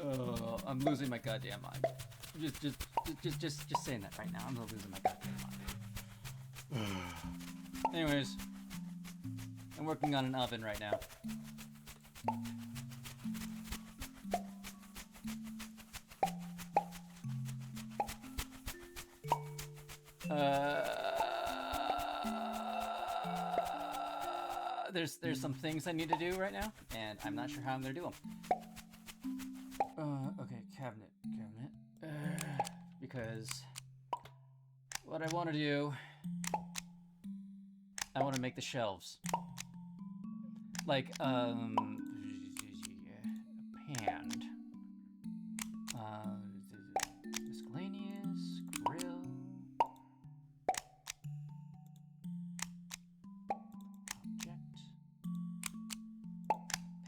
Oh, I'm losing my goddamn mind. Just saying that right now. I'm losing my goddamn mind. Anyways, I'm working on an oven right now. There's some things I need to do right now, and I'm not sure how I'm gonna do them. Okay, cabinet. Because what I want to do, I want to make the shelves. Like, pan. Miscellaneous, grill. Object.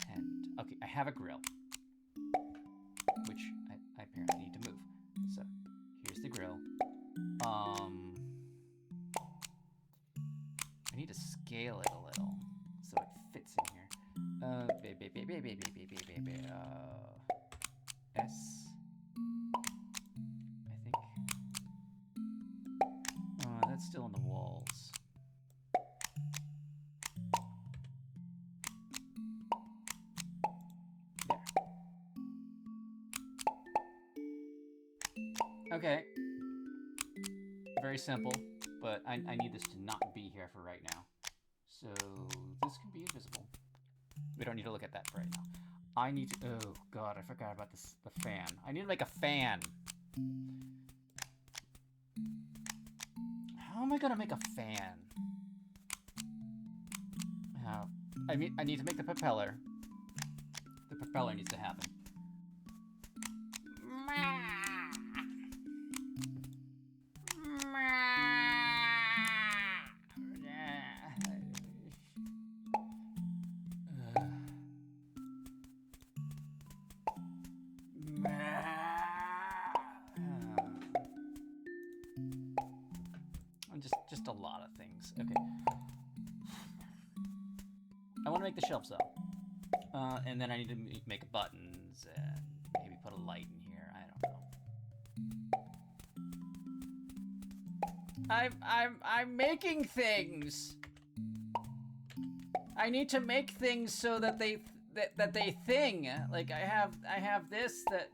Penned. Okay, I have a grill, which I apparently need to move. So, here's the grill. I need to scale it a little so it fits in here. S. I think. That's still on the walls. There. Okay. Very simple, but I need this to not be here for right now. So this can be invisible. We don't need to look at that for right now. I need to, oh god, I forgot about this, the fan. I need to make a fan. How am I gonna make a fan? I need to make the propeller. The propeller needs to happen. Just a lot of things. Okay. I want to make the shelves though. And then I need to make buttons and maybe put a light in here. I don't know. I'm making things. I need to make things so that they thing. Like I have this that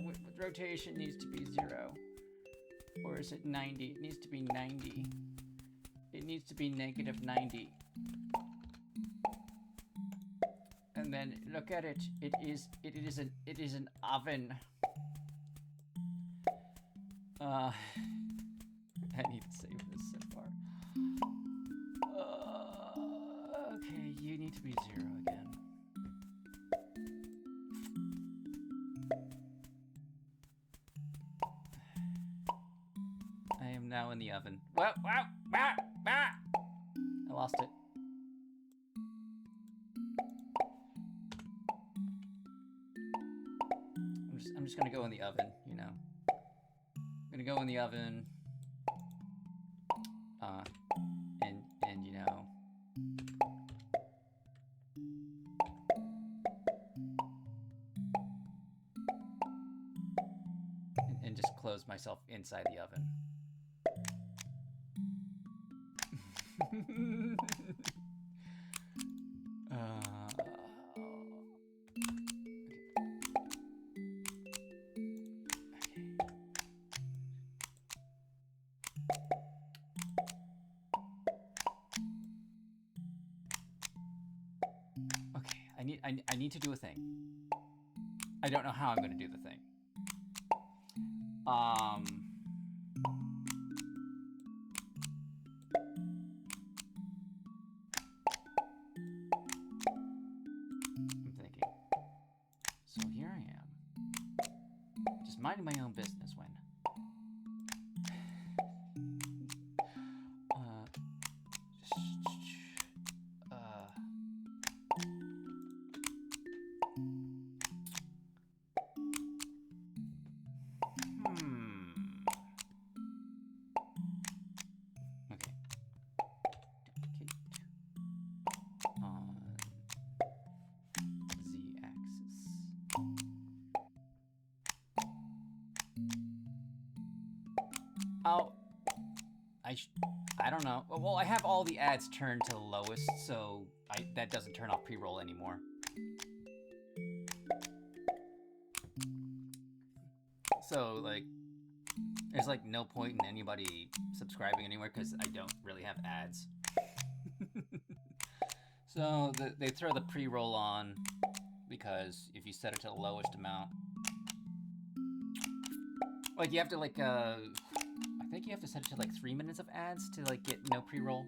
with rotation needs to be 0. Or is it 90? It needs to be 90. It needs to be negative 90. And then look at it. It is an oven. I need to save this so far. Okay, you need to be 0 again. I am now in the oven. Wow! I lost it. I'm just gonna go in the oven, you know. I'm gonna go in the oven. And you know. And just close myself inside the oven. Okay, I need to do a thing. I don't know how I'm gonna do the thing. I'm thinking. So here I am. Just minding my own business when. Oh, I don't know. Well, I have all the ads turned to the lowest, so that doesn't turn off pre-roll anymore. So, like, there's, like, no point in anybody subscribing anywhere because I don't really have ads. So, they throw the pre-roll on because if you set it to the lowest amount... Like, you have to, like, I think you have to set it to, like, 3 minutes of ads to, like, get no pre-roll.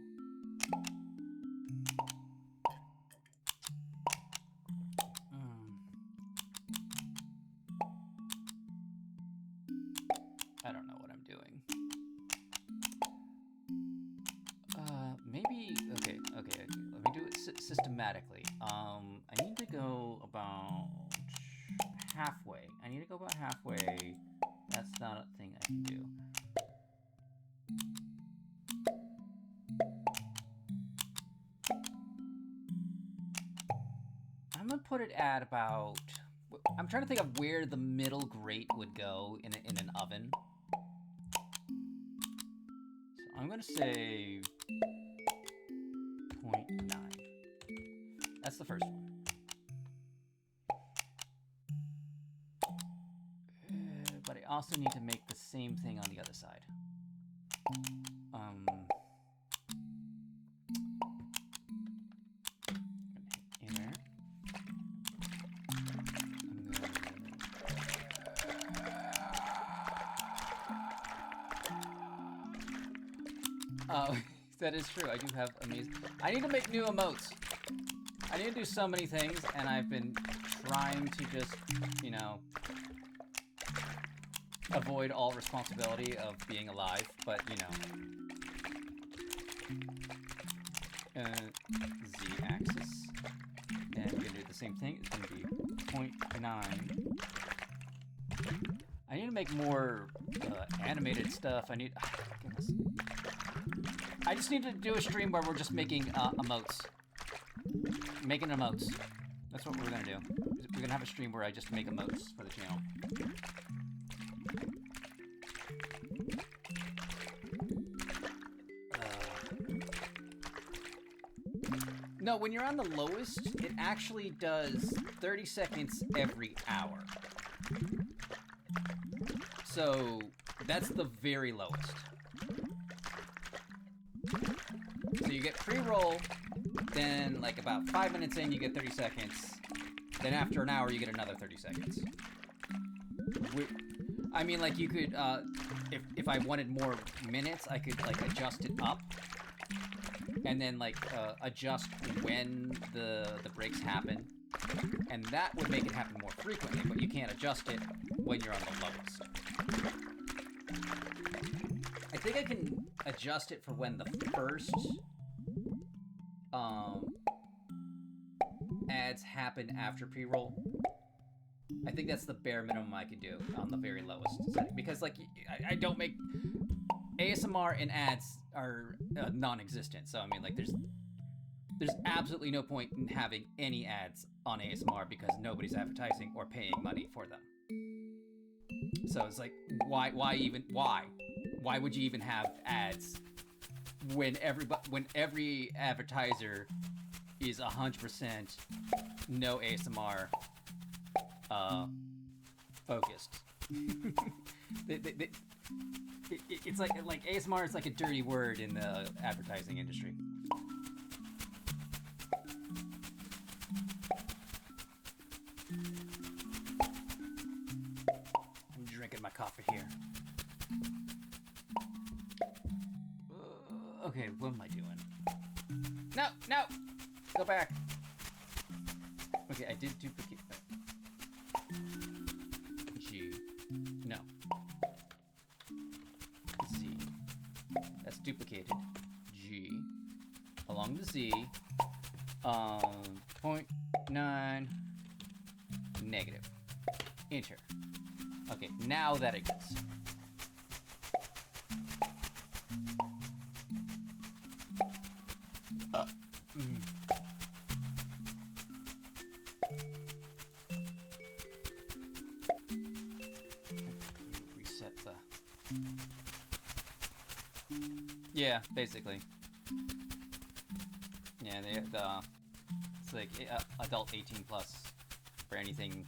I don't know what I'm doing. Maybe... Okay. Let me do it systematically. I need to go about halfway. That's not a thing I can do. I'm gonna put it at about... I'm trying to think of where the middle grate would go in an oven. So I'm gonna say 0.9. That's the first one. But I also need to make the same thing on the other side. Enter. Oh, that is true. I do have amazing... I need to make new emotes. I need to do so many things, and I've been trying to just, you know, avoid all responsibility of being alive, but, you know. Z-axis. And we're gonna do the same thing. It's gonna be 0.9. I need to make more animated stuff. Goodness. I just need to do a stream where we're just making emotes. Making emotes. That's what we're gonna do. We're gonna have a stream where I just make emotes for the channel. No, when you're on the lowest, it actually does 30 seconds every hour. So, that's the very lowest. So you get pre-roll, then like about 5 minutes in you get 30 seconds, then after an hour you get another 30 seconds. I mean, like, you could, if I wanted more minutes, I could, like, adjust it up. And then, like, adjust when the breaks happen. And that would make it happen more frequently, but you can't adjust it when you're on the lowest. I think I can adjust it for when the first ads happen after pre-roll. I think that's the bare minimum I could do on the very lowest setting. Because, like, I don't make... ASMR and ads are non-existent. So, I mean, like, there's absolutely no point in having any ads on ASMR because nobody's advertising or paying money for them. So it's like, why would you even have ads when every advertiser is 100% no ASMR focused? It's like ASMR is like a dirty word in the advertising industry. I'm drinking my coffee here. Okay, what am I doing? No! Go back. Okay, I did duplicate that. G. No. Z. That's duplicated. G. Along the Z. 0.9. Negative. Enter. Okay, now that exists. Yeah, basically. Yeah, it's like adult 18 plus for anything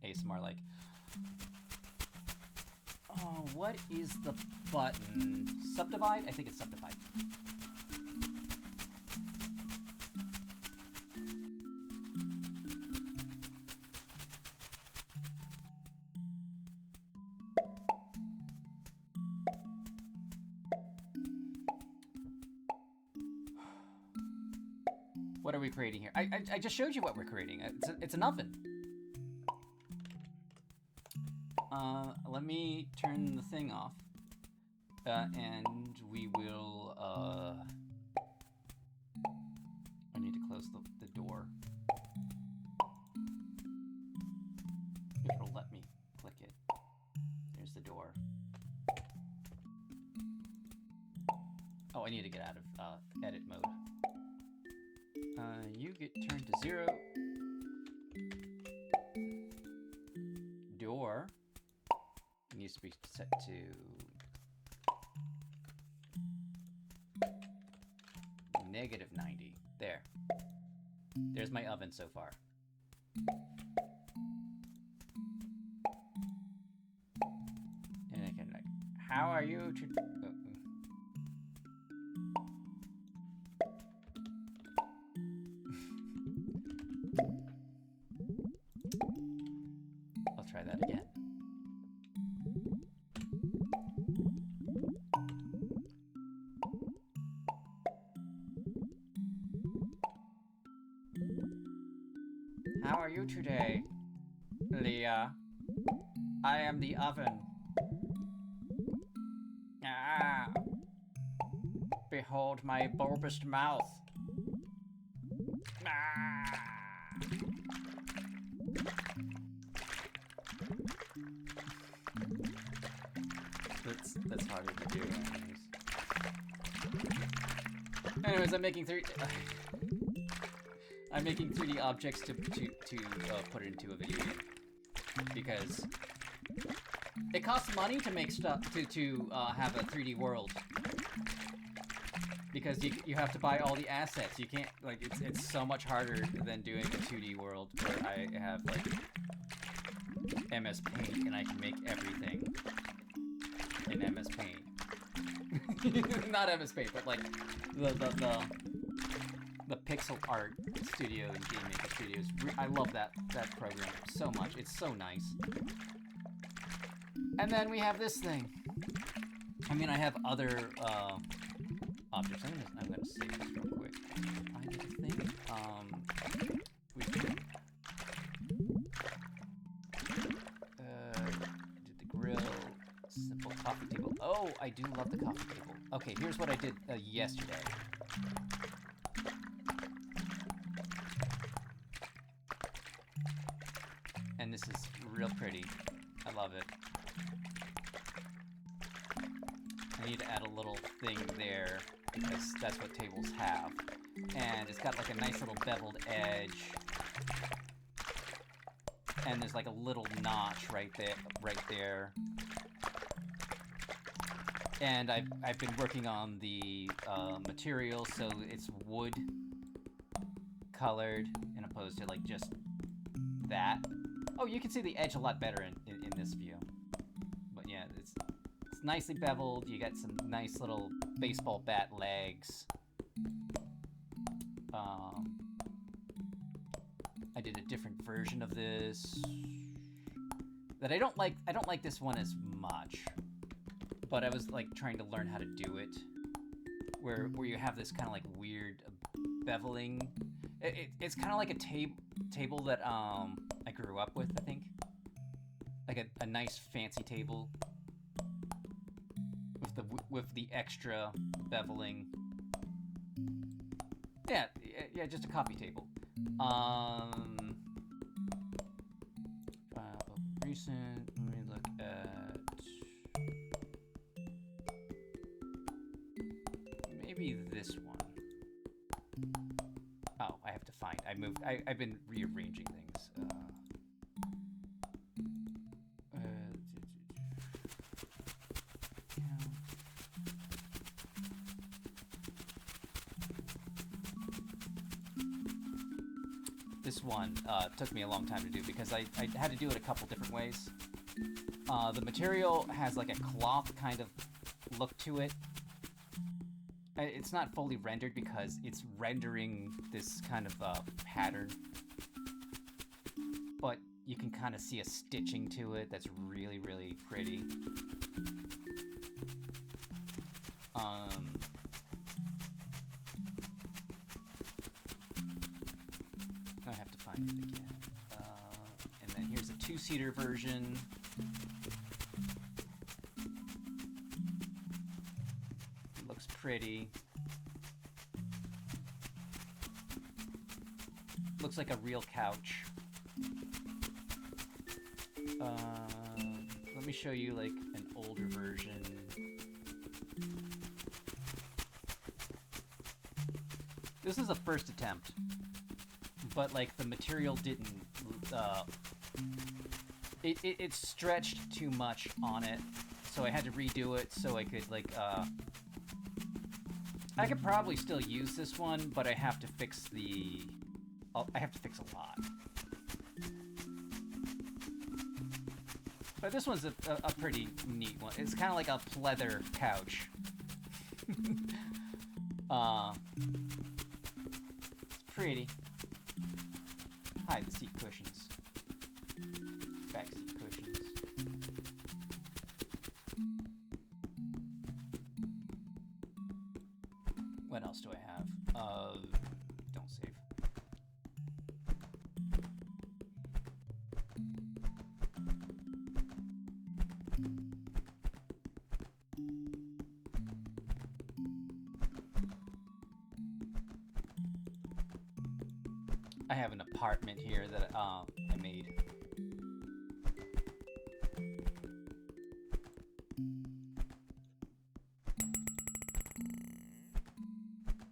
ASMR like. Oh, what is the button? Subdivide? I think it's subdivide. What are we creating here? I just showed you what we're creating. It's an oven. Let me turn the thing off. And we will, I need to close the door. If it'll let me click it. There's the door. Oh, I need to get out of edit mode. You get turned to 0. Door needs to be set to -90. There. There's my oven so far. And I can like, how are you to... I'll try that again. How are you today, Leah? I am the oven. Ah! Behold my bulbous mouth. Ah! That's harder to do. Anyways, I'm making 3D objects to put into a video game because it costs money to make stuff to have a 3D world because you have to buy all the assets. You can't like it's so much harder than doing a 2D world where I have like MS Paint and I can make everything in MS Paint. Not MS Paint, but like the pixel art studio and Game Maker Studios. I love that program so much. It's so nice. And then we have this thing. I mean, I have other objects. I'm gonna save this real quick. I did a thing. We did the grill. Simple coffee table. Oh, I do love the coffee table. Okay, here's what I did yesterday. And this is real pretty. I love it. I need to add a little thing there because that's what tables have. And it's got like a nice little beveled edge. And there's like a little notch right there. And I've been working on the material, so it's wood colored, in opposed to like just that. Oh, you can see the edge a lot better in this view. But yeah, it's nicely beveled. You got some nice little baseball bat legs. I did a different version of this that I don't like. I don't like this one as much. But I was like trying to learn how to do it, where you have this kind of like weird beveling. It's kind of like a table that I grew up with, I think, like a nice fancy table with the extra beveling. Yeah, just a coffee table. Recent. Let me look at. Maybe this one. Oh, I have to find. I've been rearranging things. this one took me a long time to do because I had to do it a couple different ways. The material has like a cloth kind of look to it. It's not fully rendered because it's rendering this kind of pattern. But you can kind of see a stitching to it that's really, really pretty. I have to find it again. And then here's a two-seater version. Looks pretty. Looks like a real couch. Let me show you like an older version. This is a first attempt, but like the material didn't, it stretched too much on it, so I had to redo it so I could like, I could probably still use this one, but I have to fix I have to fix a lot. But this one's a pretty neat one. It's kind of like a pleather couch. It's pretty. Hide the seat cushions. Back seat cushions. What else do I have? Don't save. I have an apartment here that I made.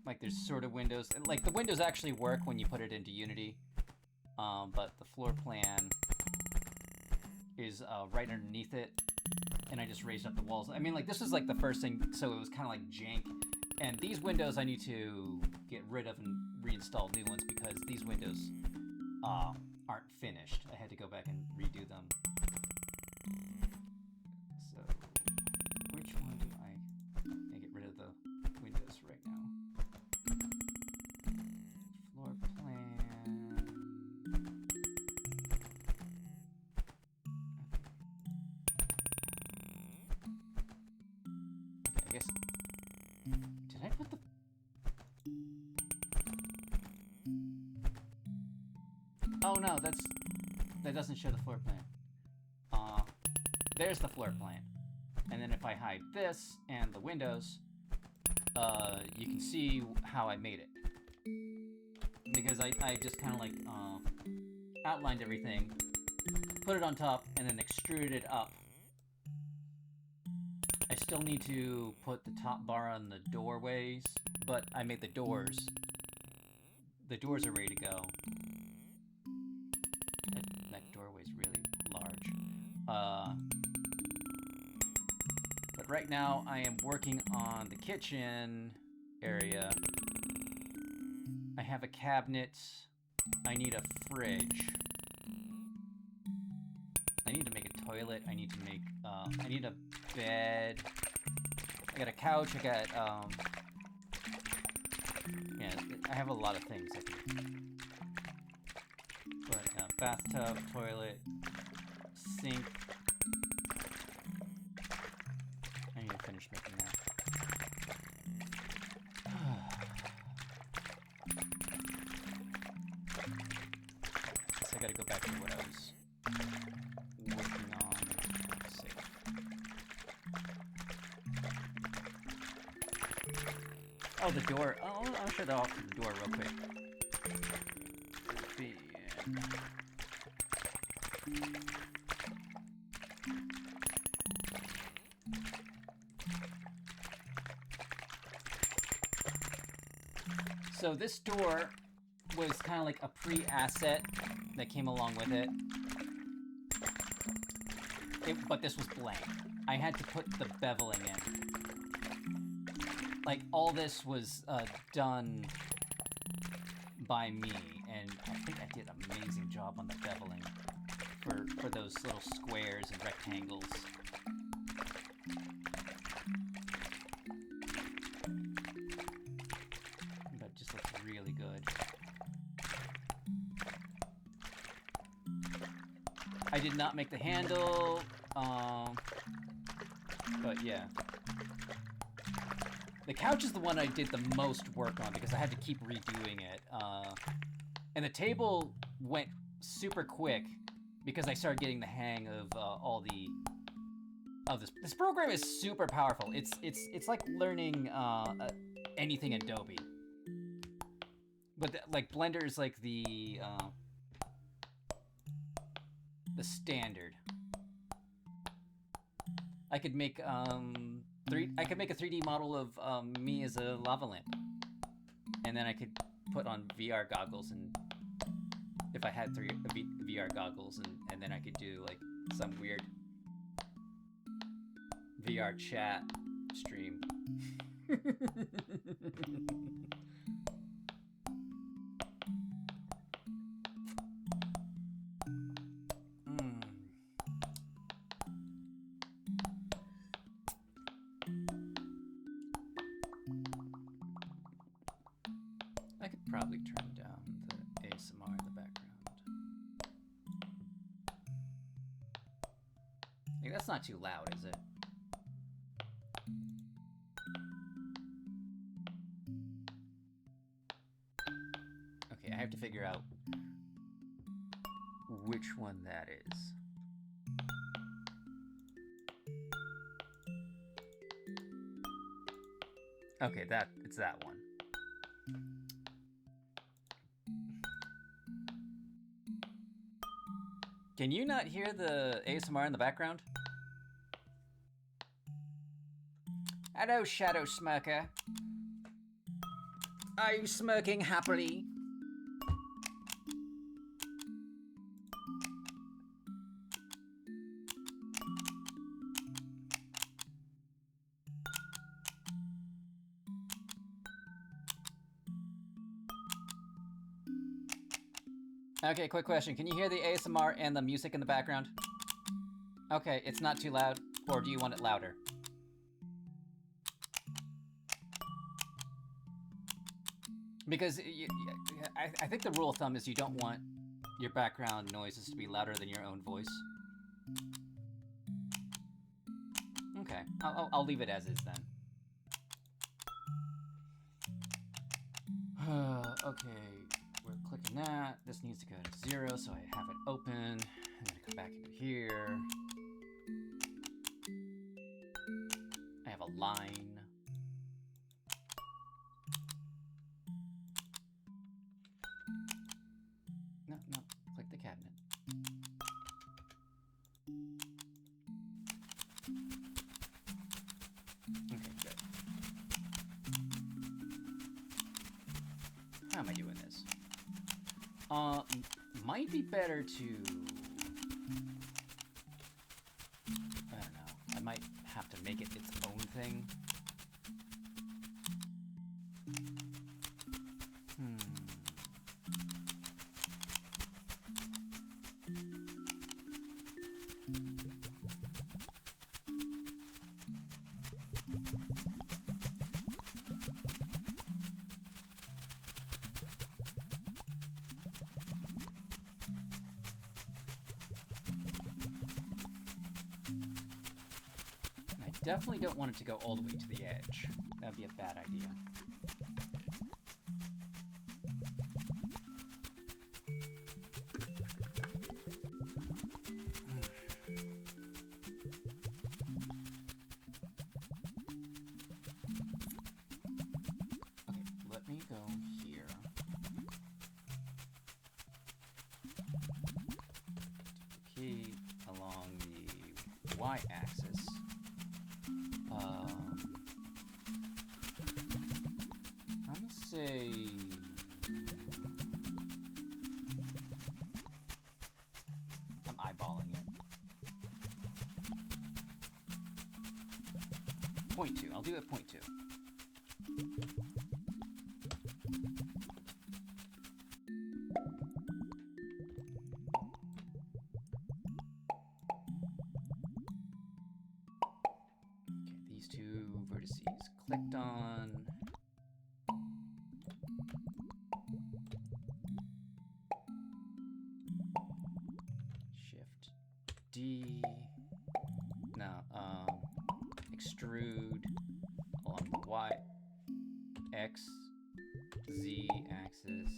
Like there's sort of windows, and like the windows actually work when you put it into Unity, but the floor plan is right underneath it, and I just raised up the walls. I mean, like this is like the first thing, so it was kind of like jank. And these windows I need to get rid of and reinstall new ones because these windows aren't finished. I had to go back and redo them. So, which one do I get rid of the windows right now? Floor plan. Okay, I guess. Did I put the... Oh no, that doesn't show the floor plan. There's the floor plan. And then if I hide this and the windows, you can see how I made it. Because I just kind of like outlined everything, put it on top, and then extruded it up. I still need to put the top bar on the doorways, but I made the doors. The doors are ready to go. That doorway's really large. But right now I am working on the kitchen area. I have a cabinet. I need a fridge. I need to make a toilet. I need to make, I need a bed. I got a couch. I got, yeah, I have a lot of things I can. But, bathtub, toilet, sink. I need to finish making that. So I gotta go back to what I was working on. Save. Oh, the door. Oh, I'll shut off the door real quick. So this door was kind of like a pre-asset that came along with it. But this was blank. I had to put the beveling in. Like, all this was done by me, and I think I did a amazing job on the beveling for those little squares and rectangles. That just looks really good. I did not make the handle, but yeah. The couch is the one I did the most work on because I had to keep redoing it. And the table went super quick because I started getting the hang of this. This program is super powerful. It's like learning anything Adobe. But like Blender is like the standard. I could make I could make a 3D model of me as a lava lamp, and then I could put on VR goggles, and if I had VR goggles, and then I could do like some weird VR chat stream. I could probably turn down the ASMR in the background. Like, that's not too loud, is it? Okay, I have to figure out which one that is. Okay, it's that one. Can you not hear the ASMR in the background? Hello, Shadow Smirker. Are you smirking happily? Okay, quick question. Can you hear the ASMR and the music in the background? Okay, it's not too loud, or do you want it louder? Because I think the rule of thumb is you don't want your background noises to be louder than your own voice. Okay, I'll leave it as is then. Okay, we're clicking that. This needs to go to 0, so I have it open. I'm gonna come back into here. I have a line. No, click the cabinet. Okay, good. How am I doing this? Might be better to... I don't know. I might have to make it its own thing. Definitely don't want it to go all the way to the edge. That'd be a bad idea. Okay, let me go here. Duplicate along the y-axis. I'm gonna say... I'm eyeballing it. 0.2. I'll do it 0.2. vertices. Clicked on. Shift D. No, extrude along the Y, X, Z axis.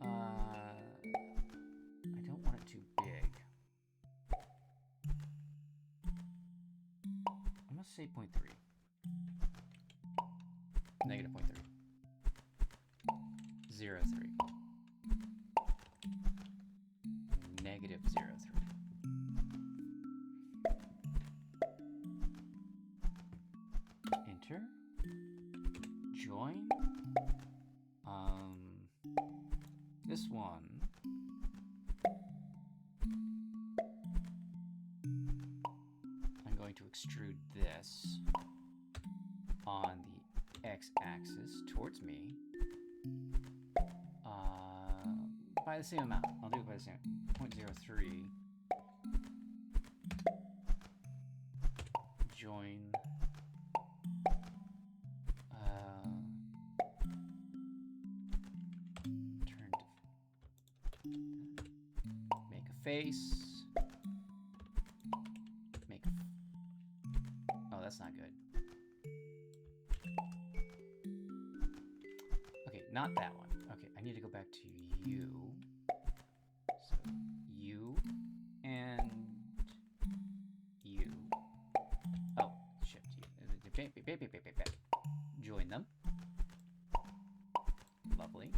I don't want it too big. I'm gonna say 0.3. Negative 0.3. 0.3. Negative 0.3. Enter. Join. This one. I'm going to extrude this on the x-axis towards me by the same amount. I'll do it by the same 0.03. Join. Turn to make a face. Make a. Oh, that's not good. Okay, not that one. Okay, I need to go back to you. So you and you. Oh, shift you. Join them. Lovely.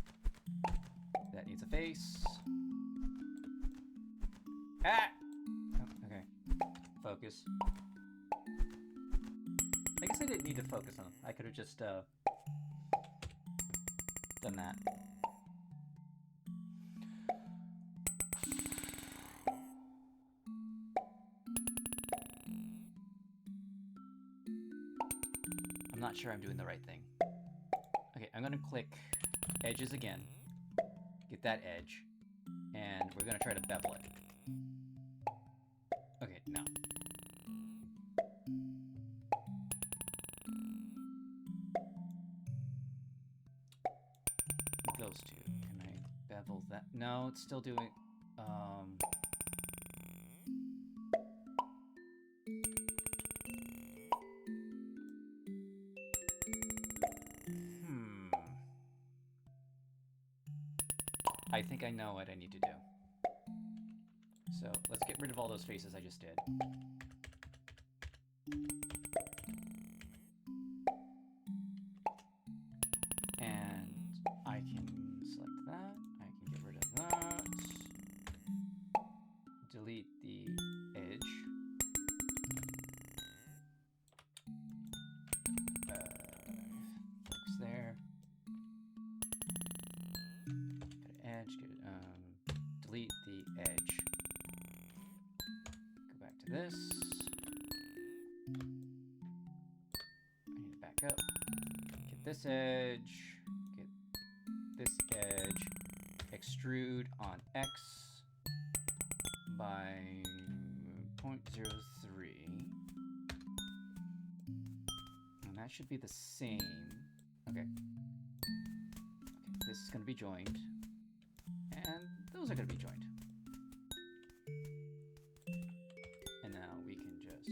That needs a face. Ah! Oh, okay. Focus. I guess I didn't need to focus on them. I could have just done that. I'm not sure I'm doing the right thing. Okay, I'm gonna click edges again. Get that edge. And we're gonna try to bevel it. Okay, no. Those two. Can I bevel that? No, it's still doing. I think I know what I need to do. So let's get rid of all those faces I just did. And I can select that. I can get rid of that. Delete the edge. Focus there. Delete the edge. Go back to this. I need to back up. Get this edge. Get this edge. Extrude on X by 0.03. And that should be the same. Okay. This is going to be joined. And those are going to be joined. And now we can just...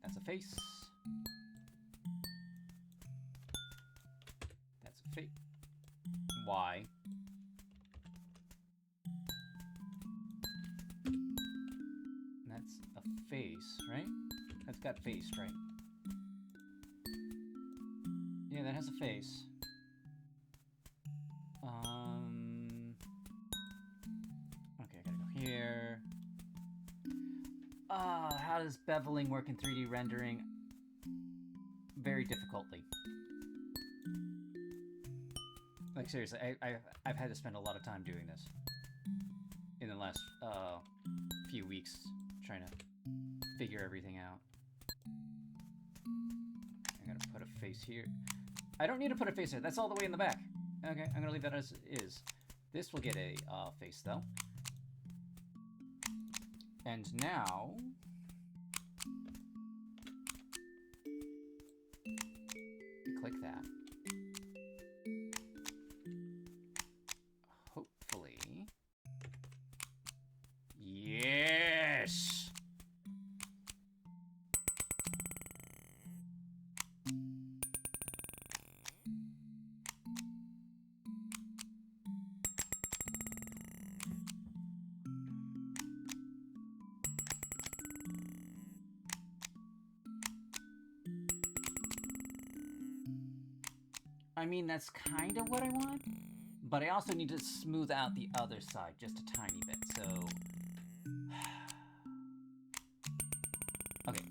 That's a face. That's a face. Y. That's a face, right? That's got face, right? Yeah, that has a face. Okay, I gotta go here. How does beveling work in 3D rendering? Very difficultly. Like seriously, I've had to spend a lot of time doing this in the last few weeks, trying to figure everything out. I'm gonna put a face here. I don't need to put a face there. That's all the way in the back. Okay, I'm gonna leave that as is. This will get a face, though. And now... click that. Hopefully... Yes! I mean, that's kind of what I want, but I also need to smooth out the other side just a tiny bit, so... Okay,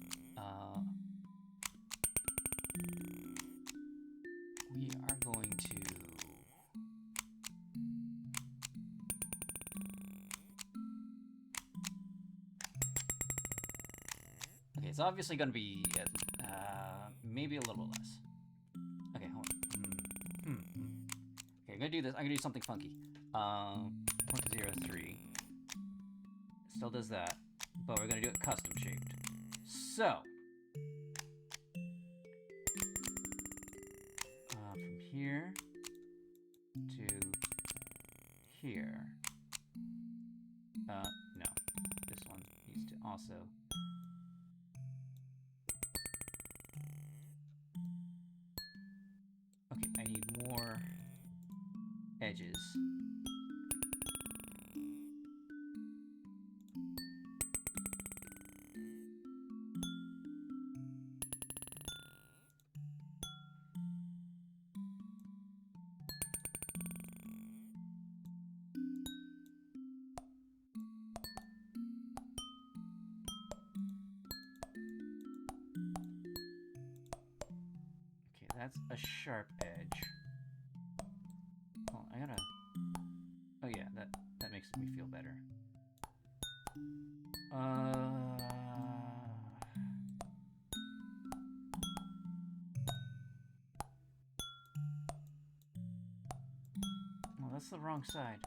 we are going to... Okay, it's obviously going to be maybe a little less. Okay, hold on. Okay, I'm gonna do this. I'm gonna do something funky. 0.03. Still does that, but we're gonna do it custom shaped. So, from here to here. No, this one needs to also. Okay, I need more edges. Okay, that's a sharp edge. Oh, I gotta... Oh yeah, that makes me feel better. Well, that's the wrong side.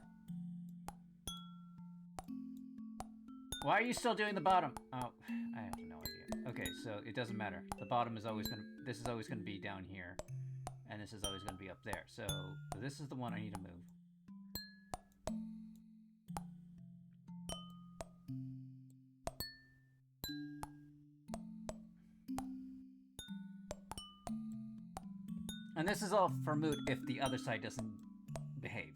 Why are you still doing the bottom? Oh, I have no idea. Okay, so it doesn't matter. The bottom is always gonna... This is always gonna be down here. And this is always gonna be up there. So this is the one I need to move. And this is all for moot if the other side doesn't behave.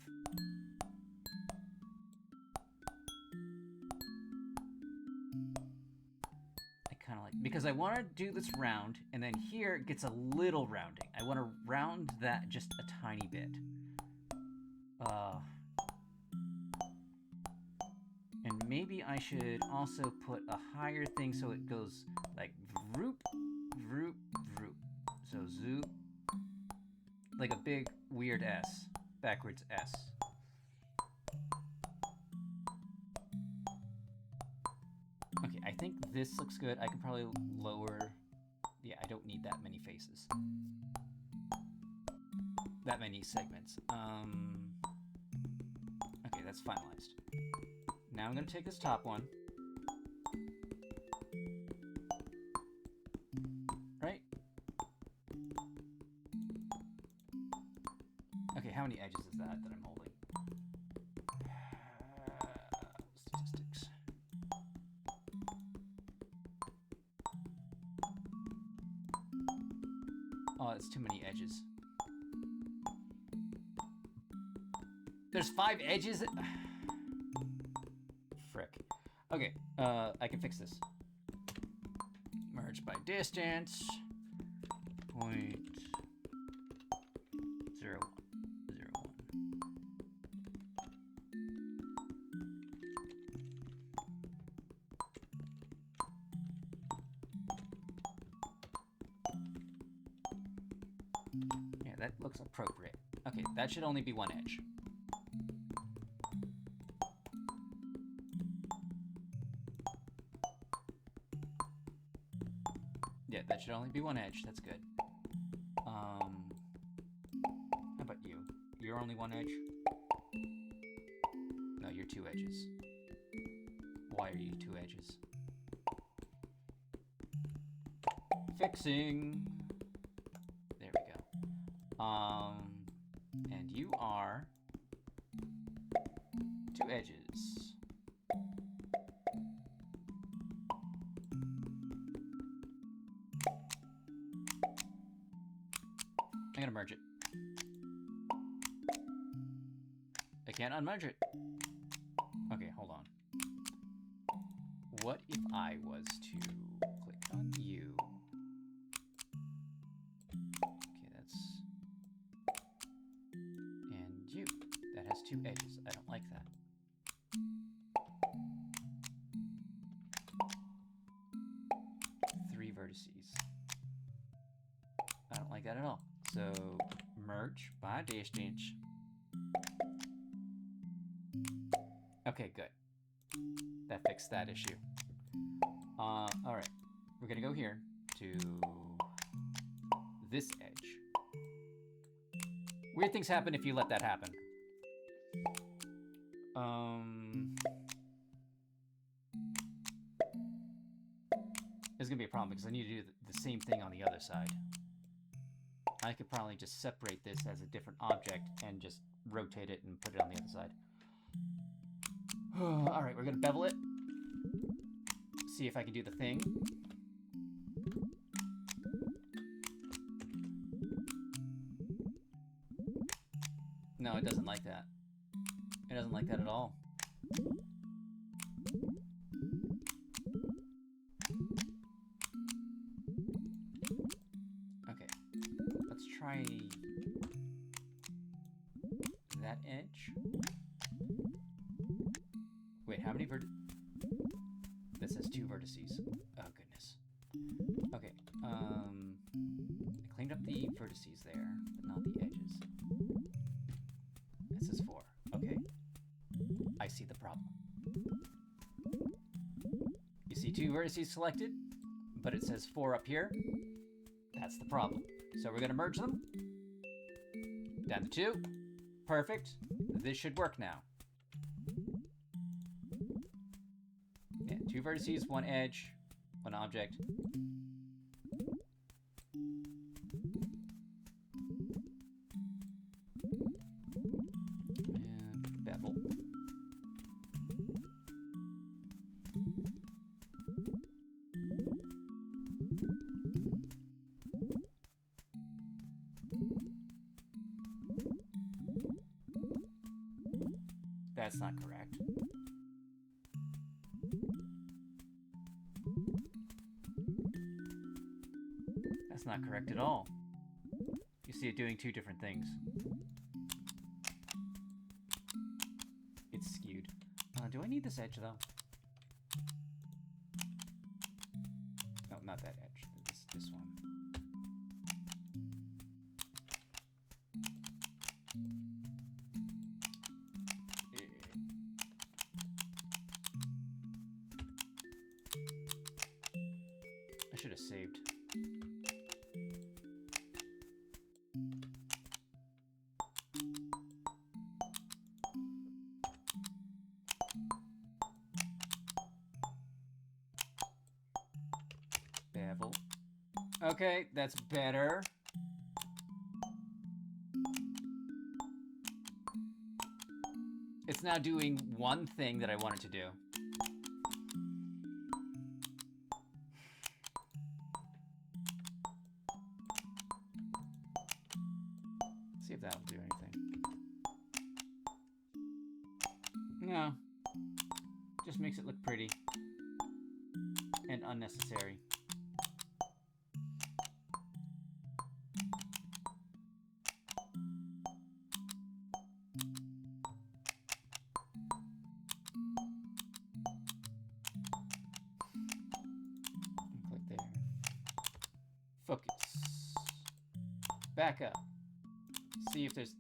I kind of like... Because I want to do this round, and then here it gets a little rounding. I want to round that just a tiny bit. And maybe I should also put a higher thing so it goes like vroop, vroop, vroop. So zoop. Like a big weird S. Backwards S. Okay, I think this looks good. I can probably lower... Yeah, I don't need that many faces. That many segments. Okay, that's finalized. Now I'm going to take this top one. Right? Okay, how many edges is that I'm holding? Statistics. Oh, that's too many edges. There's 5 edges? Frick. Okay, I can fix this. Merge by distance. 0.0101. Yeah, that looks appropriate. Okay, that should only be one edge. Yeah, that should only be one edge. That's good. How about you? You're only one edge? two edges? Why are you two edges? Fixing. There we go. And you are two edges. I'm gonna merge it. I can't unmerge it. Okay, hold on. What if I was to click on you? Okay, that's... And you. That has two edges. I don't like that. Three vertices. I don't like that at all. So, merge by distance. Okay, good. That fixed that issue. Alright. We're gonna go here to this edge. Weird things happen if you let that happen. There's gonna be a problem because I need to do the same thing on the other side. I could probably just separate this as a different object and just rotate it and put it on the other side. Alright, we're gonna bevel it. See if I can do the thing. No, it doesn't like that. It doesn't like that at all. Okay, let's try that edge. Wait, how many This has two vertices. Oh, goodness. Okay, I cleaned up the vertices there, but not the edges. This is 4. Okay. I see the problem. You see 2 vertices selected, but it says 4 up here. That's the problem. So we're going to merge them. Down to 2. Perfect. This should work now. Yeah, 2 vertices, 1 edge, 1 object. And bevel. That's not correct. That's not correct at all. You see it doing 2 different things. It's skewed. Do I need this edge, though? No, not that edge. This one. I should have saved. Bevel. Okay, that's better. It's now doing one thing that I wanted to do. See if that'll do anything. No. Just makes it look pretty. And unnecessary. Click there. Focus. Back up. See if there's...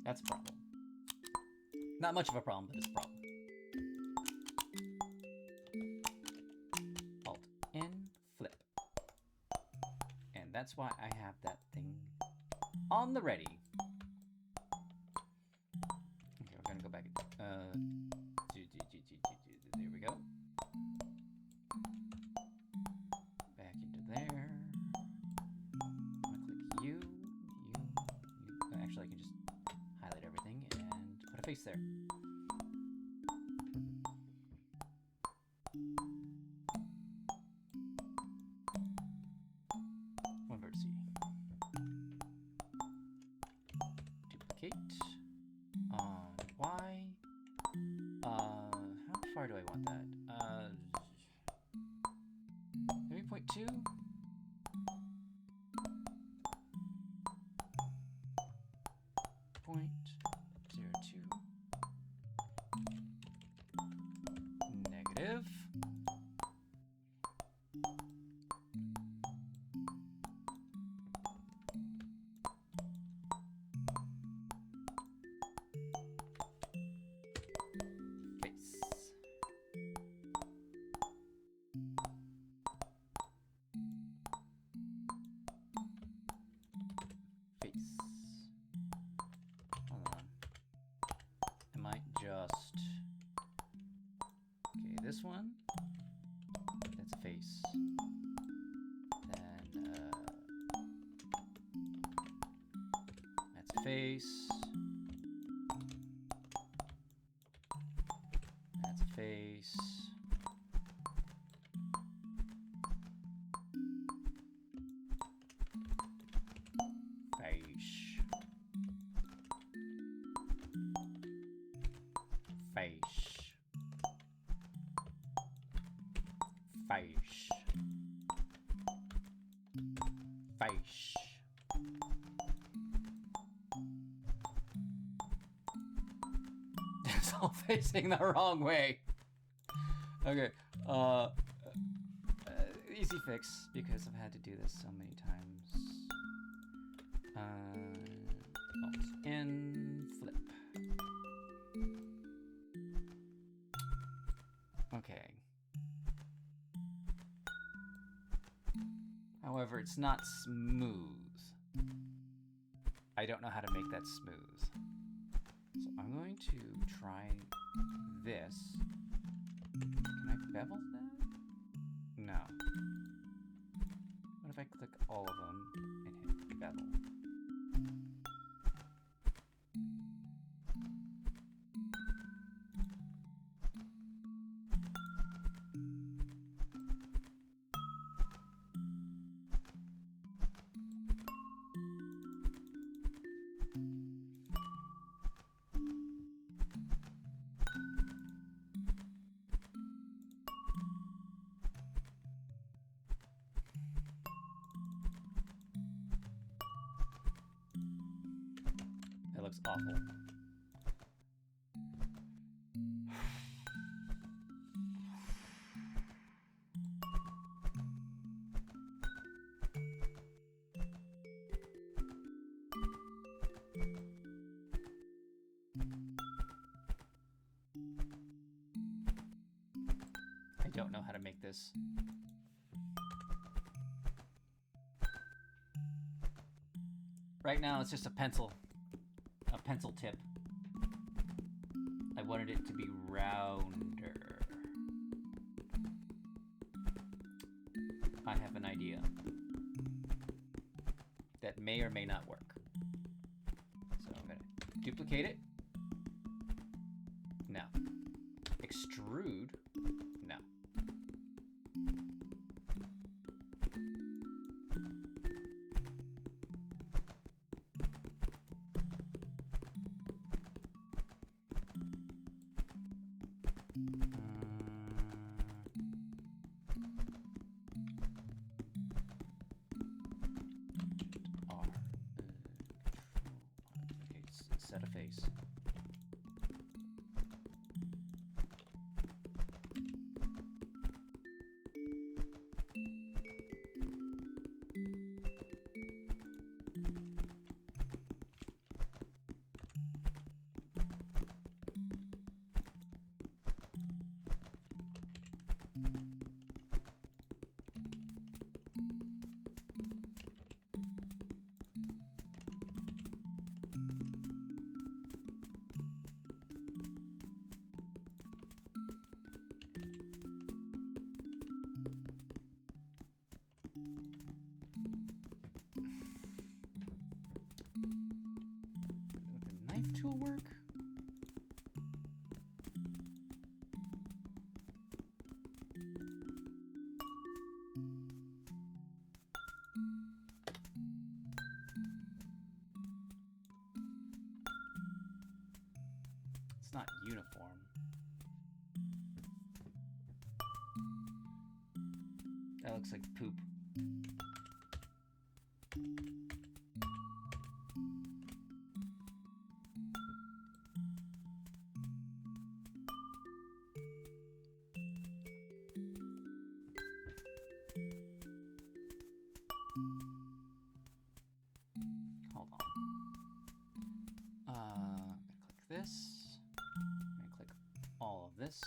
That's a problem. Not much of a problem, but it's a problem. Alt N, flip. And that's why I have that thing on the ready. a face there. One vertex. Duplicate. Y. How far do I want that? Maybe 0.2? Negative. Face. Face. Hold on. I might just... Okay, this one. That's a face. Then, that's a face. That's a face. Face. Face. Face. Face. It's all facing the wrong way. Okay, easy fix, because I've had to do this so many times. Alt in, flip. Okay. However, it's not smooth. I don't know how to make that smooth. So I'm going to try this. Can I bevel that? No. What if I click all of them and hit bevel? That looks awful. I don't know how to make this. Right now, it's just a pencil tip. I wanted it to be rounder. I have an idea that may or may not work. So I'm gonna duplicate it. No. Extrude. No. Set a face. It's not uniform. That looks like poop. Hold on. I'm gonna click this. I'm gonna click all of this.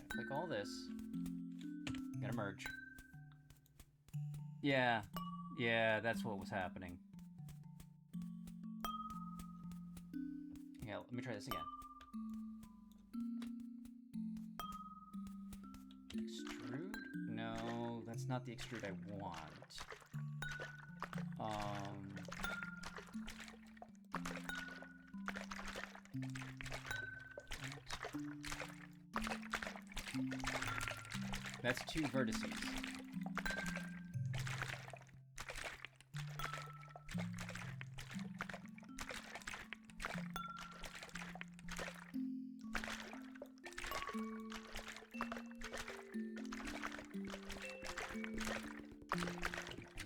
Click all this. Gotta merge. Yeah, that's what was happening. Yeah, let me try this again. Extrude? No, that's not the extrude I want. That's 2 vertices.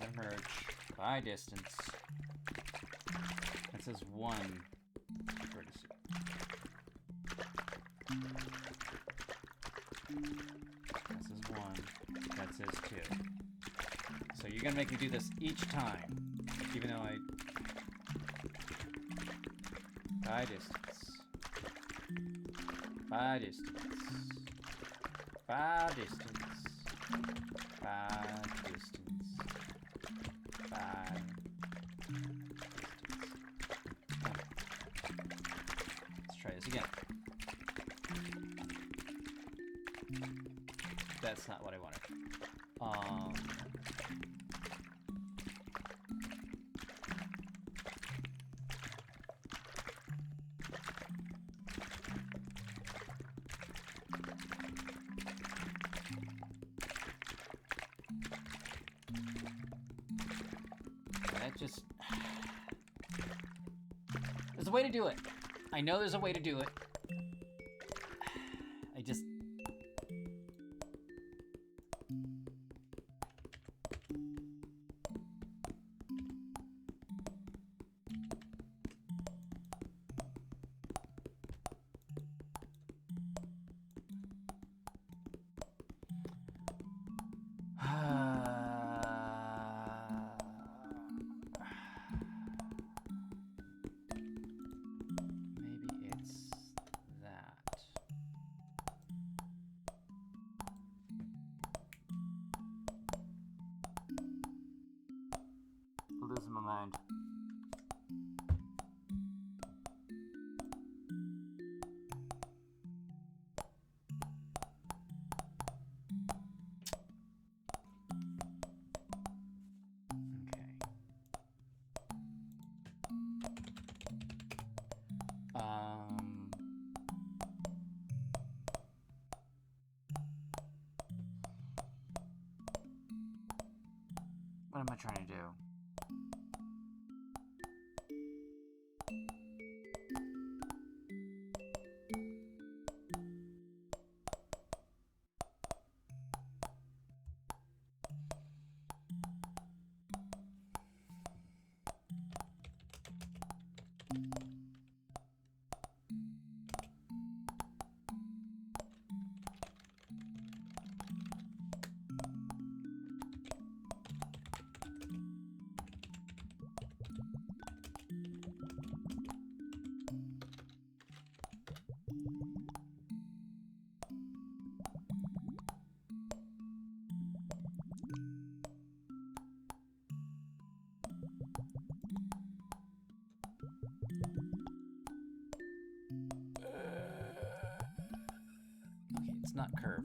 And then merge by distance. That says 1 vertice. That says 1. That says 2. So you're gonna make me do this each time, even though I... By distance. By distance. By distance. By distance. By distance. Okay. Let's try this again. That's not what I wanted. That just... There's a way to do it. I know there's a way to do it. I just... Maybe it's that. I'm losing my mind. What am I trying to do? Okay, it's not curve.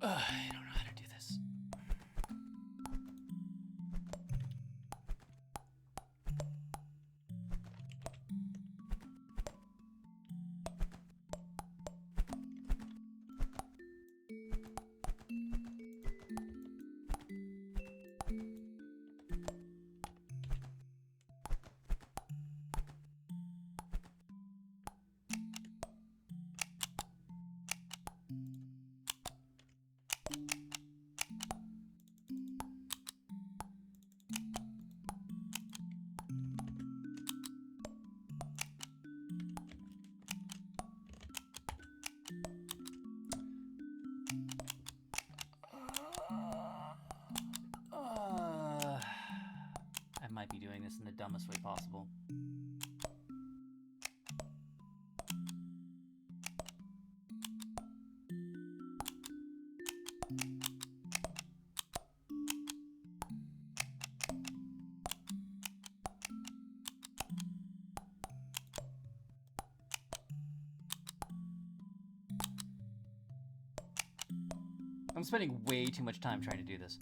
I don't know how to do this. I might be doing this in the dumbest way possible. I'm spending way too much time trying to do this.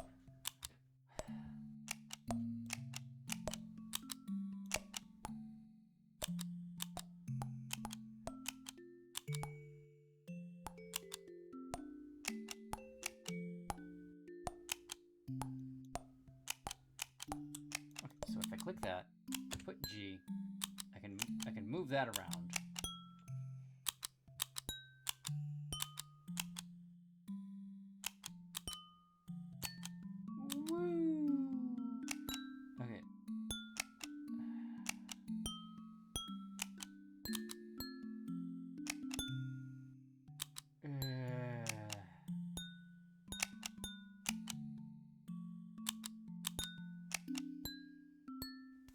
Okay, so if I click that, put G, I can move that around. Okay.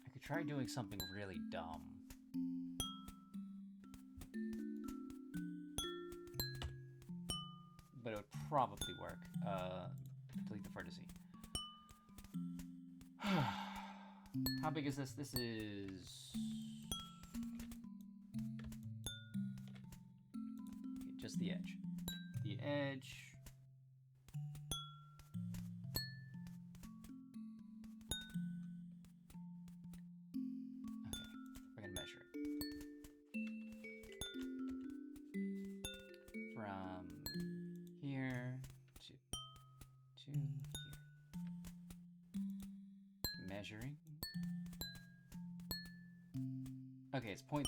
I could try doing something really dumb. But it would probably work. Delete the vertice. How big is this? This is... okay, just the edge. The edge... okay, we're gonna measure it. From here to here. Measuring. Okay, it's 0.3.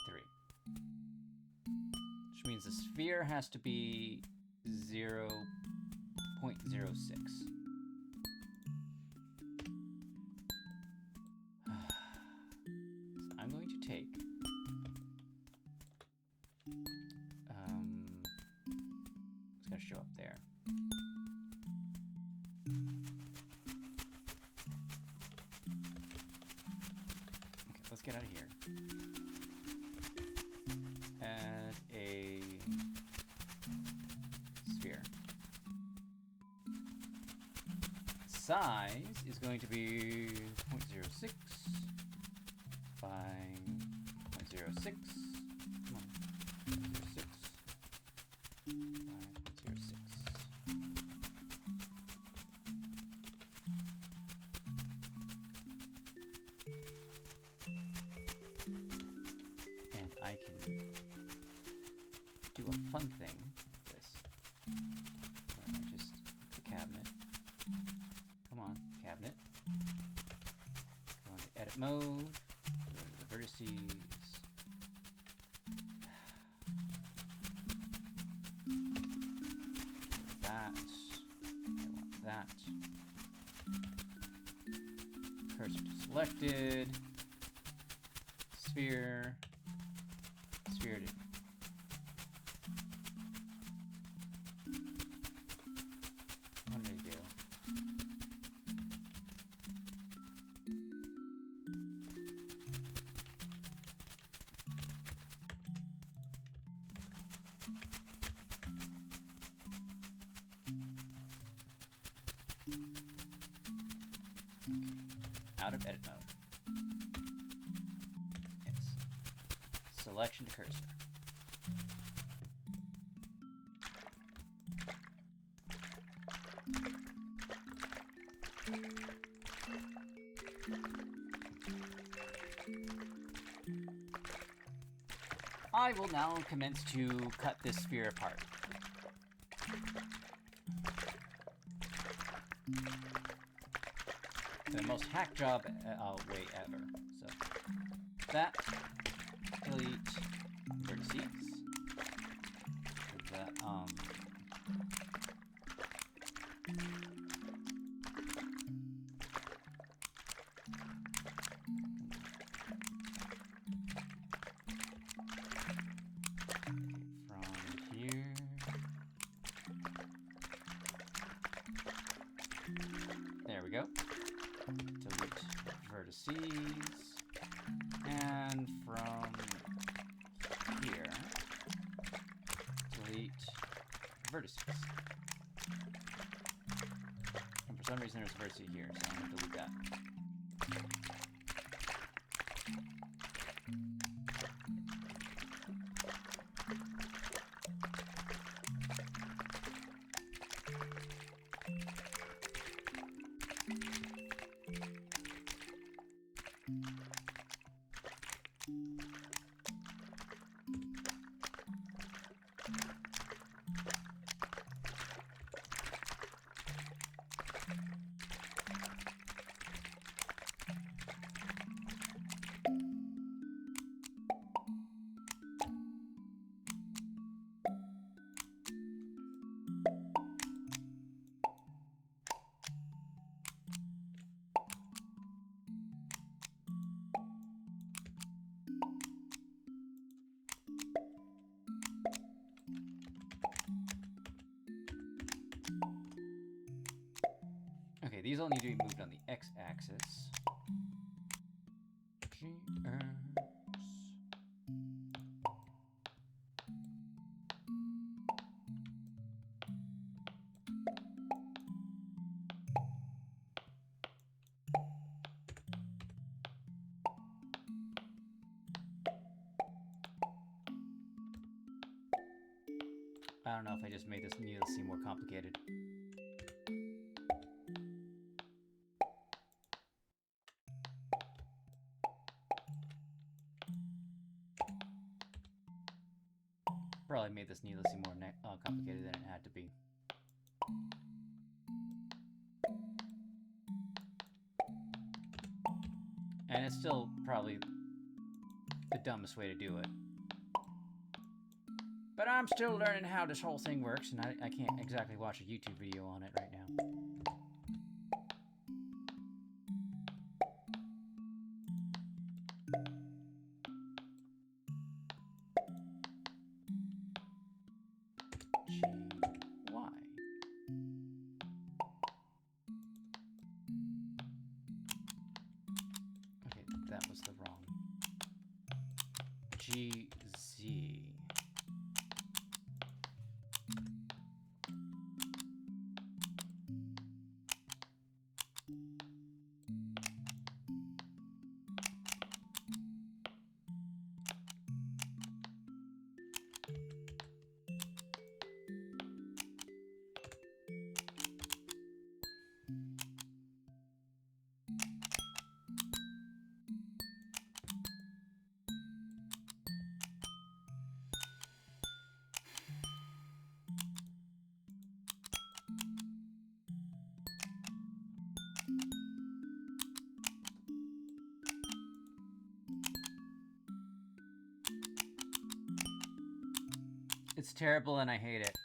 Which means the sphere has to be 0.06. So I'm going to take it's going to show up there. Okay, let's get out of here. Add a sphere. Size is going to be 0.06 by 0.06. Come on. 0.06 by 0.06. And I can do a fun thing with this. Where I just the cabinet. Come on, cabinet. Go into edit mode. Go to the vertices. That. I want that. Cursor to selected. Sphere. Sphere to what did I do? Out of edit mode. Yes. Selection to cursor. I will now commence to cut this sphere apart. The most hack job way ever. So that, delete vertices. That from here. There we go. Delete vertices. And from here, delete vertices. And for some reason there's a vertex here, so I'm going to delete that. Okay, these all need to be moved on the x-axis. I don't know if I just made this needle seem more complicated. Probably made this needle seem more complicated than it had to be. And it's still probably the dumbest way to do it. But I'm still learning how this whole thing works, and I can't exactly watch a YouTube video on it right now. G-Y. Okay, that was the wrong. G-Z. It's terrible and I hate it.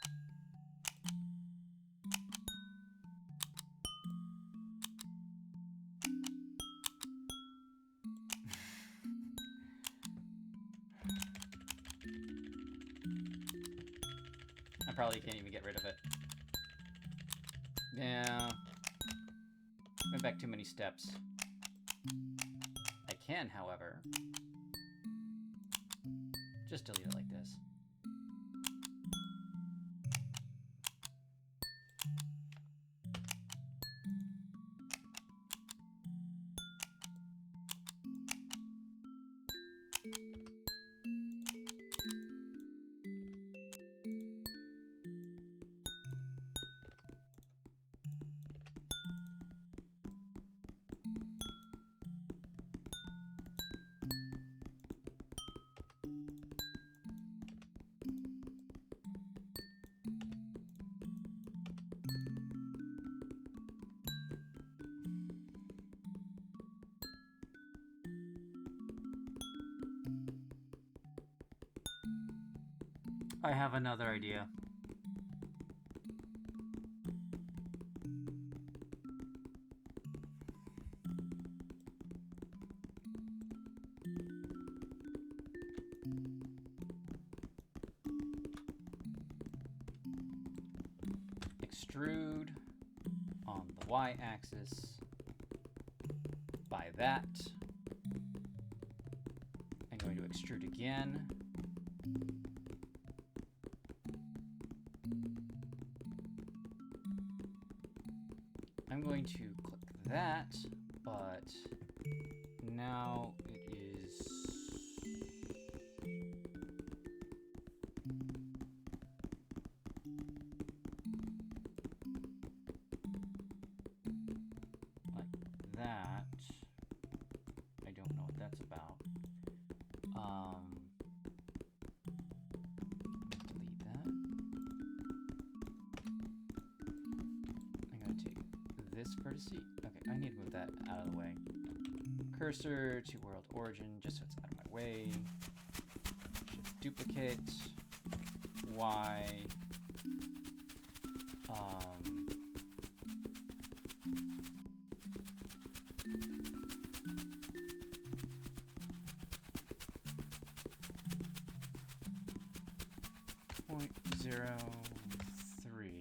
I probably can't even get rid of it. Yeah. Went back too many steps. I can, however, just delete it like this. I have another idea. Extrude on the y-axis by that. I'm going to extrude again. I'm going to click that, but now it is like that. I don't know what that's about. Delete that. I'm gonna take this vertice. Okay, I need to move that out of the way. Cursor to world origin, just so it's out of my way. Shift duplicate. Y. .03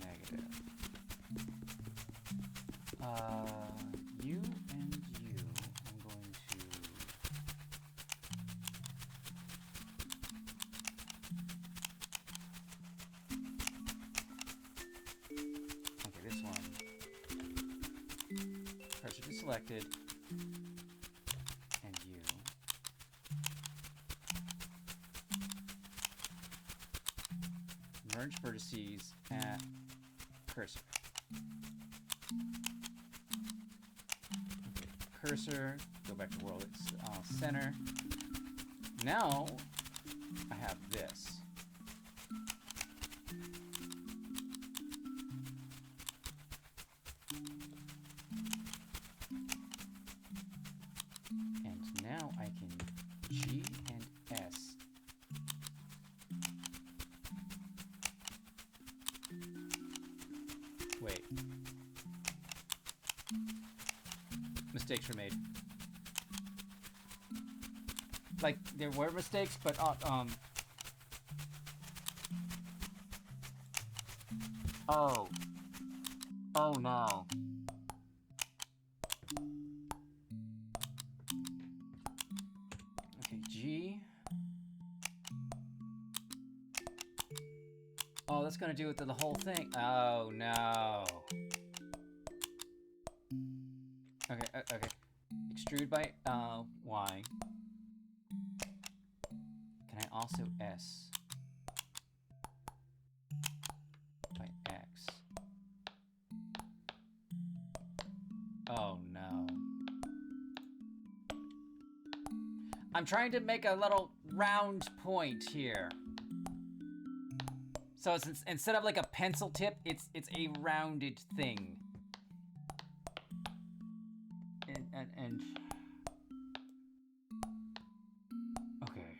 negative. You and you, I'm going to okay, this one. Cursor to selected. And you. Merge vertices at cursor. Okay, cursor, go back to world, it's center. Now I have this. And now I can G and S. Wait. Mistakes were made. Like, there were mistakes, but, Oh. Oh, no. Okay, G. Oh, that's gonna do it to the whole thing. Oh, no. Okay, okay. Extrude by Y. Can I also S by X? Oh, no. I'm trying to make a little round point here. So it's, instead of like a pencil tip, it's a rounded thing. And okay.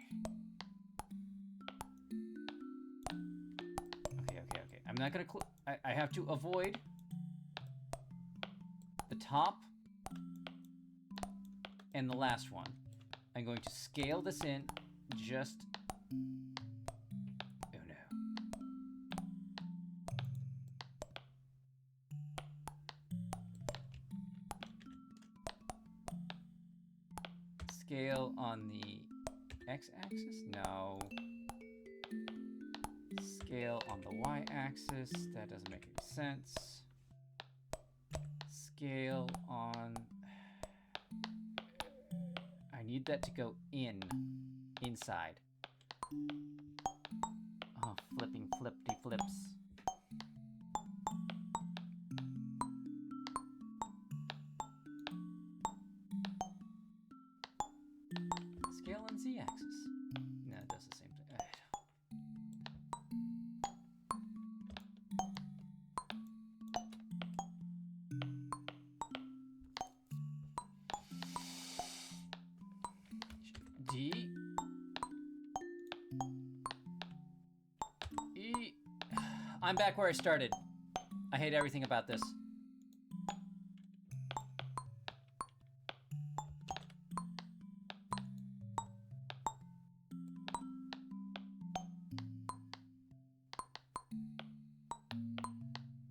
Okay. I'm not gonna I have to avoid the top and the last one. I'm going to scale this in just. Oh no. Scale on the x-axis? No. Scale on the y-axis? That doesn't make any sense. Scale on... I need that to go inside. Oh, flipping flippy flips. Scale on z-axis. No, it does the same thing. D. I'm back where I started. I hate everything about this.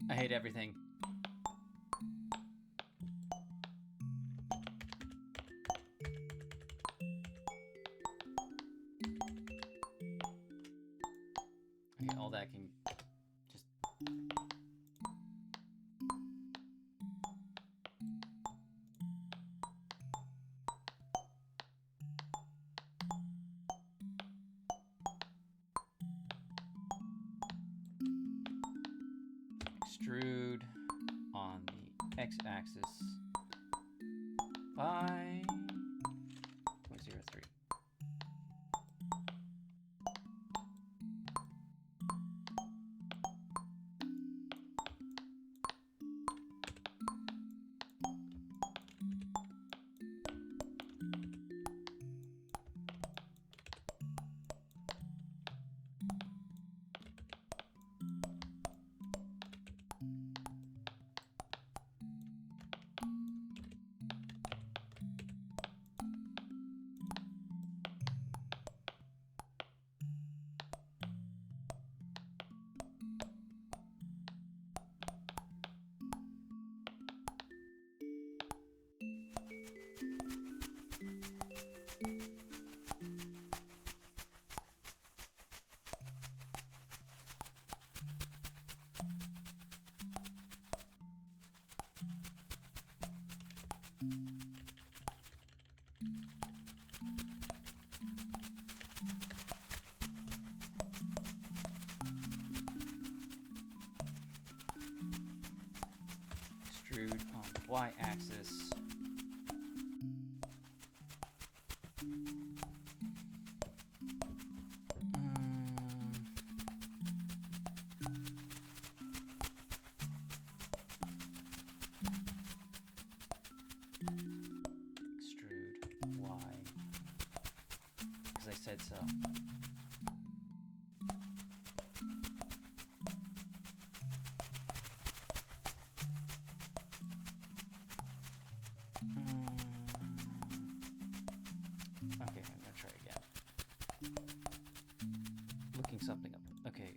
I hate everything. Okay, all that can just... Extrude on the x-axis by 0.03. Extrude on the y-axis. Extrude y, because I said so. Okay, I'm gonna try again. Looking something up. Okay,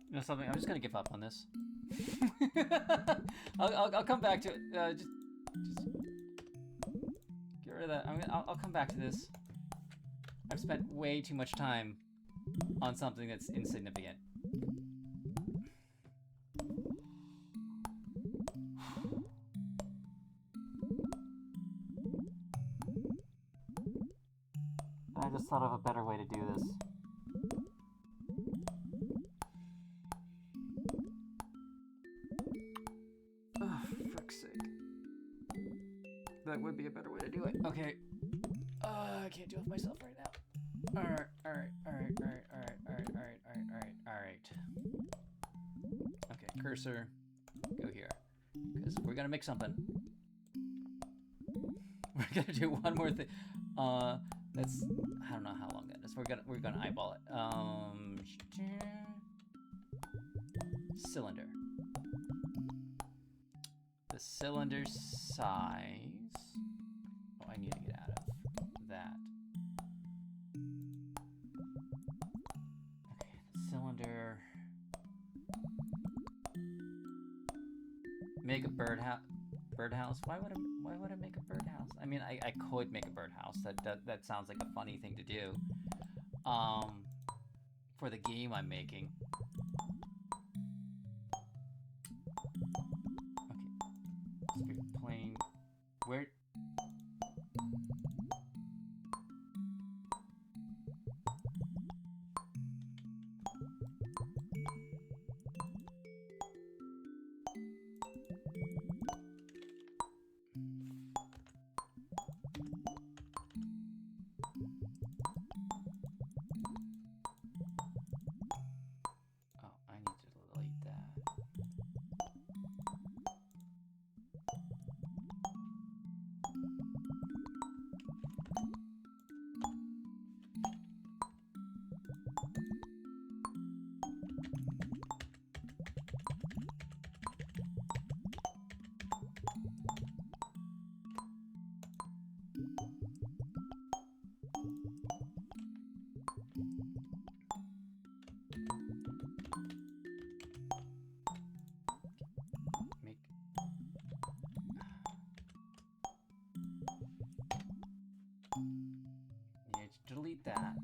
you know something? I'm just gonna give up on this. I'll come back to it. Just get rid of that. I'll come back to this. I've spent way too much time on something that's insignificant. I just thought of a better way to do this. Oh, for frick's sake. That would be a better way to do it. Okay. I can't do it with myself right now. Alright. Okay, cursor, go here. Because we're gonna make something. We're gonna do one more thing. That's, I don't know how long that is. We're gonna eyeball it. Cylinder. The cylinder size. Oh, I need to get out of that. Okay, the cylinder. Make a birdhouse. Why would I make a birdhouse? I mean, I could make a birdhouse. That sounds like a funny thing to do. For the game I'm making. Where? Oh, I need to delete that. Make need to delete that.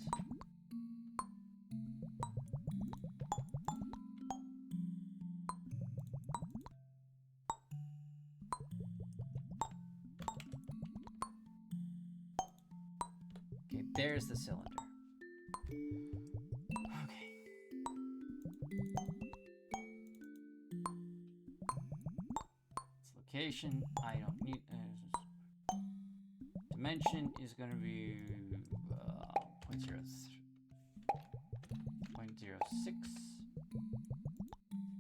Okay, there's the cylinder. Okay. Its location, I don't need. Dimension is going to be 0.06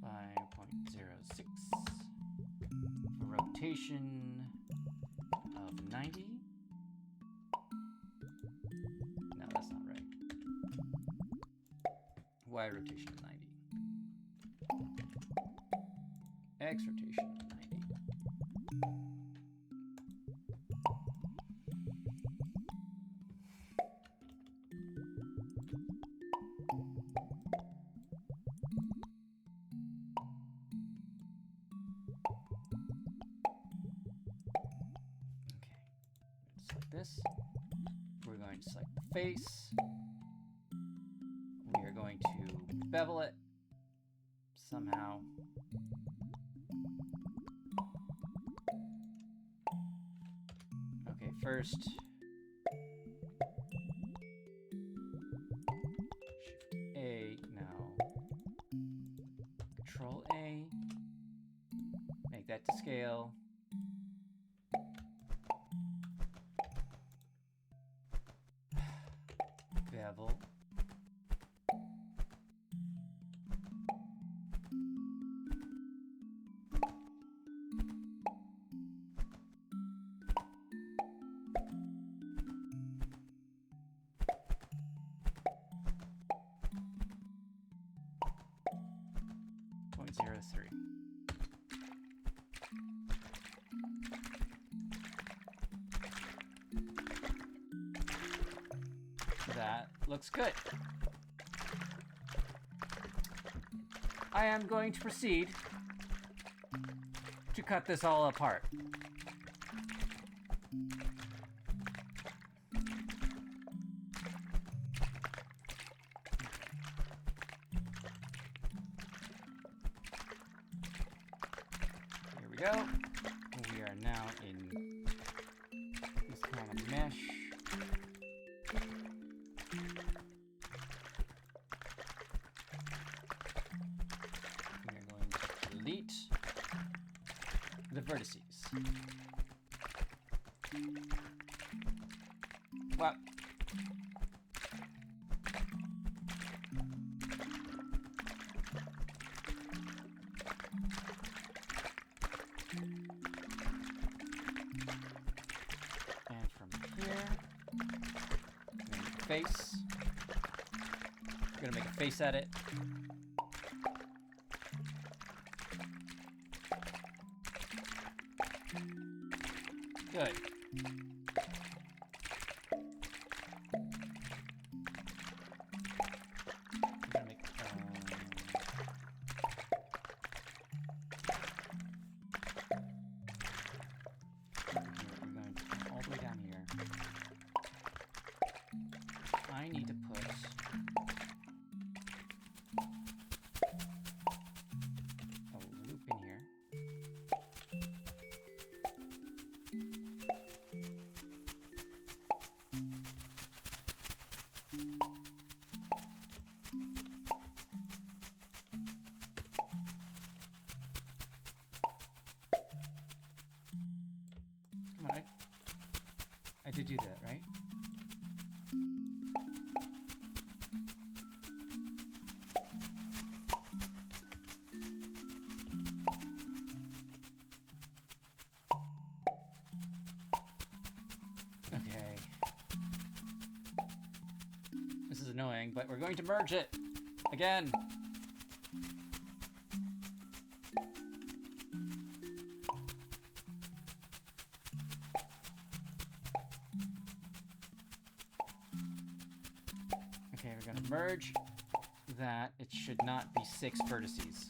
by 0.06. For rotation of 90. No, that's not right. Y rotation of 90. X rotation of 90. Select this. We're going to select the face. We are going to bevel it somehow. Okay, first. Shift A, no. Control A. Make that to scale. Bevel. .03. That looks good. I am going to proceed to cut this all apart. Here we go. We are now in this kind of mesh. Delete the vertices. Well, and from here, make a face. We're gonna make a face edit. Good. I'm gonna make we're going to come all the way down here. I need to put a loop in here. do that, right? Okay. This is annoying, but we're going to merge it again. Okay, we're gonna merge that. It should not be 6 vertices.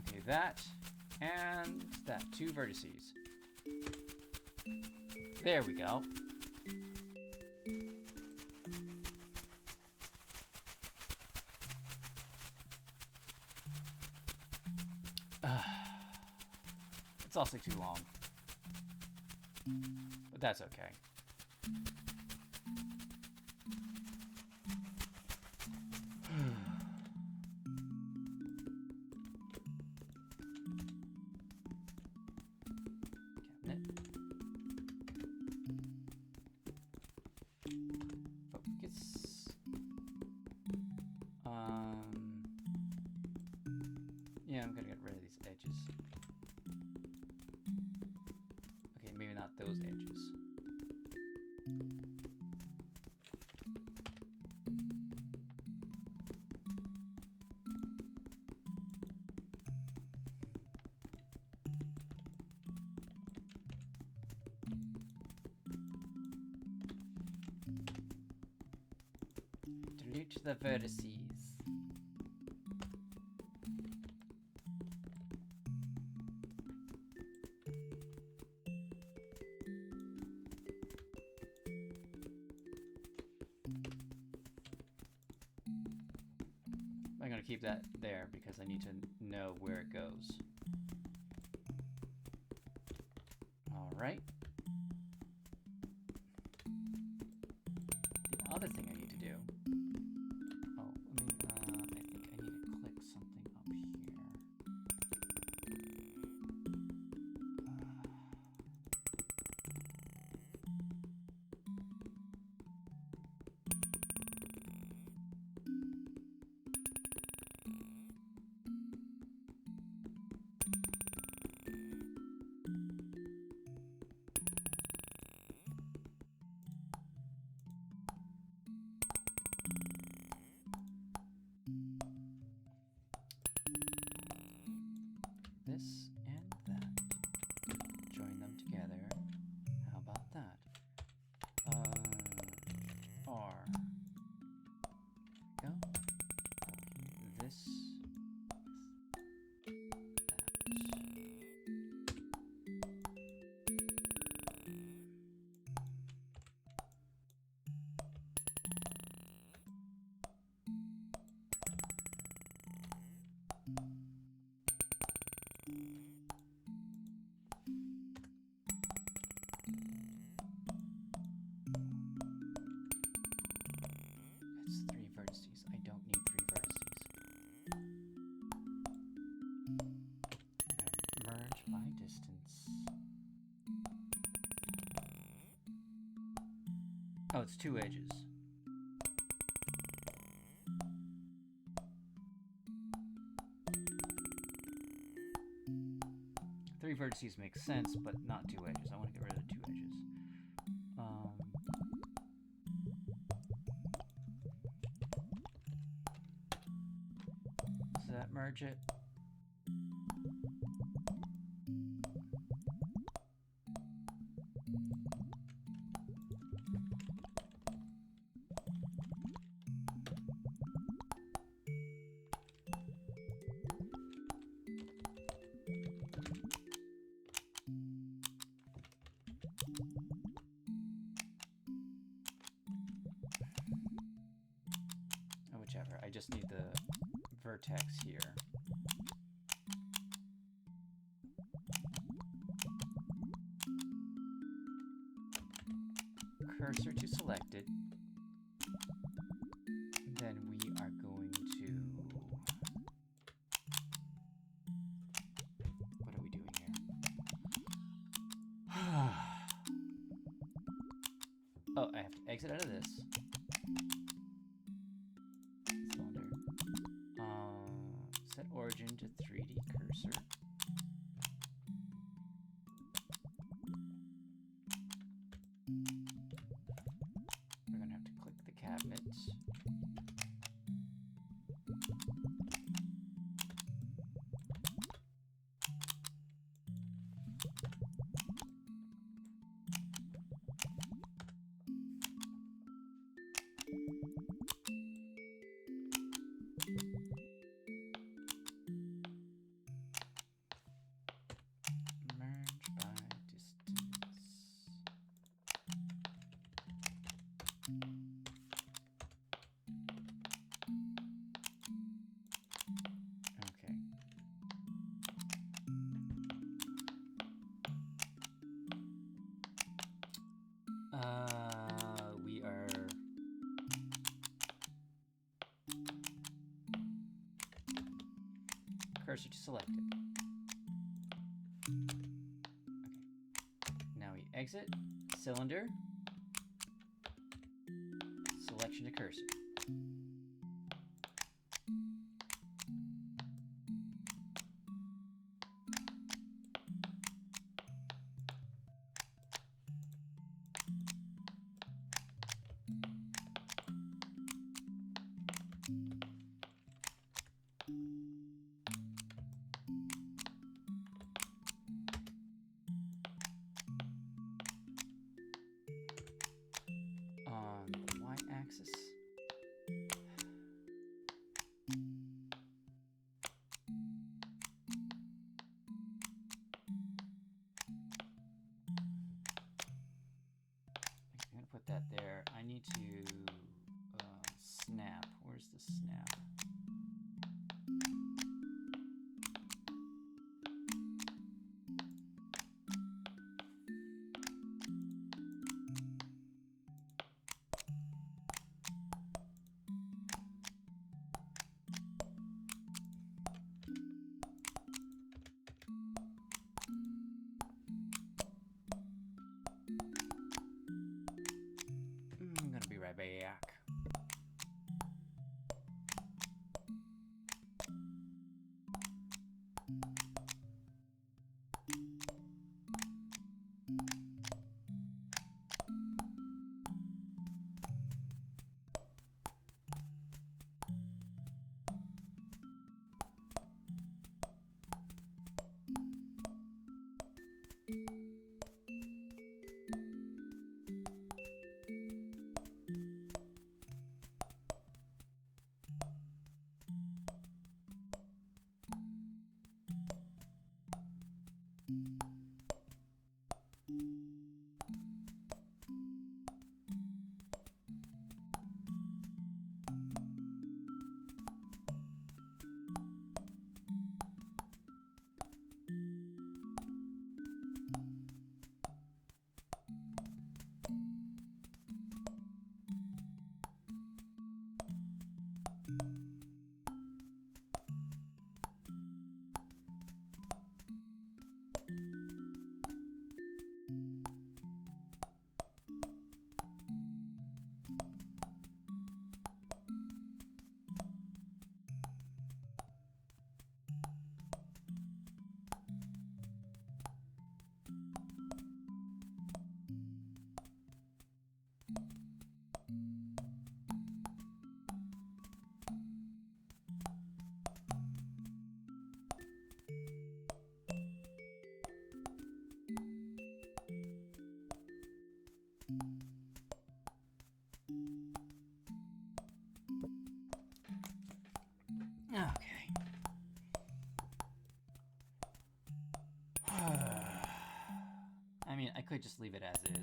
Okay, that and that, 2 vertices. There we go. It's also too long. But that's okay. Cabinet. Focus. Yeah, I'm gonna get rid of these edges. Okay, maybe not those edges. Delete the vertices. I'm gonna keep that there because I need to know where it goes. All right. The other thing I need to do. Oh, I think I need to click something up here. This and that. Join them together. How about that? R. Go. This. It's 3 vertices. I don't need 3 vertices. Merge by distance. Oh, it's 2 edges. Three vertices makes sense, but not 2 edges. I want to get rid of the 2 edges. Does that merge it? Whichever. I just need the vertex here. Cursor to selected. Then we are going to Oh, I have to exit out of this. Cylinder. Set origin to 3D cursor. We're gonna have to click the cabinets. Merge by distance. Okay. We are cursor to selected. Okay. Now we exit, cylinder, selection to cursor. On the y-axis. I'm gonna put that there. I need to snap. Where's the snap? I'm gonna be right back. Okay. I mean, I could just leave it as is.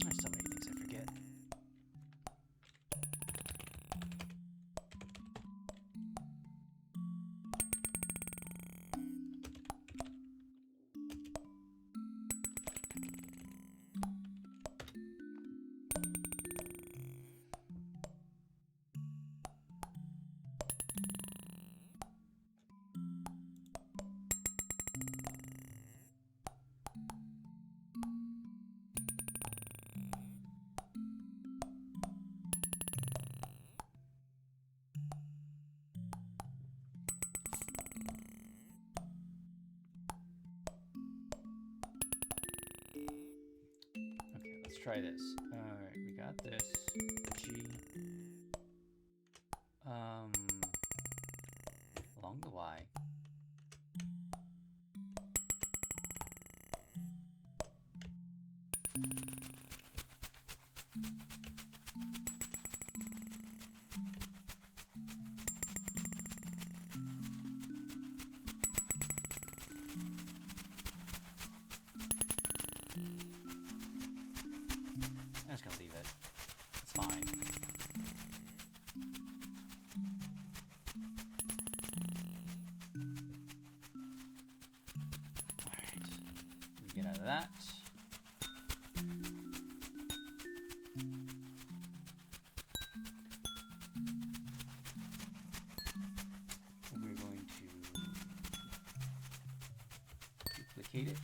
There's so many things I forget. try this. Alright, we got this. G. Along the Y. I'm just gonna leave it. It's fine. Alright. We get out of that. We're going to duplicate it.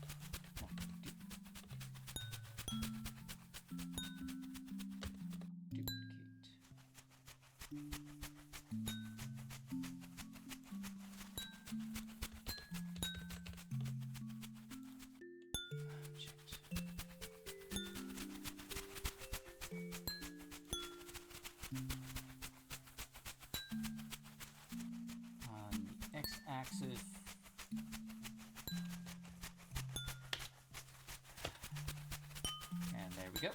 On the x-axis, and there we go.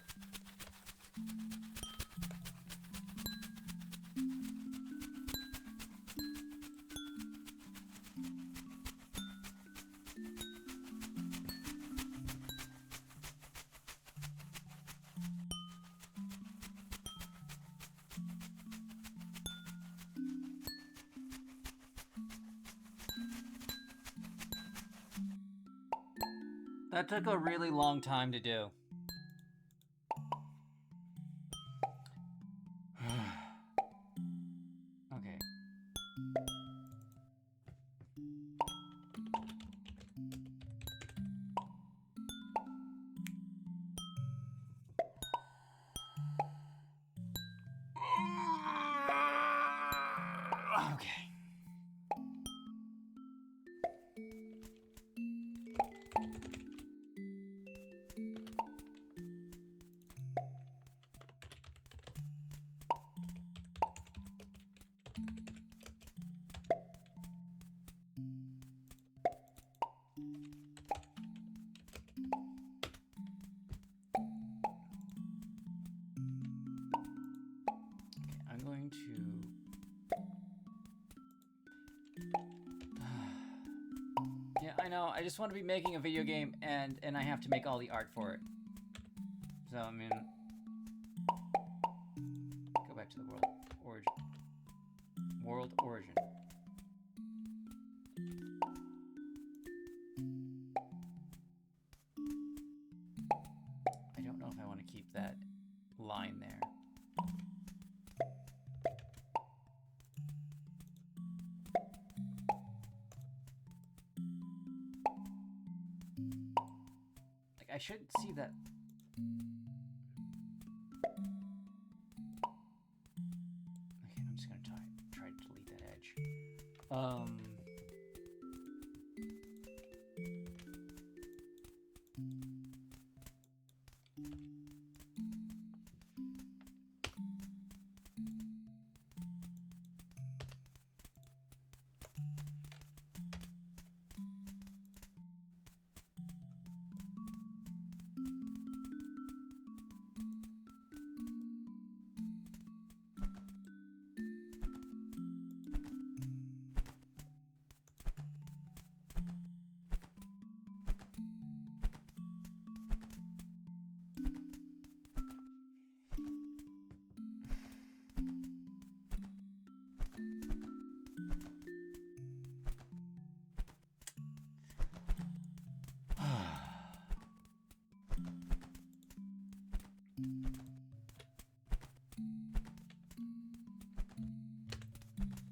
That took a really long time to do. Okay. Okay. I'm going to... Yeah, I know. I just want to be making a video game, and I have to make all the art for it. So, I mean... Go back to the world origin. World origin. I don't know if I want to keep that line there. I should see that. Okay, I'm just gonna try to delete that edge.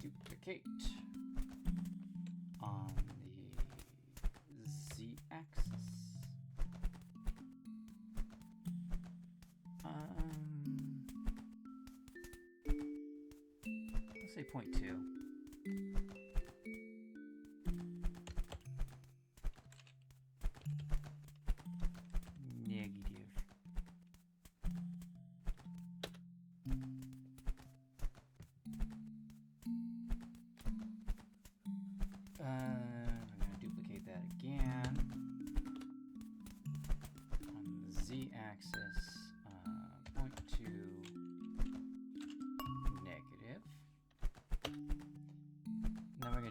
Duplicate on the z-axis. Let's say 0.2. Negative.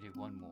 do one more.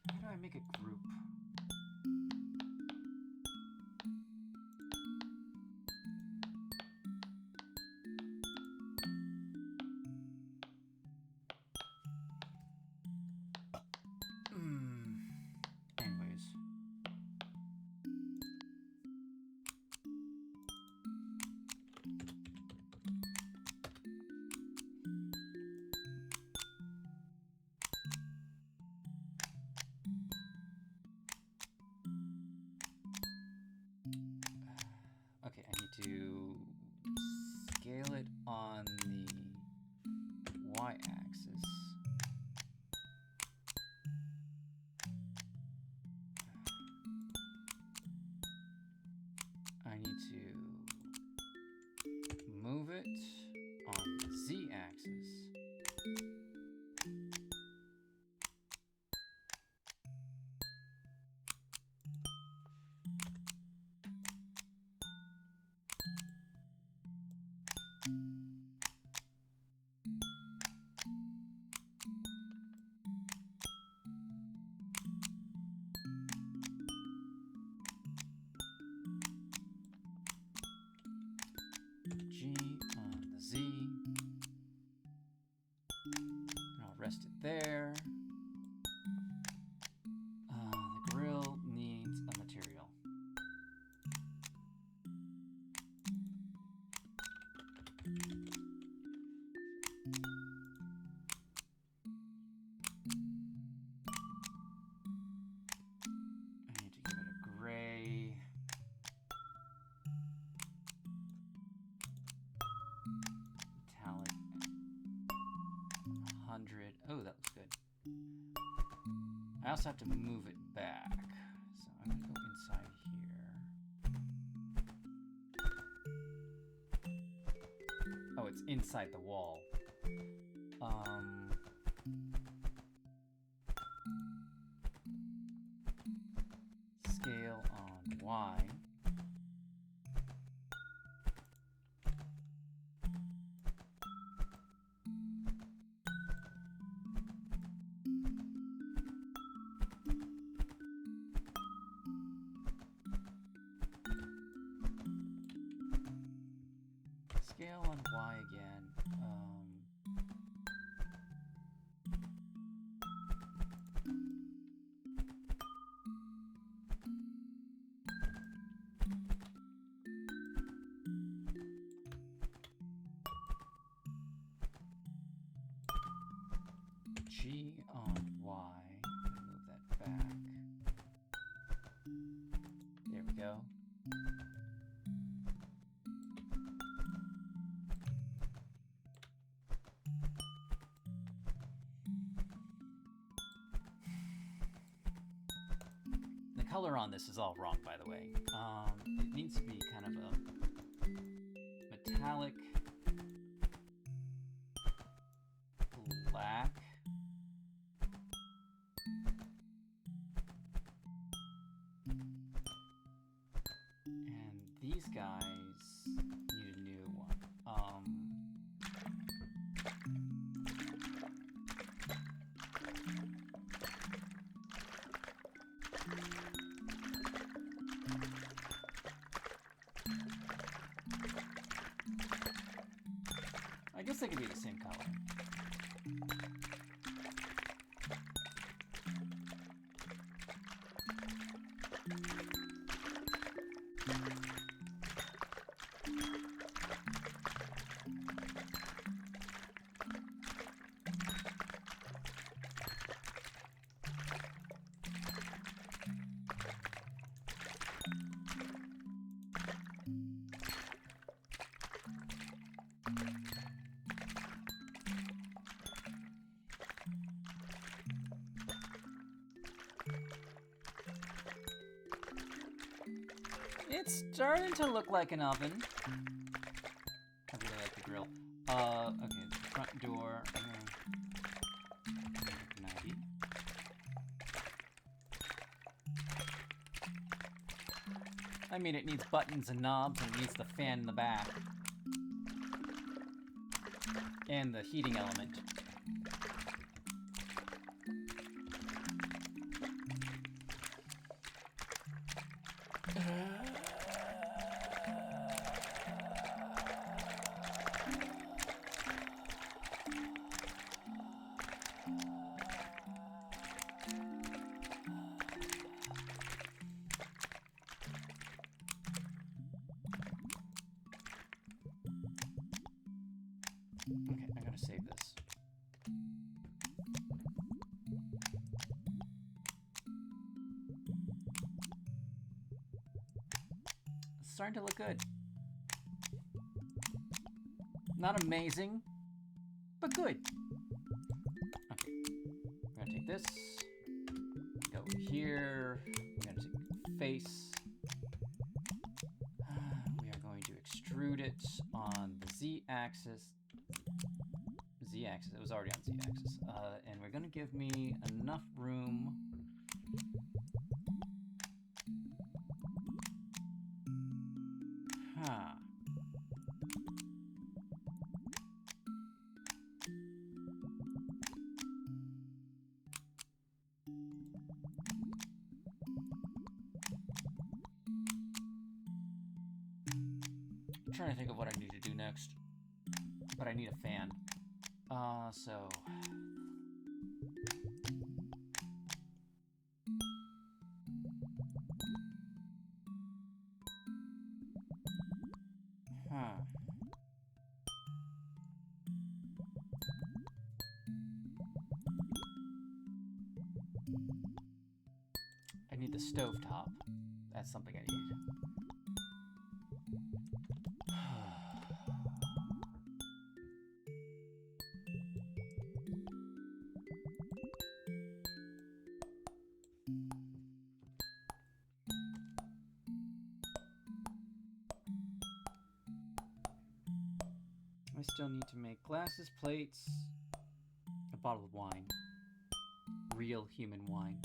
How do I make a group? Anyways. Okay, I need to scale it on the y-axis. I need to move it on the z-axis. G on the also have to move it back. So I'm gonna go inside here. Oh, it's inside the wall. Scale on Y. Scale on Y again. G on Y. Move that back. There we go. The color on this is all wrong, by the way. It needs to be kind of a metallic black. And these guys need a new one. I guess they could be the same color. It's starting to look like an oven. I really like the grill. Okay, the front door. 90. I mean, it needs buttons and knobs, and it needs the fan in the back. And the heating element. Okay, I gotta save this. It's starting to look good. Not amazing, but good. Okay, we're gonna take this, go here, we're gonna take face. We are going to extrude it on the Z-axis. Z-axis, it was already on Z-axis. And we're gonna give me enough room. Huh. I'm trying to think of what I need to do next. But I need a fan. So... Huh. I need the stovetop. That's something I need. still need to make glasses, plates, a bottle of wine. Real human wine.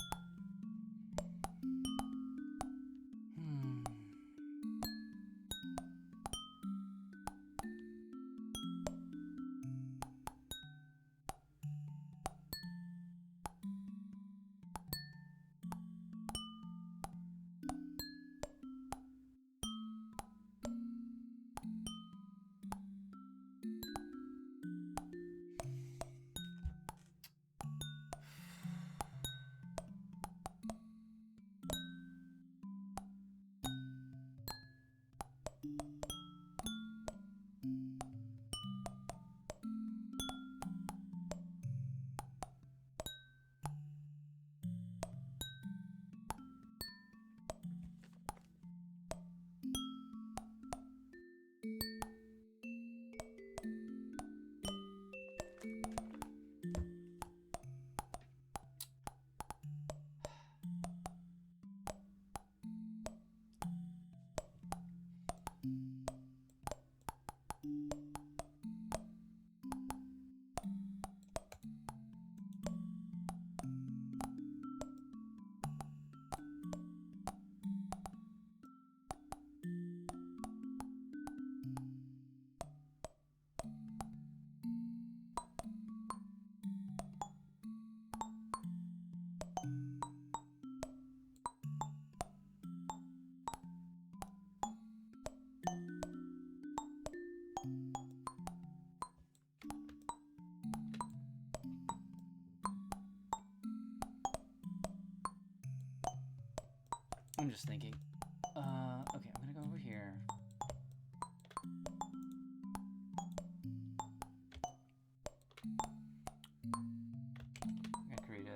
I'm just thinking. Okay, I'm gonna go over here. I'm gonna create a...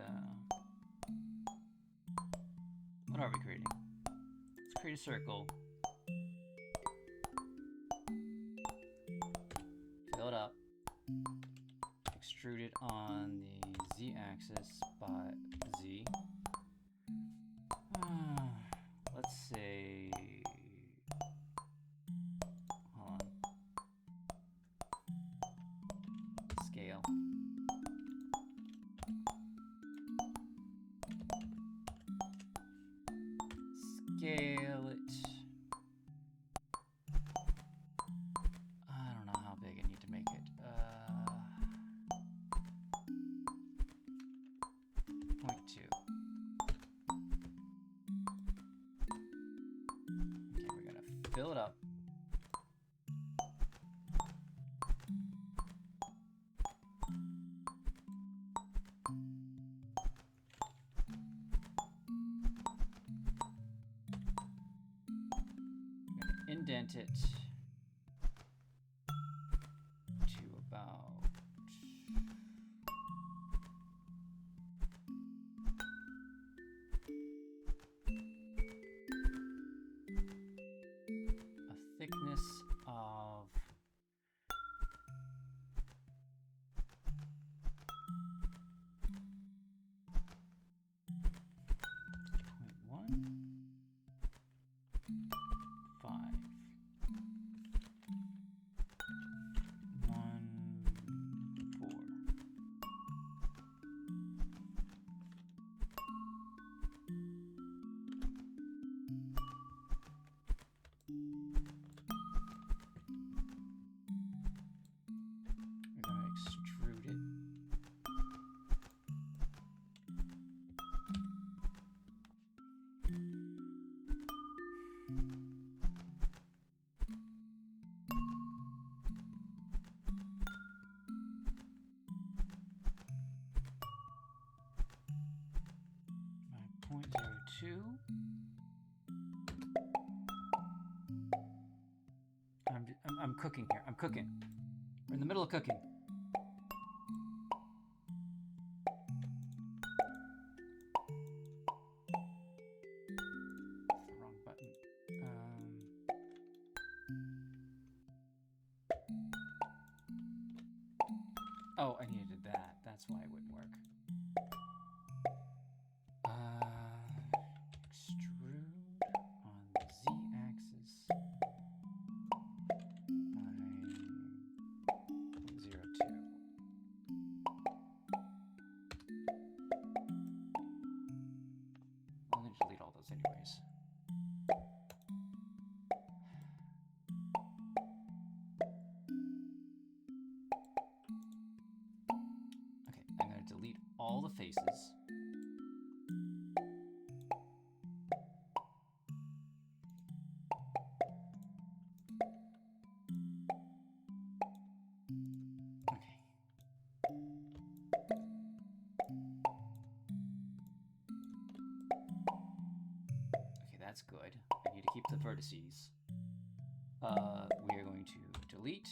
What are we creating? Let's create a circle. Fill it up. Extrude it on the z-axis by z. Let's say, hold on, scale. Scale it. I don't know how big I need to make it. 0.2. Fill it up. Indent it to about thickness of 0.02. I'm cooking here. I'm cooking. We're in the middle of cooking. The wrong button. Oh, I needed that. That's why it wouldn't work. Extrude on the z-axis by all the faces. That's good. I need to keep the vertices. We are going to delete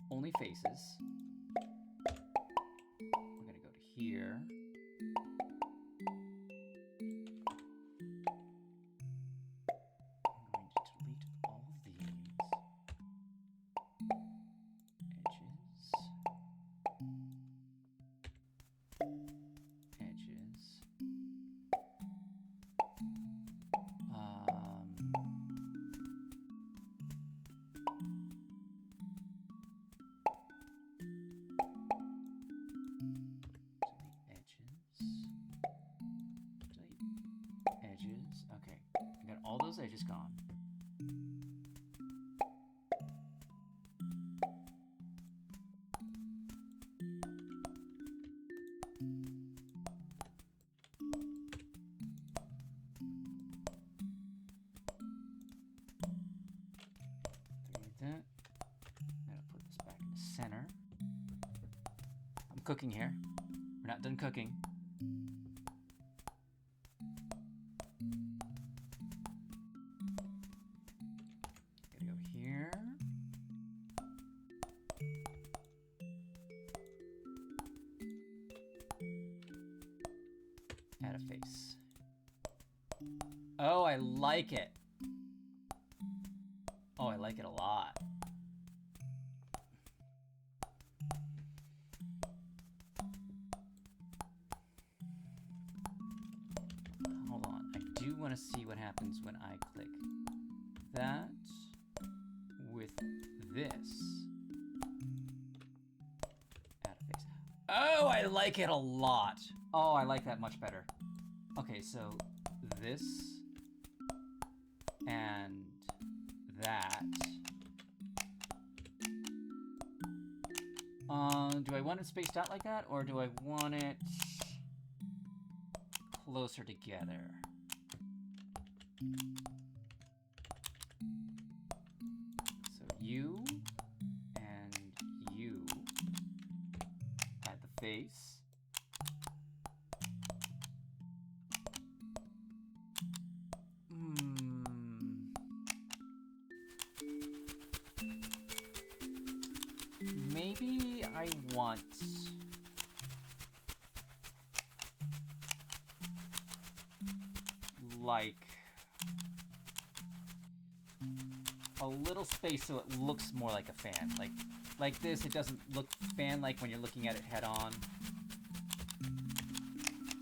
only faces. We're going to go to here. I'm going to delete all these edges. Edges. Okay, I got all those edges gone. Delete that. I'm gonna put this back in the center. I'm cooking here. We're not done cooking. Gotta go here. Add a face. Oh, I like it. Oh, I like it a lot. Hold on. I do want to see what happens when I click that with this. Add a face. Oh, I like it a lot. Oh, I like that much better. Okay, so this and that. Do I want it spaced out like that, or do I want it closer together? So you and you. Add the face. Maybe I want like a little space so it looks more like a fan. Like this, it doesn't look fan-like when you're looking at it head on.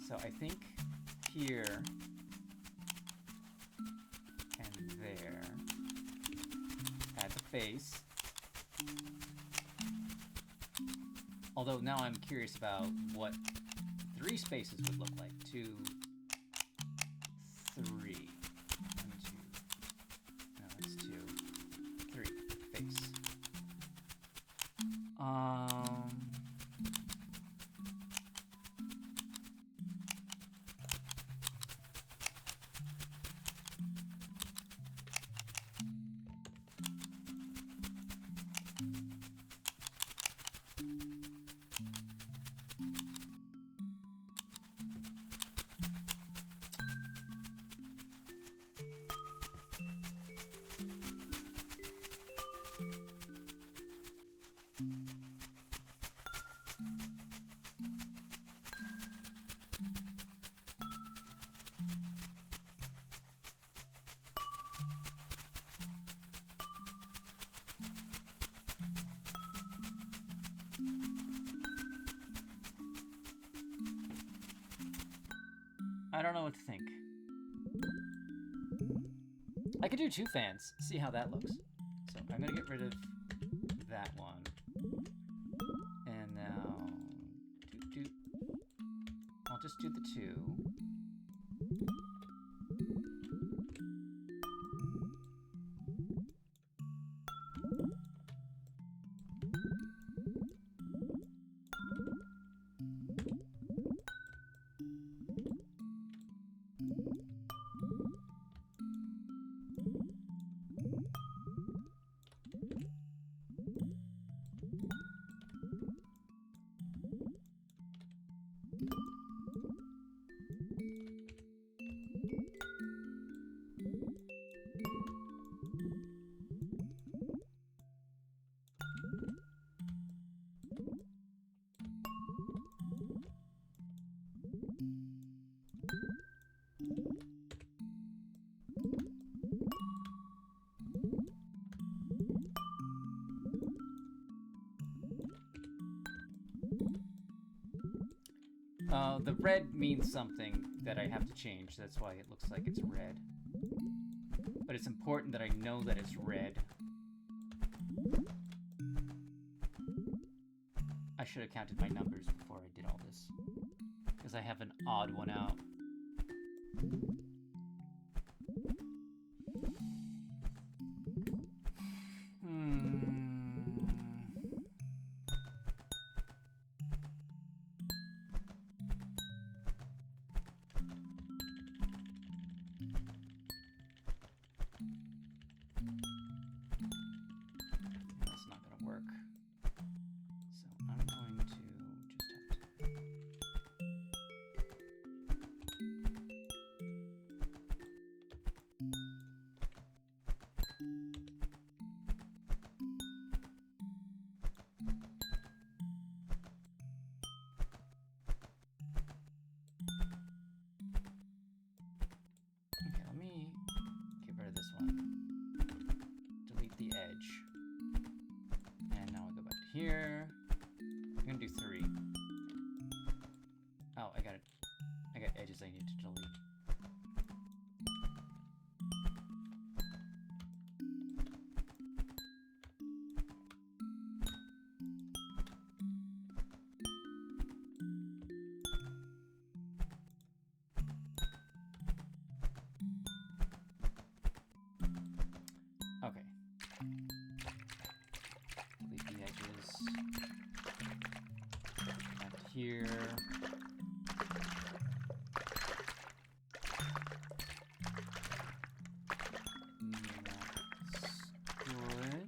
So I think here and there, add the face. Although now I'm curious about what 3 spaces would look like. 2, 3. 1, 2. No, that's 2. 3. Face. I don't know what to think. I could do 2 fans, see how that looks. So I'm gonna get rid of that one. And now, I'll just do the 2. The red means something that I have to change. That's why it looks like it's red. But it's important that I know that it's red. I should have counted my numbers before I did all this. Because I have an odd one out. That's not gonna work. So I'm going to just have to... Okay, let me get rid of this one. Delete the edge. And now I go back to here. I'm gonna do 3. Oh, I got edges I need to delete. Okay. Delete the edges. Back to here. That's good.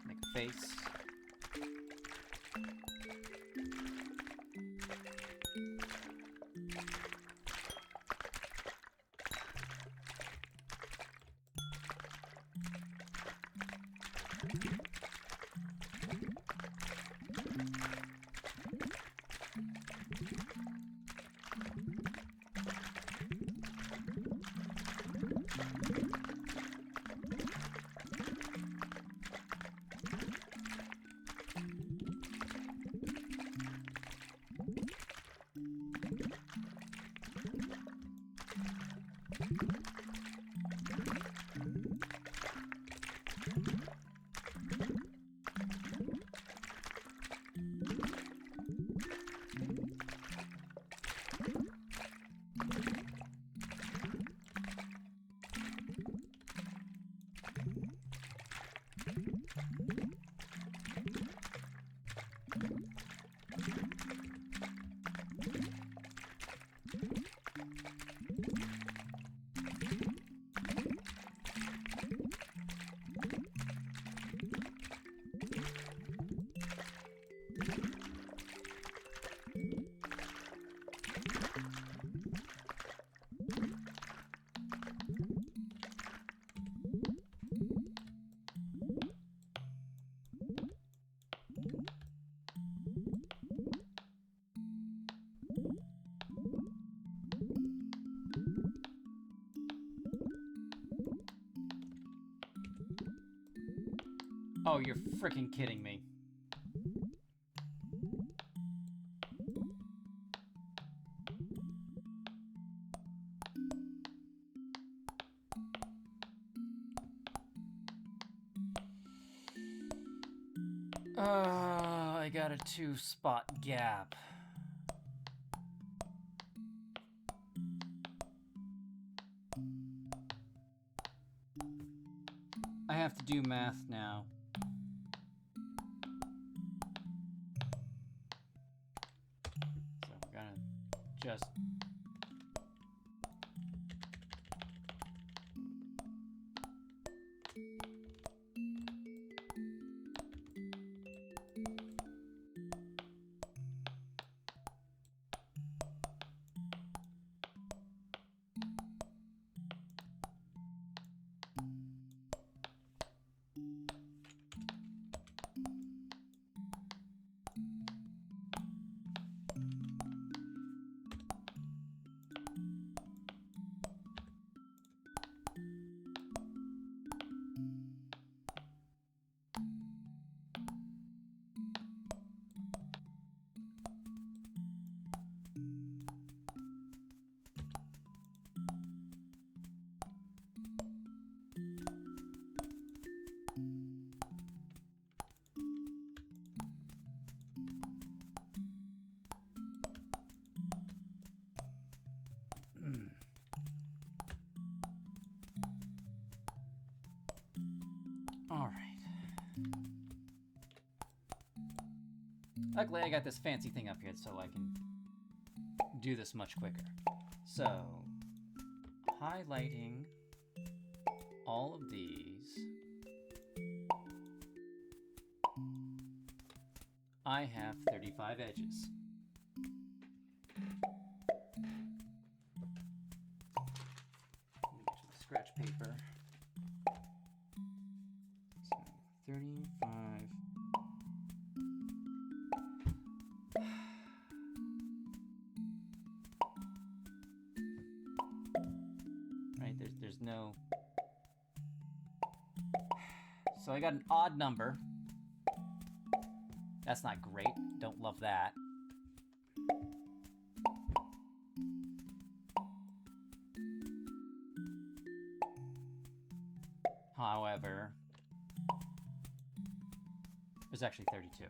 Make a face. Oh, you're freaking kidding me. I got a 2-spot gap. I have to do math now. So we're gonna just... Alright. Luckily, I got this fancy thing up here so I can do this much quicker. So, highlighting all of these. I have 35 edges. Let me get to the scratch paper. So, 35. Right, there's no... So I got an odd number. That's not great. Don't love that. However, there's actually 32.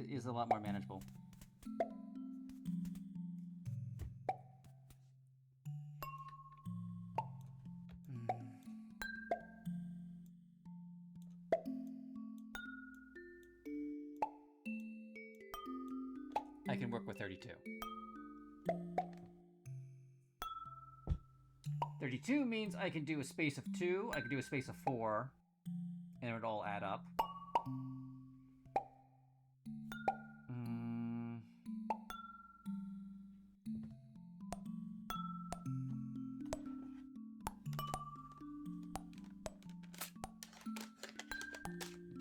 Is a lot more manageable. I can work with 32. 32 means I can do a space of 2, I can do a space of 4, and it would all add up.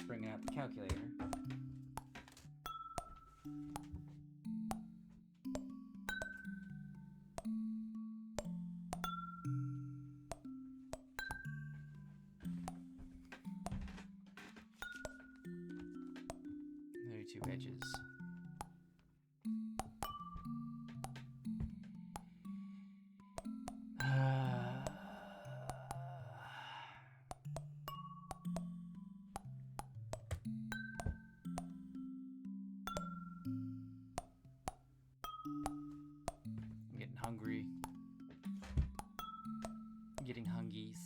Bringing out the calculator. Two edges. I'm getting hungry. I'm getting hungies.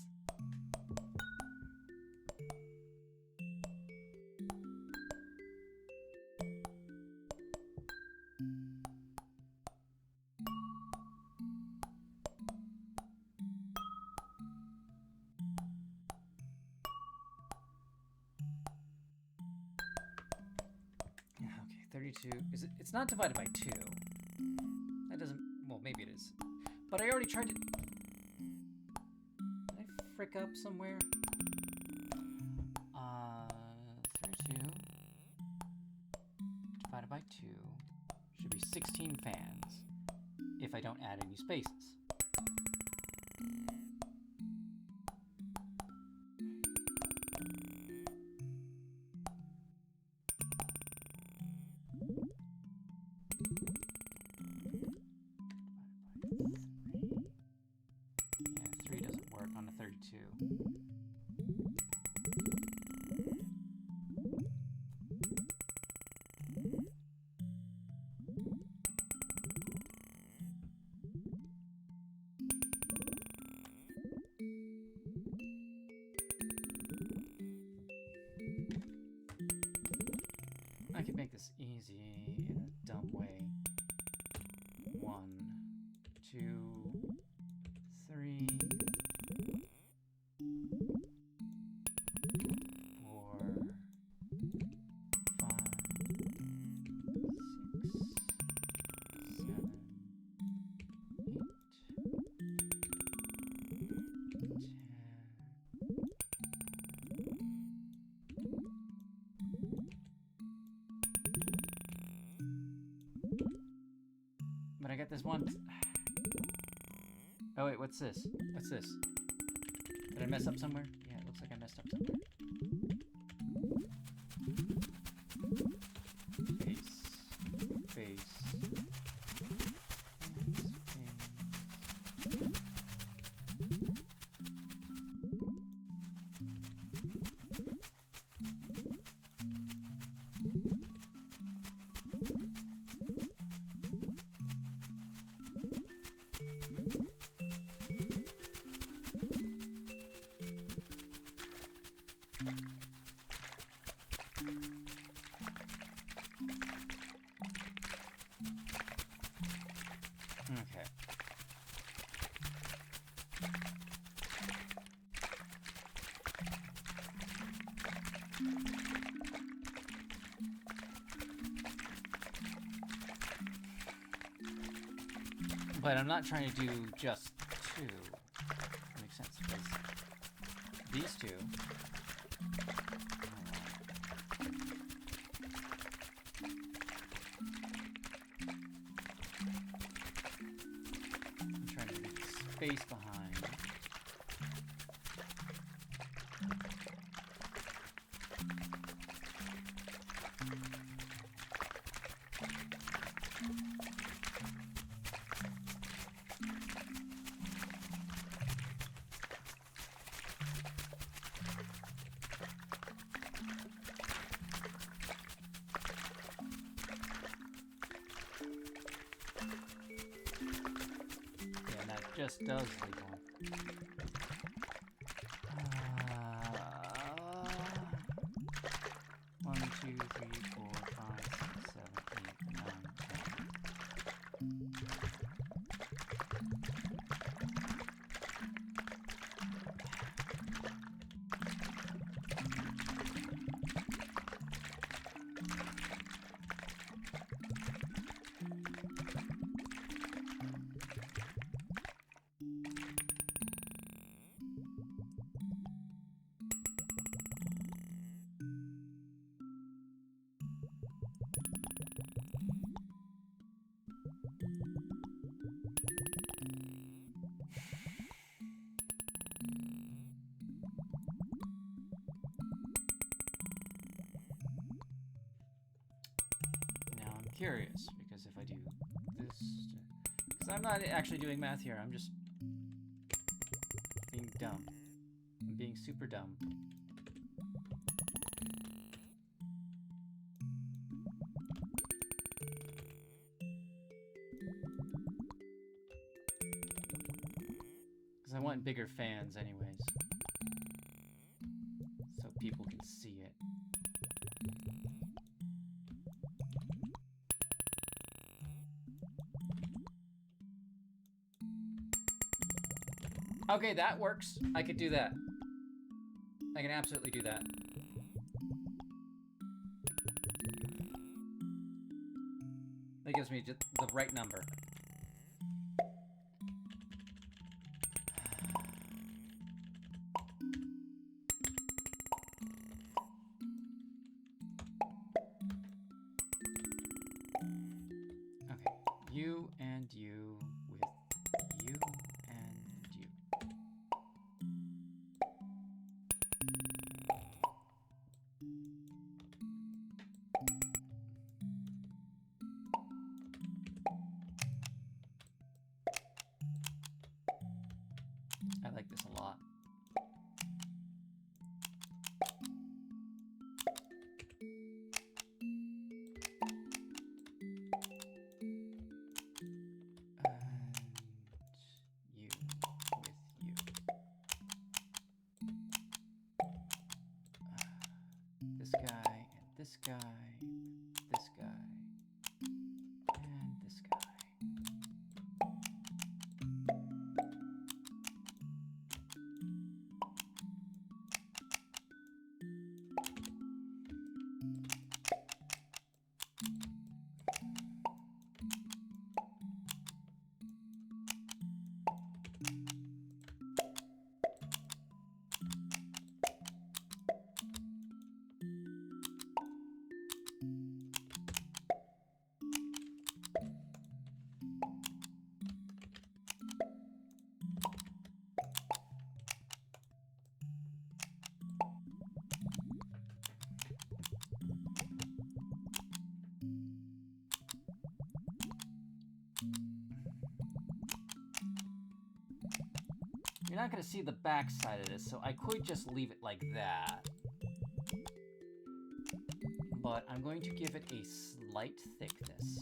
Yeah, okay, 32. Is it? It's not divided by 2. That doesn't... Well, maybe it is. But I already tried to... Did I frick up somewhere? 32 divided by 2 should be 16 fans if I don't add any spaces. Yeah, 3 doesn't work on a 32. I can make this easy in a dumb way. 1, 2, 3, 4, 5, 6, 7, 8, 10. But I got this one. Oh wait, what's this? What's this? Did I mess up somewhere? Yeah, it looks like I messed up somewhere. Face. Face. Okay. But I'm not trying to do just two. That makes sense, because these two... I'm trying to leave space behind. Just does leave one. 1, 2, 3, 4, 5, 6, 7, 8, 9, 10. Curious, because if I do this, because I'm not actually doing math here, I'm just being dumb. I'm being super dumb. Because I want bigger fans anyways, so people can see it. Okay, that works. I could do that. I can absolutely do that. That gives me just the right number. Okay, you and you with you and you. I like this a lot. This guy, and this guy, this guy, and this guy. You're not going to see the back side of this, so I could just leave it like that. But I'm going to give it a slight thickness.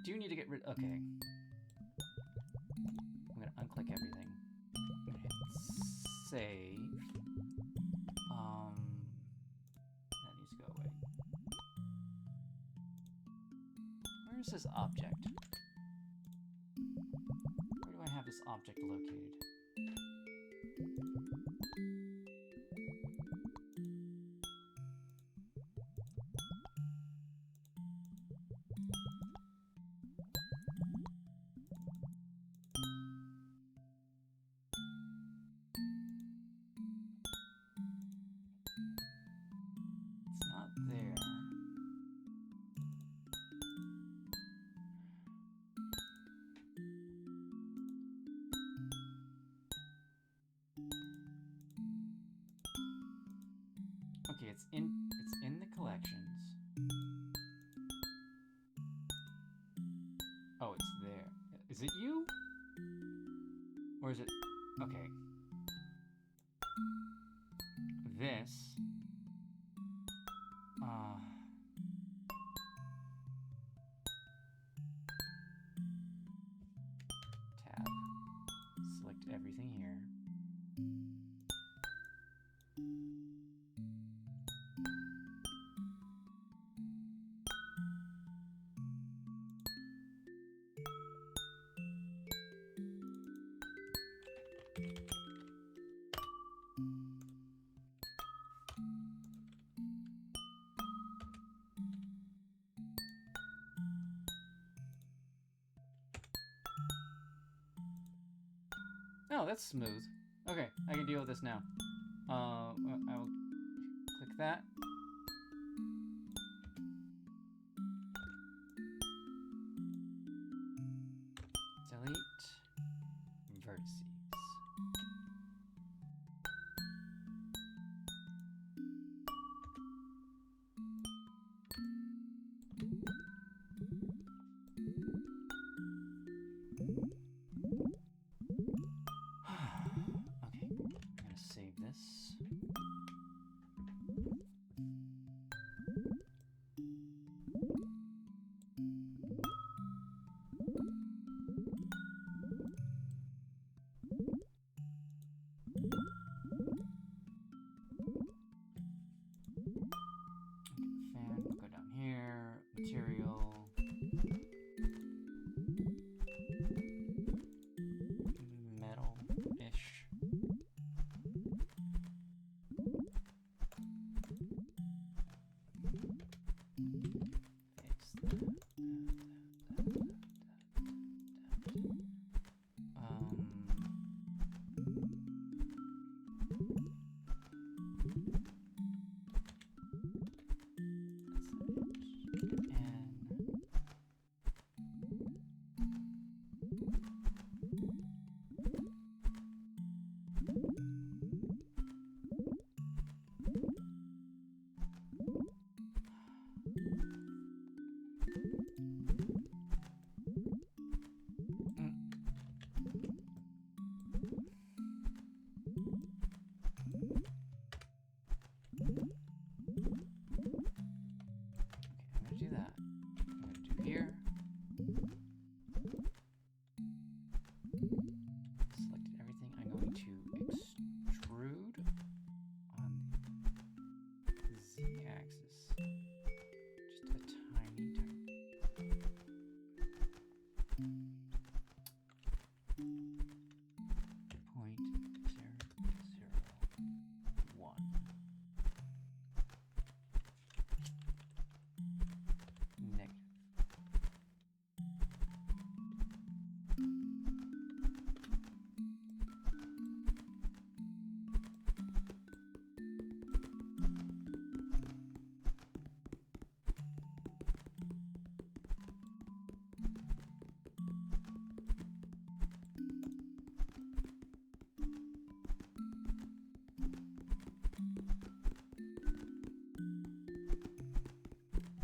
do need to get rid. Okay. I'm gonna unclick everything. I'm gonna hit save. That needs to go away. Where is this object? Where do I have this object located? It's not there. Okay, it's in the collections. Oh, it's there. Is it you? Or is it okay. This tab. Select everything here. Oh, that's smooth. Okay, I can deal with this now. I will click that. Delete vertices. Okay, I'm gonna save this. Fan, we'll go down here. Material. Metal-ish. Fix that. Do that. I'm going to do here. Selected everything. I'm going to extrude on the z-axis. Just a tiny, .001. Negative.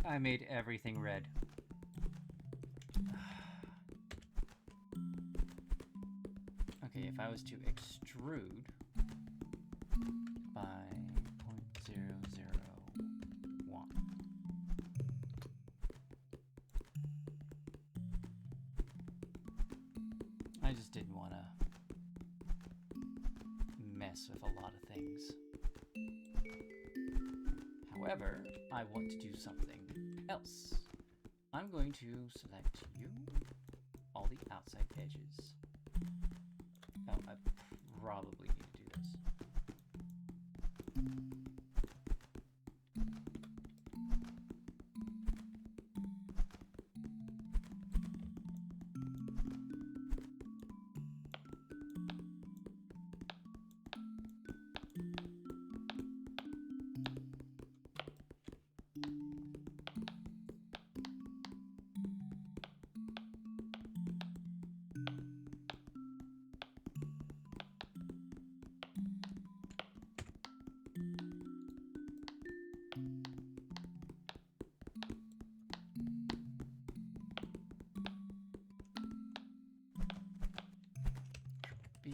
I made everything red. Okay, if I was to extrude by 0.001. I just didn't want to mess with a lot of things. However, I want to do something else. I'm going to select you, all the outside edges. Oh, I probably need to do this. B.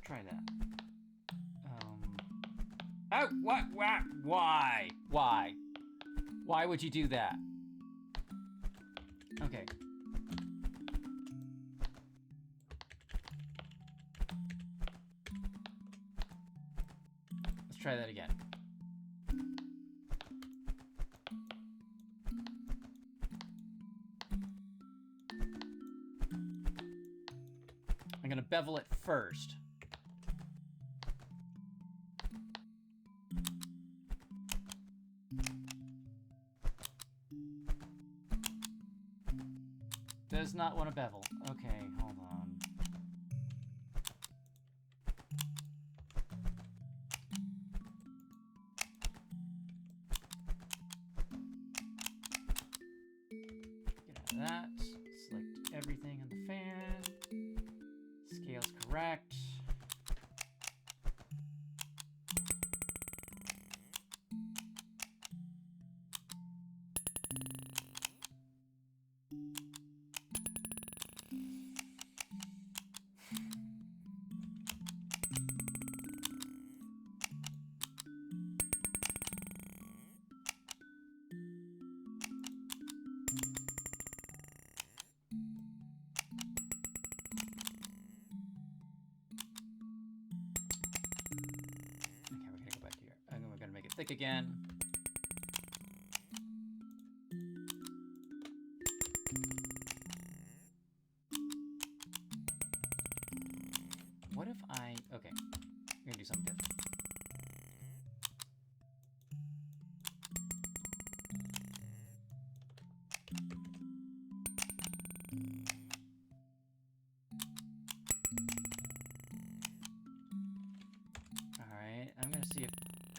Try that. Oh, what? Why? Why? Why would you do that? Okay. Let's try that again. I'm gonna bevel it first. Does not want to bevel. Okay, hold on. Get out of that. Select everything on the fan. Scale's correct. Thick again. What if I... Okay, I'm gonna do something different. Alright, I'm gonna see if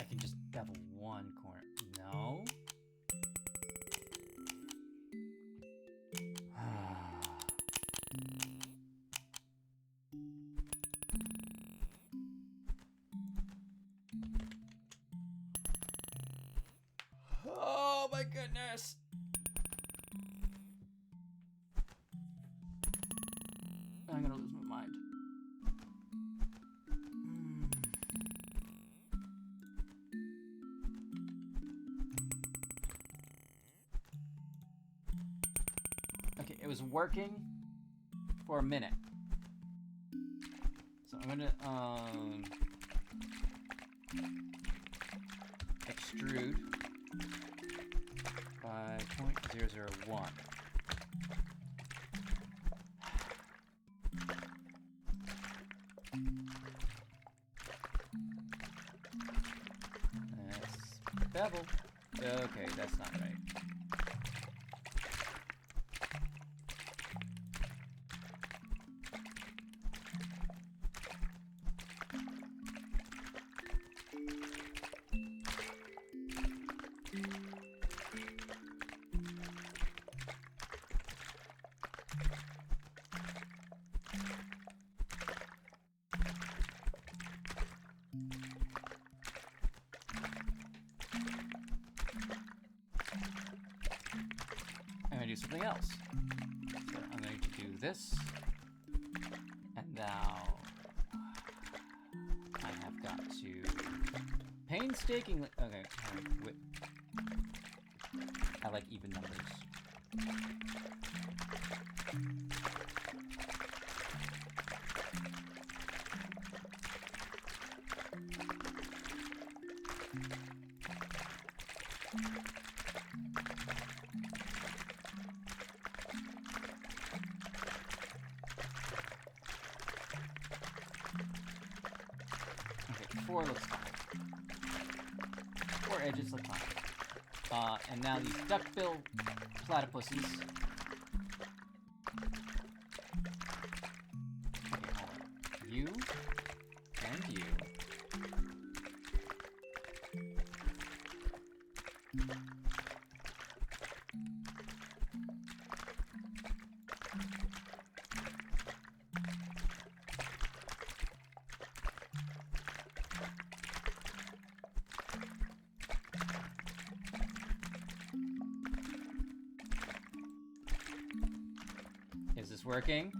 I can just bevel one corner. No? Oh my goodness! I'm gonna lose my mind. Okay, it was working for a minute. So I'm gonna extrude by 0.001. That's bevel. Okay, that's not right. do something else. So I'm going to do this. And now I have got to painstakingly... Okay, wait. I like even numbers. Okay, 4 looks fine. 4 edges look fine. And now these duckbill platypuses. Okay, hold on. You and you. Is this working?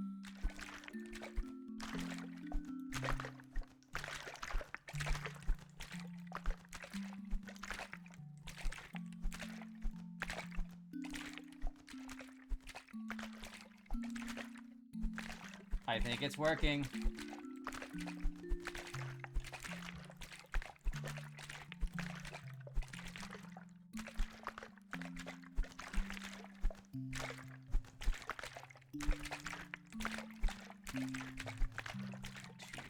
I think it's working.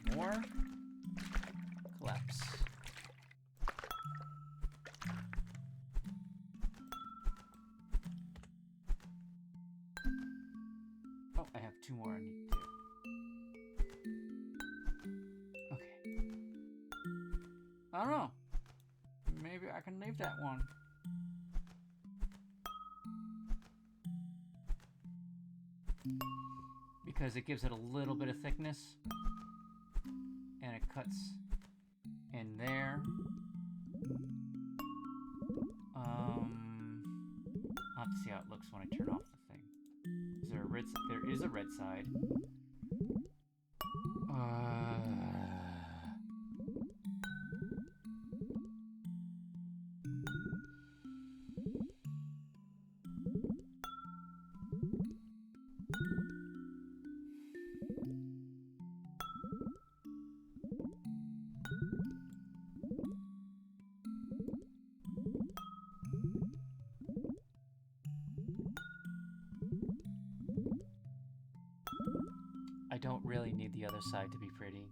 Two more. Collapse. Oh, I have 2 more I need to do. Okay. I don't know. Maybe I can leave that one. Because it gives it a little bit of thickness. And it cuts in there. I'll have to see how it looks when I turn off the thing. Is there a red side? There is a red side. I don't really need the other side to be pretty.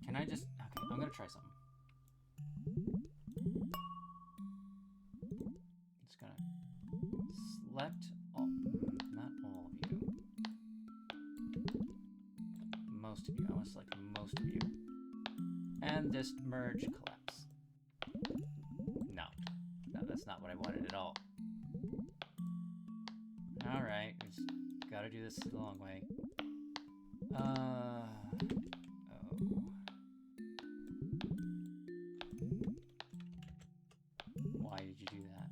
Can I just... Okay, I'm gonna try something. Just gonna select all... Not all of you. Most of you. I want to select most of you. And just merge, collapse. No. No, that's not what I wanted at all. Alright, we just gotta do this the long way. Oh. Why did you do that?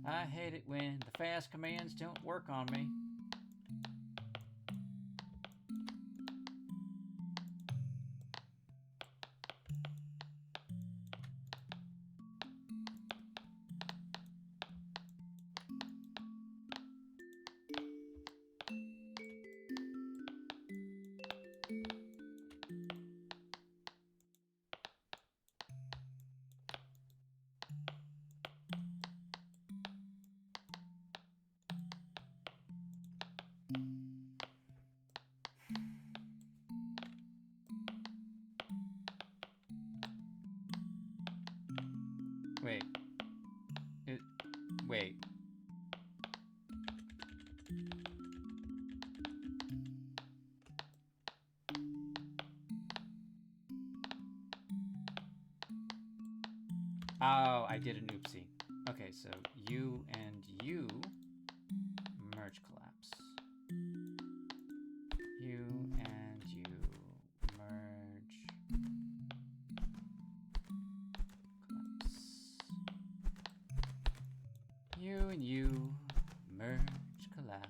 I hate it when the fast commands don't work on me. I did an oopsie. Okay, so you and you merge collapse. You and you merge collapse. You and you merge collapse.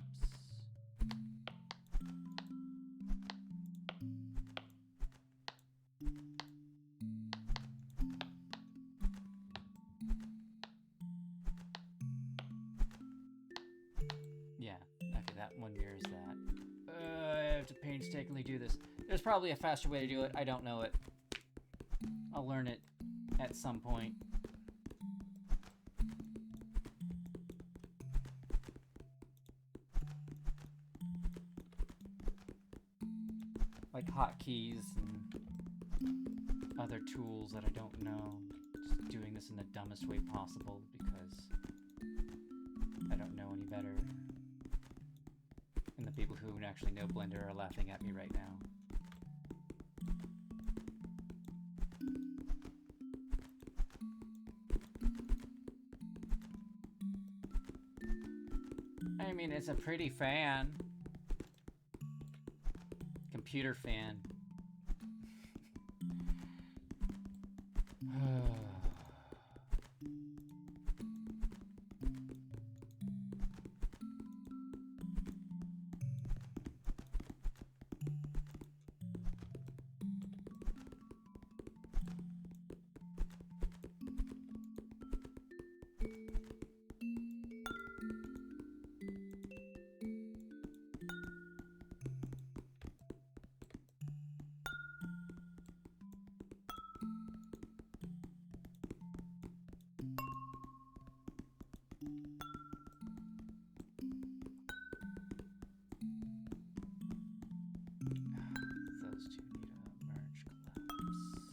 Yeah, okay, that one mirrors that. I have to painstakingly do this. There's probably a faster way to do it. I don't know it. I'll learn it at some point. Like hotkeys and other tools that I don't know. Just doing this in the dumbest way possible because I don't know any better. And the people who actually know Blender are laughing at me right now. I mean, it's a pretty fan. Computer fan. Those two need a merge collapse.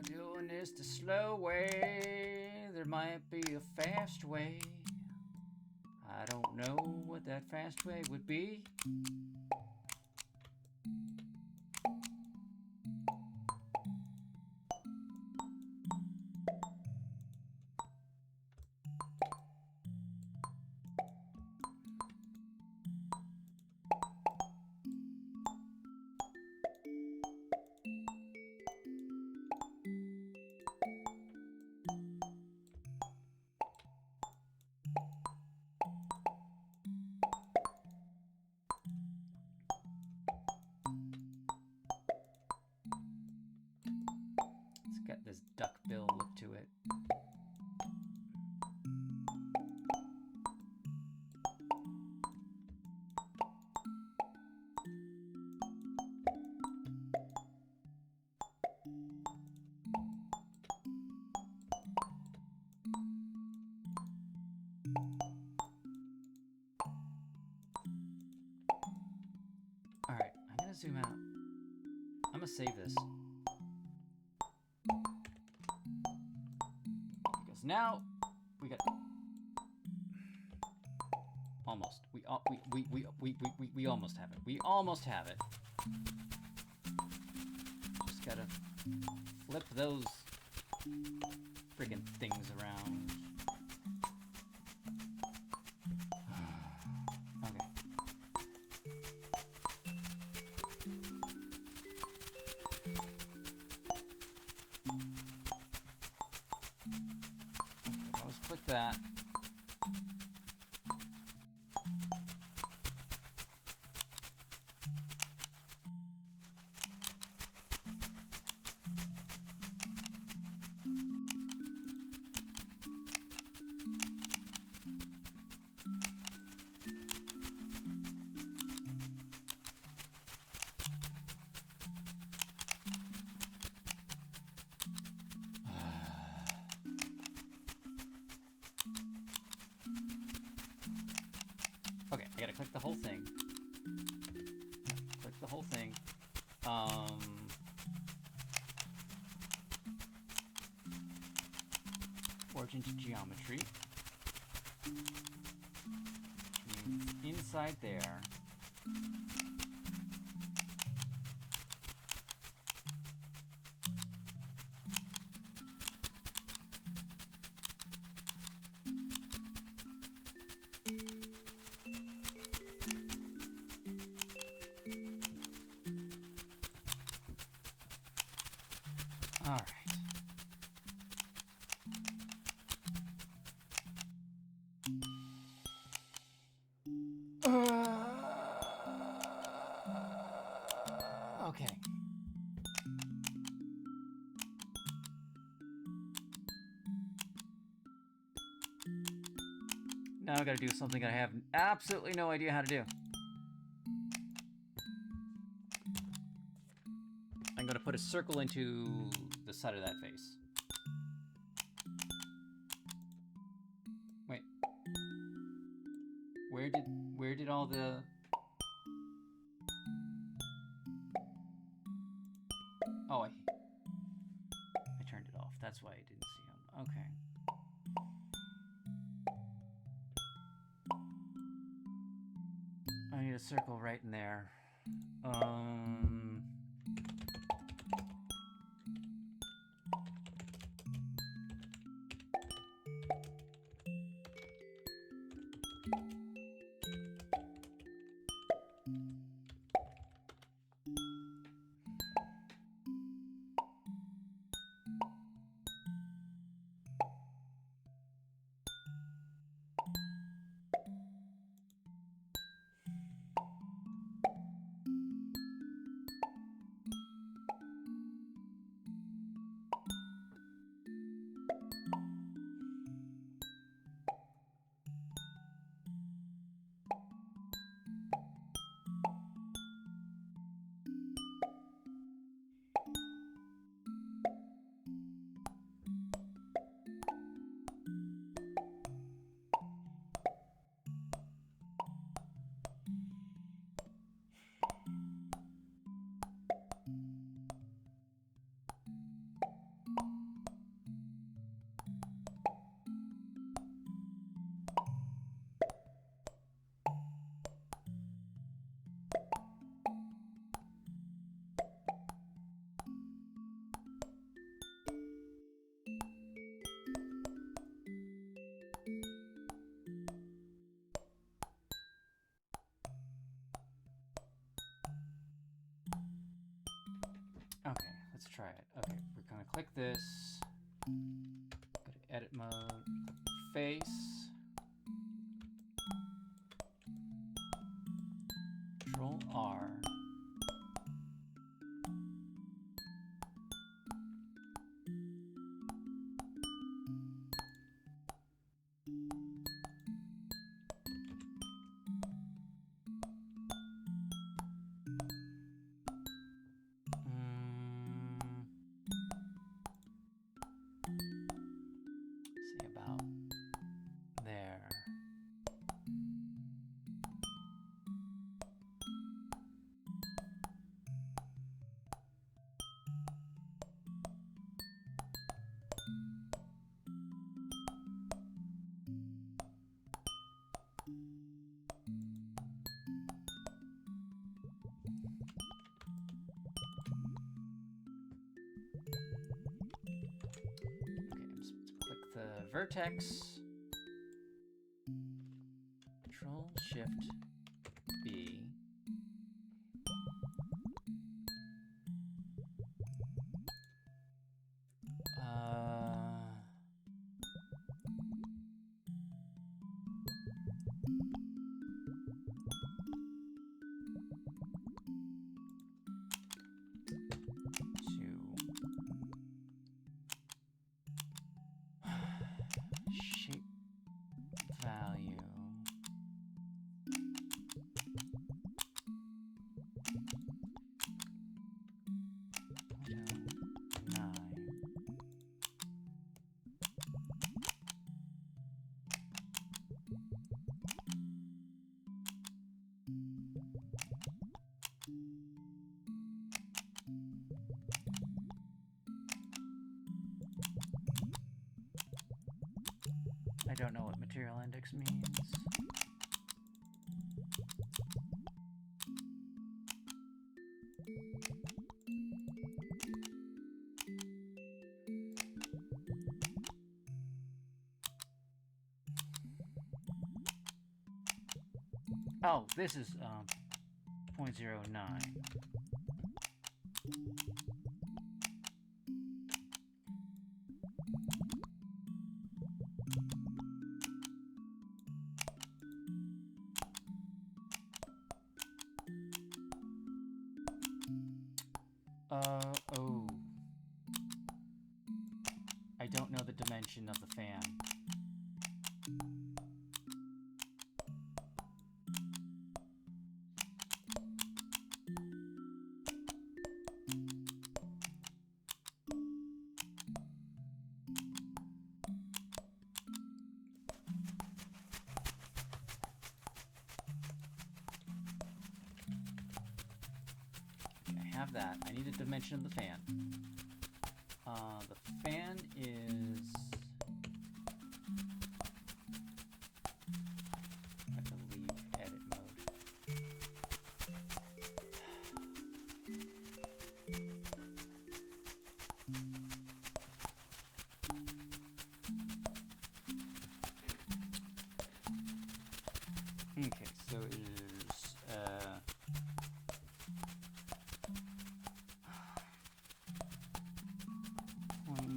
Doing this the slow way. There might be a fast way. I don't know what that fast way would be. It's got this duckbill look to it. Alright, I'm gonna zoom out. I'm gonna save this. now we got almost. We almost have it. We almost have it. Just gotta flip those friggin' things around. Okay. Let's click that. Okay, I gotta click the whole thing. Click the whole thing. Origin to geometry. Inside there. All right. Okay. Now I gotta do something I have absolutely no idea how to do. I'm gonna put a circle into the side of that face. Wait. Where did all the... Oh, I turned it off. That's why I didn't see them. Okay. I need a circle right in there. Okay, let's try it. Okay, we're gonna click this. Go to edit mode, click face. Control R. See about there. vertex. Control Shift B. Shape value. I don't know what material index means. Oh, this is 0.09. Oh. I don't know the dimension of the fan. Have that. I need a dimension of the fan. The fan is... I have to leave edit mode. Okay, so it is... 0.377.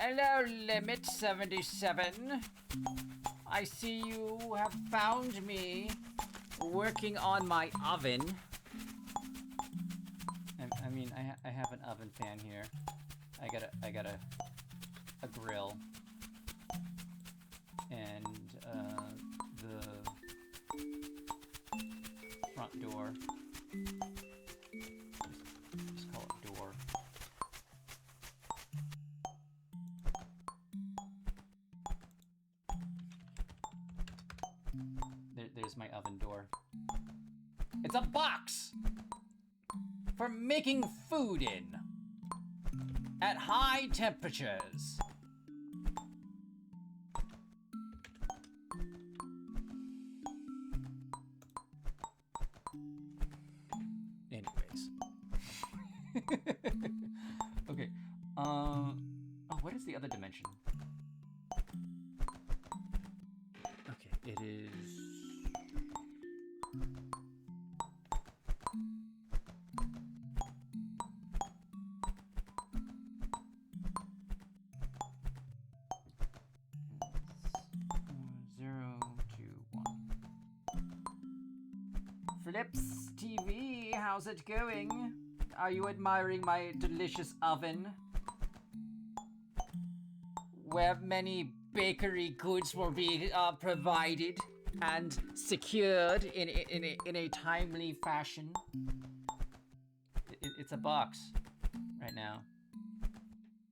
Hello, Limit 77. I see you have found me working on my oven. I mean, I have an oven fan here. I got a grill and the front door. Just call it door. There's my oven door. It's a box for making food in at high temperatures. Anyways. Okay. Oh, what is the other dimension? Okay, it is... Flips TV, how's it going? Are you admiring my delicious oven? Where many bakery goods will be provided and secured in a timely fashion. It's a box right now.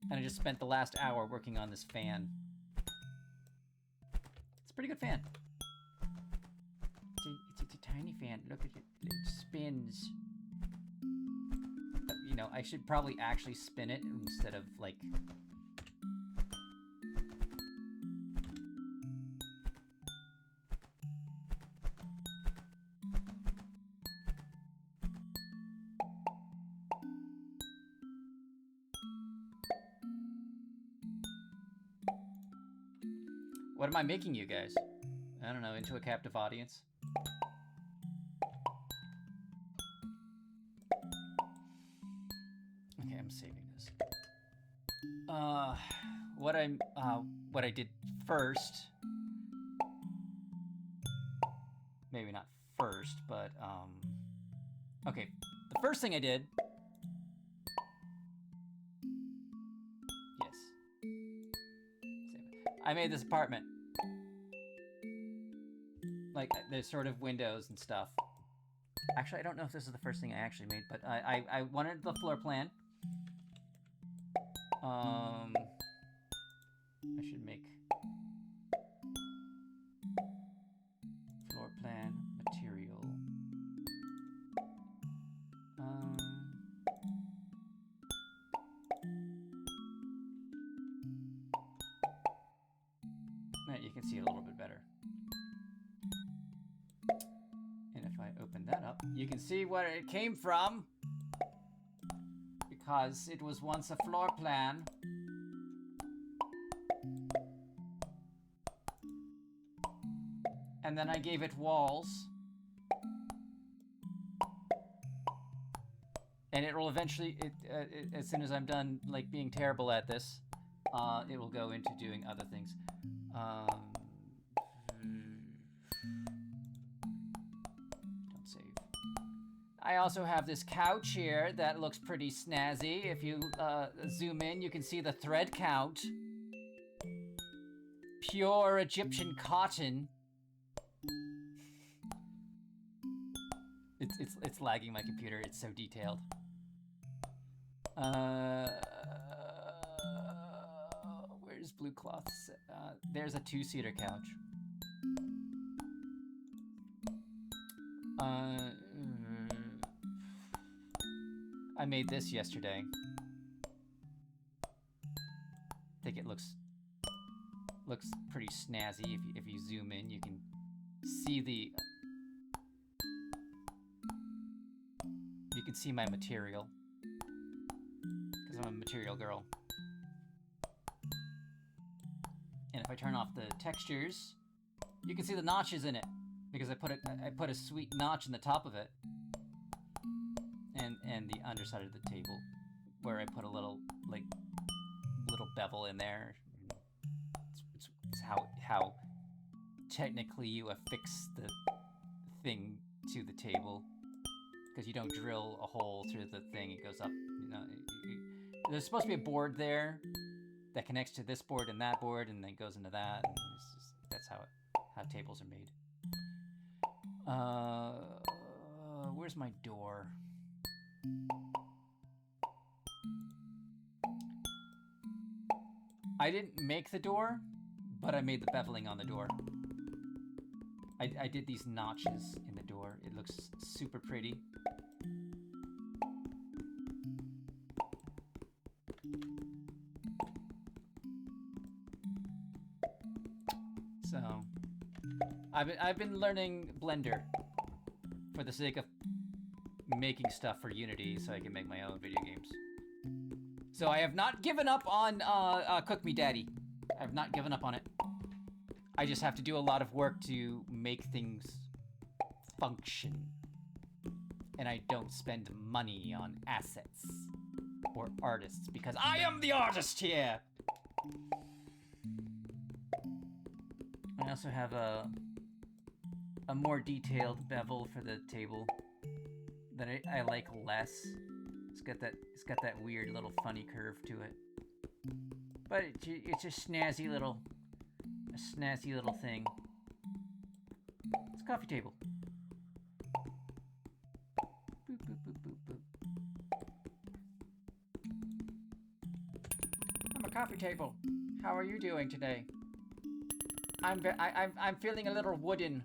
And I just spent the last hour working on this fan. pretty good fan. It's a tiny fan. Look at it. It spins. You know, I should probably actually spin it instead of, like... What am I making you guys? I don't know, into a captive audience? Okay, I'm saving this. What I did first... Maybe not first, but, okay, the first thing I did... Yes. I made this apartment. Like, there's sort of windows and stuff. Actually, I don't know if this is the first thing I actually made, but I wanted the floor plan. I should make floor plan material. You can see it a little bit better. And if I open that up, you can see where it came from. Because it was once a floor plan. And then I gave it walls. And it will eventually, as soon as I'm done, like, being terrible at this, it will go into doing other things. Don't save. I also have this couch here that looks pretty snazzy. If you zoom in, you can see the thread count. Pure Egyptian cotton. It's lagging my computer. It's so detailed. Where's blue cloth? There's a two-seater couch. I made this yesterday. I think it looks pretty snazzy. If you zoom in, you can see you can see my material. Because I'm a material girl. And if I turn off the textures, you can see the notches in it. Because I put a sweet notch in the top of it. And the underside of the table. Where I put a little bevel in there. It's how technically you affix the thing to the table. Because you don't drill a hole through the thing, it goes up. You know, there's supposed to be a board there that connects to this board and that board, and then goes into that. And that's how tables are made. Where's my door? I didn't make the door, but I made the beveling on the door. I did these notches in the door. It looks super pretty. So, I've been learning Blender for the sake of making stuff for Unity so I can make my own video games. So I have not given up on Cook Me Daddy. I have not given up on it. I just have to do a lot of work to make things function. And I don't spend money on assets or artists because I am the artist here! I also have a more detailed bevel for the table that I like less. It's got that weird little funny curve to it. But it's a snazzy little thing. It's a coffee table. Boop, boop, boop, boop, boop. I'm a coffee table. How are you doing today? I'm feeling a little wooden.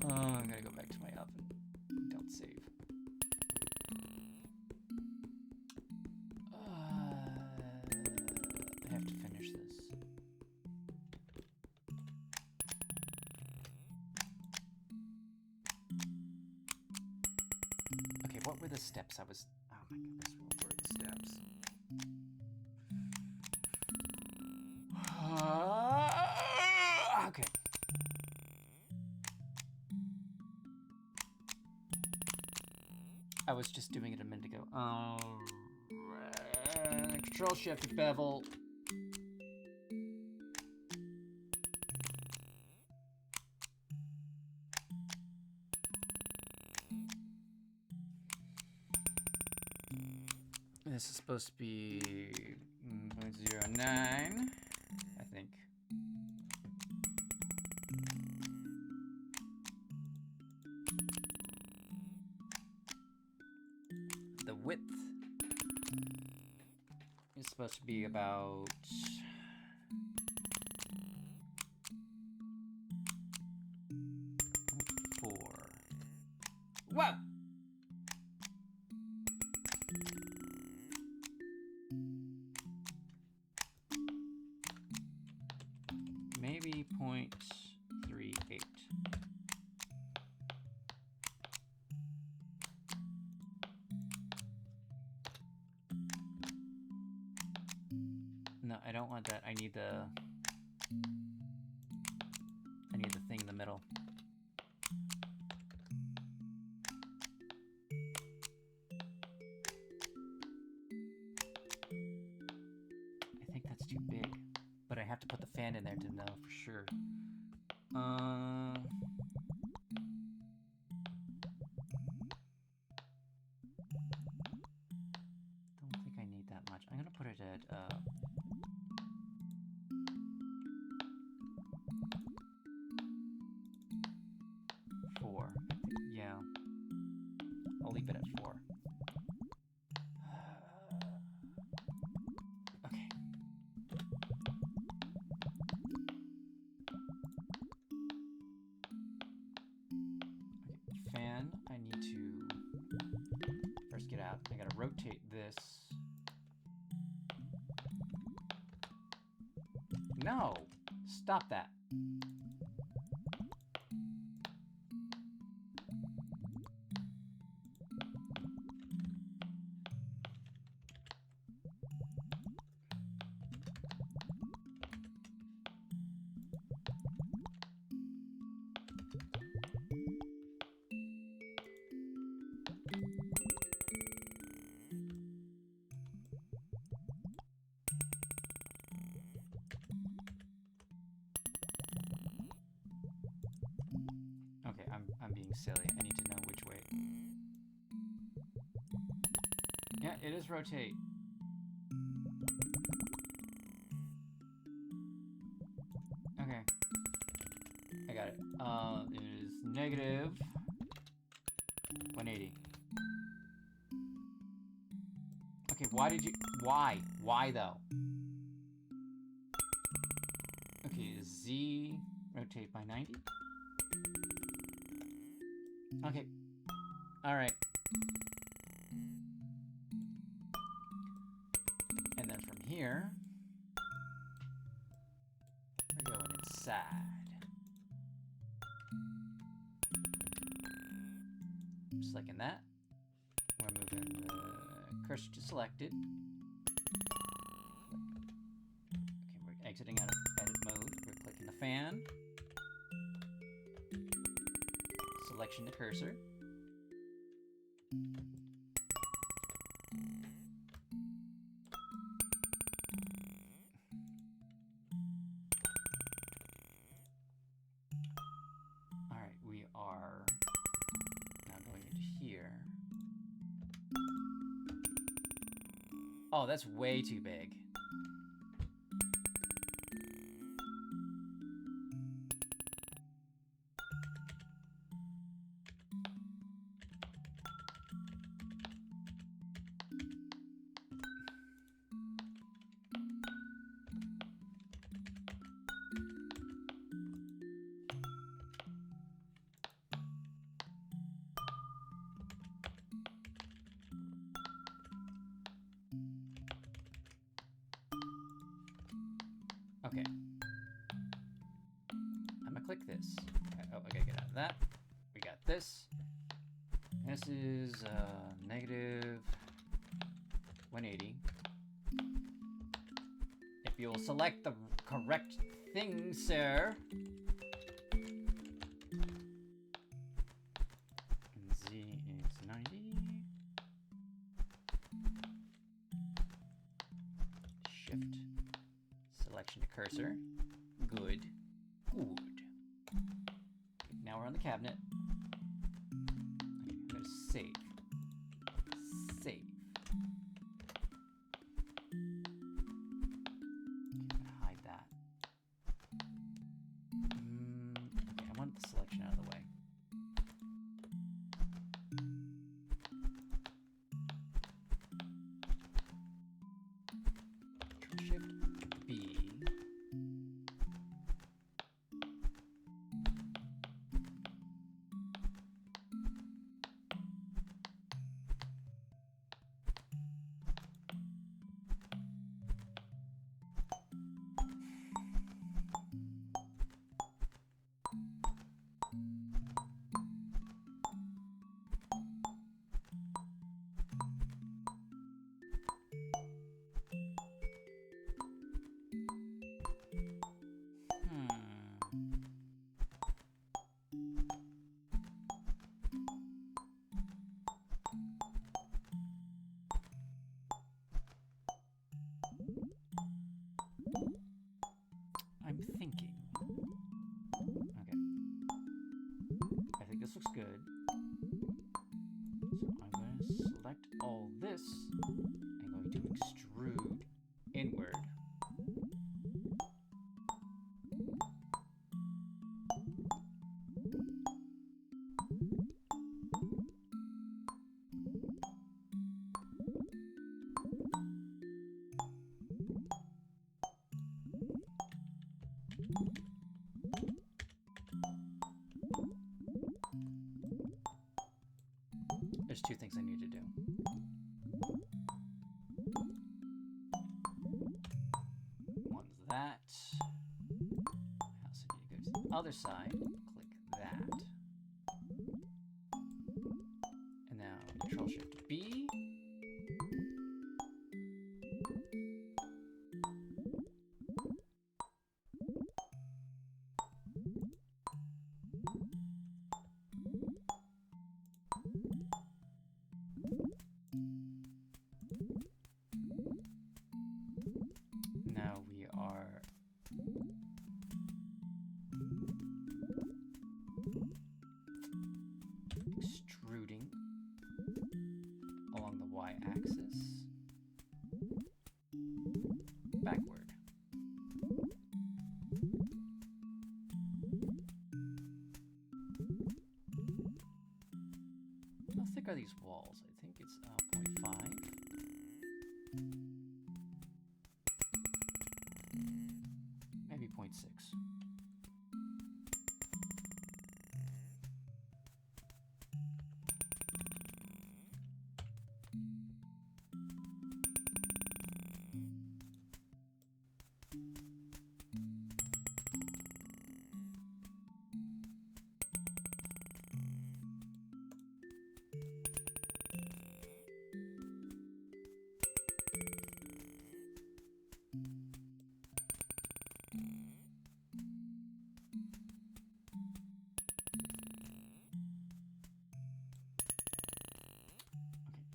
Oh, I'm gonna go back to my oven. Don't save. I have to finish this. Okay, what were the steps I was... Oh my goodness, what were the steps? Okay. I was just doing it a minute ago. Control Shift bevel. This is supposed to be 0.09, I think. The width is supposed to be about 4. Whoa! Maybe 0.38. No, I don't want that. I need the thing in the middle. I think that's too big, but I have to put the fan in there to know for sure. Don't think I need that much. I'm gonna put it at 4. Yeah, I'll leave it at 4. Okay. Fan, I need to first get out. I gotta rotate this. No! Stop that. I'm being silly. I need to know which way. Yeah, it is rotate. Okay. I got it. It is negative 180. Okay, why did you... Why? Why, though? Okay, Z... Rotate by 90? Okay. Alright. And then from here... we're going inside. Just like in that. We're moving the cursor to selected. Okay, we're exiting out of edit mode. We're clicking the fan. Selection to cursor. Alright, we are now going into here. Oh, that's way too big. Okay. I'm gonna click this. Oh, I gotta get out of that. We got this. This is negative 180. If you'll select the correct thing, sir. And Z is 90. Shift. Selection to cursor. Good. Good. Now we're on the cabinet. Okay, I'm gonna save. Save. Okay, I'm gonna hide that. Okay, I want the selection out of the way. Shift B. I'm thinking. Okay. I think this looks good. So I'm going to select all this. I'm going to extrude inward. There's two things I need to do. One's that. I also need to go to the other side. Click that. And now Control Shift B. Now we are extruding along the y-axis backward. How thick are these walls? I think it's 0.5. Maybe 0.6.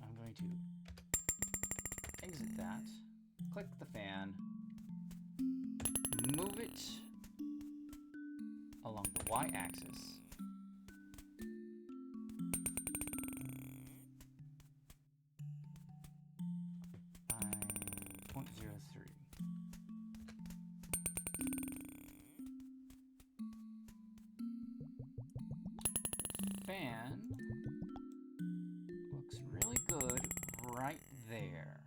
I'm going to exit that, click the fan, move it along the y-axis, by 0.03. Fan looks really good right there.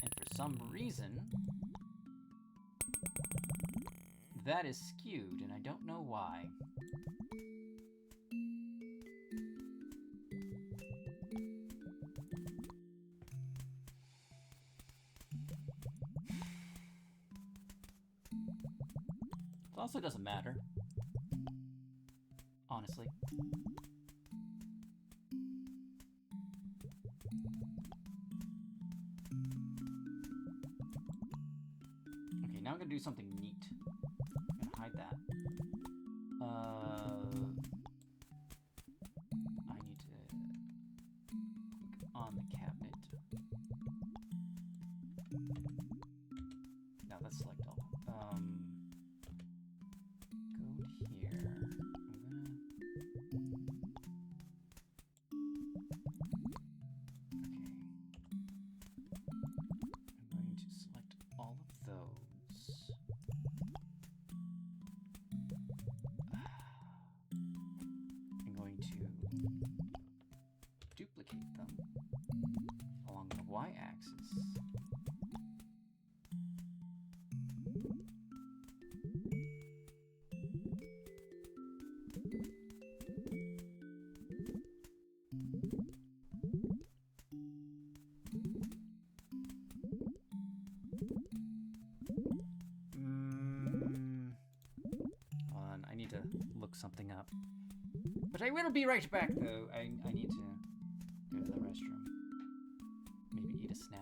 And for some reason, that is skewed, and I don't know why. It also doesn't matter, honestly. Okay, now I'm gonna do something neat. I'm gonna hide that. I need to click on the cabinet. No, let's select all. Go to here. I'm going to select all of those. I'm going to duplicate them along the y-axis. Hold on, I need to look something up. But I will be right back, though. I need to go to the restroom. Maybe eat a snack.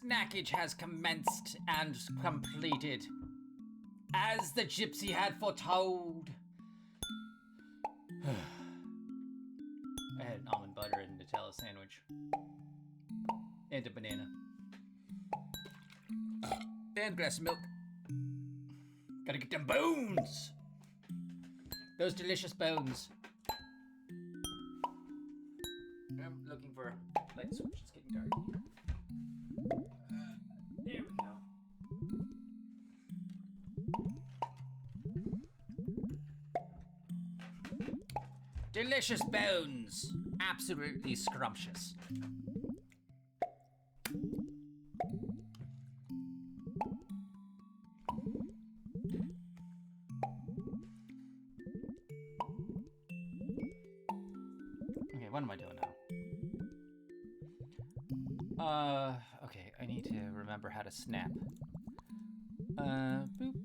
Snackage has commenced and completed, as the gypsy had foretold. I had an almond butter and Nutella sandwich. And a banana. And a glass of milk. Gotta get them bones! Those delicious bones. I'm looking for a light switch. It's getting dark. There we go. Delicious bones. Absolutely scrumptious. Okay, what am I doing now? Okay, I need to remember how to snap. Boop.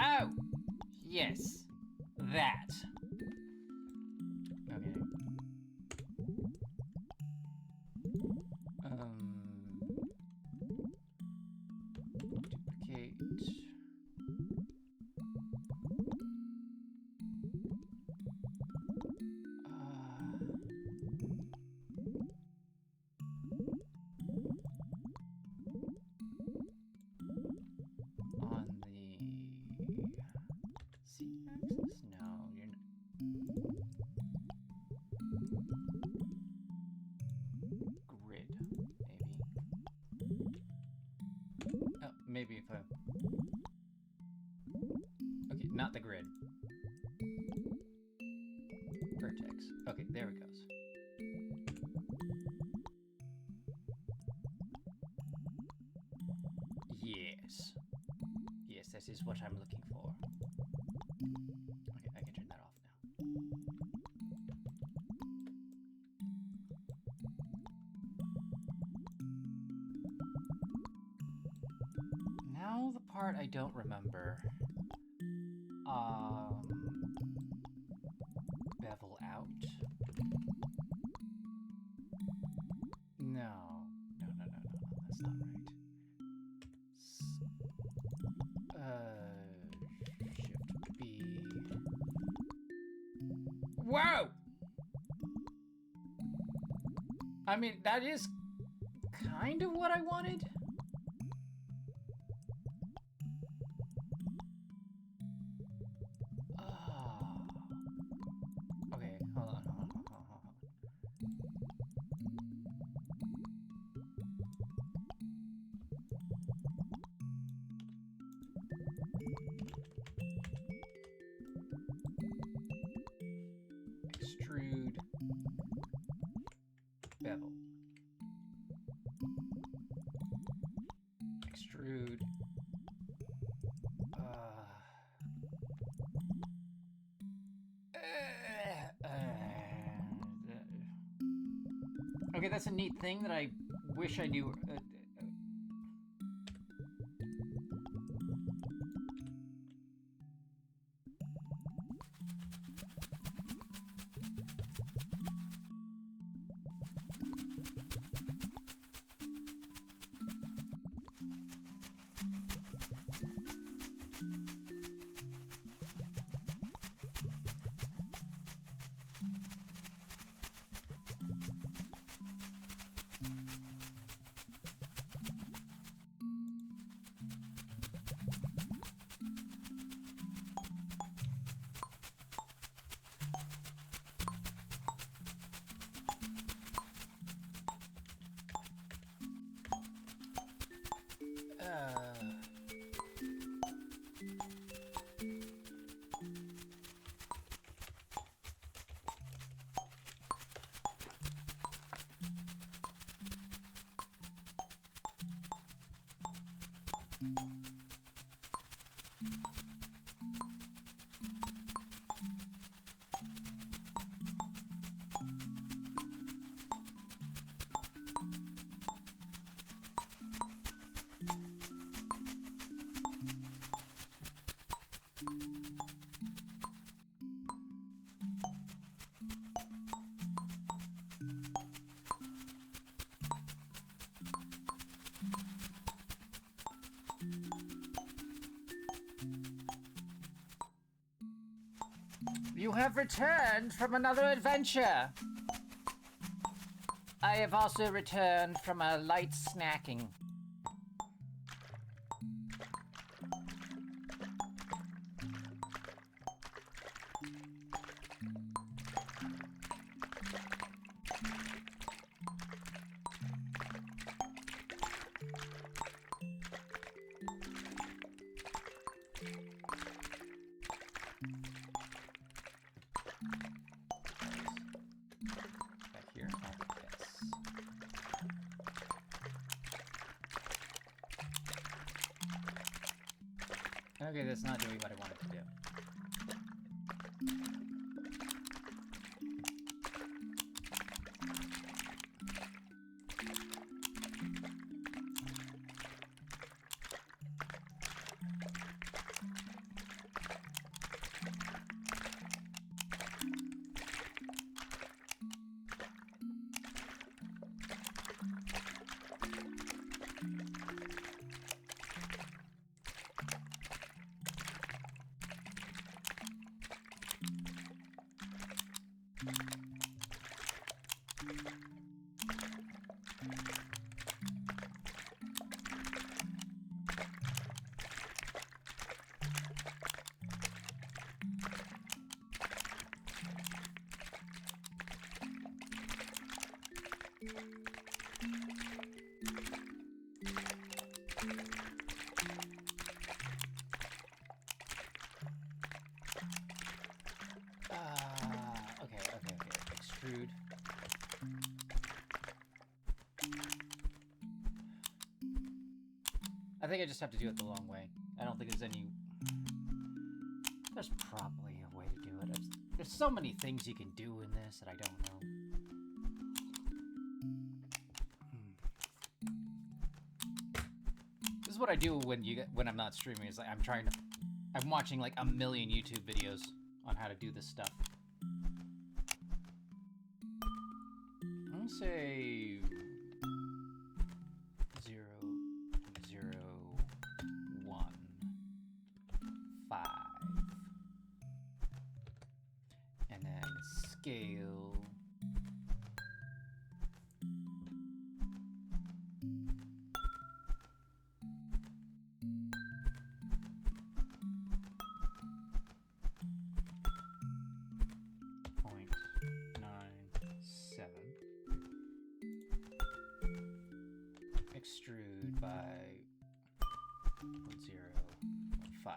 Oh! Yes. That. Okay. Duplicate. On the Z-axis? No, you're not. Grid, maybe. Oh, maybe if I... Okay, not the grid. Vertex. Okay, there it goes. Yes. Yes, that is what I'm looking for. Okay, I can turn that off now. Now the part I don't remember. Bevel out. No, that's not right. Shift B. Whoa! I mean, that is kind of what I wanted. Okay, hold on. Extrude. Bevel. Extrude. Okay, that's a neat thing that I wish I knew. You have returned from another adventure. I have also returned from a light snacking. Okay, that's not doing what I wanted to do. Okay. Extrude. I think I just have to do it the long way. I don't think there's any... There's probably a way to do it. There's so many things you can do in this that I don't know. This is what I do when I'm not streaming. Is like I'm watching like a million YouTube videos on how to do this stuff. I'm gonna say 0, 0, 1, 5, and then scale. Extrude by 0, 5.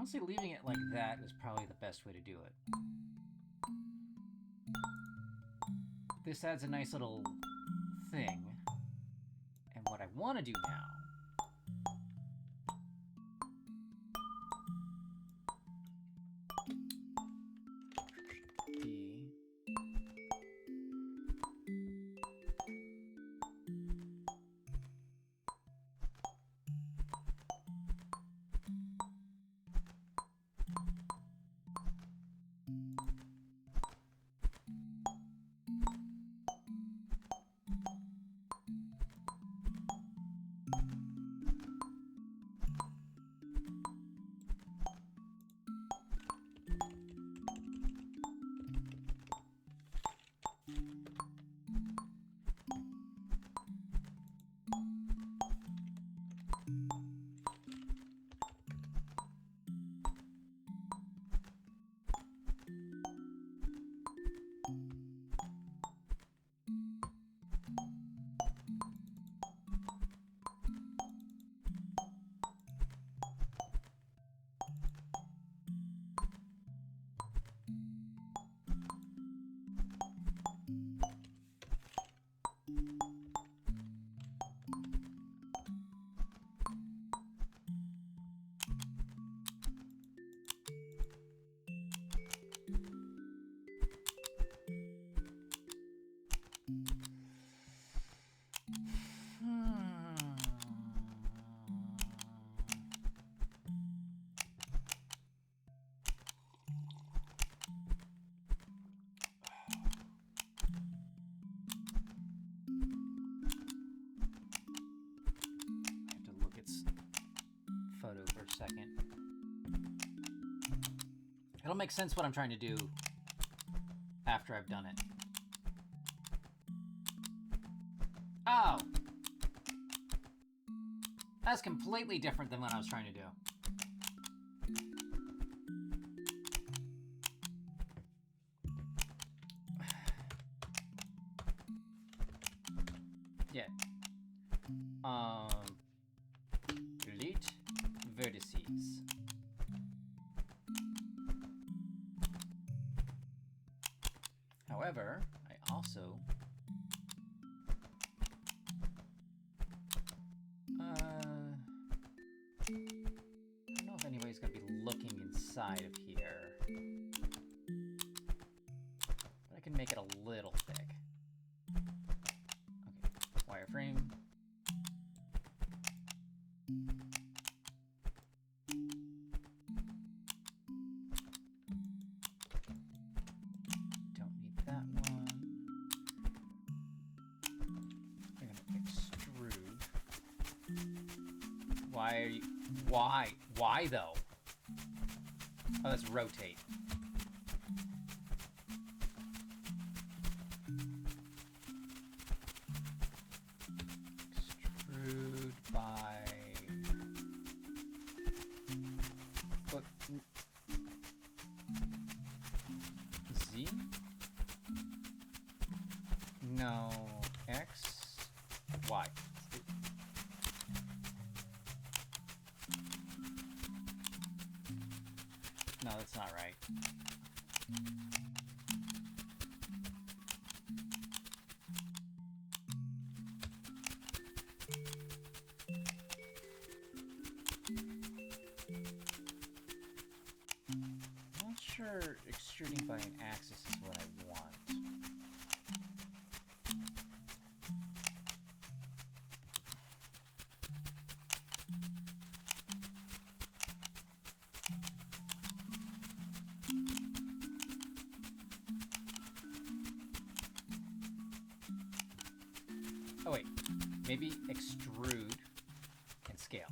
Honestly, leaving it like that is probably the best way to do it. This adds a nice little thing. And what I want to do now photo for a second. It'll make sense what I'm trying to do after I've done it. Oh! That's completely different than what I was trying to do. Yeah. Delete vertices. However, I also I don't know if anybody's gonna be looking inside of here, but I can make it a little thick. Okay, wireframe. Don't need that one. I'm gonna extrude. Why are you? Why? Why though? Oh, that's rotate. Extrude by. What? Z? No. X? Y. No, that's not right. I'm not sure extruding by an axis is what I want. Oh wait, maybe extrude and scale.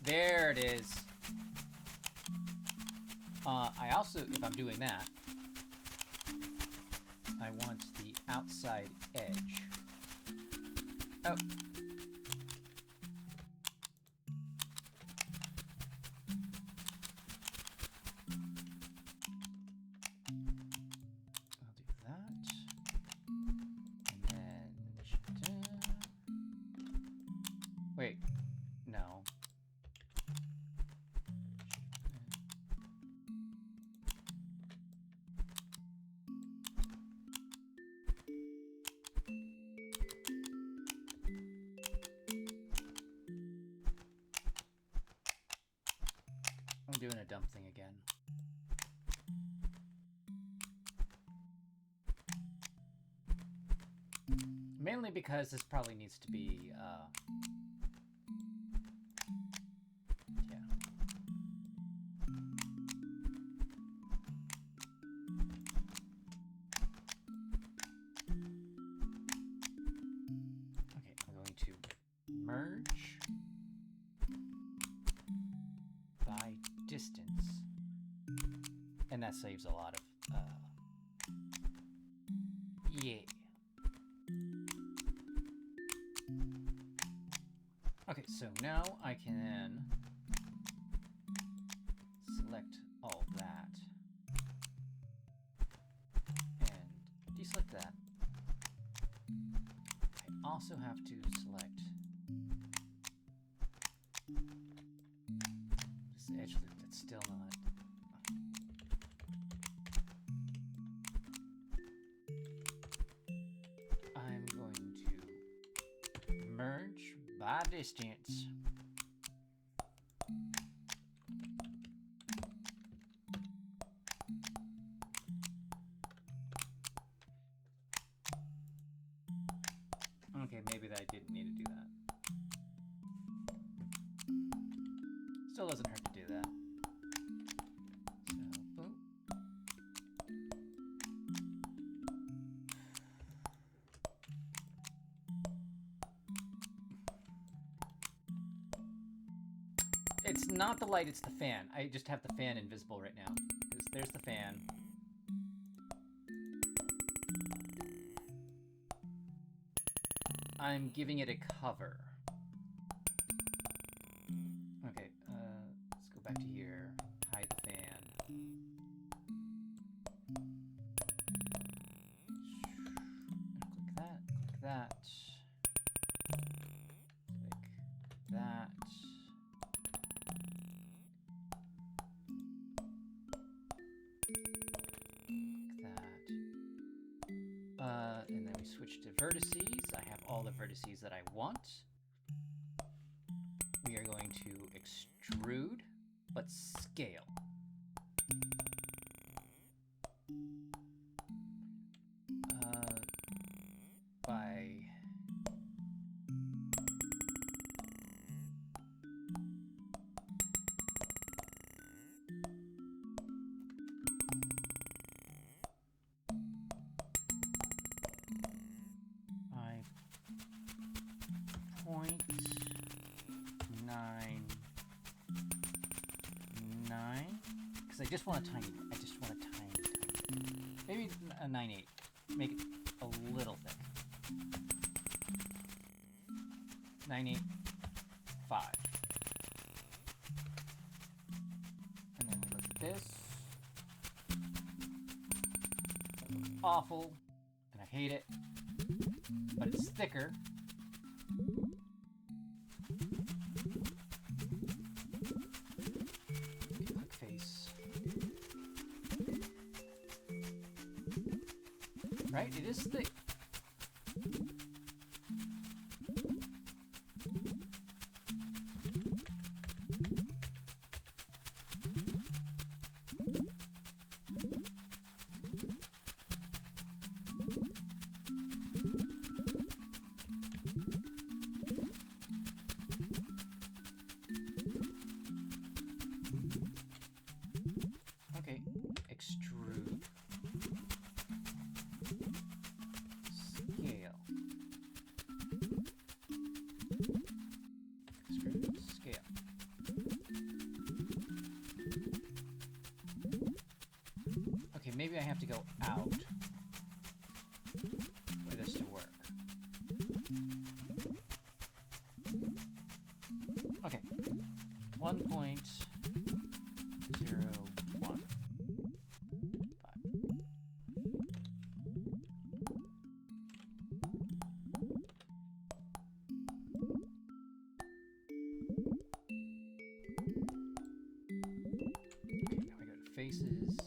There it is. I also, if I'm doing that, I want the outside edge. Oh. I'll do that. And then... Wait, no. doing a dumb thing again. Mainly because this probably needs to be, yeah. Okay, I'm going to merge by distance. And that saves a lot of, yeah. Okay, so now I can select all that and deselect that. I also have to select this edge loop that's still not. I'm going to merge by distance. Okay, maybe I didn't need to do that. Still doesn't hurt to do that. So, boom. It's not the light, it's the fan. I just have the fan invisible right now. Because there's the fan. I'm giving it a cover. Okay, let's go back to here. Hide the fan. Click that, click that. Click that. And then we switch to vertices. I have all the vertices that I want. We are going to extrude, but scale. By because I just want a tiny, maybe a 9/8. Make it a little thick. 9/8/5. And then we look at this. That looks awful, and I hate it, but it's thicker. Click face. Right? It is thick. Okay, extrude. Scale. Extrude, scale. Okay, maybe I have to go out for this to work. Okay, 1.015. Okay, now we go to faces.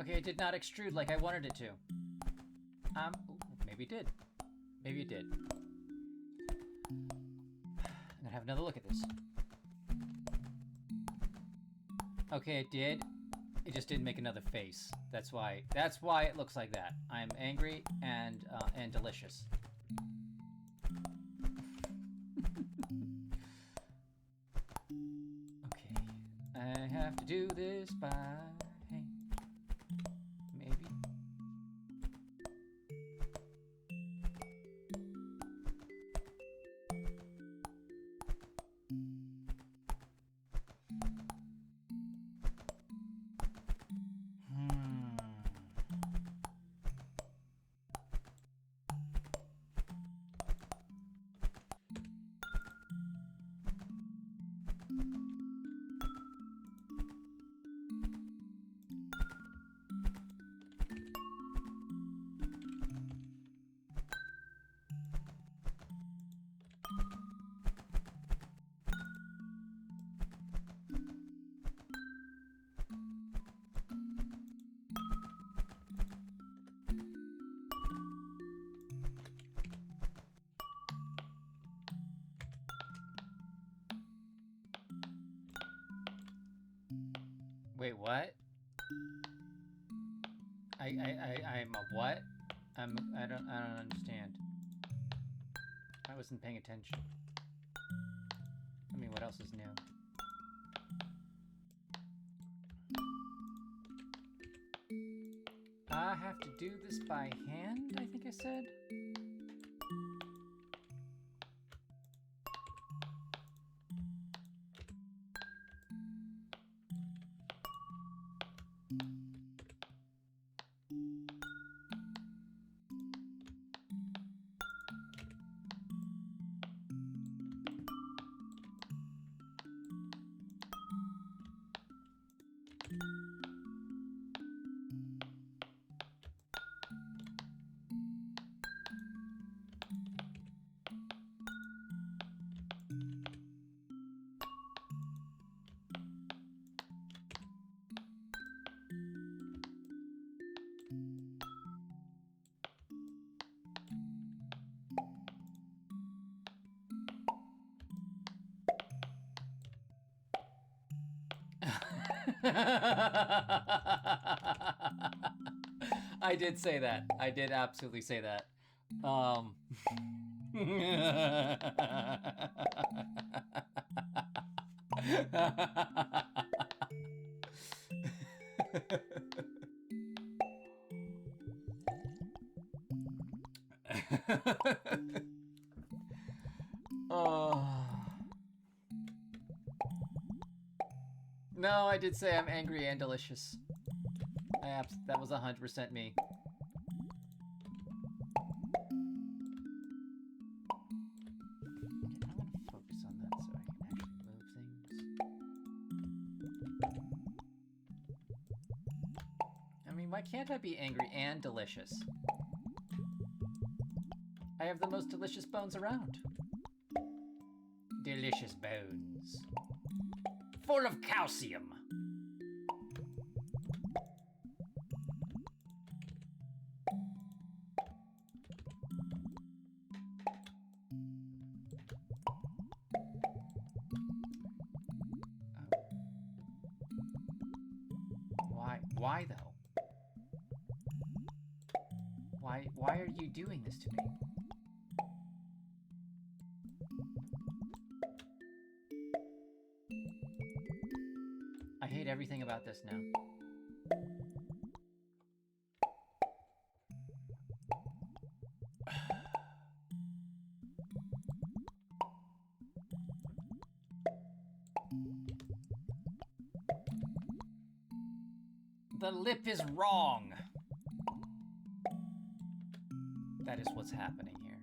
Okay, it did not extrude like I wanted it to. Maybe it did. Maybe it did. I'm gonna have another look at this. Okay, it did. It just didn't make another face. That's why it looks like that. I'm angry and delicious. Okay. I have to do this by hand. Maybe. Wait, what? I'm a what? I don't understand. I wasn't paying attention. I mean, what else is new? I have to do this by hand, I think I said? I did say that. I did absolutely say that. Oh. No, I did say I'm angry and delicious. That was 100% me. Okay, I'm gonna focus on that so I can actually move things. I mean, why can't I be angry and delicious? I have the most delicious bones around. Delicious bones. Full of calcium. Why though? Why are you doing this to me? I hate everything about this now. The lip is wrong. That is what's happening here.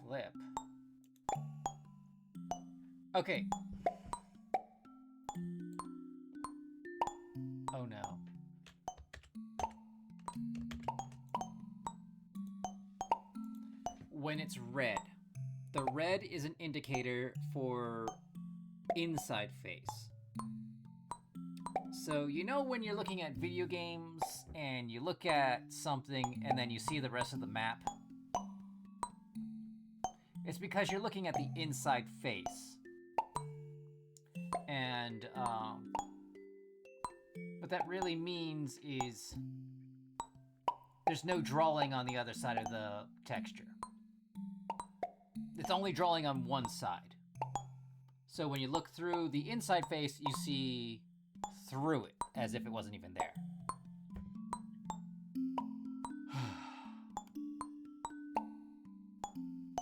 Flip. Okay. Oh no. when it's red. The red is an indicator for inside face. So you know when you're looking at video games and you look at something and then you see the rest of the map? It's because you're looking at the inside face. And what that really means is there's no drawing on the other side of the texture. It's only drawing on one side. So when you look through the inside face, you see through it, as if it wasn't even there.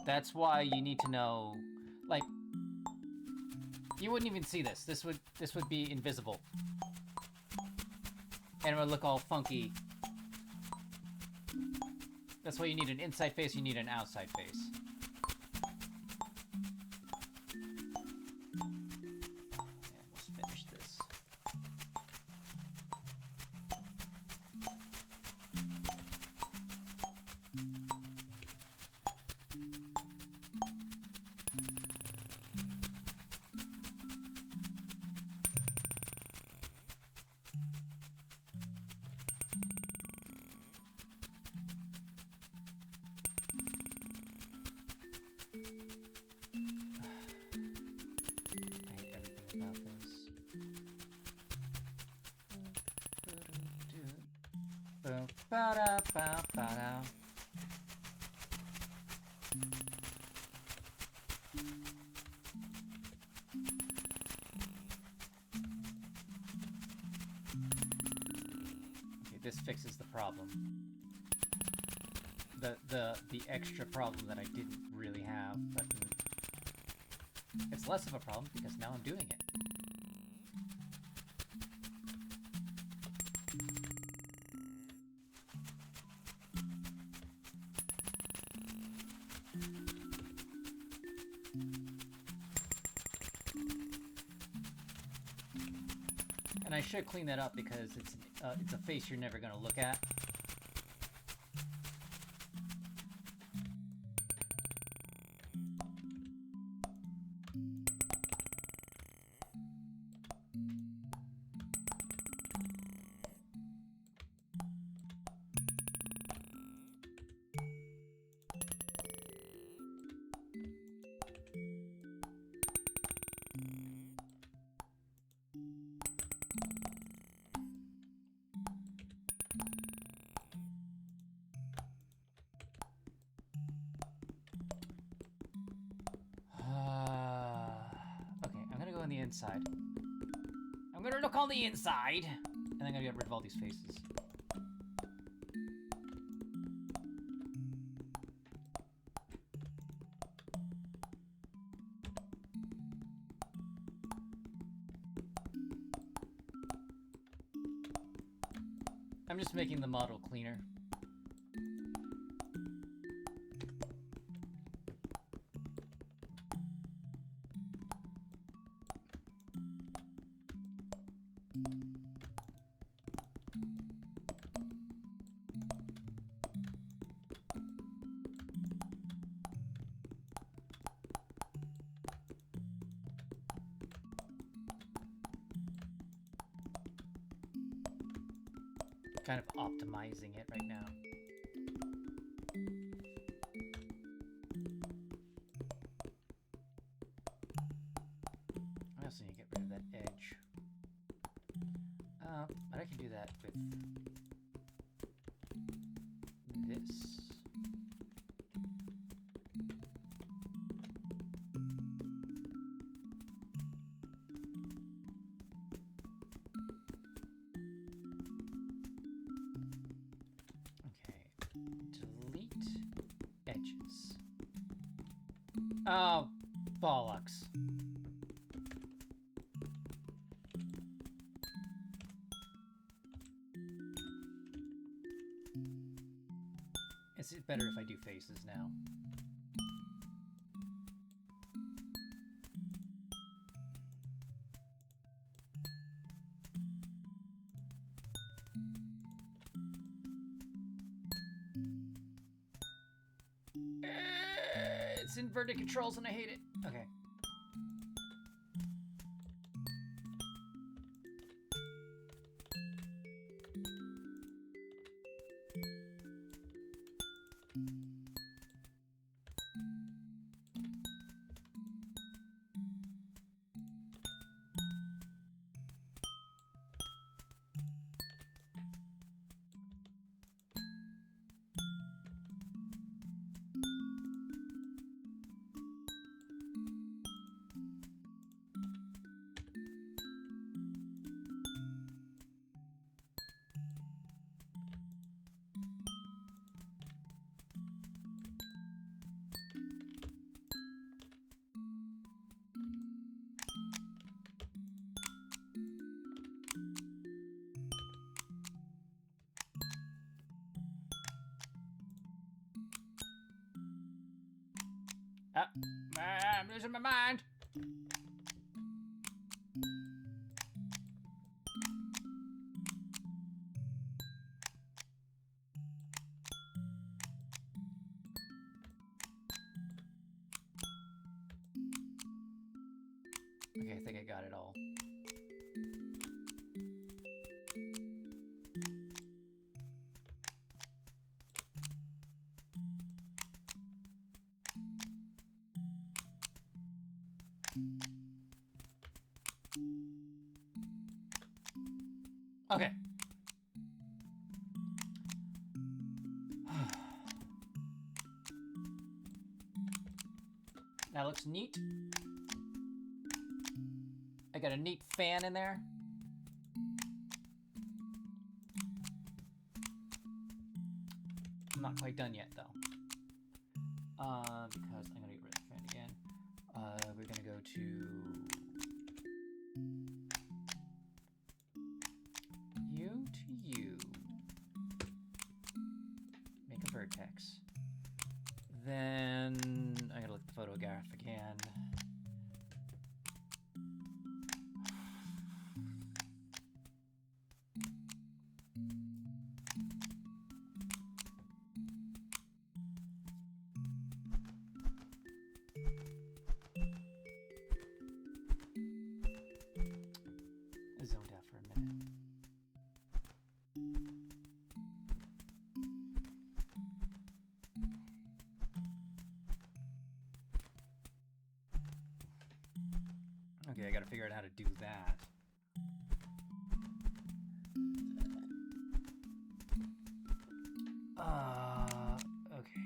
That's why you need to know, like, you wouldn't even see this. This would be invisible. And it would look all funky. That's why you need an inside face, you need an outside face. Okay, this fixes the problem. The extra problem that I didn't really have, but it's less of a problem because now I'm doing it. And I should clean that up because it's a face you're never going to look at. Inside. I'm gonna look on the inside, and I'm gonna get rid of all these faces. I'm just making the model cleaner. Kind of optimizing it right now. I also need to get rid of that edge. But I can do that with this. Oh, bollocks. It's better if I do faces now. It's inverted controls and I hate it. Okay. I'm losing my mind. Okay, I think I got it all. Okay. That looks neat. I got a neat fan in there. I'm not quite done yet, though. Because I'm gonna get rid of the fan again. We're gonna go to you to you. Make a vertex. Then I gotta look at the photograph again. I zoned out for a minute. Okay, I gotta figure out how to do that. Okay.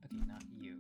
Okay, not you.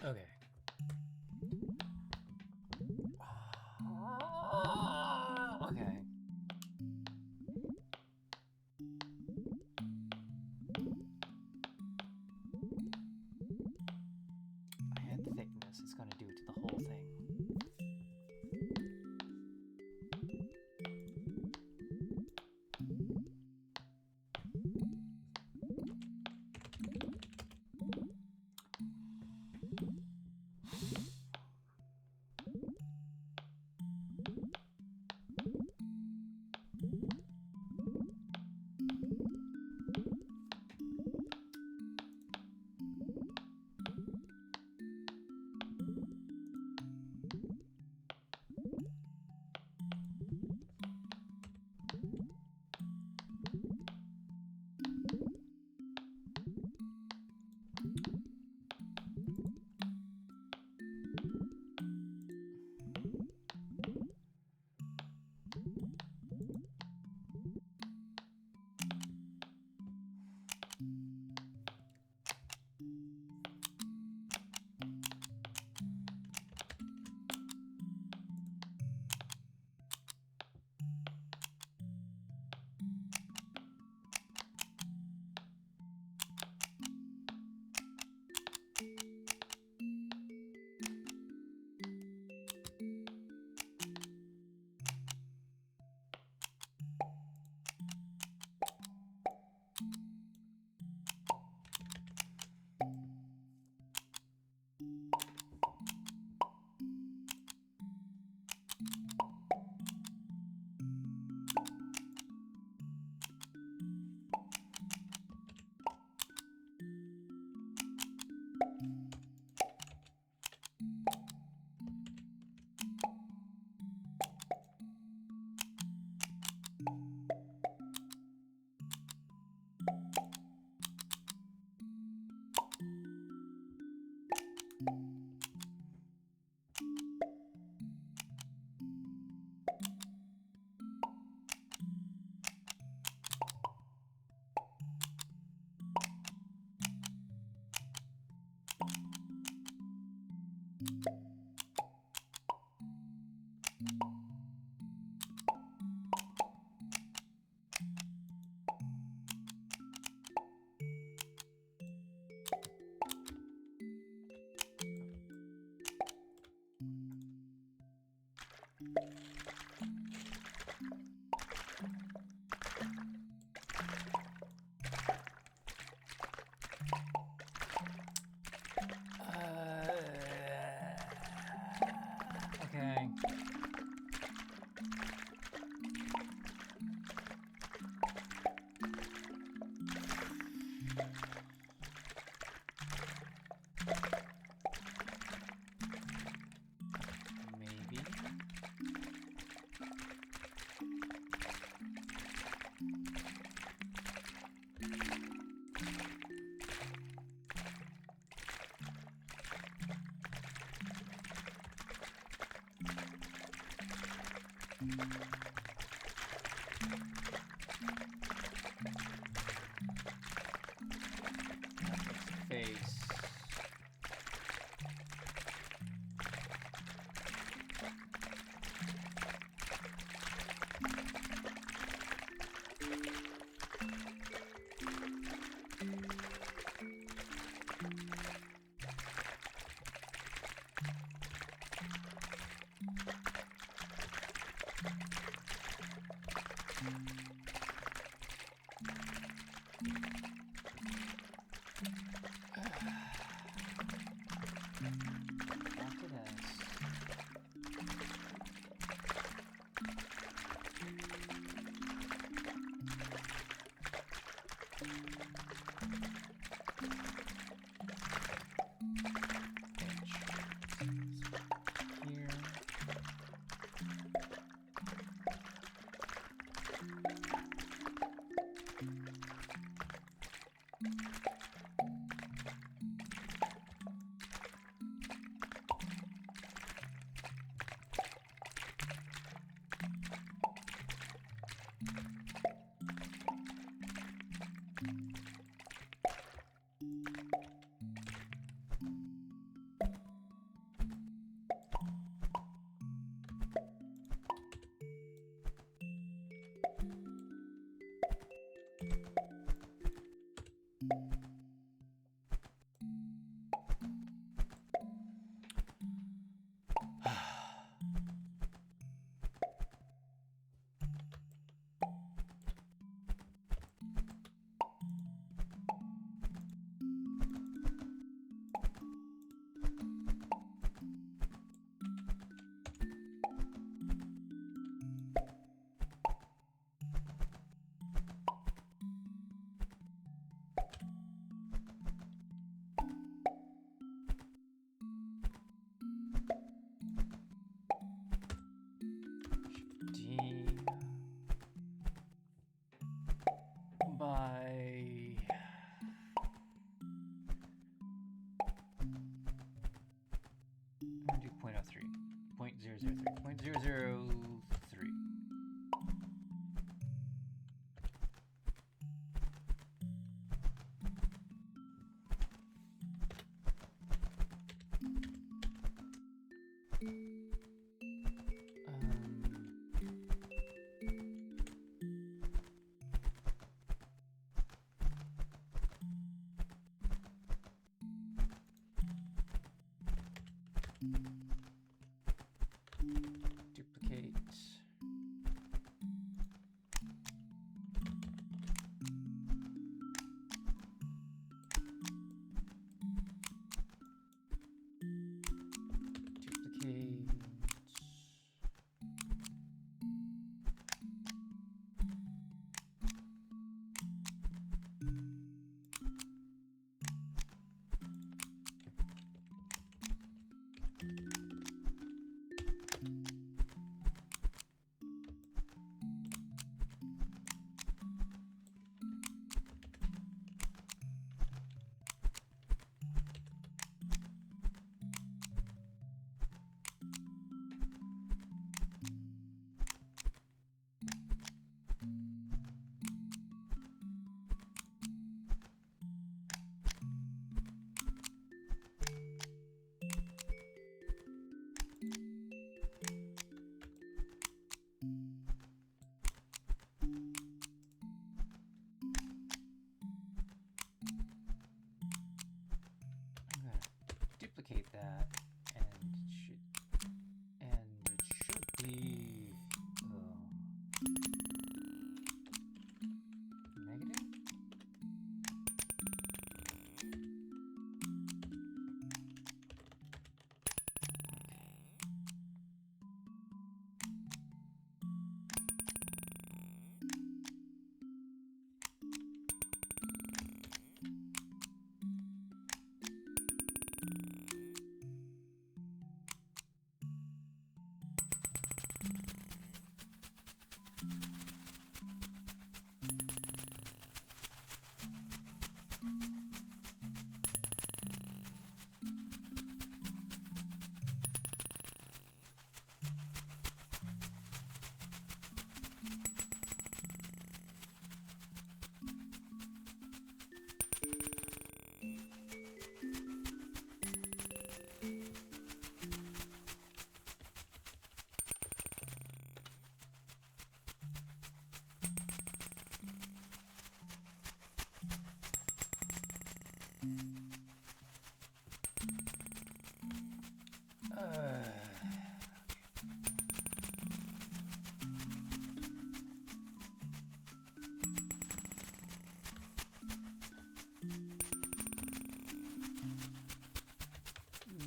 Okay. Okay. I had thickness. It's going to do it to the whole thing. Okay. Maybe. Face. After this. Here. D by 0.003. Duplicate. Duplicate.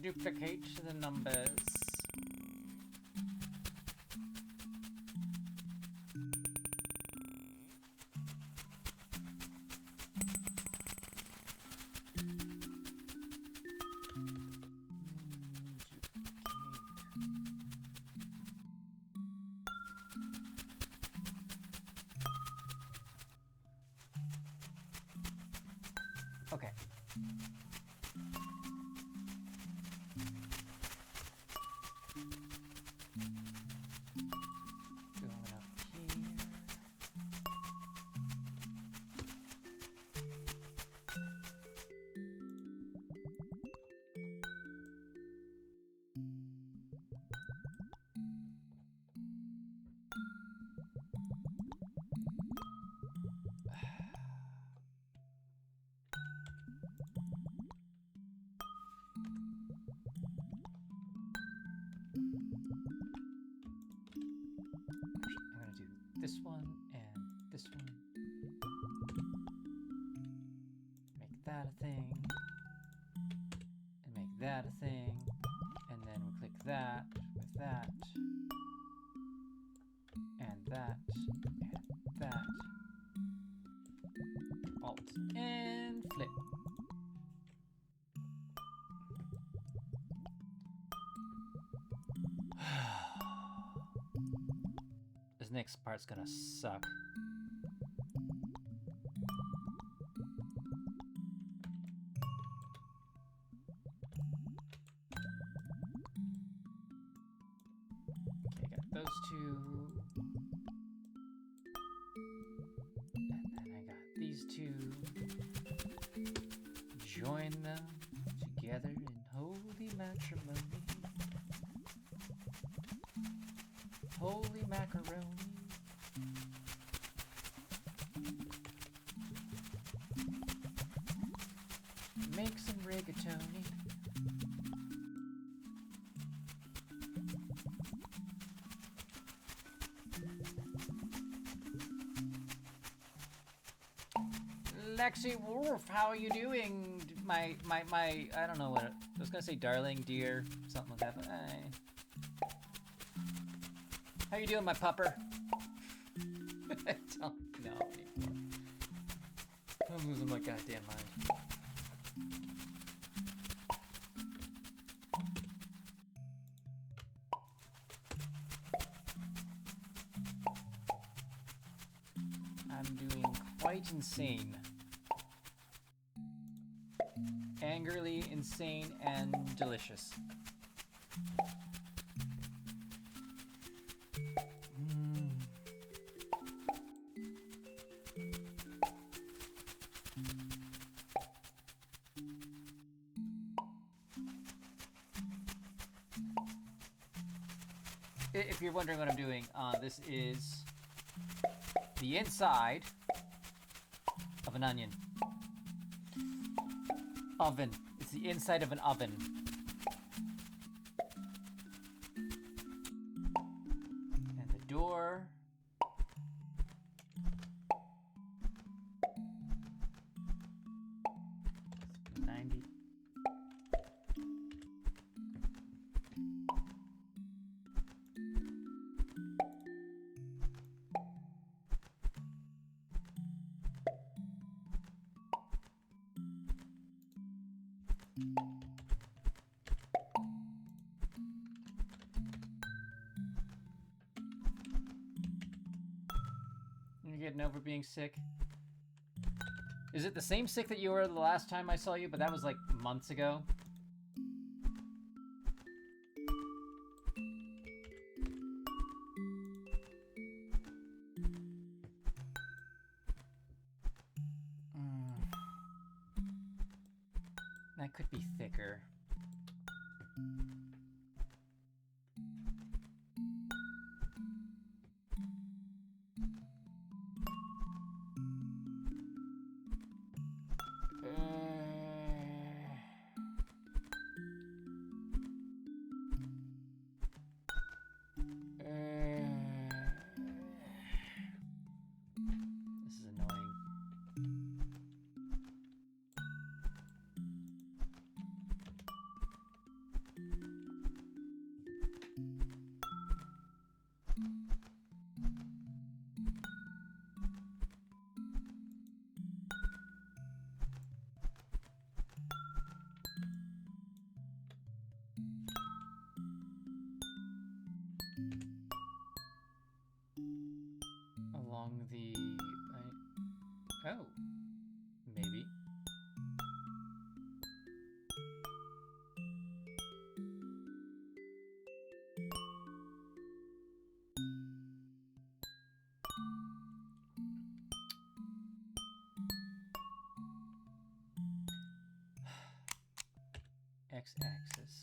duplicate the numbers. Okay. Going up here. I'm gonna do this one and this one. Make that a thing. And make that a thing. And then we click that with that. And that. And that. Alt and flip. This next part's gonna suck. Okay, got those two. And then I got these two. Join them together in holy matrimony. Holy macaroni. Make some rigatoni. Lexi Wolf, how are you doing? My, I don't know what, I was gonna say darling, dear, something like that, but how you doing, my pupper? I don't know anymore. I'm losing my goddamn mind. I'm doing quite insane. Angrily insane and delicious. If you're wondering what I'm doing, this is the inside of an onion. Oven. It's the inside of an oven. And the door. It's 90. You're getting over being sick? Is it the same sick that you were the last time I saw you, but that was like months ago? That could be thicker. This is annoying. Along the... oh. Maybe. X-axis.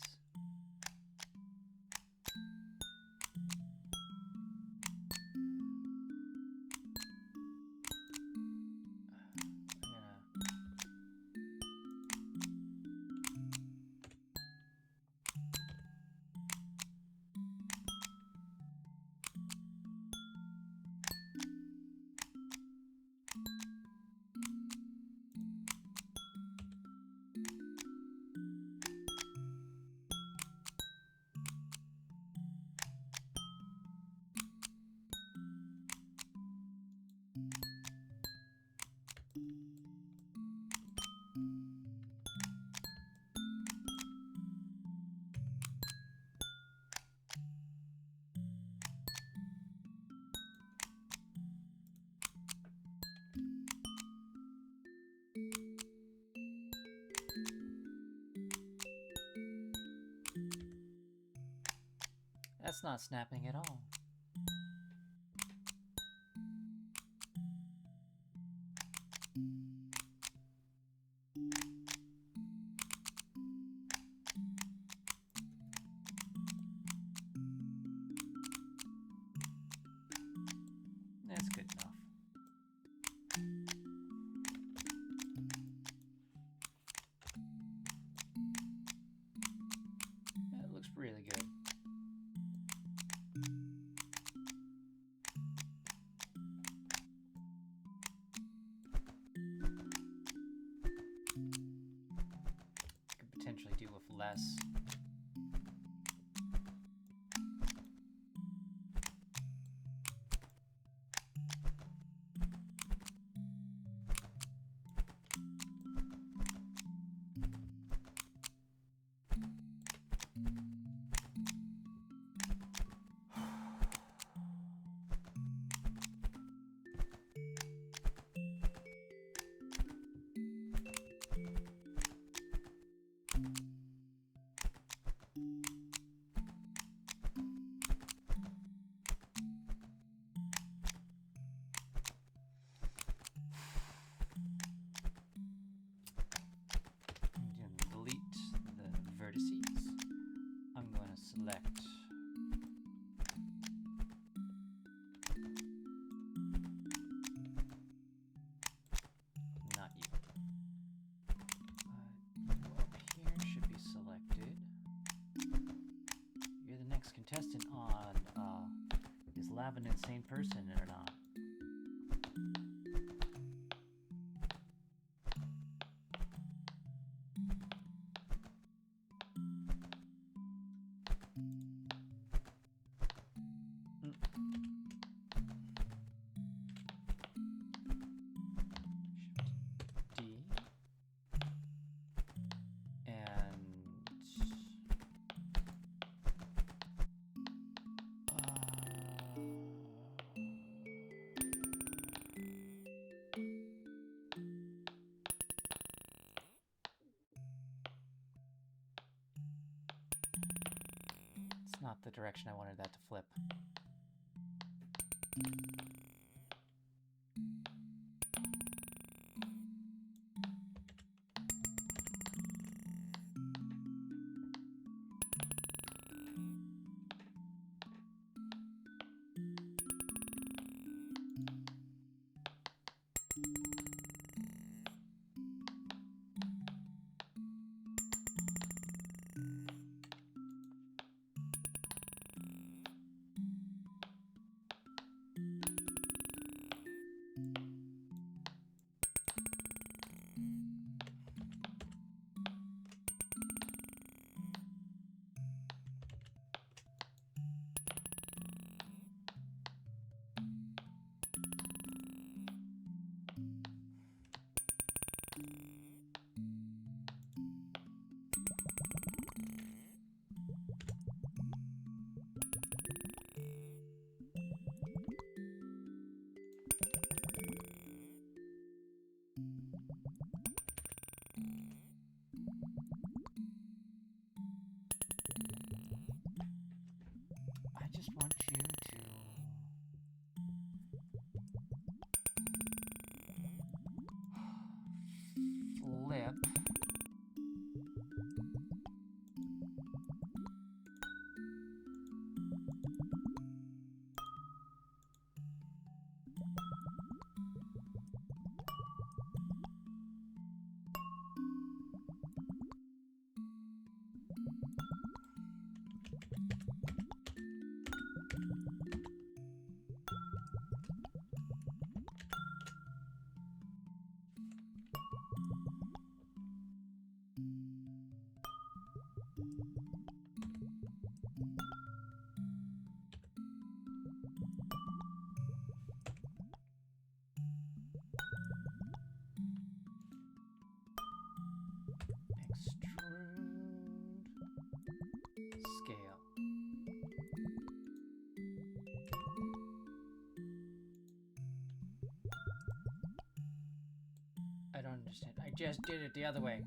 That's not snapping at all. That's good enough. That looks really good. Could potentially do with less. I'm going to select not you. You up here should be selected. You're the next contestant on is Lava an insane person or not? Not the direction I wanted that to flip. just want you to flip. Extrude. Scale. I don't understand. I just did it the other way.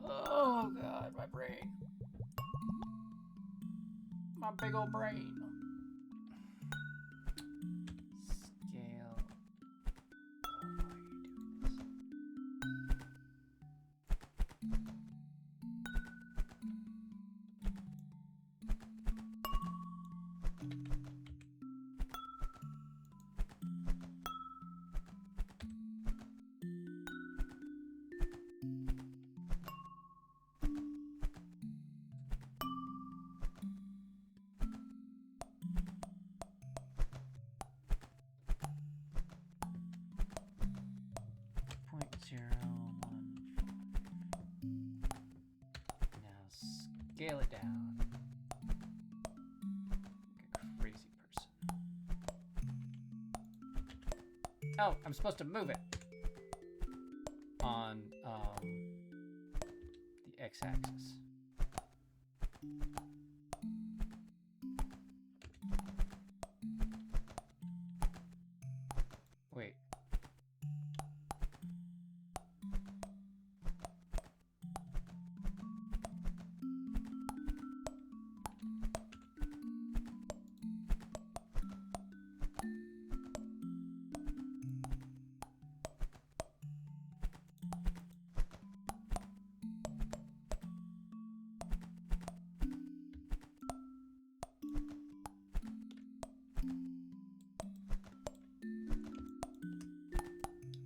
Oh god, my brain. My big old brain. Scale. Oh, why are you doing this? 0.015. Now scale it down. Like a crazy person. Oh, I'm supposed to move it on the x-axis. Wait.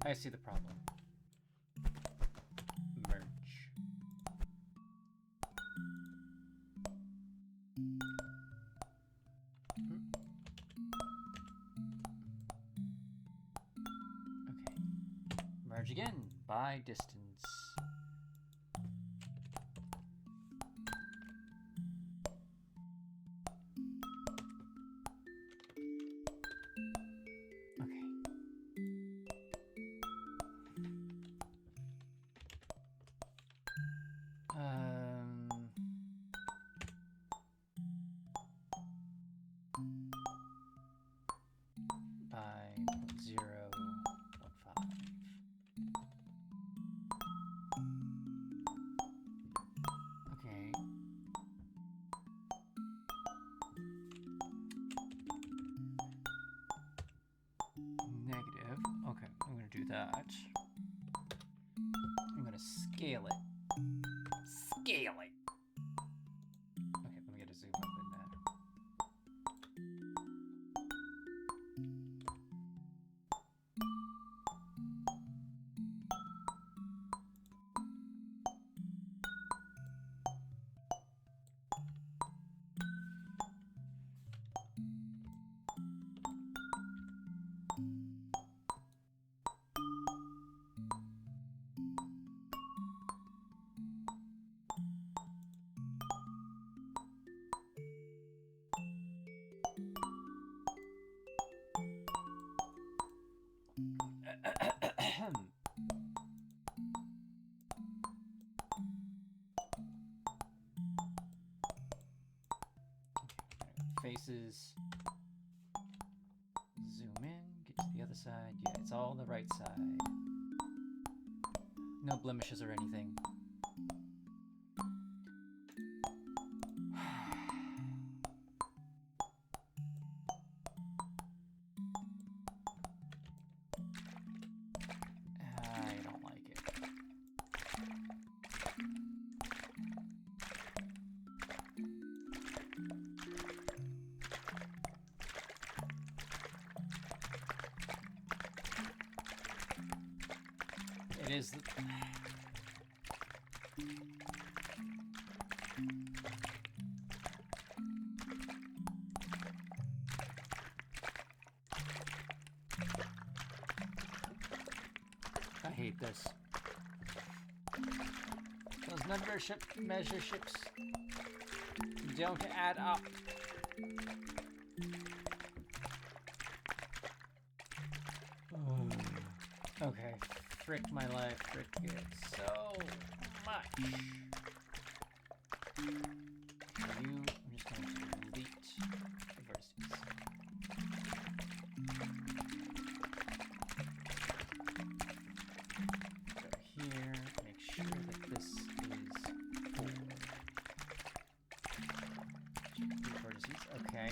I see the problem. Merge. Okay. Merge again by distance. By 0.15. Okay. Negative. Okay, I'm gonna do that. I'm gonna scale it. Scale it! Okay, let me get a zoom up in that. Faces. Zoom in, get to the other side. Yeah, it's all on the right side. No blemishes or anything. It is. I hate this. Those membership measureships don't add up. Okay, frick my life, frick it so much. You, I'm just going to delete the vertices. Go here, make sure that this is 4. The vertices, okay.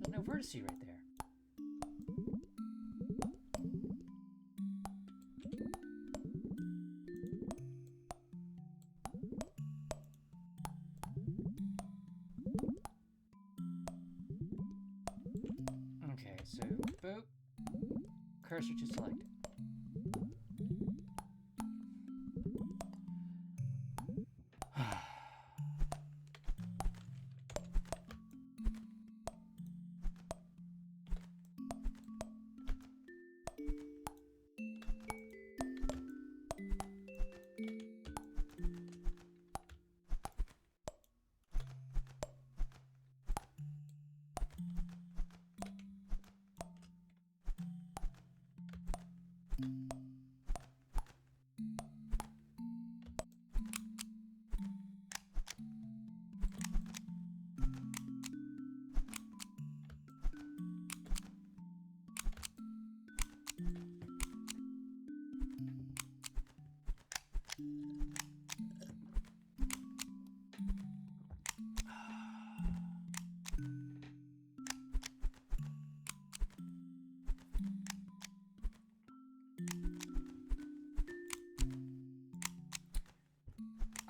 There's no vertice right there. Okay, so boop, cursor to selected.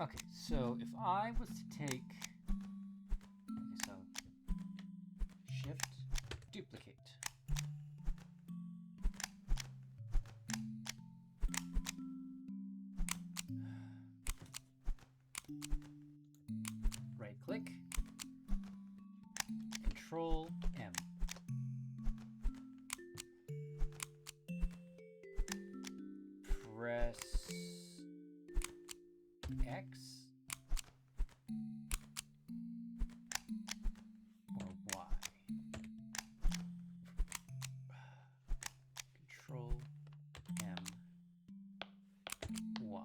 Okay, so if I was to take, okay, so shift, duplicate. Right click, Control M. Press X or Y. Control M Y.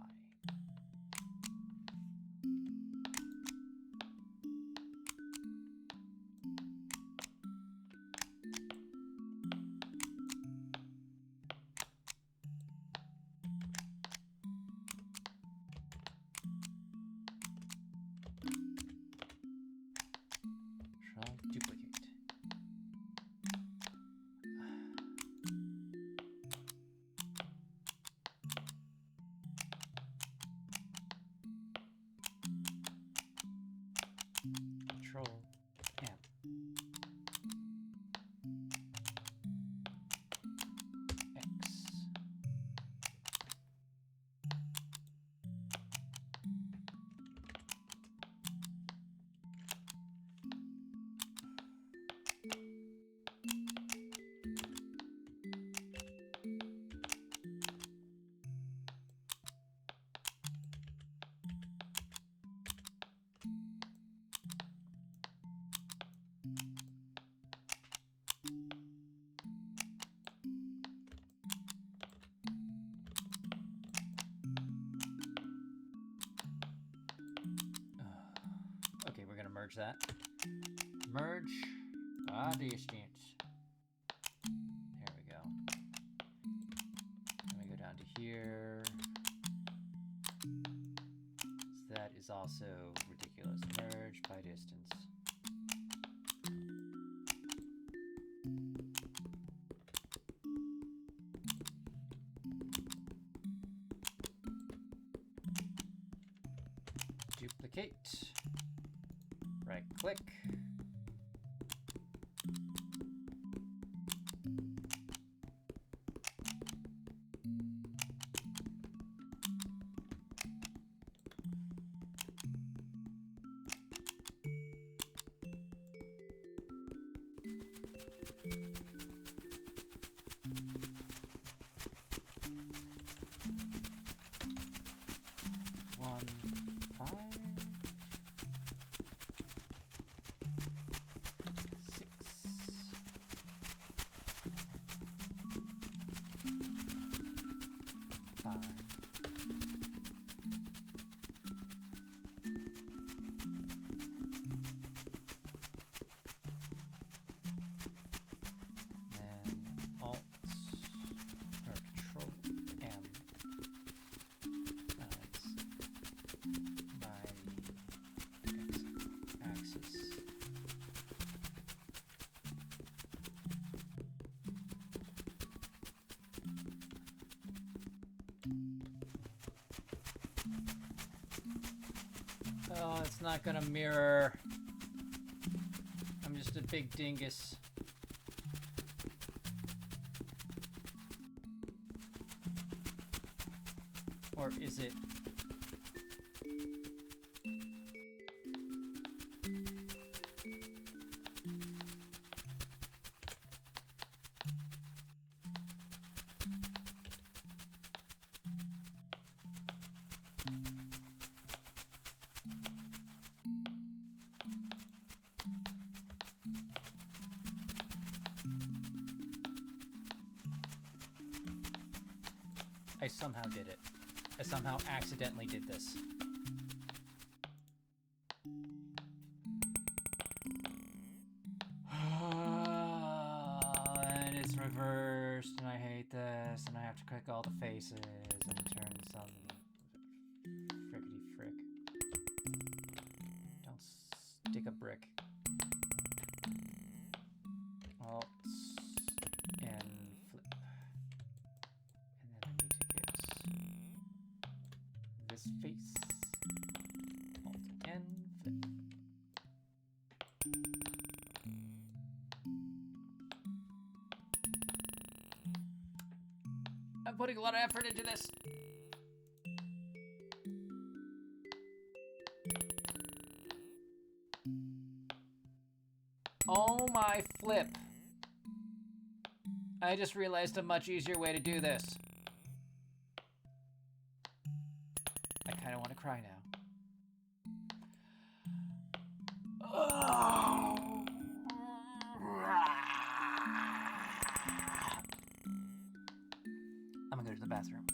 merge that. Merge by distance. There we go. Let me go down to here. So that is also ridiculous. Merge by distance. Duplicate. Right click. Oh, it's not gonna mirror. I'm just a big dingus. Or is it? I somehow did it. I somehow accidentally did this. And it's reversed, and I hate this, and I have to click all the faces and turn this on. Frickety frick. Don't stick a brick. Alt and flip. And then I need to get this face. Alt and flip. I'm putting a lot of effort into this. Oh my flip. I just realized a much easier way to do this. I kind of want to cry now. Oh. I'm gonna go to the bathroom.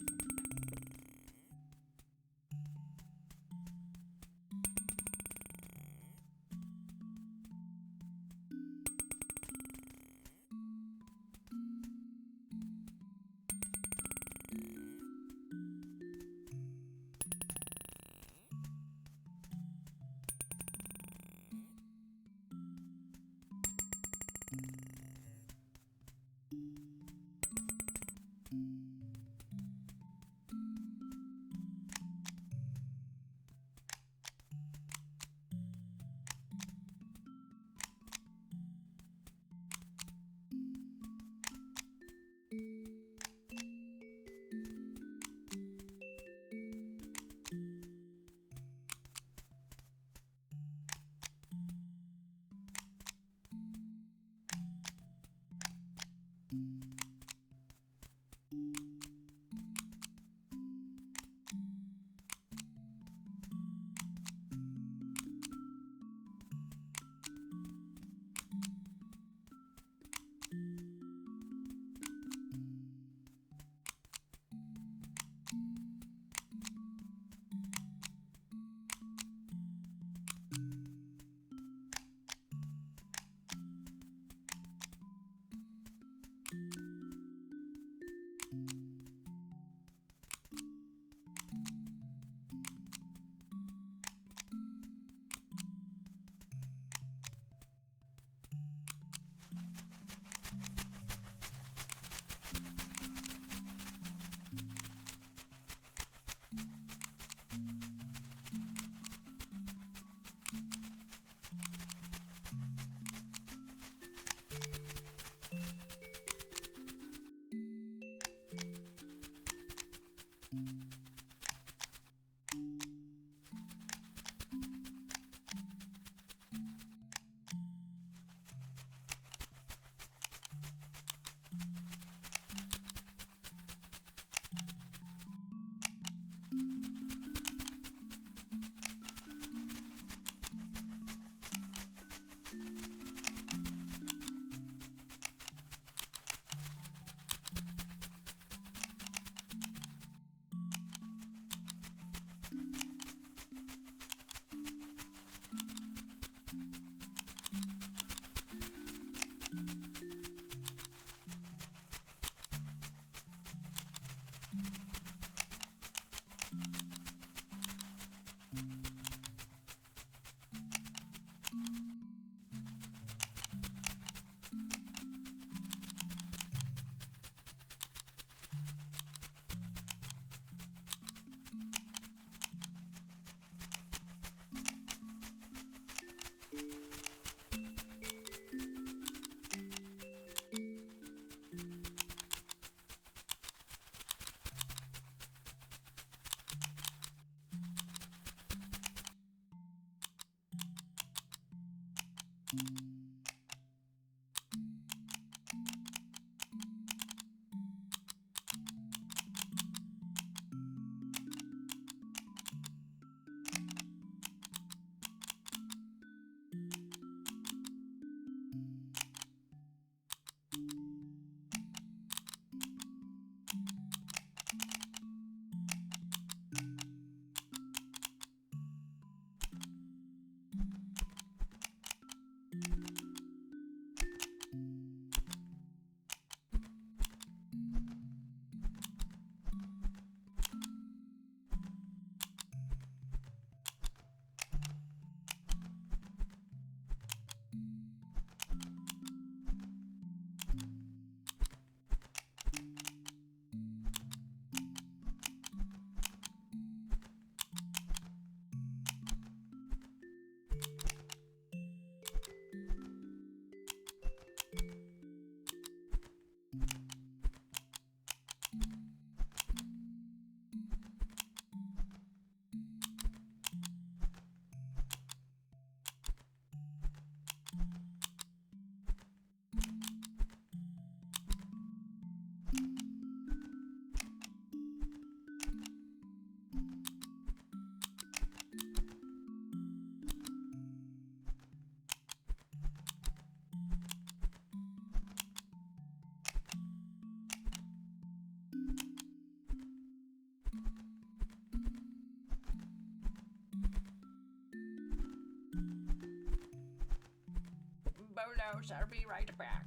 Bolos. I'll be right back.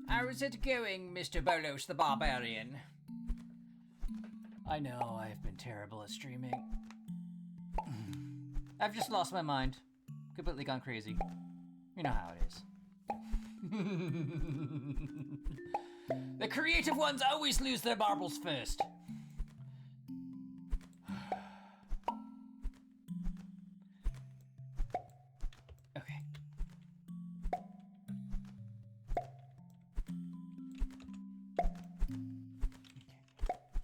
How's it going, Mr. Bolos the Barbarian? I know, I've been terrible at streaming. I've just lost my mind. Completely gone crazy. You know how it is. The creative ones always lose their marbles first. Okay.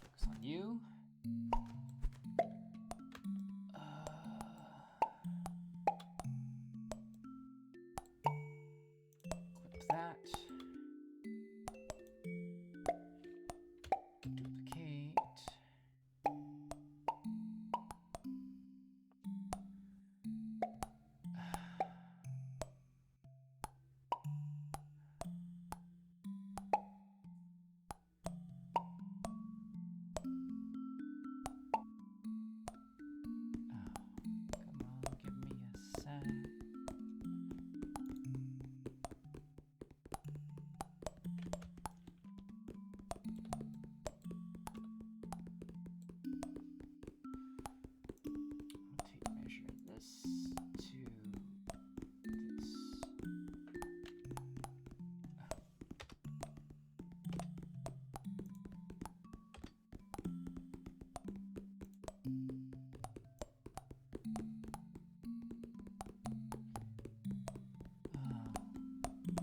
Focus on you. Equip that. Duplicate. Come on, give me a sec. Tape measure this to this.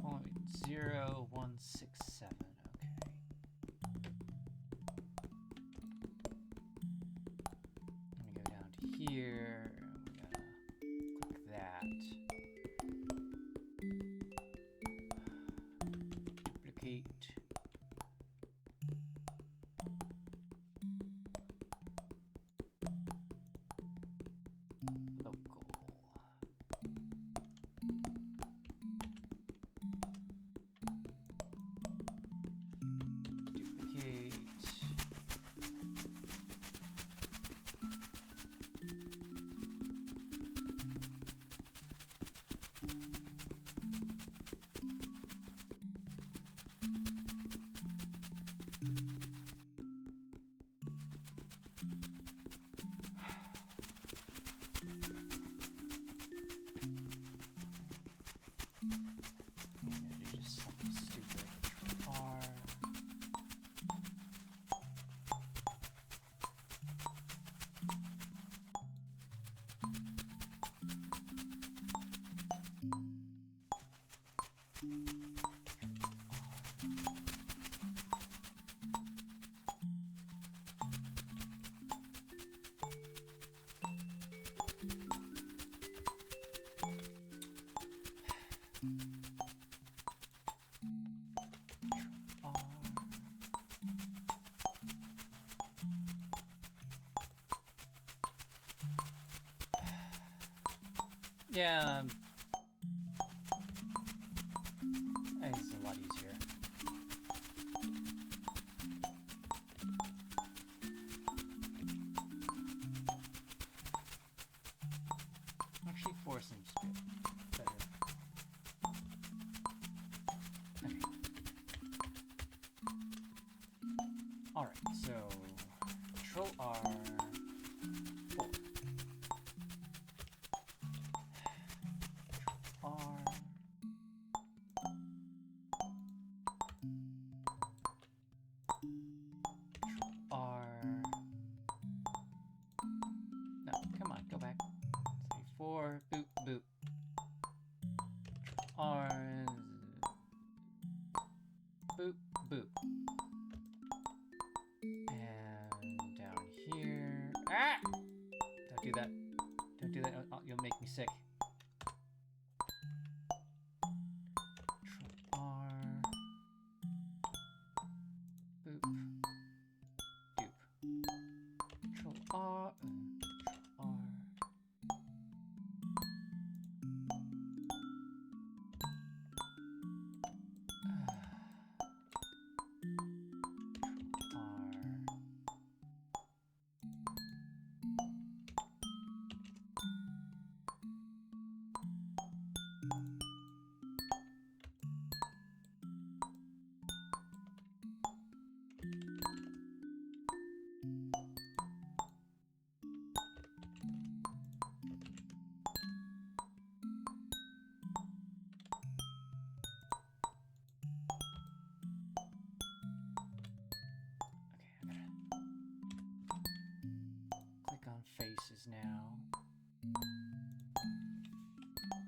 Oh. 0.0167. Okay. Let me go down to here. We gotta click that. Duplicate. Local. Duplicate. I'm gonna do just something stupid. R. Yeah. It's a lot easier. Actually, 4 seems good. Better. Okay. Alright, so Control R. 4. R. Control R. faces now. I'm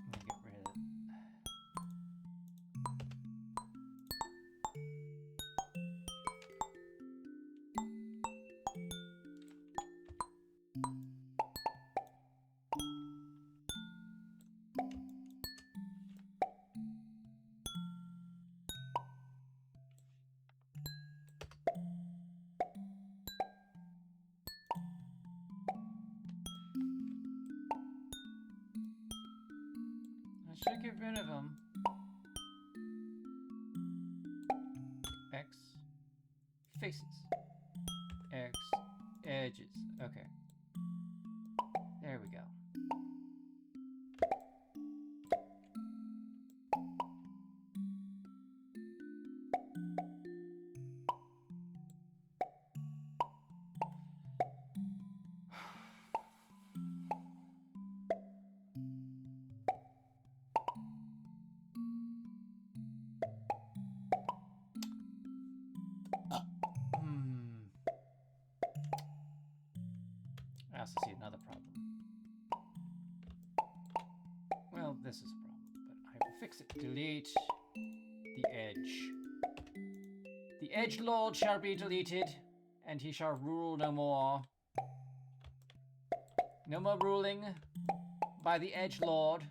gonna get rid of I should get rid of them. X faces. X edges. Okay. There we go. I also see another problem. Well, this is a problem, but I will fix it. Delete the edge. The edge lord shall be deleted, and he shall rule no more. No more ruling by the edge lord.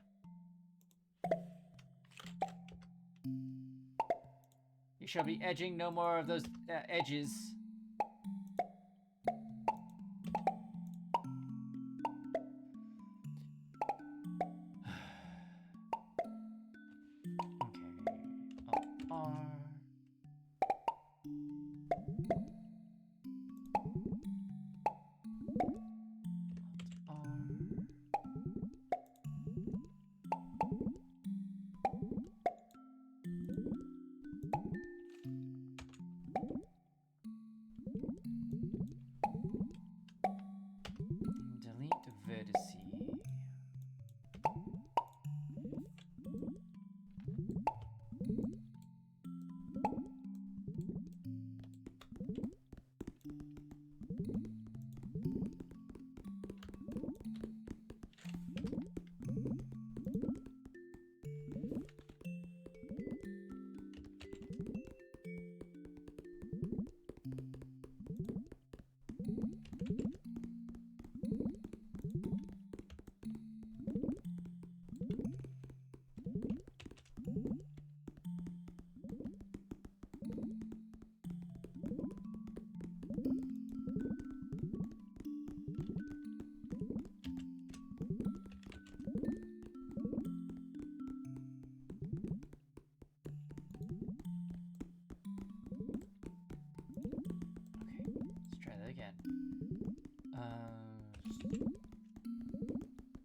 He shall be edging no more of those edges.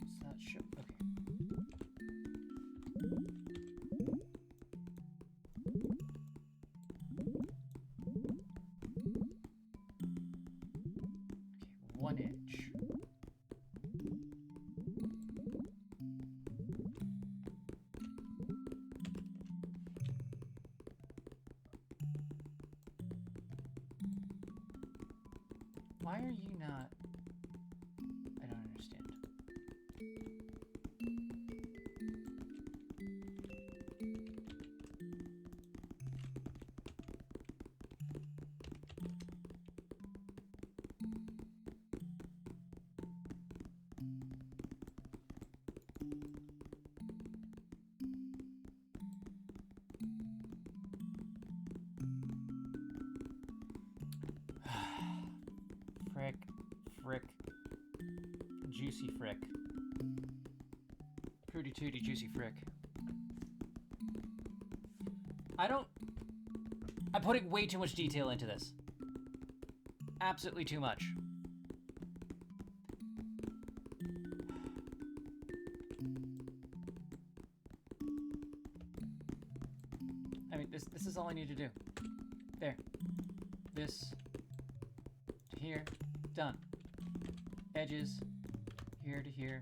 It's not sure. Okay, one edge. Why are you not? I don't understand. Frick. Juicy frick. Prudy tooty juicy frick. I'm putting way too much detail into this. Absolutely too much. I mean, this is all I need to do. There. This to here. Done. Edges. Here to here.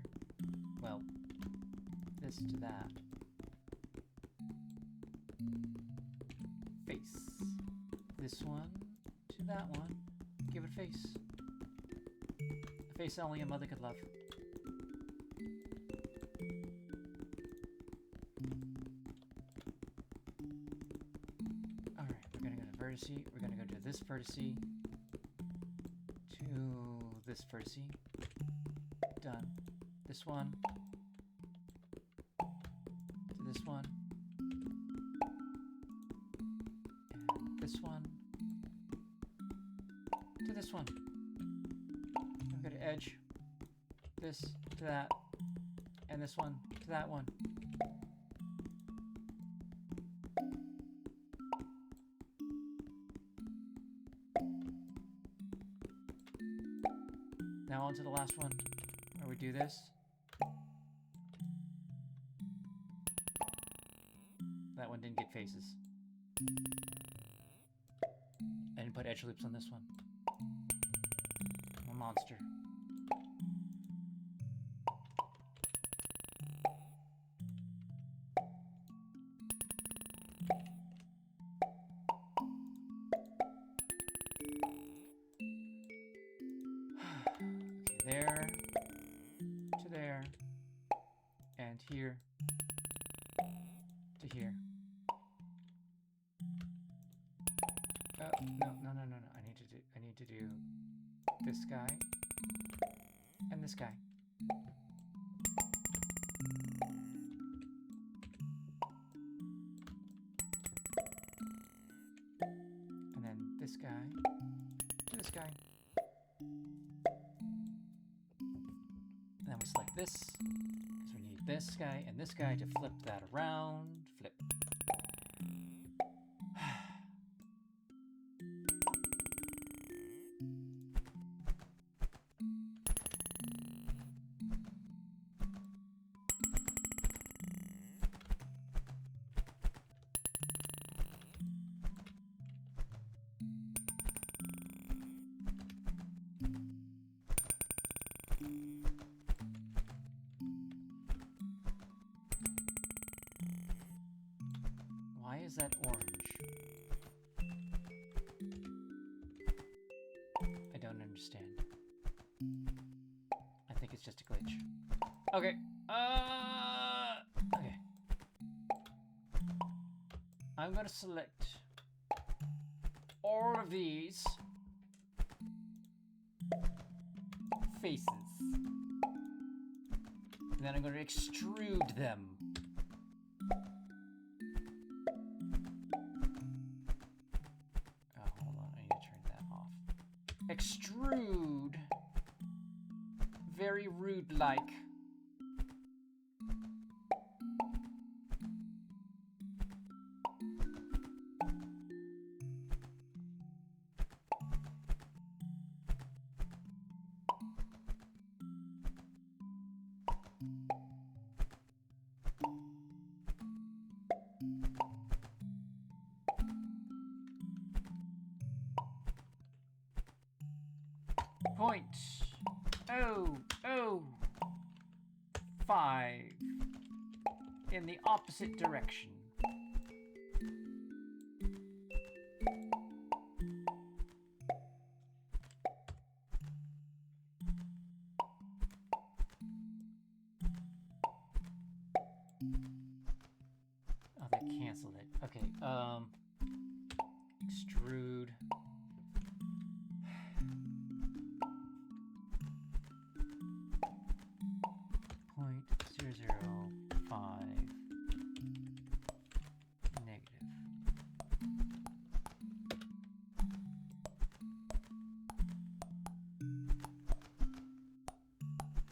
Well, this to that. Face. This one to that one. Give it a face. A face only a mother could love. Alright, we're gonna go to vertice. We're gonna go to this vertice. To this vertice. Done. This one. To this one. And this one. To this one. I'm gonna edge this to that, and this one to that one. Now on to the last one, where we do this. That one didn't get faces. I didn't put edge loops on this one. I'm a monster. Okay, there, to there, and here, to here. No. I need to do this guy and this guy. And then this guy to this guy. And then we select this, because we need this guy and this guy to flip that around. Flip. Why is that orange? I don't understand. I think it's just a glitch. Okay. Okay. I'm gonna select all of these faces. And then I'm gonna extrude them. Extrude. Very rude-like. Point 005 in the opposite direction. Oh, that canceled it. Okay, extrude. Point 005 negative.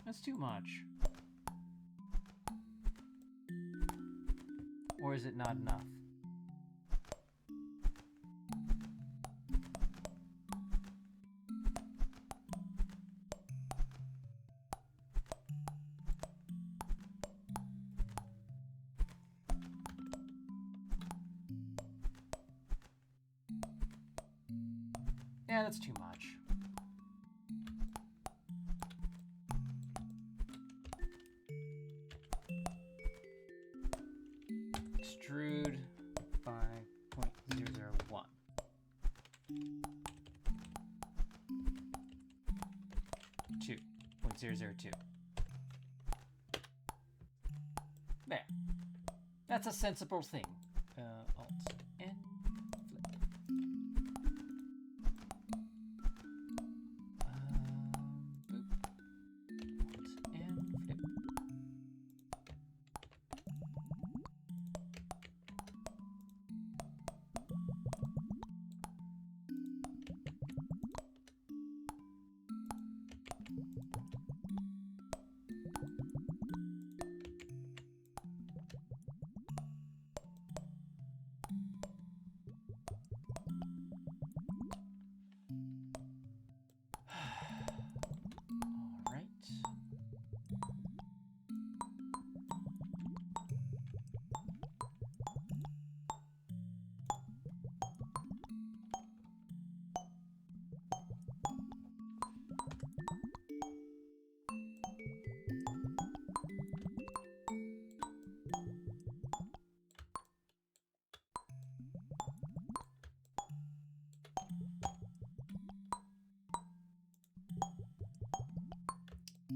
That's too much. Or is it not enough? Yeah, that's too much. Extrude by 0.001. Two. 0.002. There. That's a sensible thing. Alt N flip. Boop. Alt N flip.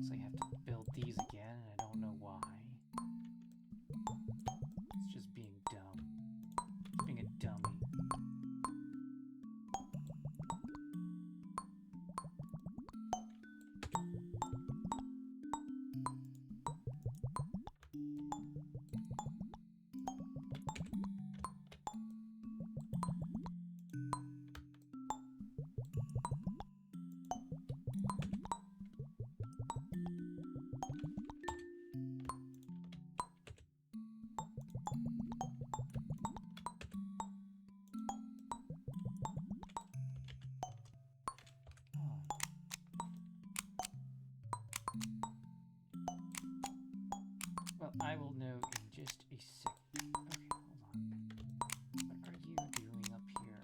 So I have to build these again, and I don't know why. It's just being dumb. It's being a dummy. Well, I will know in just a sec. Okay, hold on. What are you doing up here?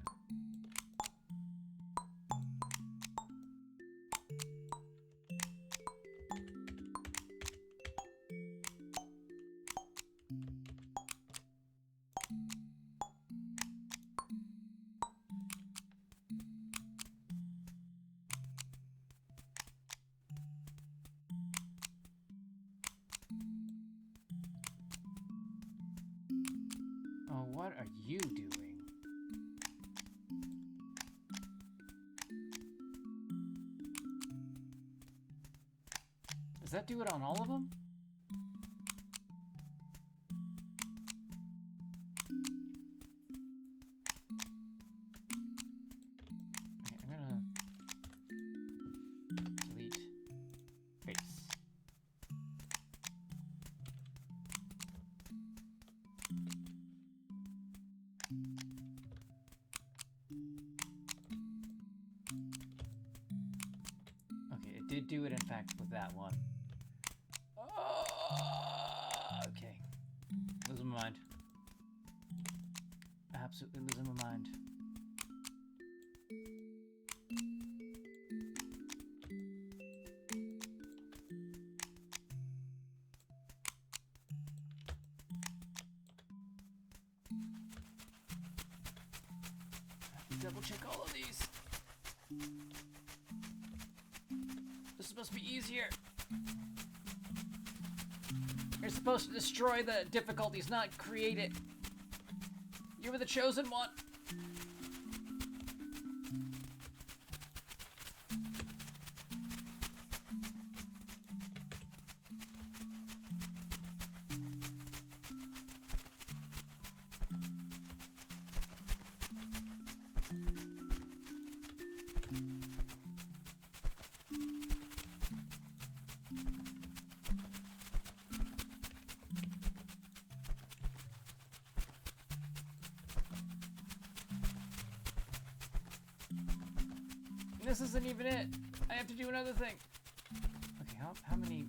Oh, what are you doing? Does that do it on all of them? Okay, I'm gonna delete face. Okay, it did do it in fact with that one. Okay. Losing my mind. Absolutely losing my mind. Double check all of these. This is supposed to be easier. You're supposed to destroy the difficulties, not create it. You were the chosen one. This isn't even it. I have to do another thing. Okay, how many?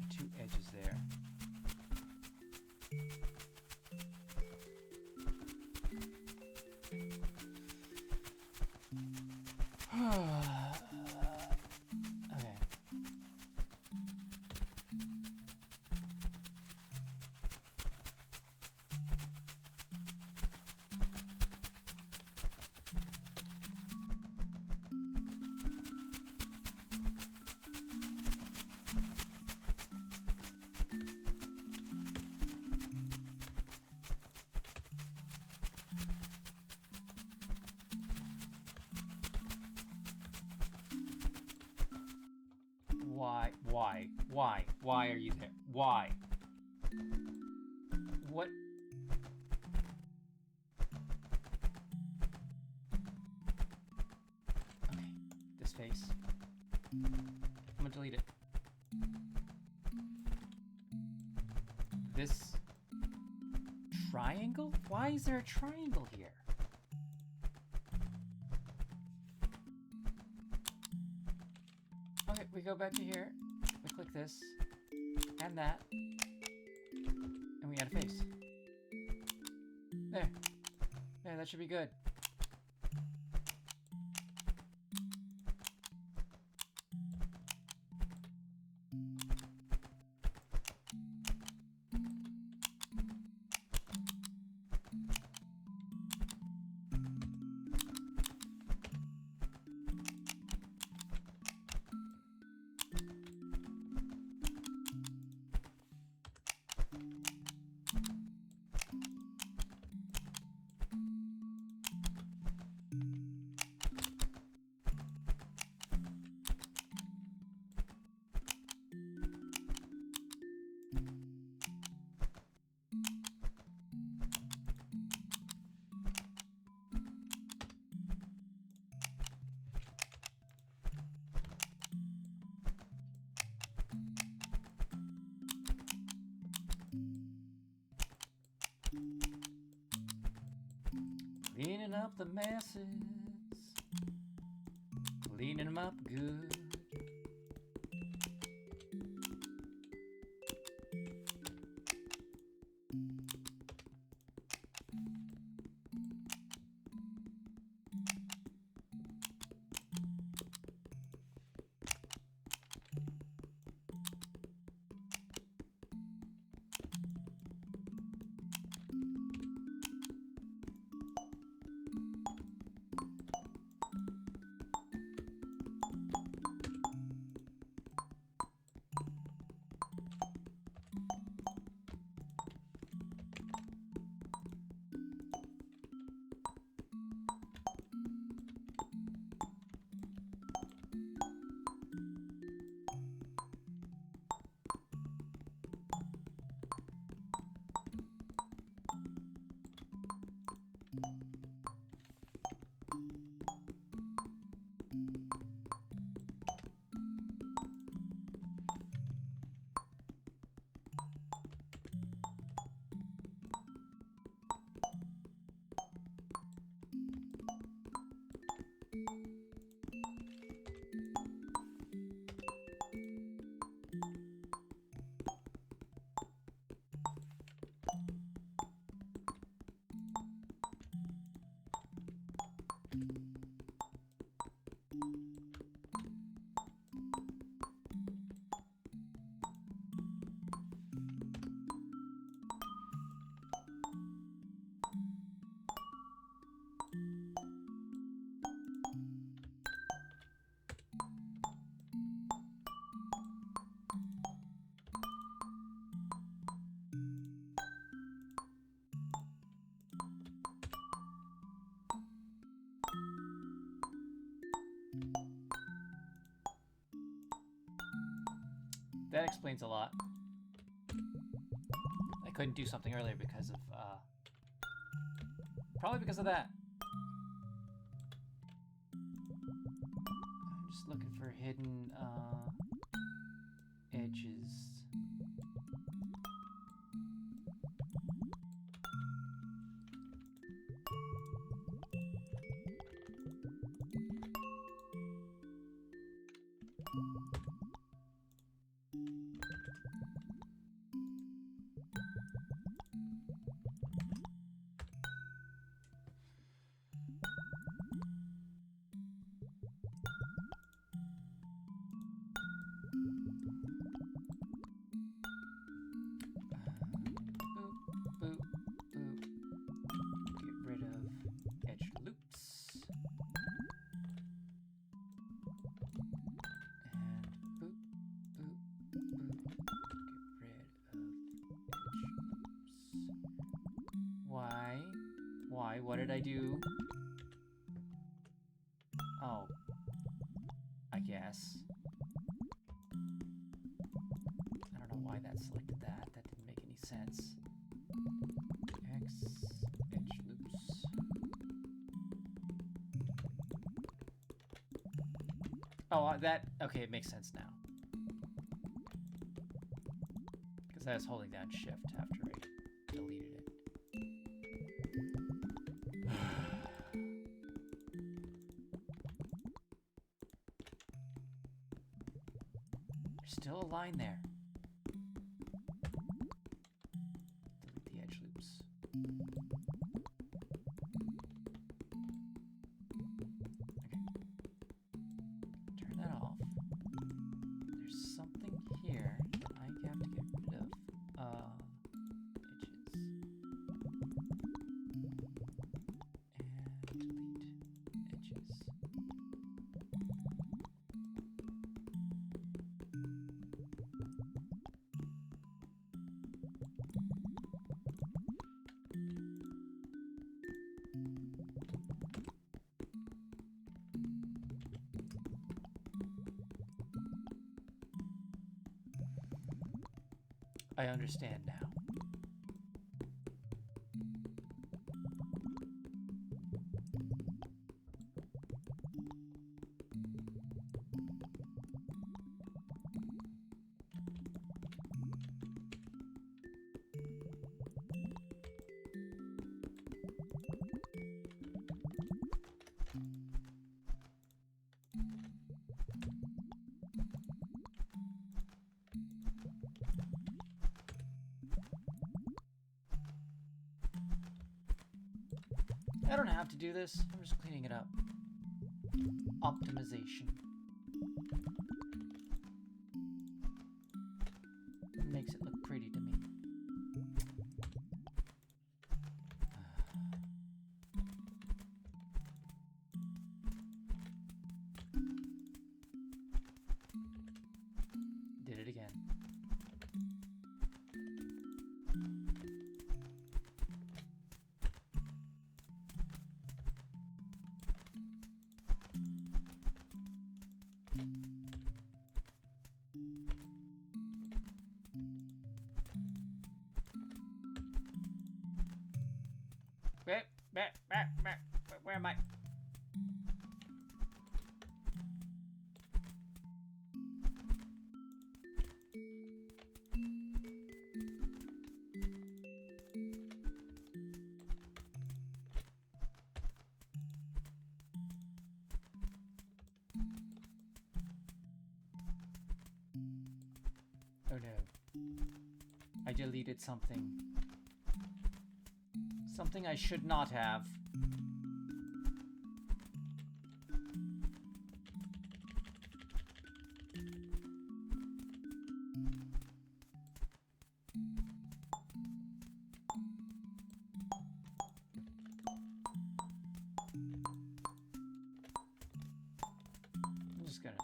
Two edges there. Okay. Why? Why? Why are you there? Why? What? Okay, this face. I'm gonna delete it. This triangle? Why is there a triangle here? Okay, we go back to here. We click this and that, and we add a face. There. There, that should be good. Cleaning up the messes, cleaning them up good. That explains a lot. I couldn't do something earlier because of, probably because of that. I'm just looking for hidden, edges. What did I do? Oh. I guess. Oh, that... Okay, it makes sense now. Because I was holding down shift after I deleted it. There's still a line there. Delete the edge loops. Okay. Turn that off. There's something here that I have to get rid of. Edges. And delete edges. I understand now. I don't have to do this. I'm just cleaning it up. Optimization. It makes it look pretty to me. Did it again. Where am I? Oh no. I deleted something. Something I should not have. I'm just gonna...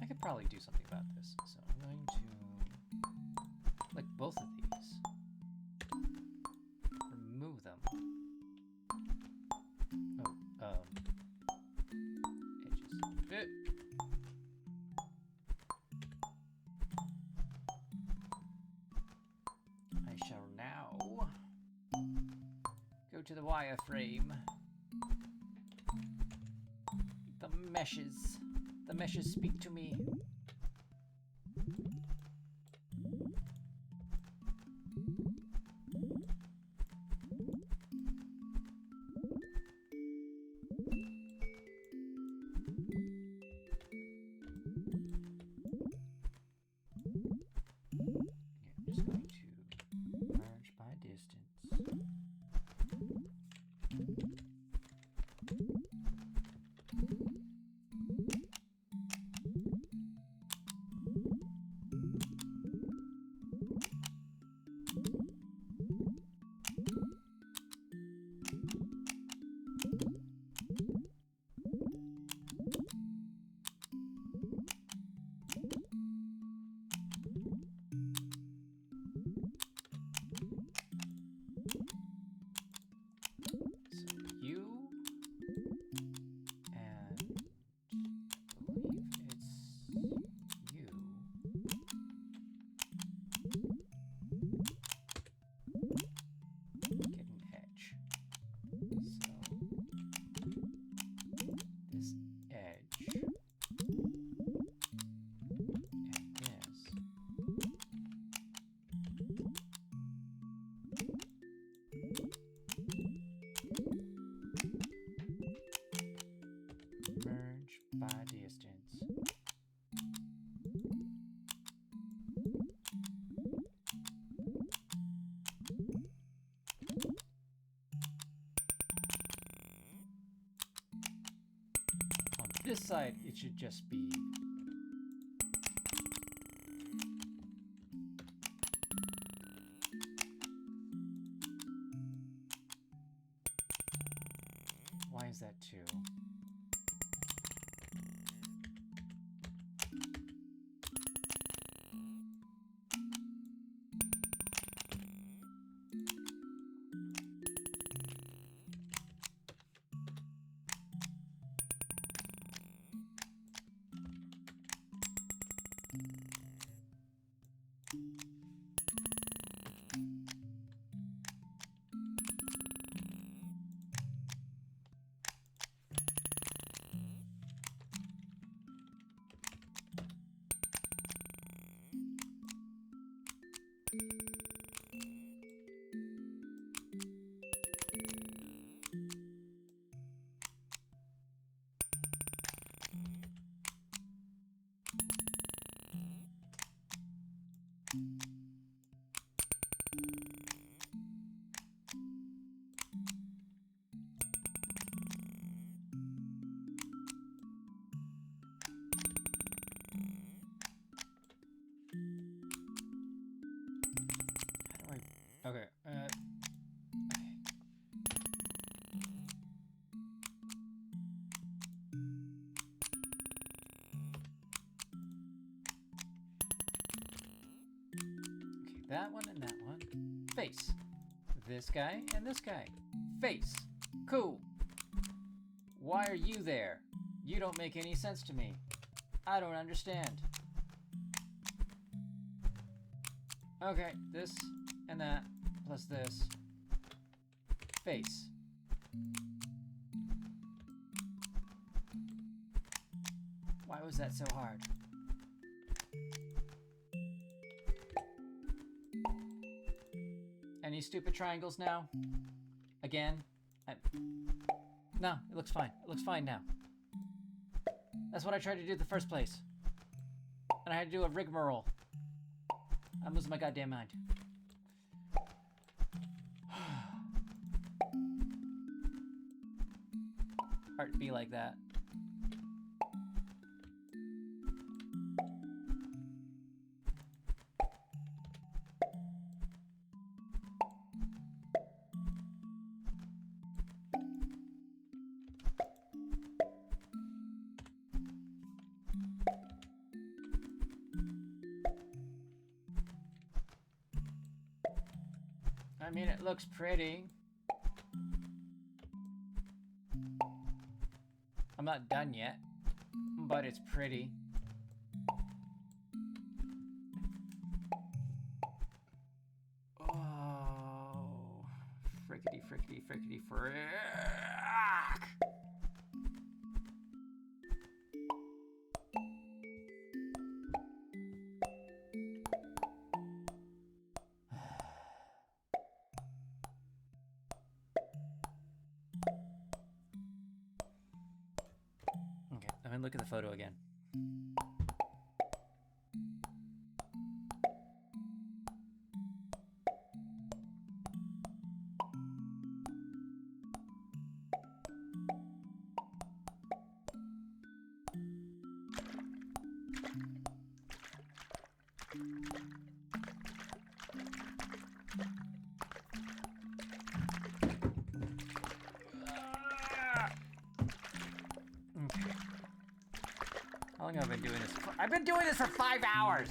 I could probably do something about this. So I'm going to, like both of these, remove them. Oh, edges. I shall now go to the wireframe. The meshes. The meshes speak to me. This side, it should just be... Why is that 2? Okay, that one and that one. Face. This guy and this guy. Face. Cool. Why are you there? You don't make any sense to me. I don't understand. Okay, this and that, plus this. Face. Why was that so hard? Any stupid triangles now? Again? No, it looks fine. It looks fine now. That's what I tried to do in the first place. And I had to do a rigmarole. I'm losing my goddamn mind. Art be like that. I mean, it looks pretty. I'm not done yet, but it's pretty. Oh, frickety, frickety, frickety, frick. Okay, I'm gonna look at the photo again. Okay. How long have I been doing this for? I've been doing this for 5 hours!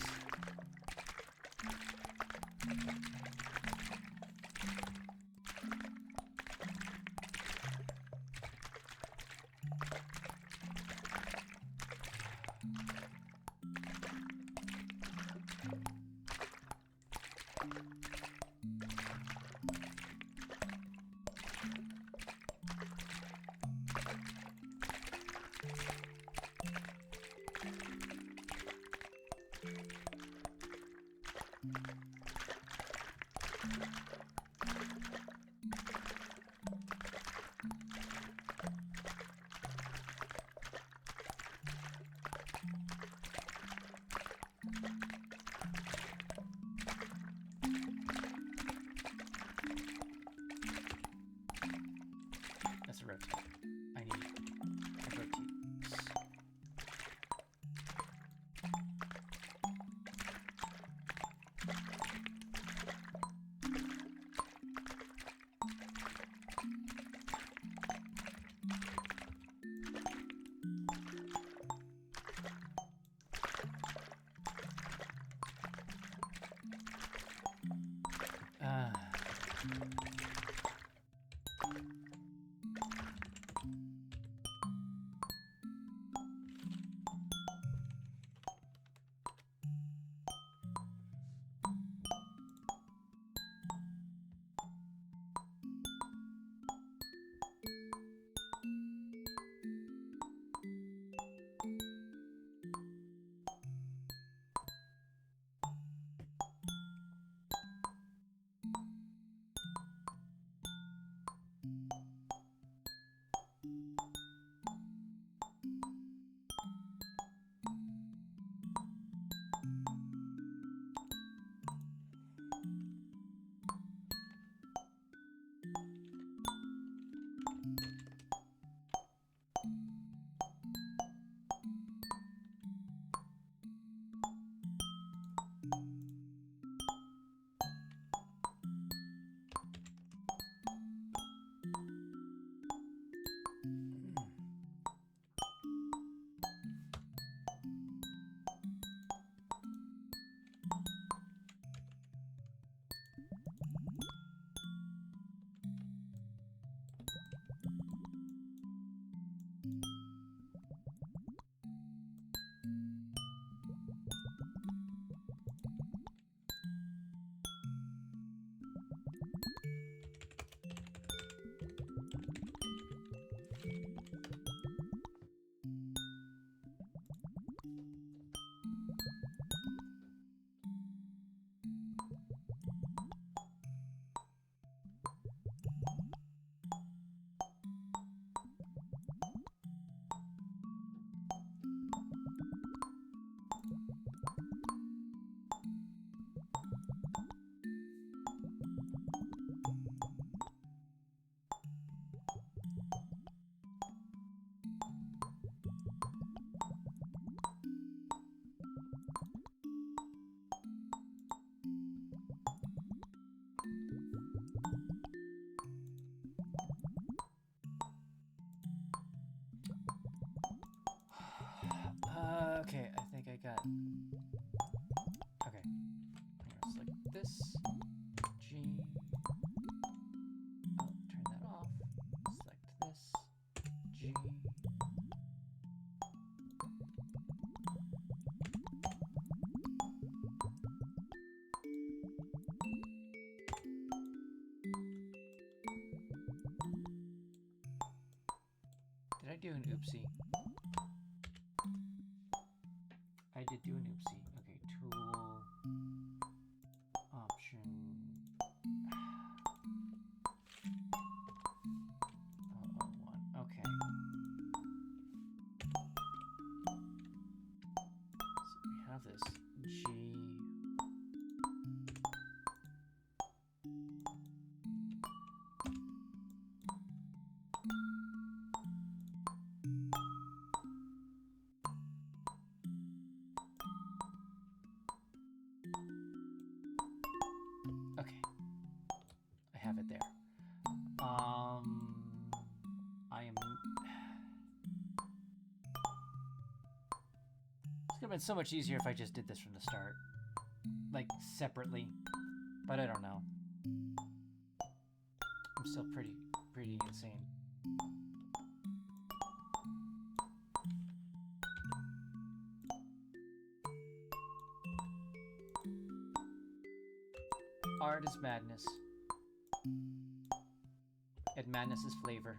Okay, I think I got... Okay. I'm gonna select this. G. Oh, turn that off. Select this. G. Did I do an oopsie? I did do an oopsie. Okay, tool, option, 001. Okay. So we have this G. Okay, I have it there. I am... It's gonna have been so much easier if I just did this from the start. Like, separately. But I don't know. I'm still pretty insane. Art is madness. And madness is flavor.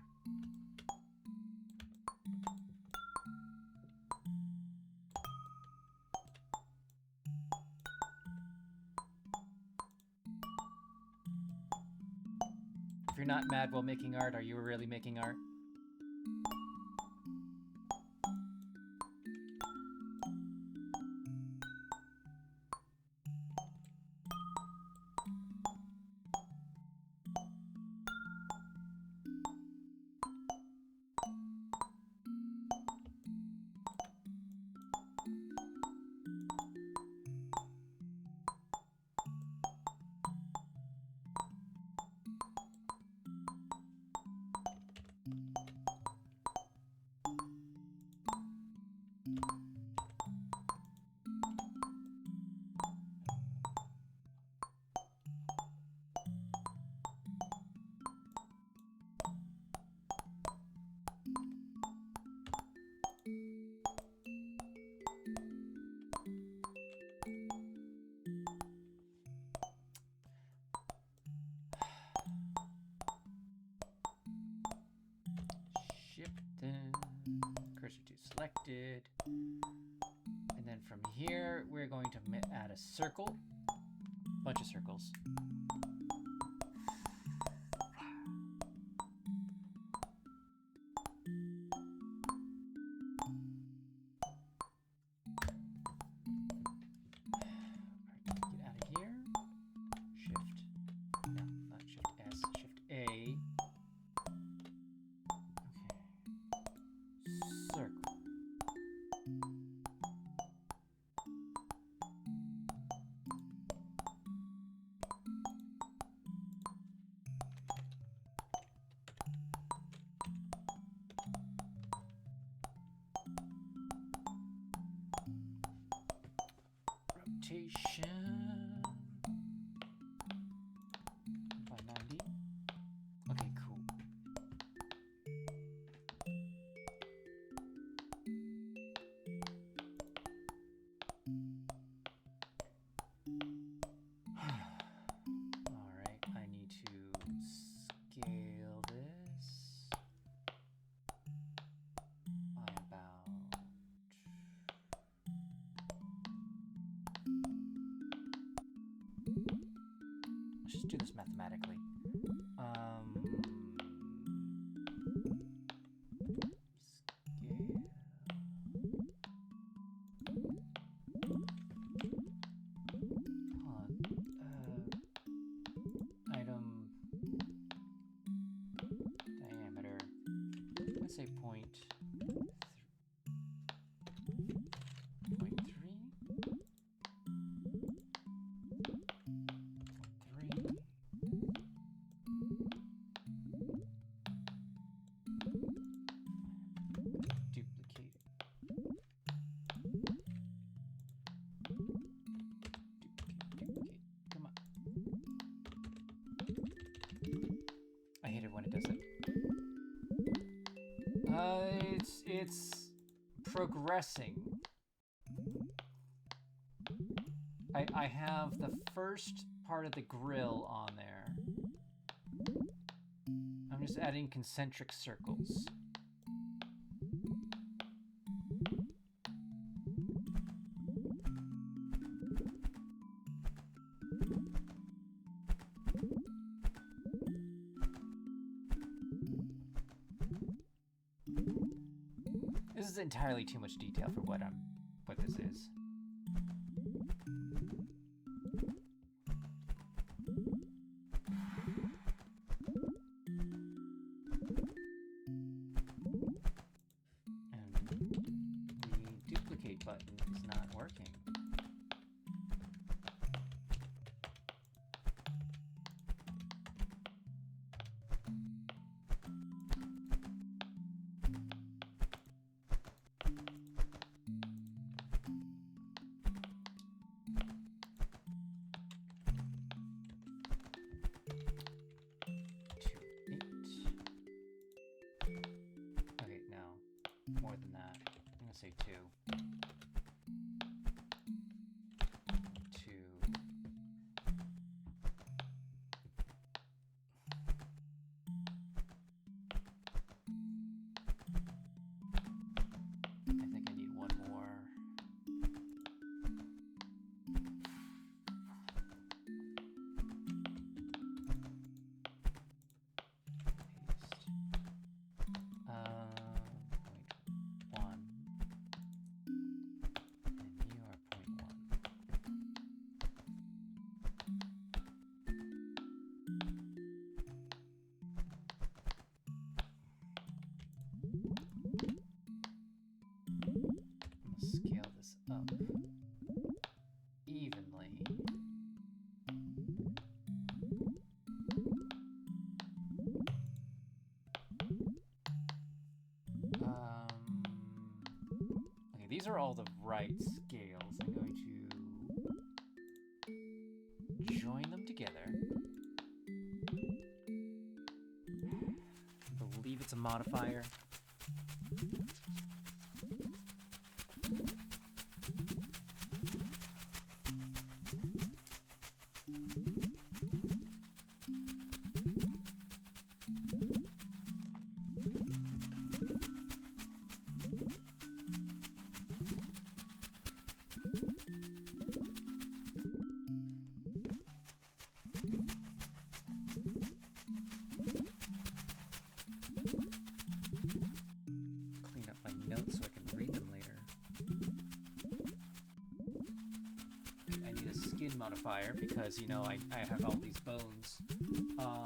If you're not mad while making art, are you really making art? selected. And then from here, we're going to add a circle. Bunch of circles. Rotation by 90. Okay, cool. All right, I need to scale this by about. Let's just do this mathematically. Item diameter. Let's say point 3. I hate it when it does it. It's progressing. I have the first part of the grill on there. I'm just adding concentric circles. This is entirely too much detail for what this is. And the duplicate button is not working. Okay, no. More than that. I'm gonna say 2. 2. I think I need one more. Scale this up evenly. Okay, these are all the right scales. I'm going to join them together. I believe it's a modifier. modifier because, you know, I have all these bones. Oh!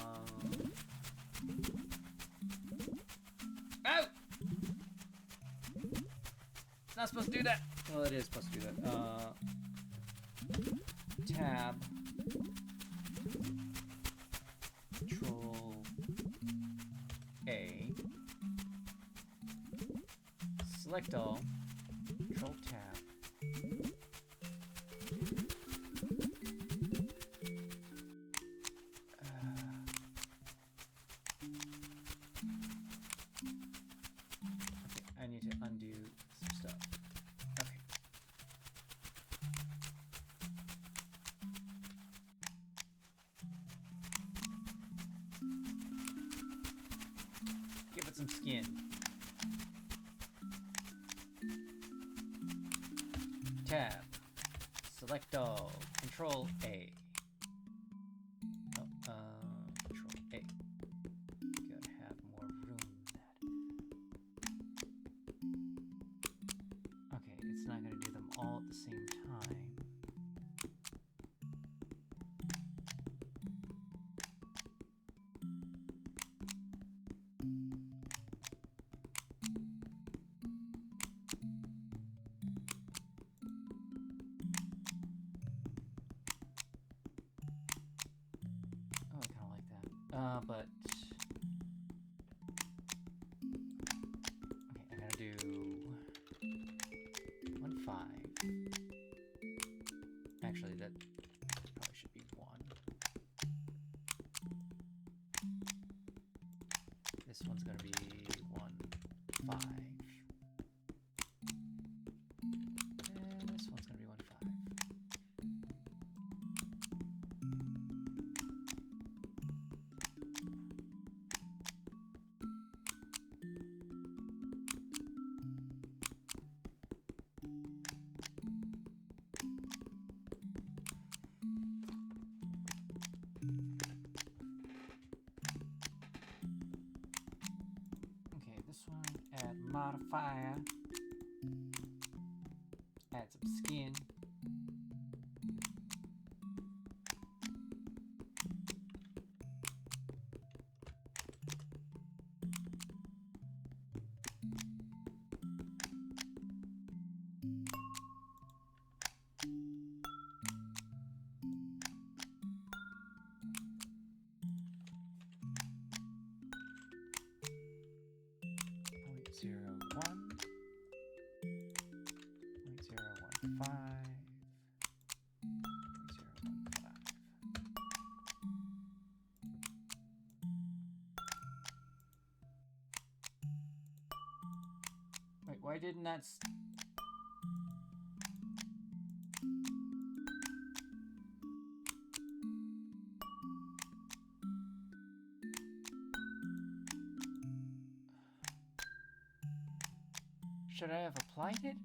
It's not supposed to do that! Well, it is supposed to do that. Tab. Control A. Select all. Control tab. Okay, I need to undo some stuff. Okay. Give it some skin. Tab. Select all. Control A. Oh, Control A. Gotta have more room than that. Okay, it's not gonna do them all at the same time. But okay, I'm gonna do 1, 5. Actually, that probably should be 1. This one's gonna be 1, 5. And this one's gonna be 1, 5. This one, add modifier, add some skin. Zero 1, 0.015, 0.015. Wait, why didn't that? Should I have applied it?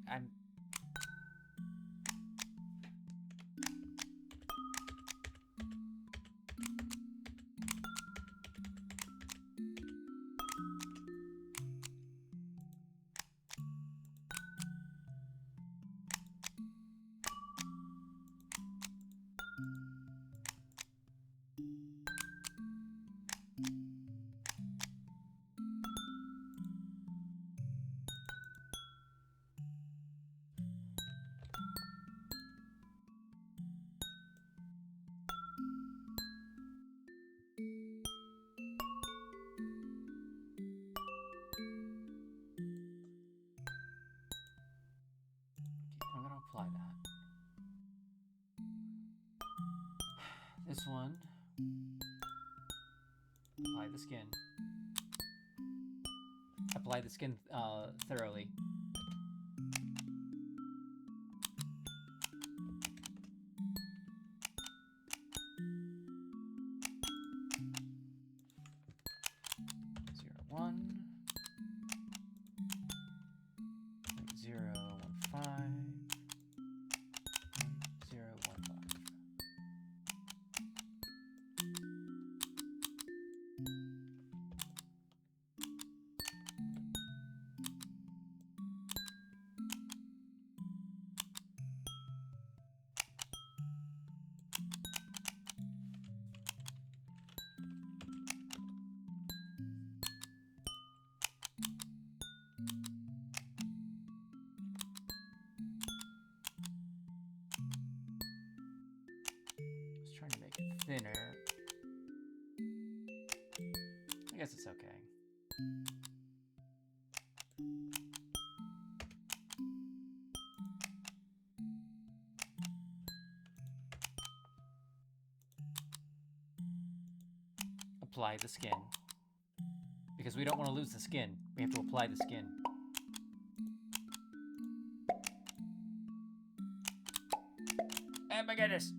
Apply that. This one, apply the skin. Apply the skin thoroughly. thinner. I guess it's okay. Apply the skin. Because we don't want to lose the skin. We have to apply the skin. Oh my goodness!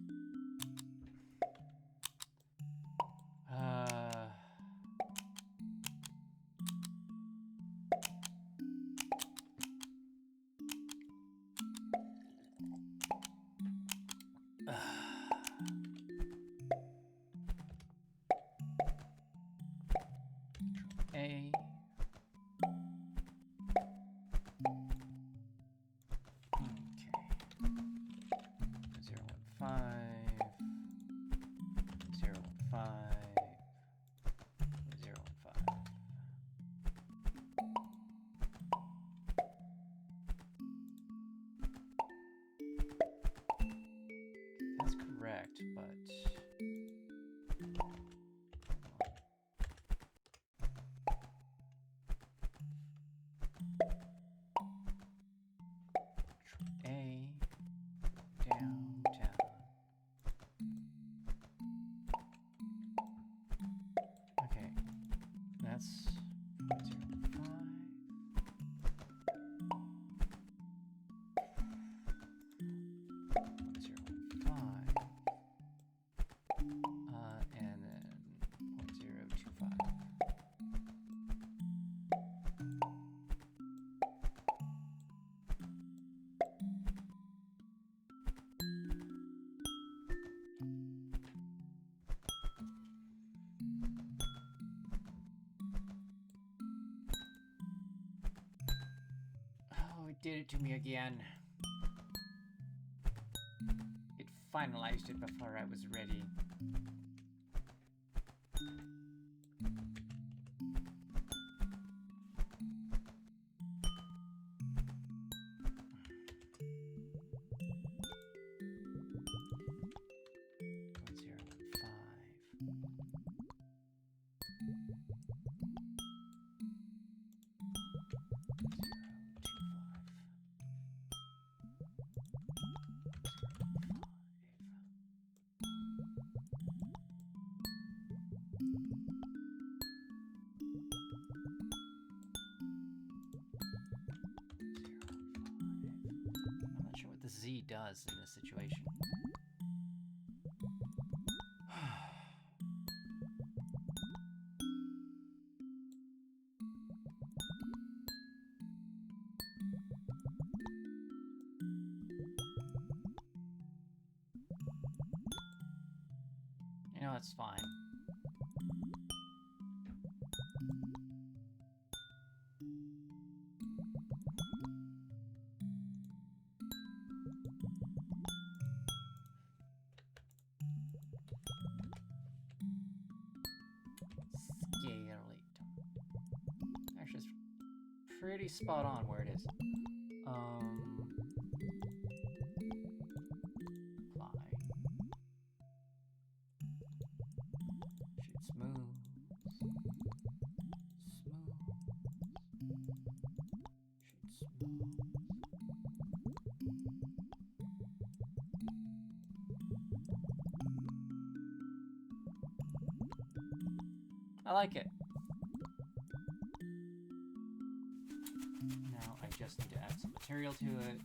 A. Okay. 015. 015. 015. That's correct, but A down. Okay, that's 0.05. 0.05. And then 0.025. Oh, it did it to me again. It finalized it before I was ready. Z does in this situation. You know, it's fine. Actually, it's pretty spot on where it is. Apply. Shoot smooth. Smooth. Shoot smooth. I like it. Now I just need to add some material to it.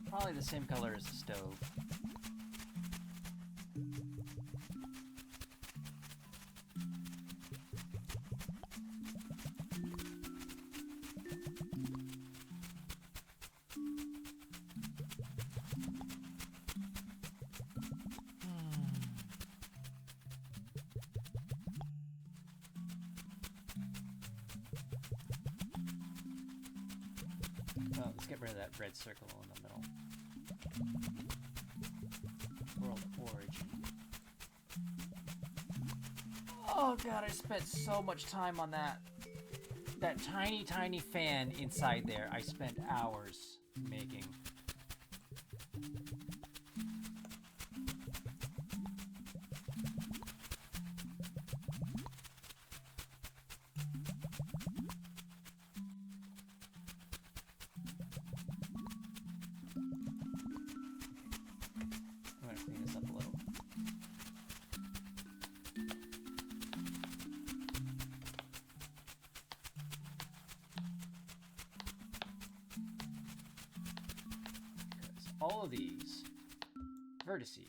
Probably the same color as the stove. Let's get rid of that red circle in the middle. World origin. Oh god, I spent so much time on that. That tiny, tiny fan inside there, I spent hours making. all of these vertices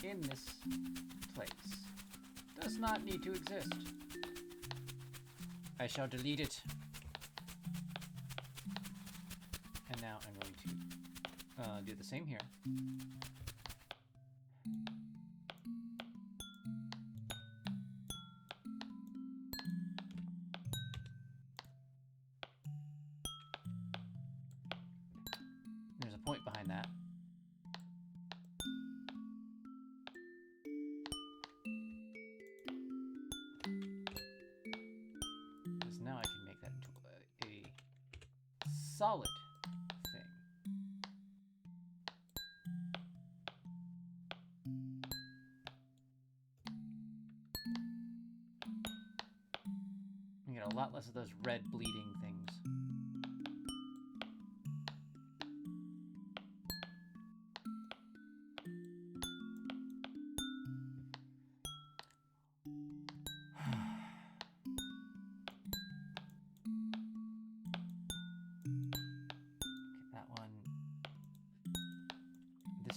in this place does not need to exist. I shall delete it. And now I'm going to do the same here. There's a point behind that. Because now I can make that into a solid thing. You get a lot less of those red bleeding things.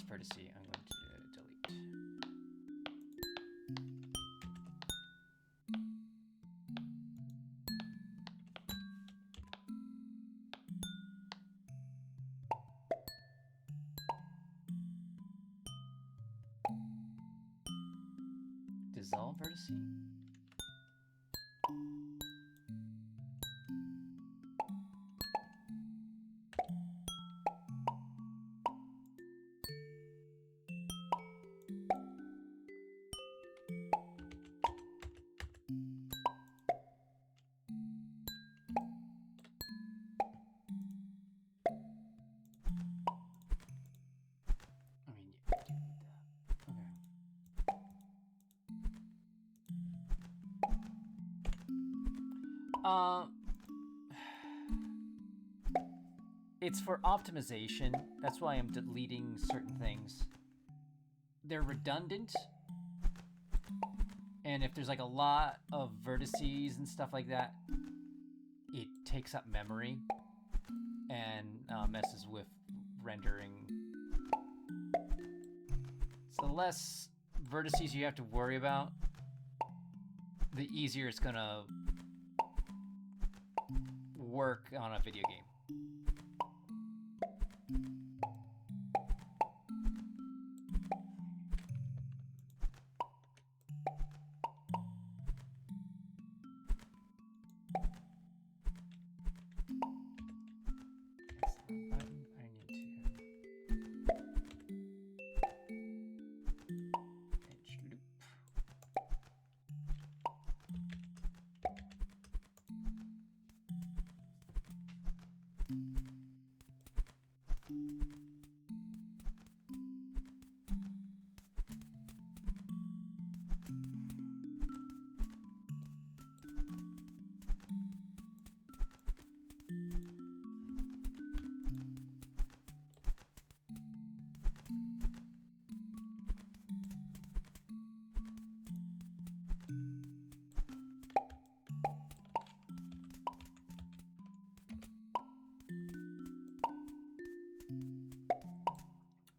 Vertice I'm going to delete. Dissolve vertice. It's for optimization. That's why I'm deleting certain things. They're redundant. And if there's like a lot of vertices and stuff like that, it takes up memory and messes with rendering. So the less vertices you have to worry about, the easier it's gonna work on a video game.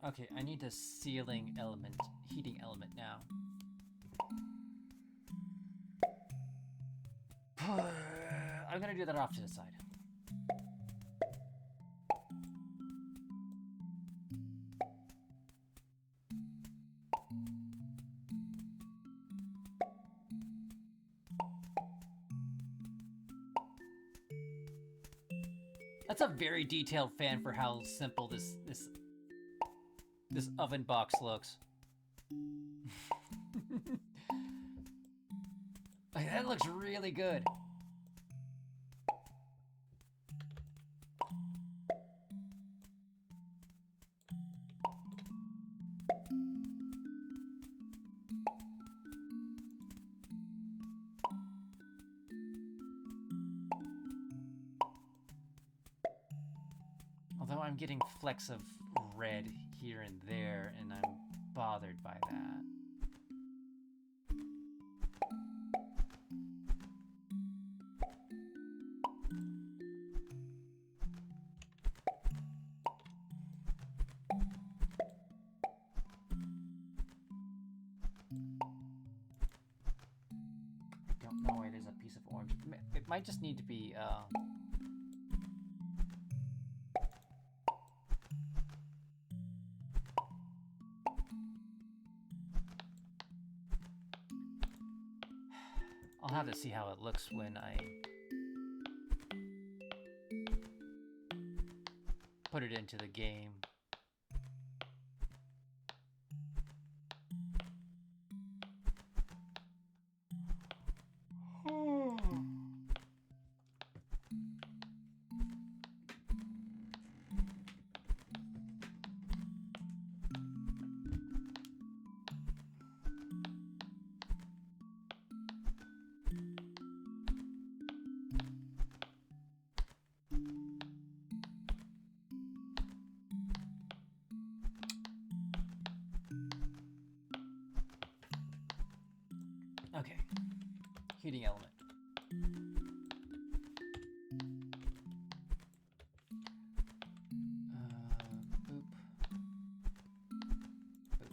Okay, I need a sealing element, heating element now. I'm gonna do that off to the side. That's a very detailed fan for how simple this oven box looks. Like, that looks really good. Although I'm getting flecks of red here and there, and I'm bothered by that. piece of orange. It might just need to be, I'll have to see how it looks when I put it into the game. Okay, heating element. Boop. Boop.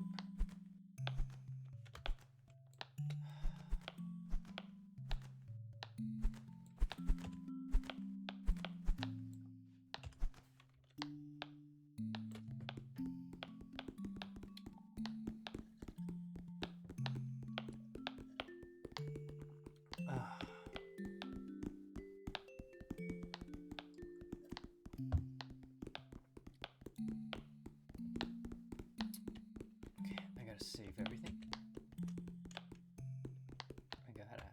Okay, I gotta save everything. I gotta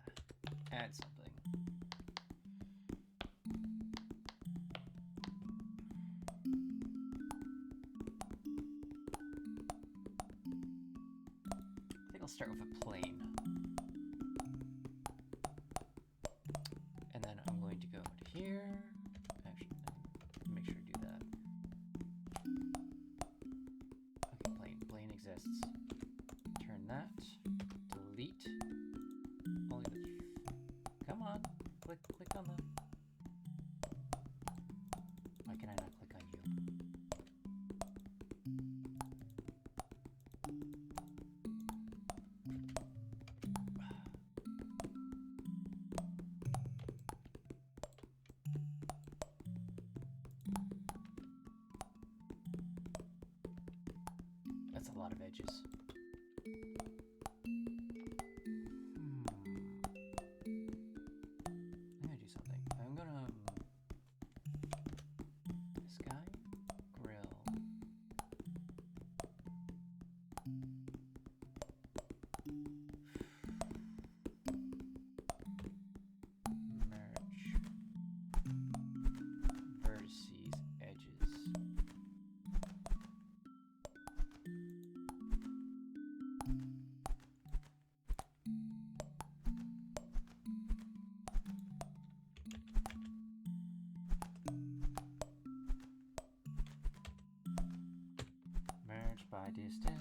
add something. I think I'll start with a plane. And then I'm going to go to here. Actually, no, make sure to do that. Okay, plane exists. Turn that. Delete. Only the. Come on. Click on the. Why can I not click on you? That's a lot of edges. I'm gonna do something. I'm gonna this guy grill. Merge vertices edges. Merge by distance.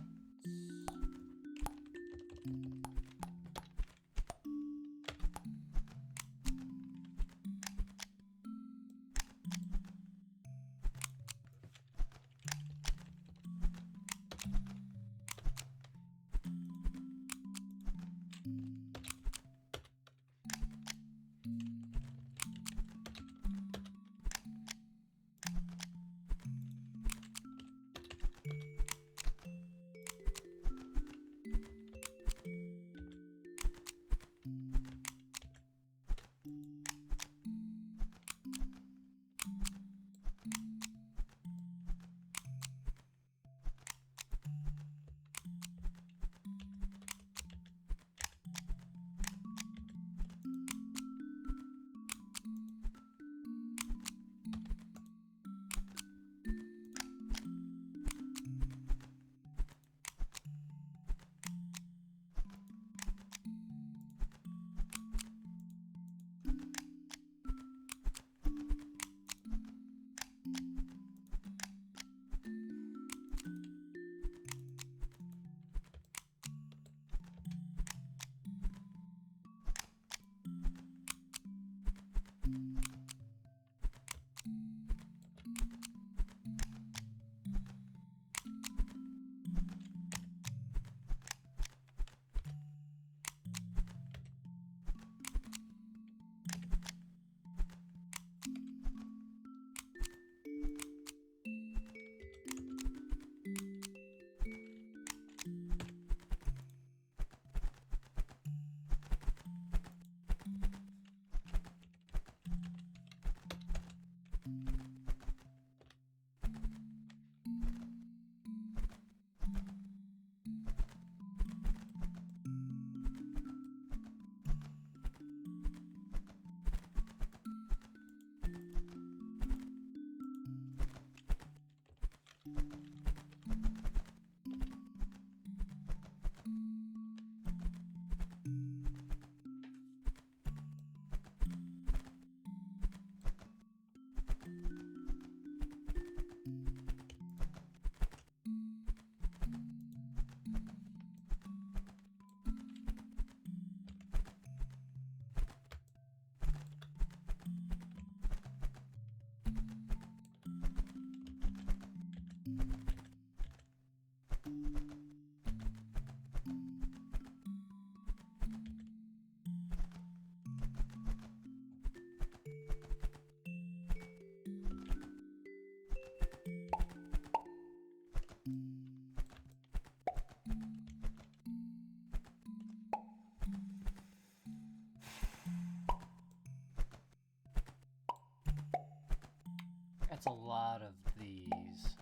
That's a lot of these.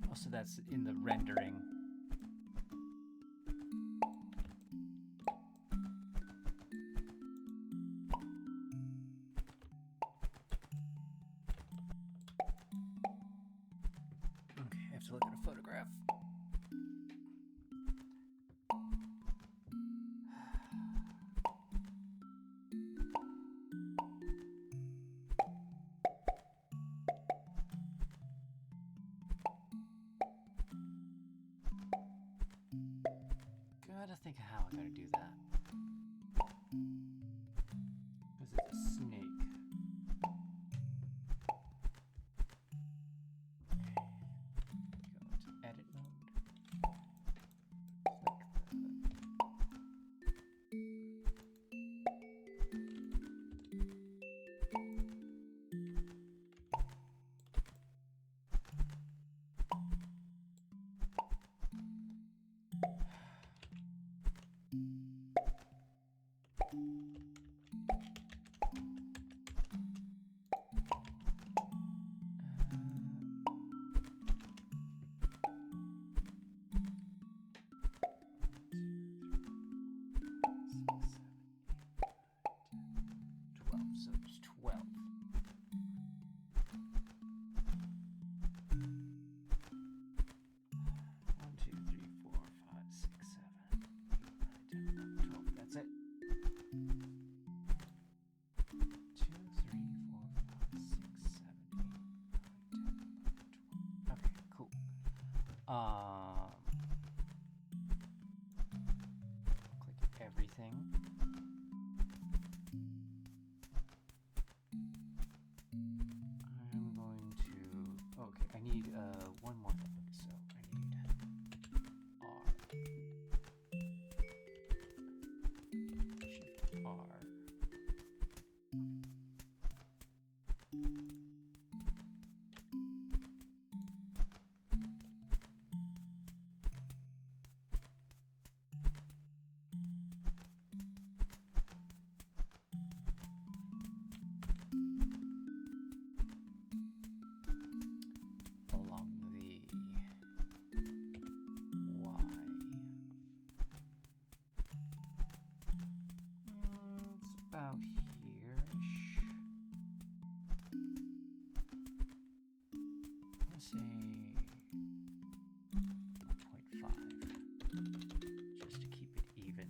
Most of that's in the rendering. Okay, I have to look at a photograph. Gotta think of how I gotta do that. Because it's a snake. Go into edit mode. So it's 12. One, 2, 3, 4, 5, 6, 7, 8, 9, 10, 11, 12. That's it. 2, 3, 4, 5, 6, 7, 8, 9, 10, 11, 12. Okay, cool. Click everything. I'm going to, okay, I need one more thing, so I need R. Shift R. Along the Y. It's about here-ish. Let's say 1.5, just to keep it even.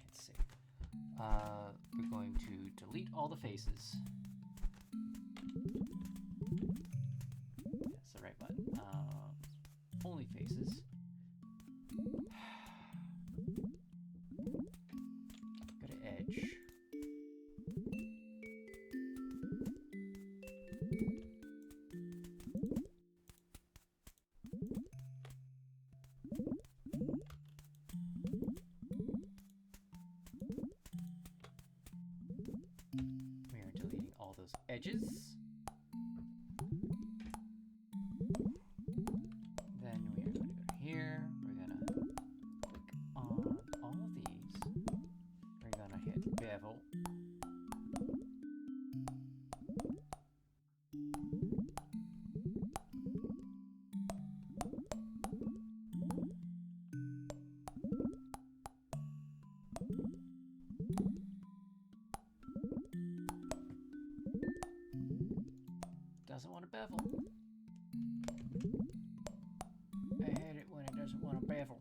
Let's see. We're going to delete all the faces. That's the right button. Only faces. Go to edge. We are deleting all those edges. Then we are going to go to here. We're going to click on all of these. We're going to hit bevel. Doesn't want to bevel. I hate it when it doesn't want to bevel.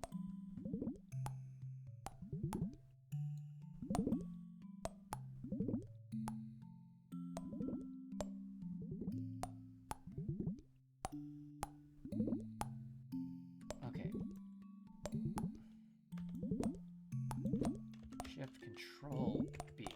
Okay. Shift Control B.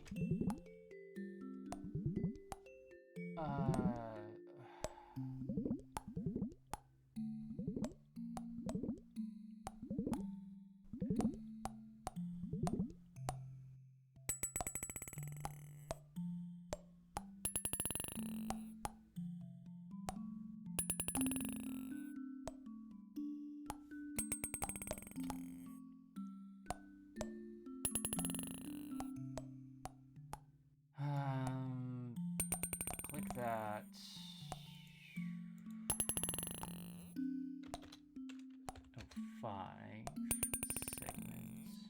segments.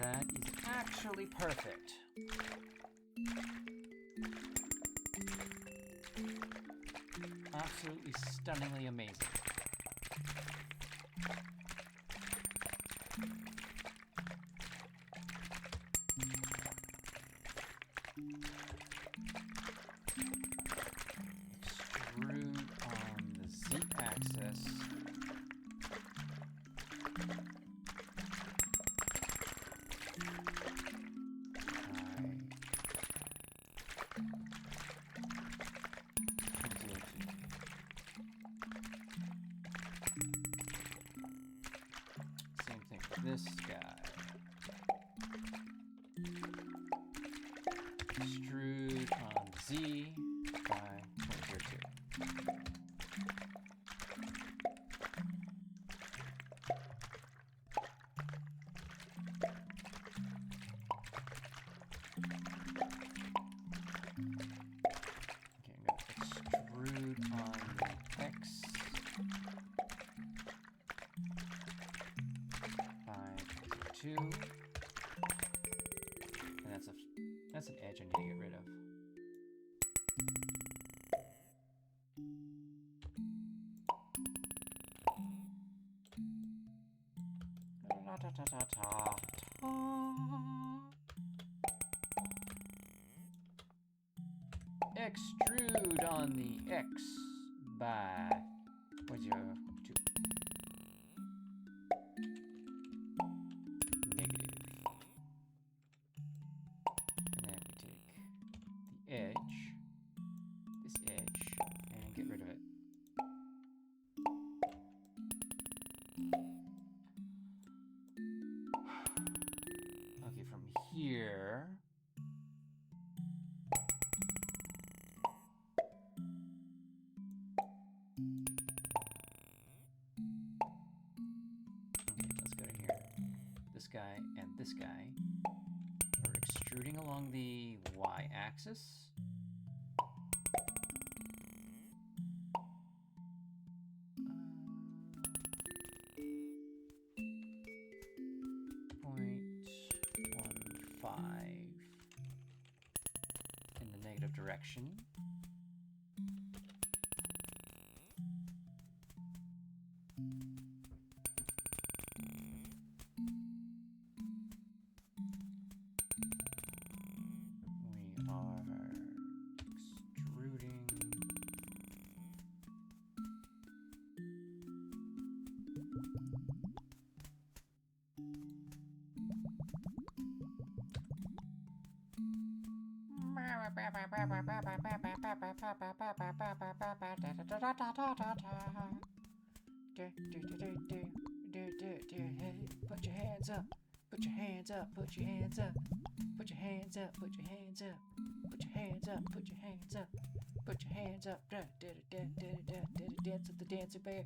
That is actually perfect. Absolutely stunningly amazing. Extrude on the z-axis. Same thing for this guy. Extrude on Z by 0.02. Okay, I'm going to extrude on the X by 2. And that's an edge I need to get rid of. Extrude on the X by 0.02. Negative. And then we take the edge, this edge, and get rid of it. Okay, from here. Okay, let's go to here. This guy and this guy are extruding along the y-axis. In the negative direction. We are extruding Put your hands up, put your hands up, put your hands up, put your hands up, put your hands up, put your hands up, put your hands up, put your hands up, dance with the dancing bear.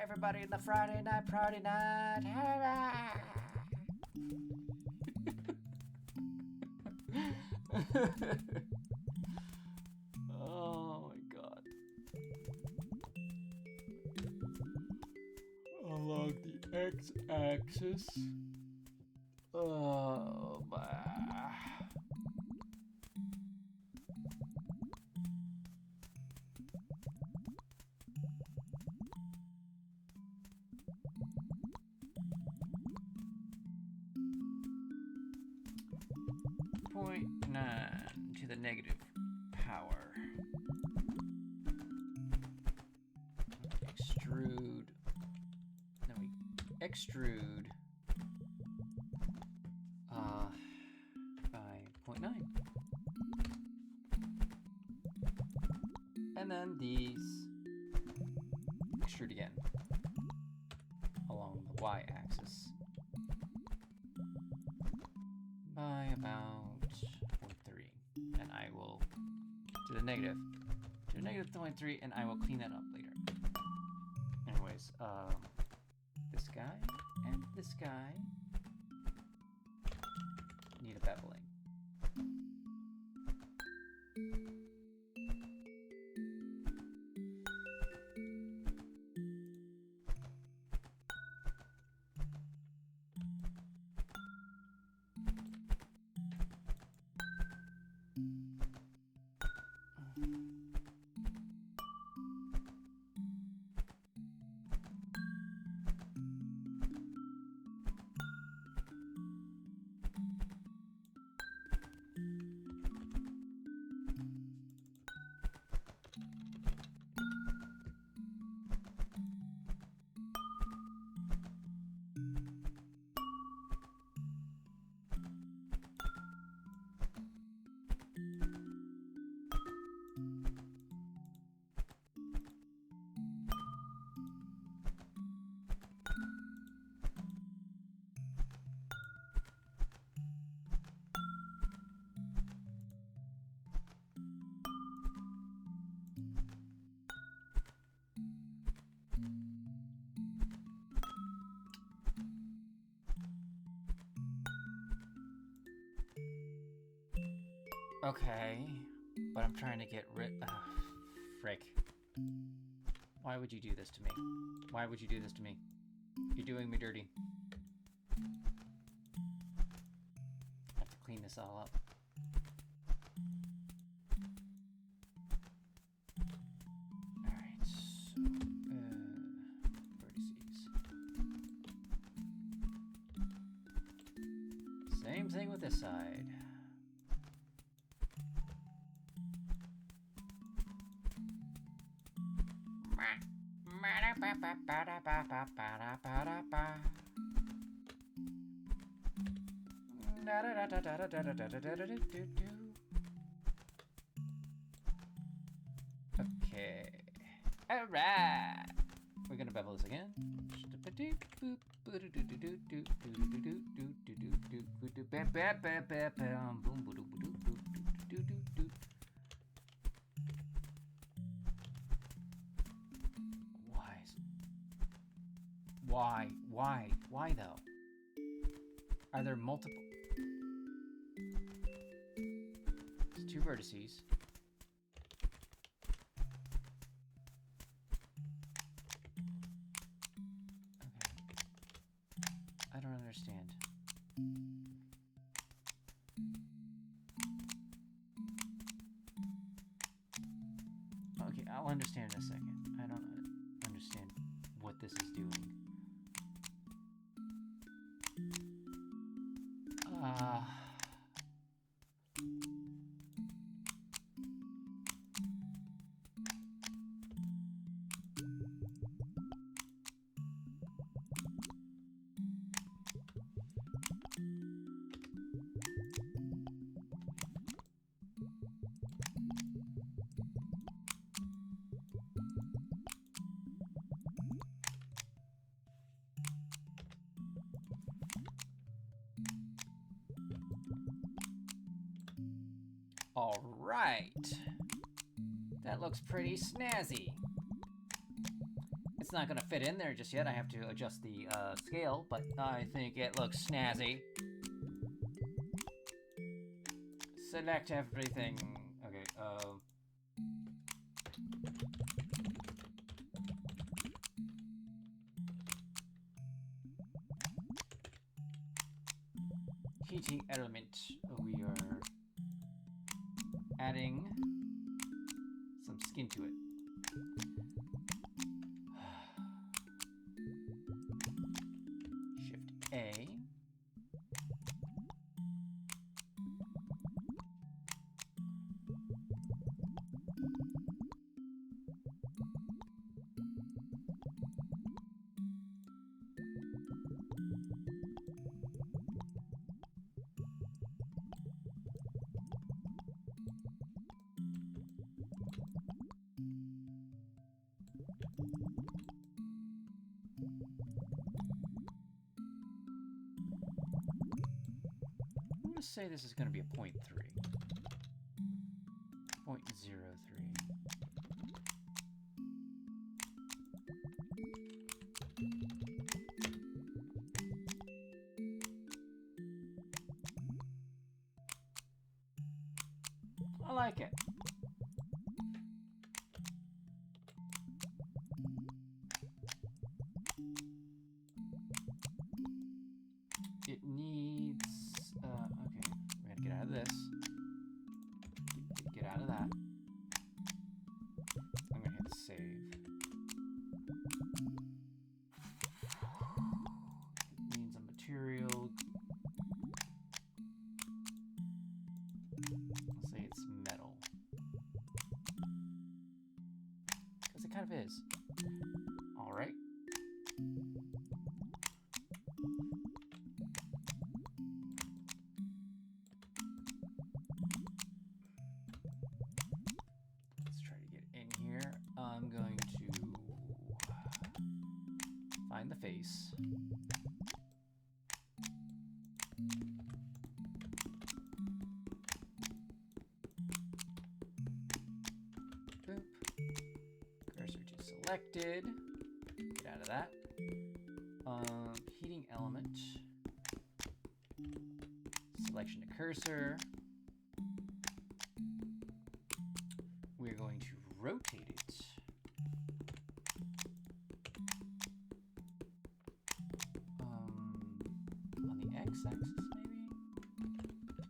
Everybody in the Friday night party night. Oh my god. Along the x-axis. Oh my. .9 to the negative power. Extrude. Then we extrude by 0.9. And then these extrude again along the y-axis. about 0.3, and I will do the negative. Do a negative 0.3, and I will clean that up later. Anyways, this guy and this guy need a beveling. Okay, but I'm trying to get rid. Frick. Why would you do this to me? Why would you do this to me? You're doing me dirty. I have to clean this all up. Alright, so, vertices. Same thing with this side. Okay. Alright. We're gonna bevel this again. Why? Why? Why though? Are there multiple? It's two vertices. Okay. I don't understand. Okay, I'll understand in a second. I don't understand what this is doing. All right. That looks pretty snazzy. It's not gonna fit in there just yet. I have to adjust the scale, but I think it looks snazzy. Select everything. Okay, heating element. We are adding some skin to it. Shift A. going to say this is going to be a 0.3. 0.03. I like it. It needs, okay, we gotta get out of this. Get out of that. I'm gonna hit save. It needs a material. Let's say it's metal. Because it kind of is. Alright. Let's try to get in here. I'm going to find the face. Boop. Cursor to selected. Get out of that. Heating element. Selection to cursor. We're going to rotate it. On the x-axis,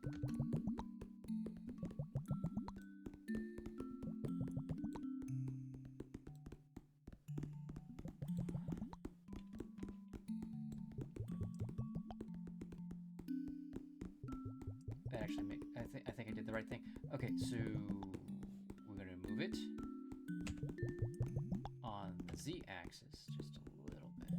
maybe? That actually made, I think I did the right thing. Okay, so we're gonna move it on the z-axis just a little bit.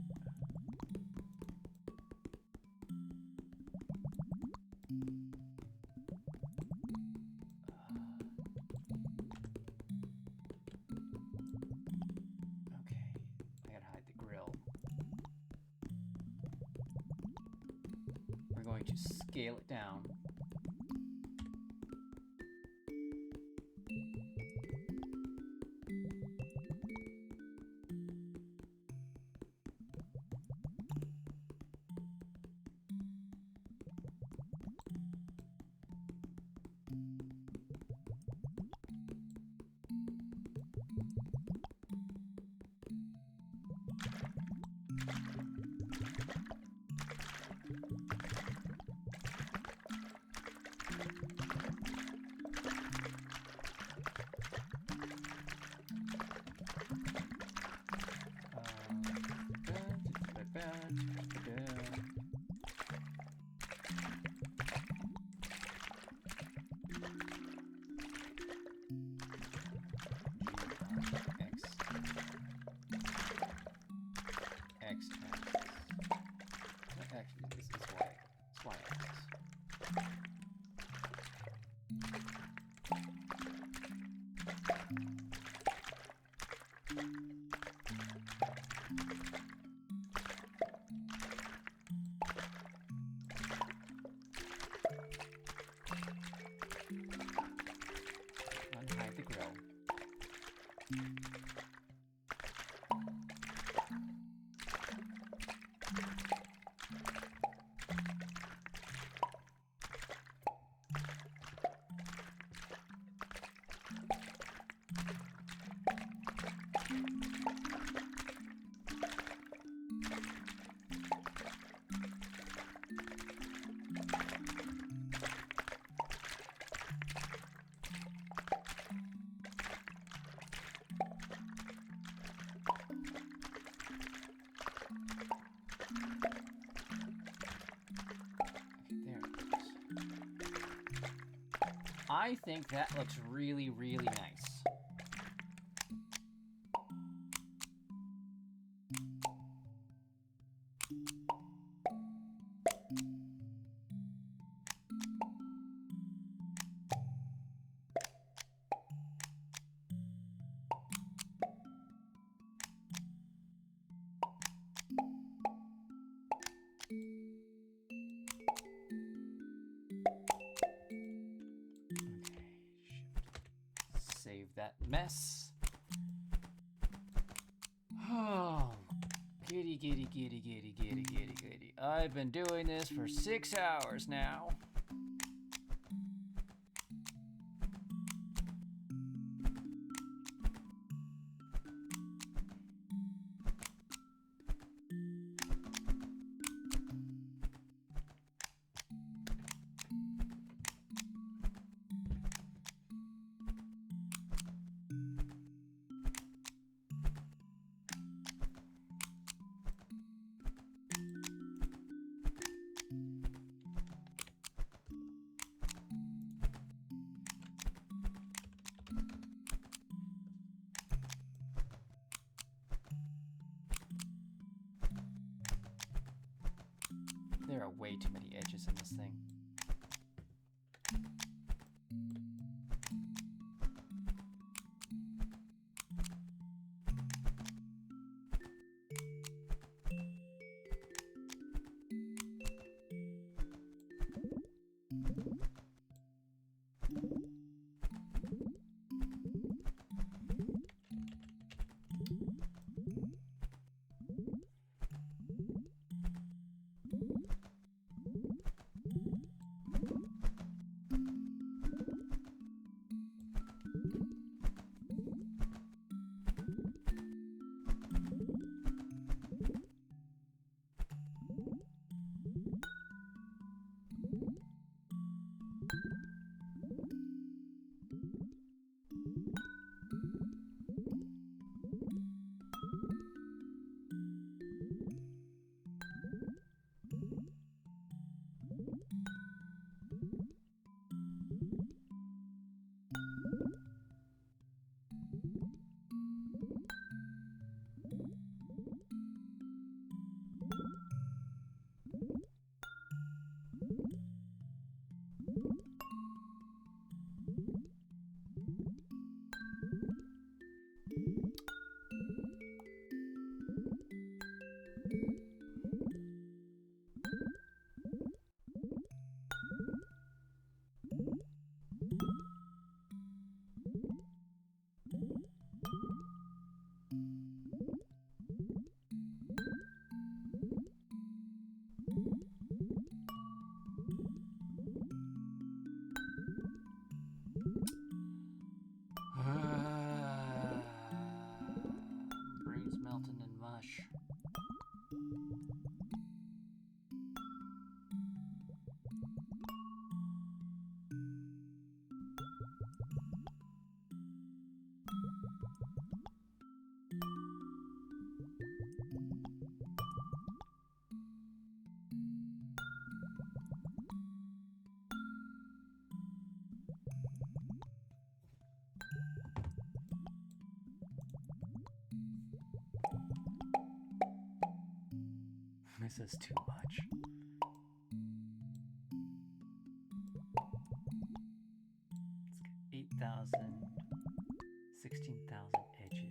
Okay, I gotta hide the grill. We're going to scale it down. Actually, this is y. It's y-axis. Unhide the grill. I think that looks really, really nice. mess. Oh, giddy, giddy, giddy, giddy, giddy, giddy, giddy. I've been doing this for 6 hours now. There are way too many edges in this thing. Brain's melting in mush. This is too much. It's got 8,000, 16,000 edges.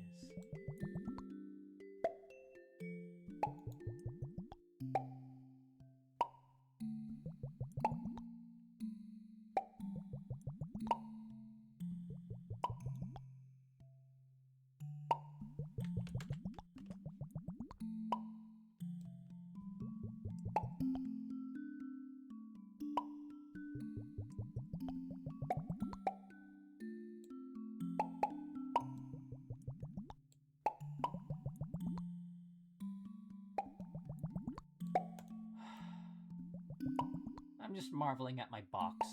I'm just marveling at my box.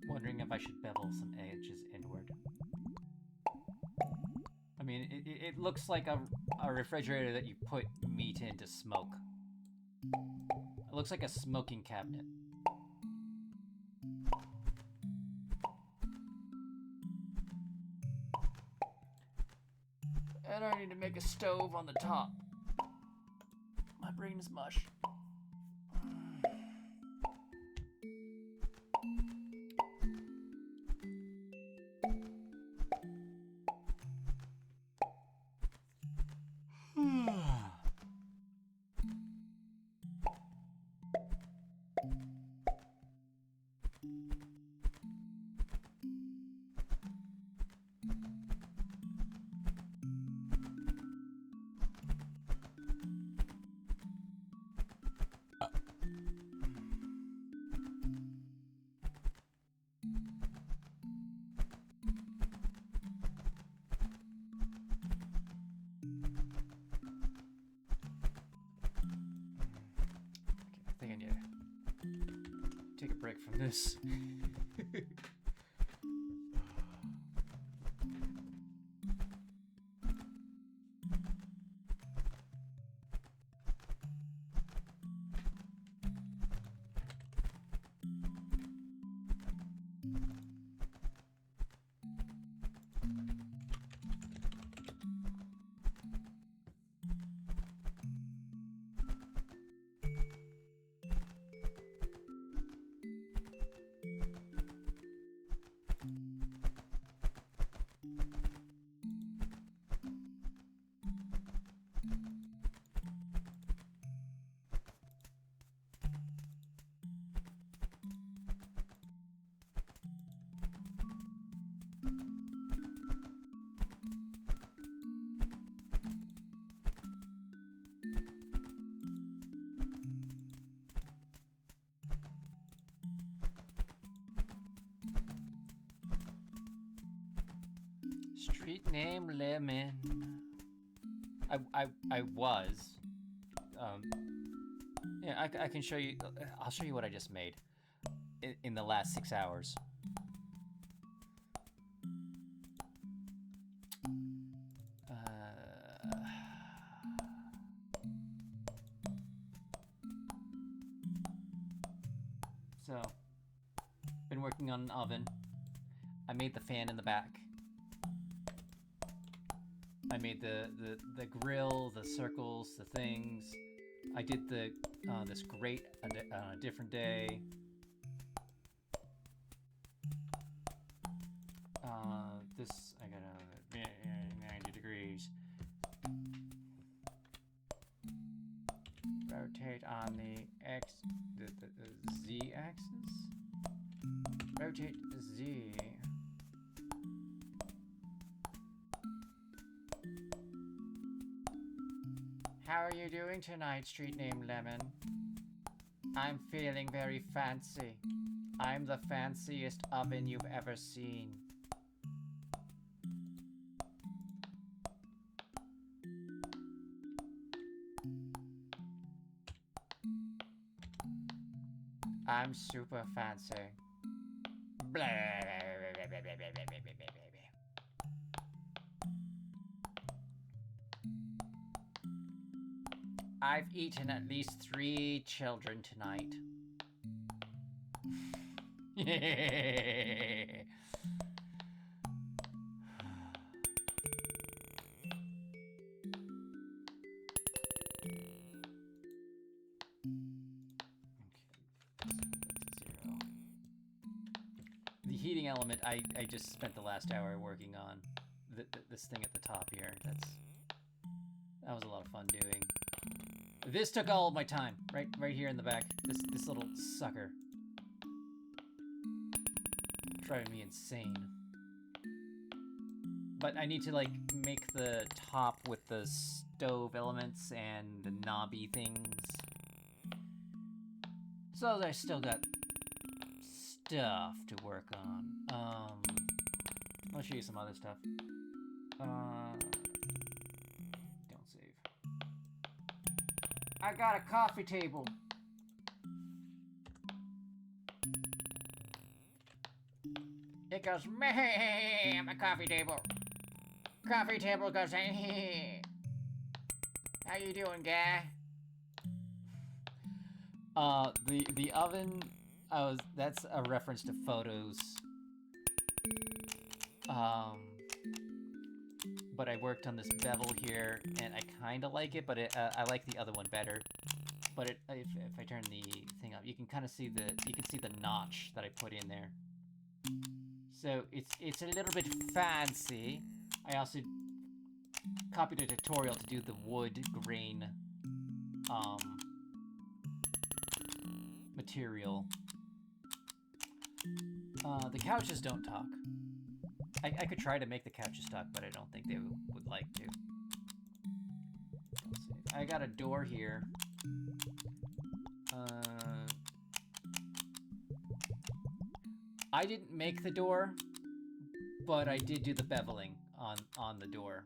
Wondering if I should bevel some edges inward. I mean, it looks like a refrigerator that you put meat in to smoke. It looks like a smoking cabinet. And I need to make a stove on the top. My brain is mush. take a break from this. Street name Lemon. I was. Yeah, I can show you. I'll show you what I just made in the last 6 hours. So, been working on an oven. I made the fan in the back. I made the grill, the circles, the things. I did the this grate on a different day. This I got 90 degrees. Rotate on the Z axis. Rotate Z. How are you doing tonight, street name Lemon? I'm feeling very fancy. I'm the fanciest oven you've ever seen. I'm super fancy. Blah, blah, blah, blah, blah, blah, blah, blah, blah. I've eaten at least 3 children tonight. The heating element, I just spent the last hour working on this thing at the top here. That was a lot of fun doing. This took all of my time, right here in the back. This little sucker. Driving me insane. But I need to like make the top with the stove elements and the knobby things. So I still got stuff to work on. I'll show you some other stuff. Don't save. I got a coffee table. It goes meh on the coffee table. Coffee table goes hey. How you doing, guy? The oven. That's a reference to photos. But I worked on this bevel here, and I kind of like it, but I like the other one better. But if I turn the thing up, you can kind of see the notch that I put in there. So it's a little bit fancy. I also copied a tutorial to do the wood grain material. The couches don't talk. I could try to make the couches talk, but I don't think they would like to. Let's see. I got a door here. I didn't make the door, but I did do the beveling on the door.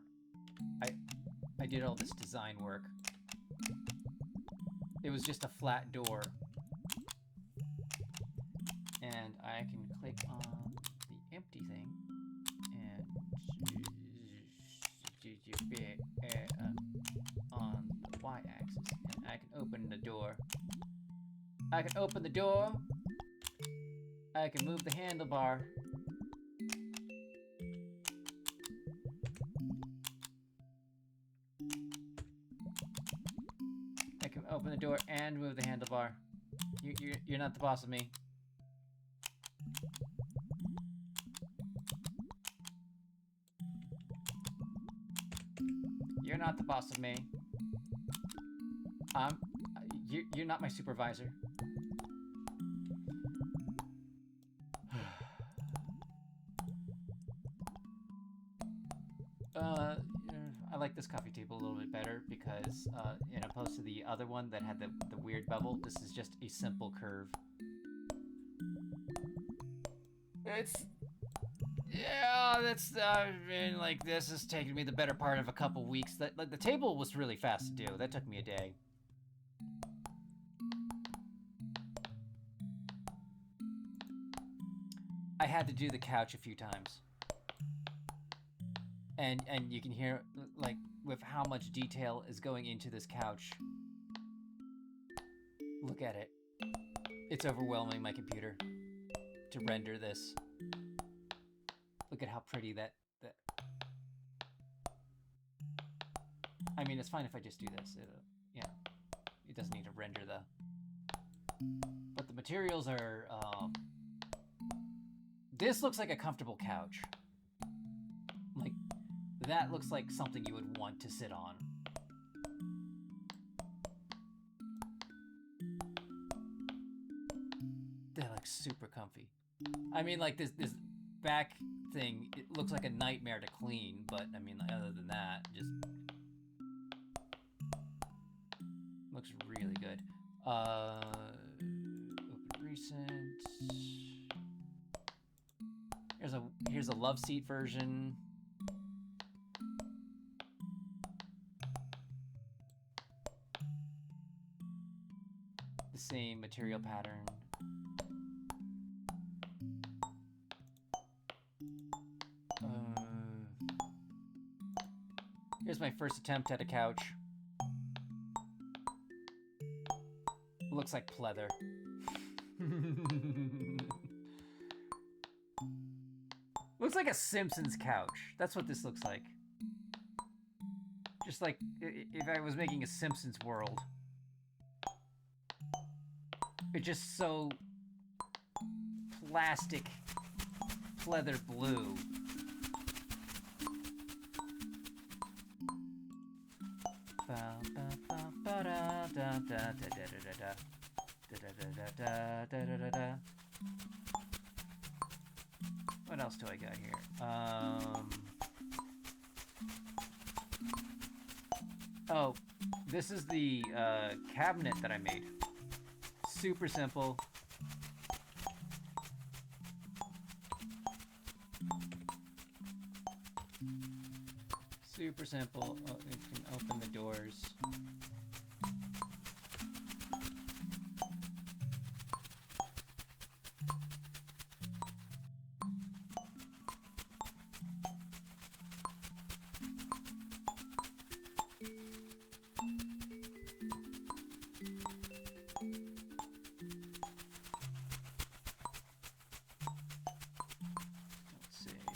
I did all this design work. It was just a flat door. And I can click on the empty thing and on the y-axis, and I can open the door. I can open the door. I can move the handlebar. I can open the door and move the handlebar. You're not the boss of me. You're not the boss of me. You're not my supervisor. I like this coffee table a little bit better because, in opposed to the other one that had the weird bevel, this is just a simple curve. Yeah, that's, I mean, like, this has taken me the better part of a couple weeks. Like, the table was really fast to do. That took me a day. I had to do the couch a few times. And you can hear, like, with how much detail is going into this couch. Look at it. It's overwhelming my computer to render this. Look at how pretty that... I mean, it's fine if I just do this. Yeah. It doesn't need to render the... But the materials are... This looks like a comfortable couch. Like, that looks like something you would want to sit on. They're like super comfy. I mean, like this back thing, it looks like a nightmare to clean, but I mean, other than that, just looks really good. Open recent. Here's a love seat version. The same material pattern. Here's my first attempt at a couch. Looks like pleather. Looks like a Simpsons couch. That's what this looks like. Just like if I was making a Simpsons world. It's just so plastic pleather blue. What else do I got here? Oh, this is the cabinet that I made. Super simple. Super simple. Oh, it can open the doors.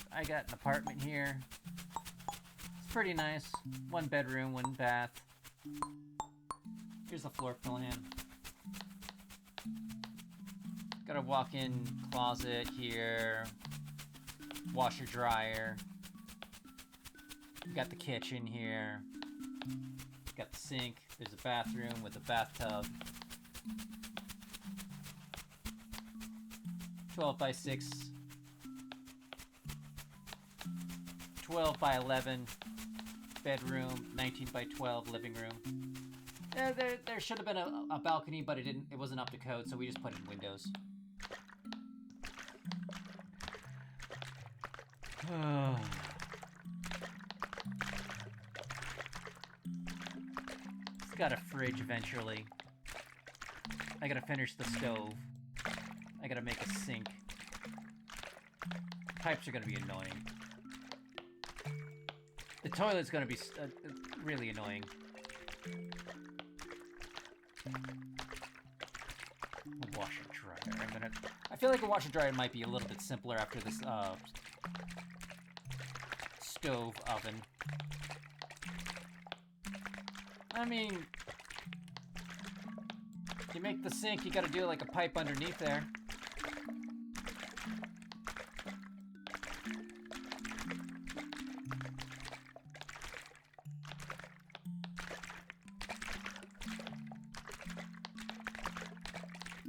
I got an apartment here. It's pretty nice. 1 bedroom, 1 bath. Here's the floor plan. Got a walk-in closet here. Washer dryer. Got the kitchen here. Got the sink. There's a bathroom with a bathtub. 12 by 6. 12 by 11 bedroom, 19 by 12 living room. There should have been a balcony, but it wasn't up to code, so we just put in windows. It's got a fridge eventually. I gotta finish the stove. I I gotta make a sink. Pipes are gonna be annoying. The toilet's gonna be really annoying. A washer dryer. I feel like a washer dryer might be a little bit simpler after this stove oven. I mean, you make the sink, you gotta do like a pipe underneath there.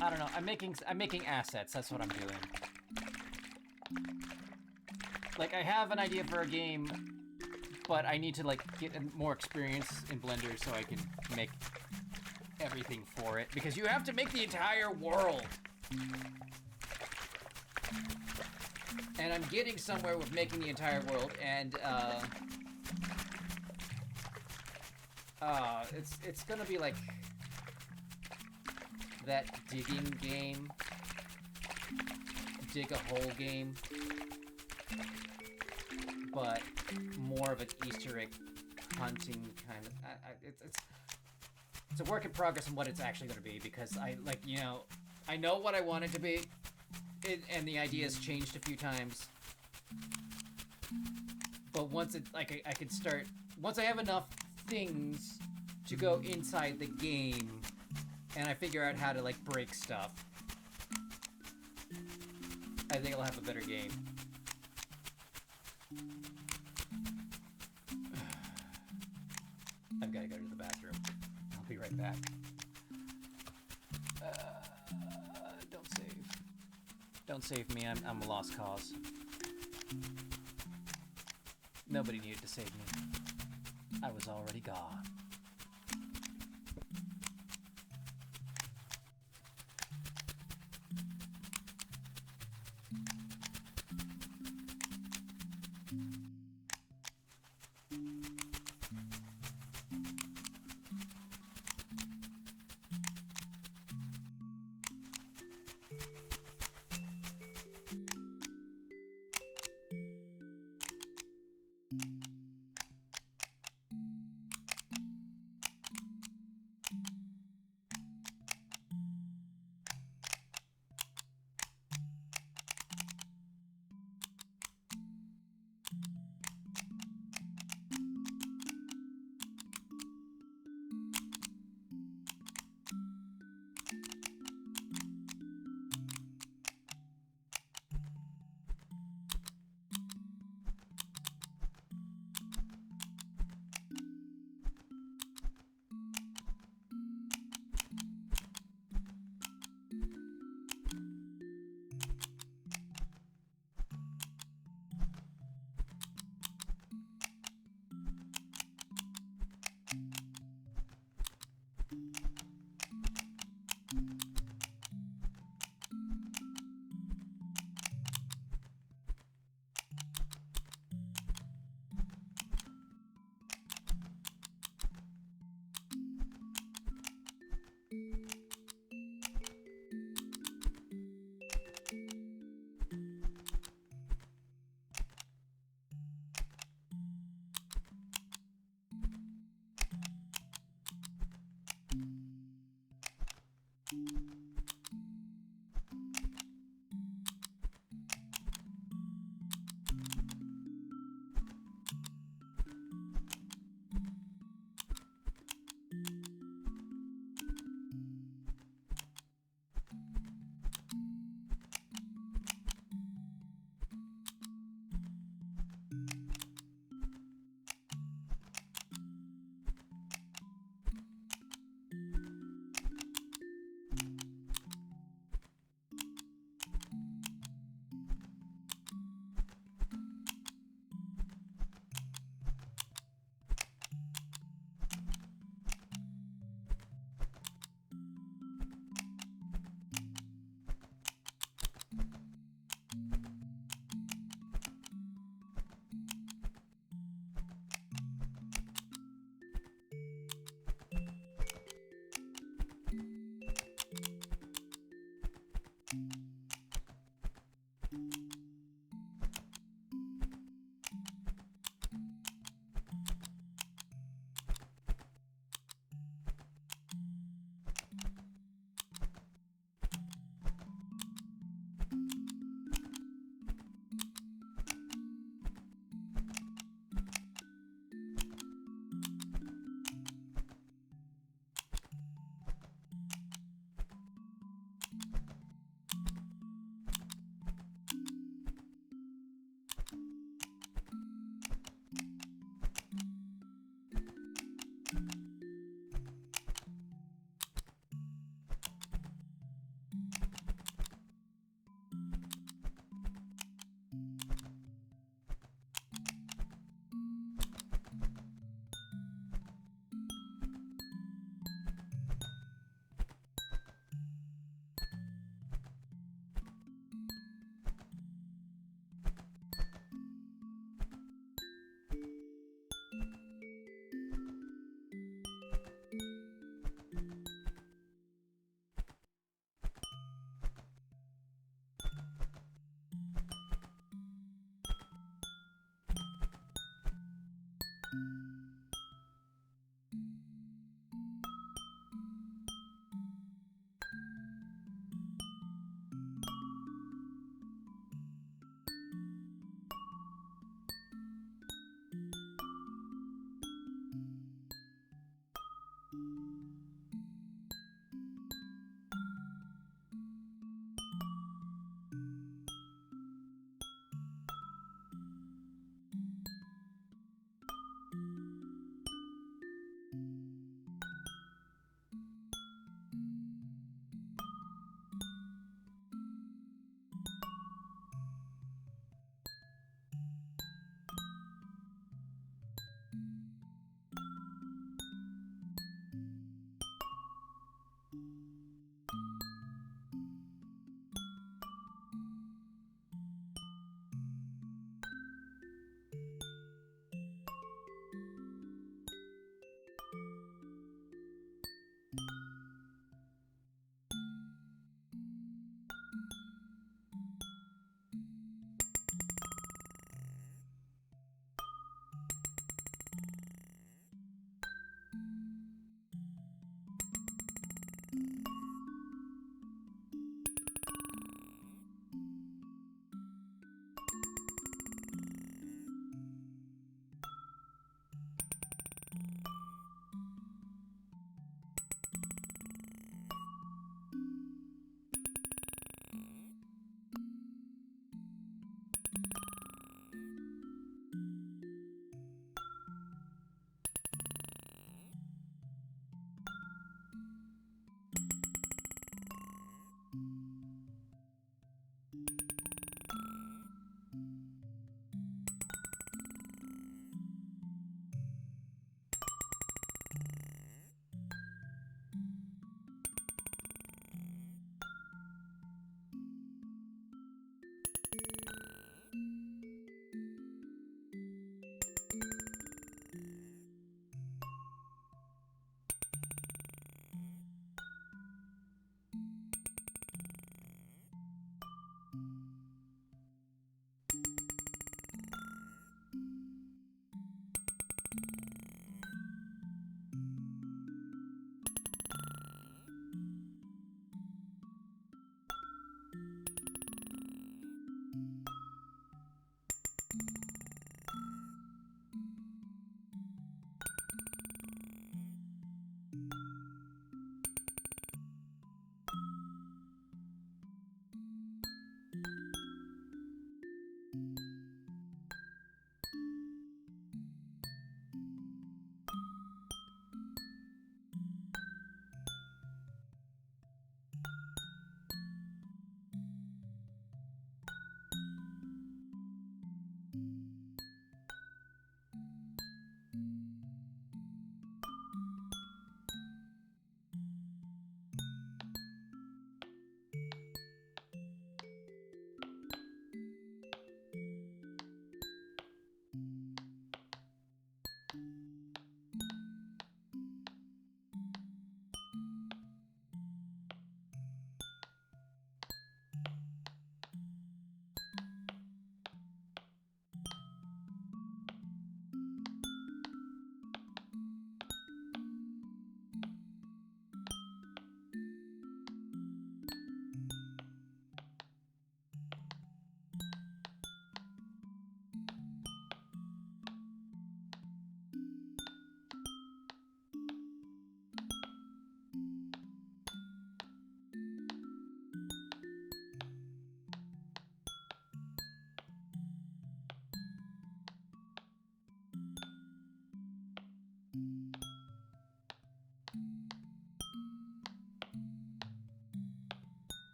I don't know. I'm making assets. That's what I'm doing. Like, I have an idea for a game, but I need to like get more experience in Blender so I can make everything for it, because you have to make the entire world. And I'm getting somewhere with making the entire world, and it's gonna be like that digging game, dig a hole game, but more of an Easter egg hunting kind of. It's a work in progress on what it's actually going to be, because I know what I want it to be, and the idea has changed a few times. But once it I could start, once I have enough things to go inside the game, and I figure out how to like break stuff, I think I'll have a better game. I've got to go to the bathroom. I'll be right back. Don't save. Don't save me. I'm a lost cause. Nobody needed to save me. I was already gone.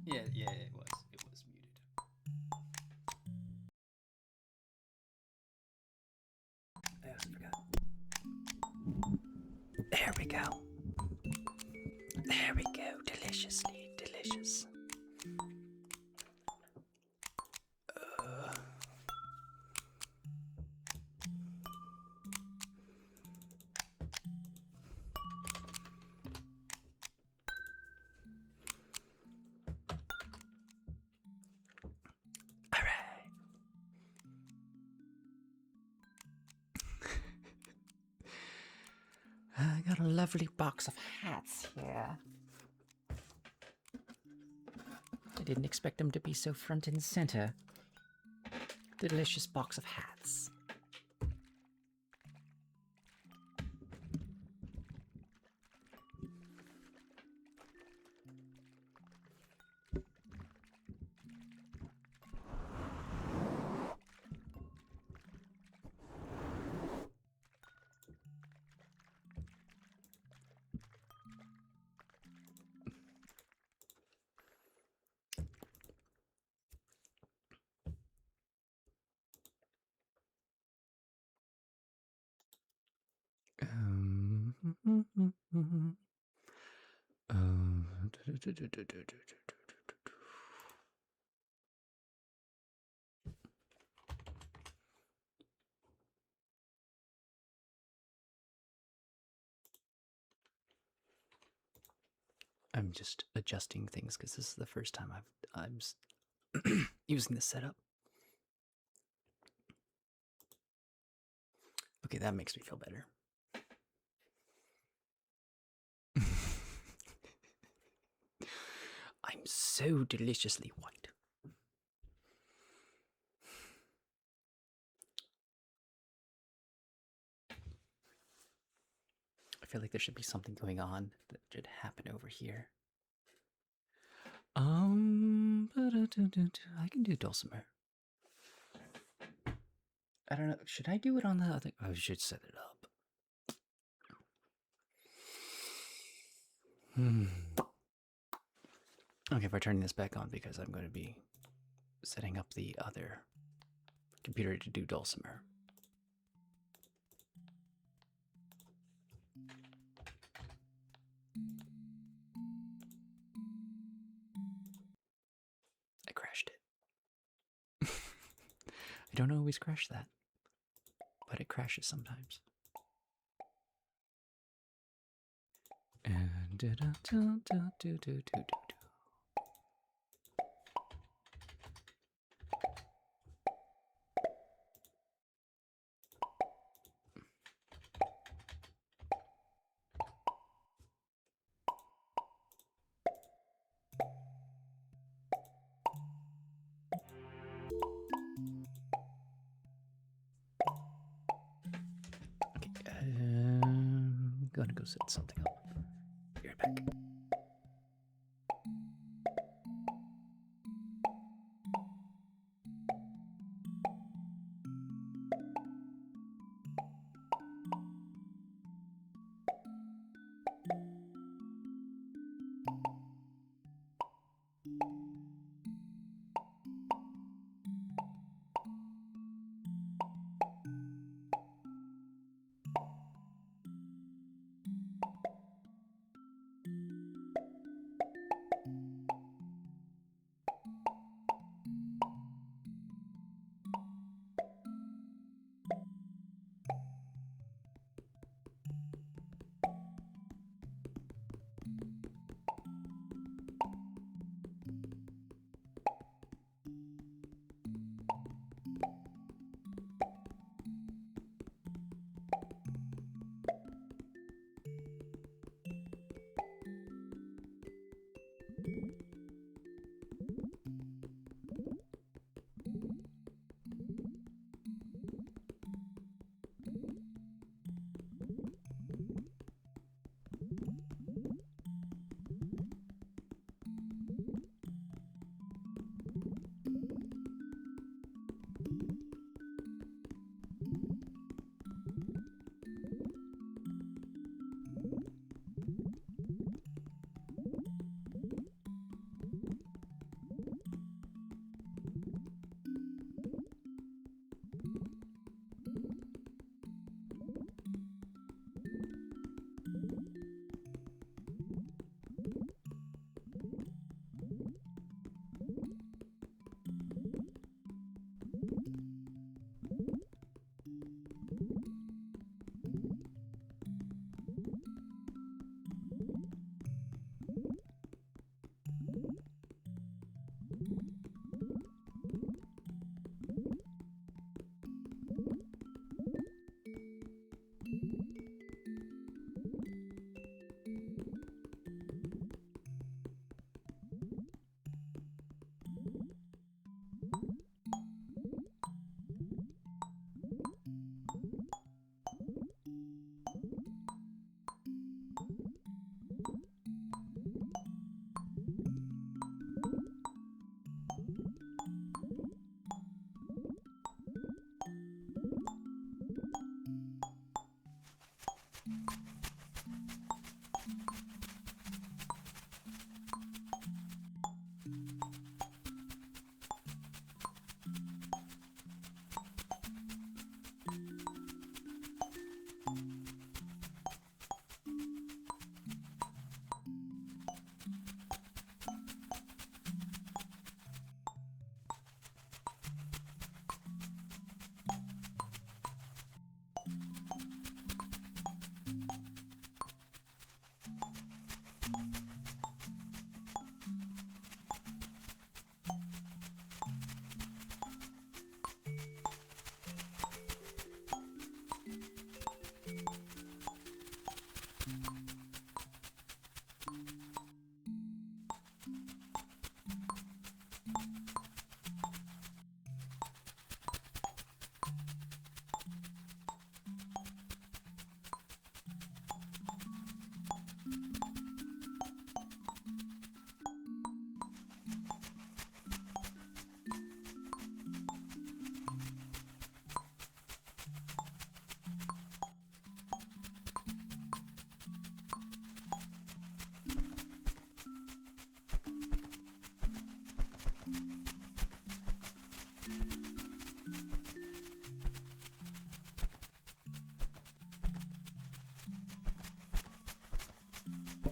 Yeah, it was. It was muted. I also forgot. There we go. There we go. Deliciously delicious. All right. I got a lovely box of hats here. I didn't expect them to be so front and center. Delicious box of hats. I'm just adjusting things because this is the first time I'm using this setup. Okay, that makes me feel better. I'm so deliciously white. feel like there should be something going on that should happen over here. I can do dulcimer. I don't know. Should I do it on the other? Oh, I should set it up. Okay, we're turning this back on because I'm going to be setting up the other computer to do dulcimer. I crashed it. I don't always crash that, but it crashes sometimes. And okay, I'm gonna go set something up. Be right back.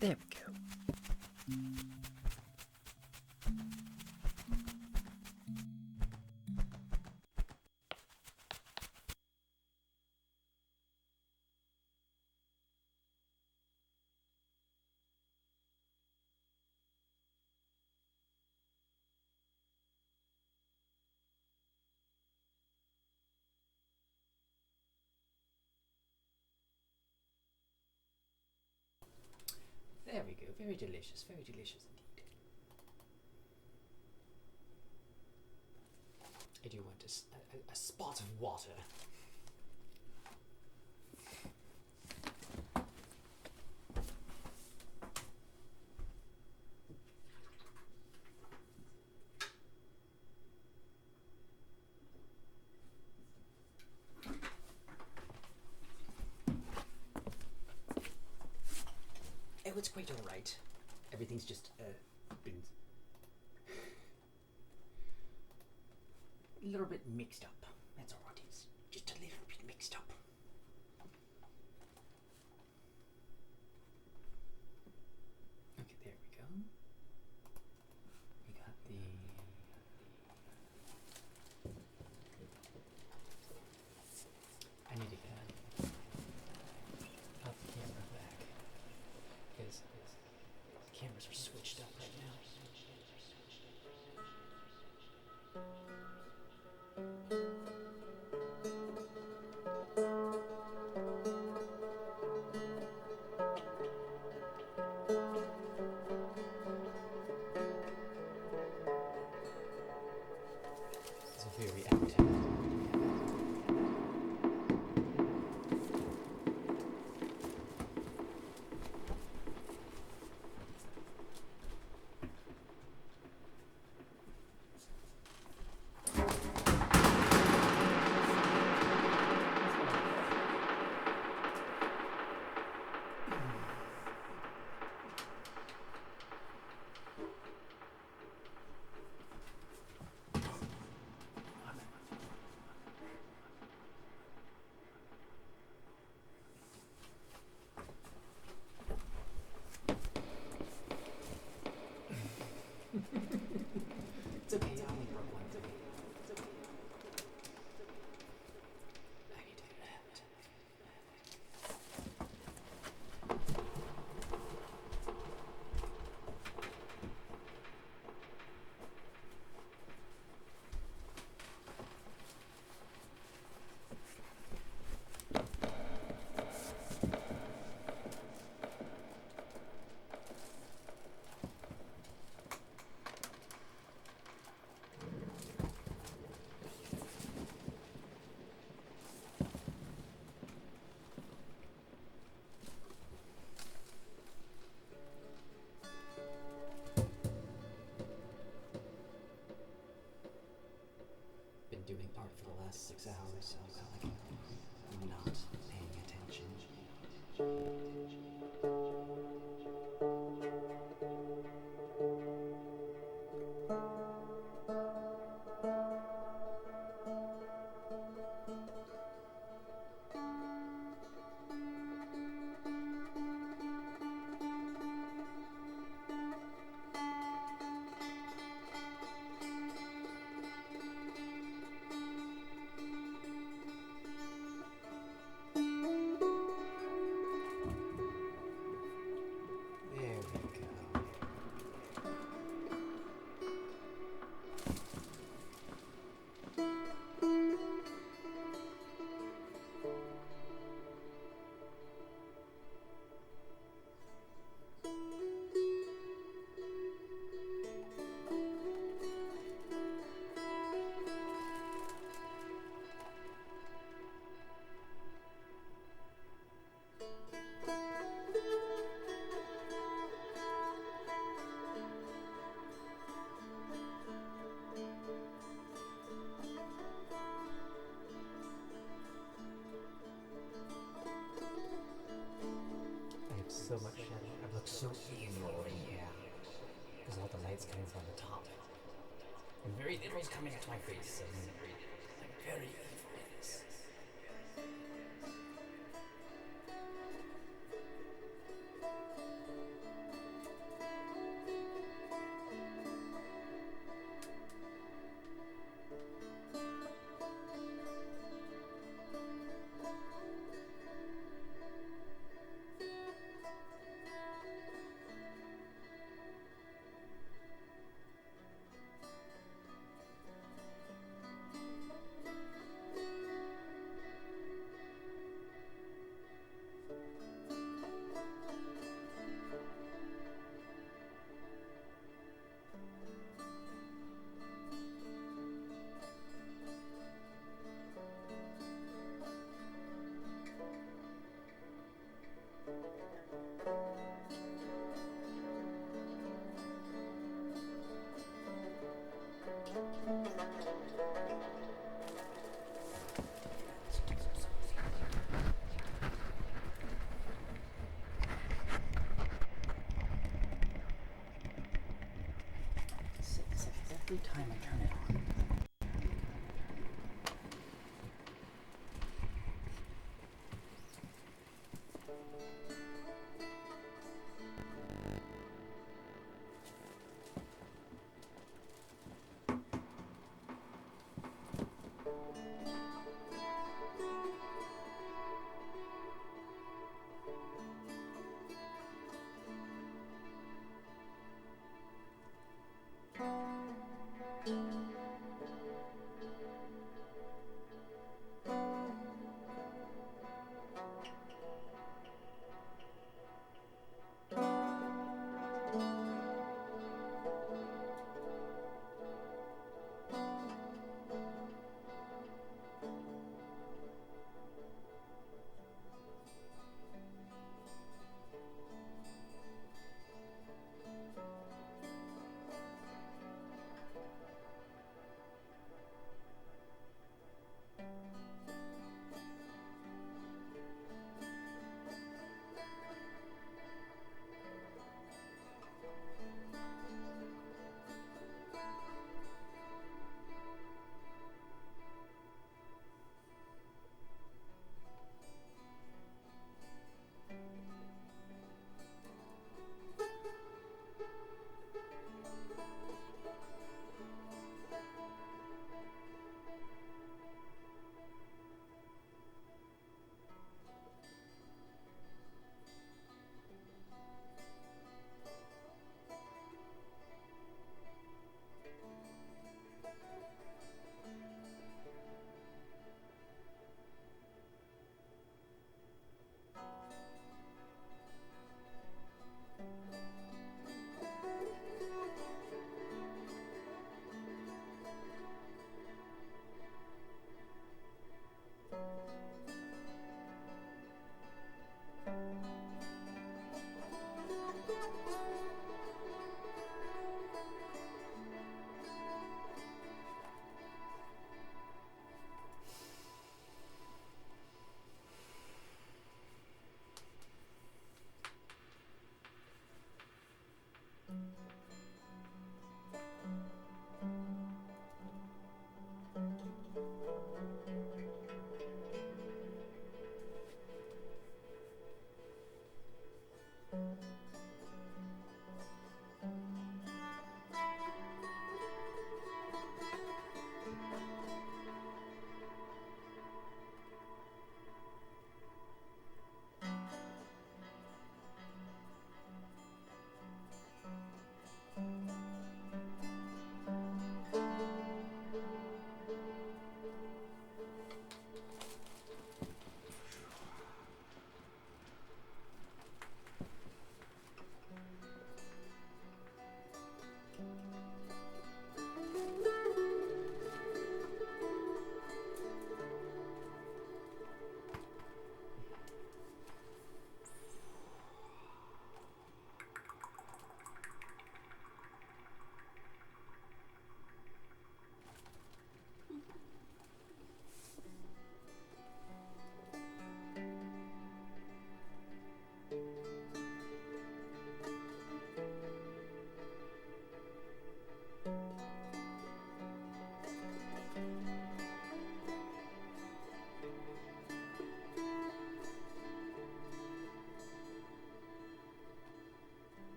There we go. There we go. Very delicious indeed. I do want a spot of water. Oh, it's quite all right. Everything's just been a little bit mixed up. That's all it is. Just a little bit mixed up. Okay, there we go. We got the... I need to get out the camera back. Because the cameras are switched up right now. It's very active. It's okay, I only broke one. It's okay. I need to get out. Been doing art for the last 6 hours, so I felt like I'm not paying attention. There we go. I have so much shadow. I look so evil in here. Because all the light's coming from the top. And very little is coming at my face. So I'm very evil in this. every time I turn it on.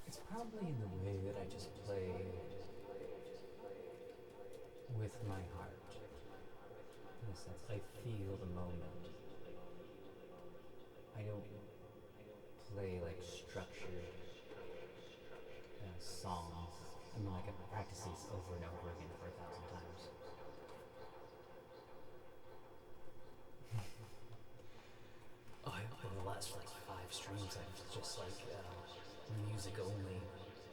It's probably in the way that I just play with my heart. In a sense, I feel the moment. I don't play like structured songs. I mean, like I practice these over and over again for 1,000 times. Over the last like 5 streams, I was just like music only.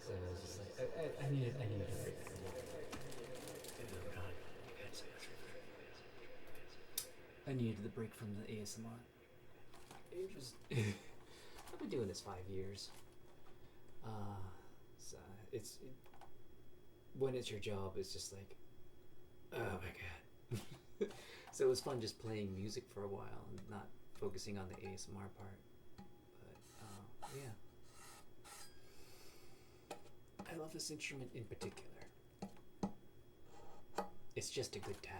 So I was just like, I needed a break. I needed the break from the ASMR. I've been doing this 5 years. So when it's your job, it's just like, oh my god. So it was fun just playing music for a while and not focusing on the ASMR part. But yeah, I love this instrument in particular. It's just a good time.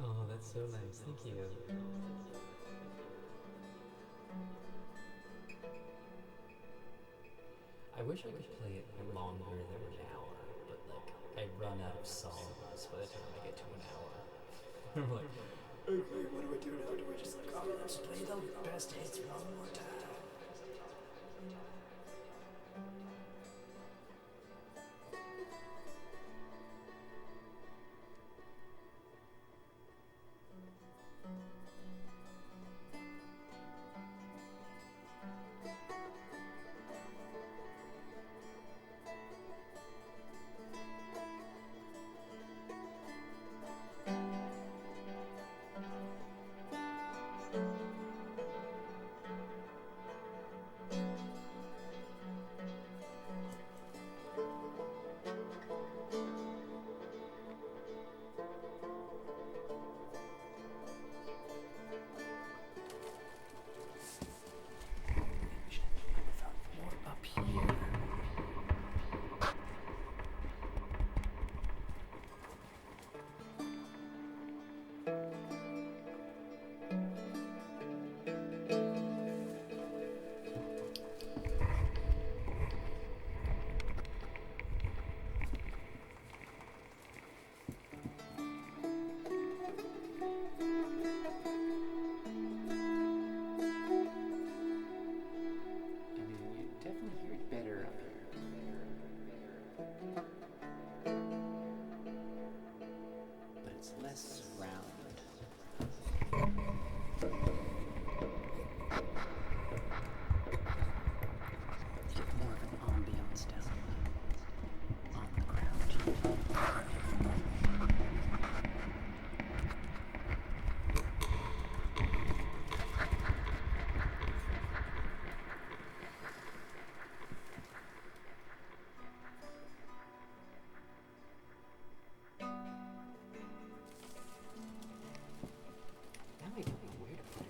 Oh, that's so nice. Thank you. I wish I could play it longer than an hour, but like I run out of songs by the time I get to an hour. I'm like, okay, what do I do now? Do I just like, oh, let's play the best hits one more time? it's less round. Get more of an ambiance down on the ground. Now I don't know where to put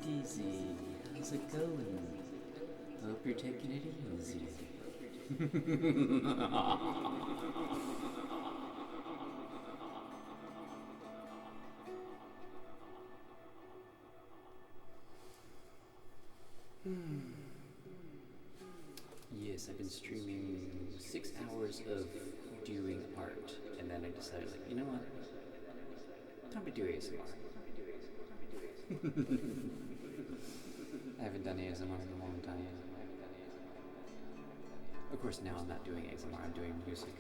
DZ. How's it going? Hope you're taking it easy. Yes, I've been streaming 6 hours of doing art, and then I decided, like, you know what? Time to do ASMR. I haven't done ASMR in a long time. Of course, now I'm not doing ASMR, I'm doing music.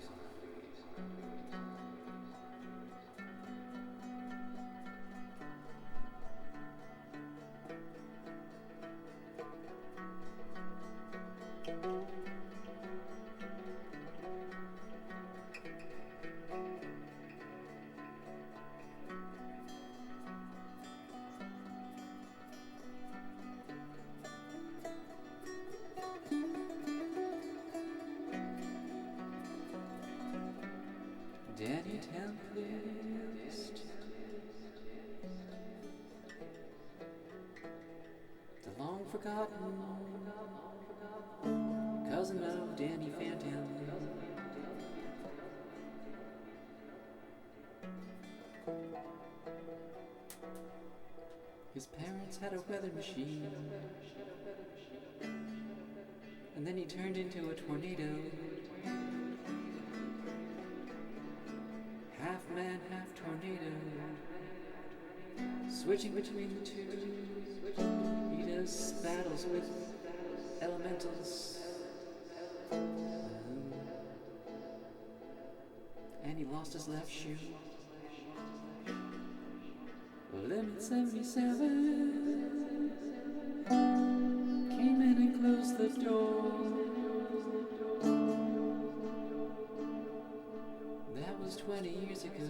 Danny Tempest, the long forgotten cousin of Danny Phantom. His parents had a weather machine, and then he turned into a tornado. Half man, half tornado, switching between the two. He does battles with elementals. And he lost his left shoe. Limit 77 came in and closed the door. That was 20 years ago.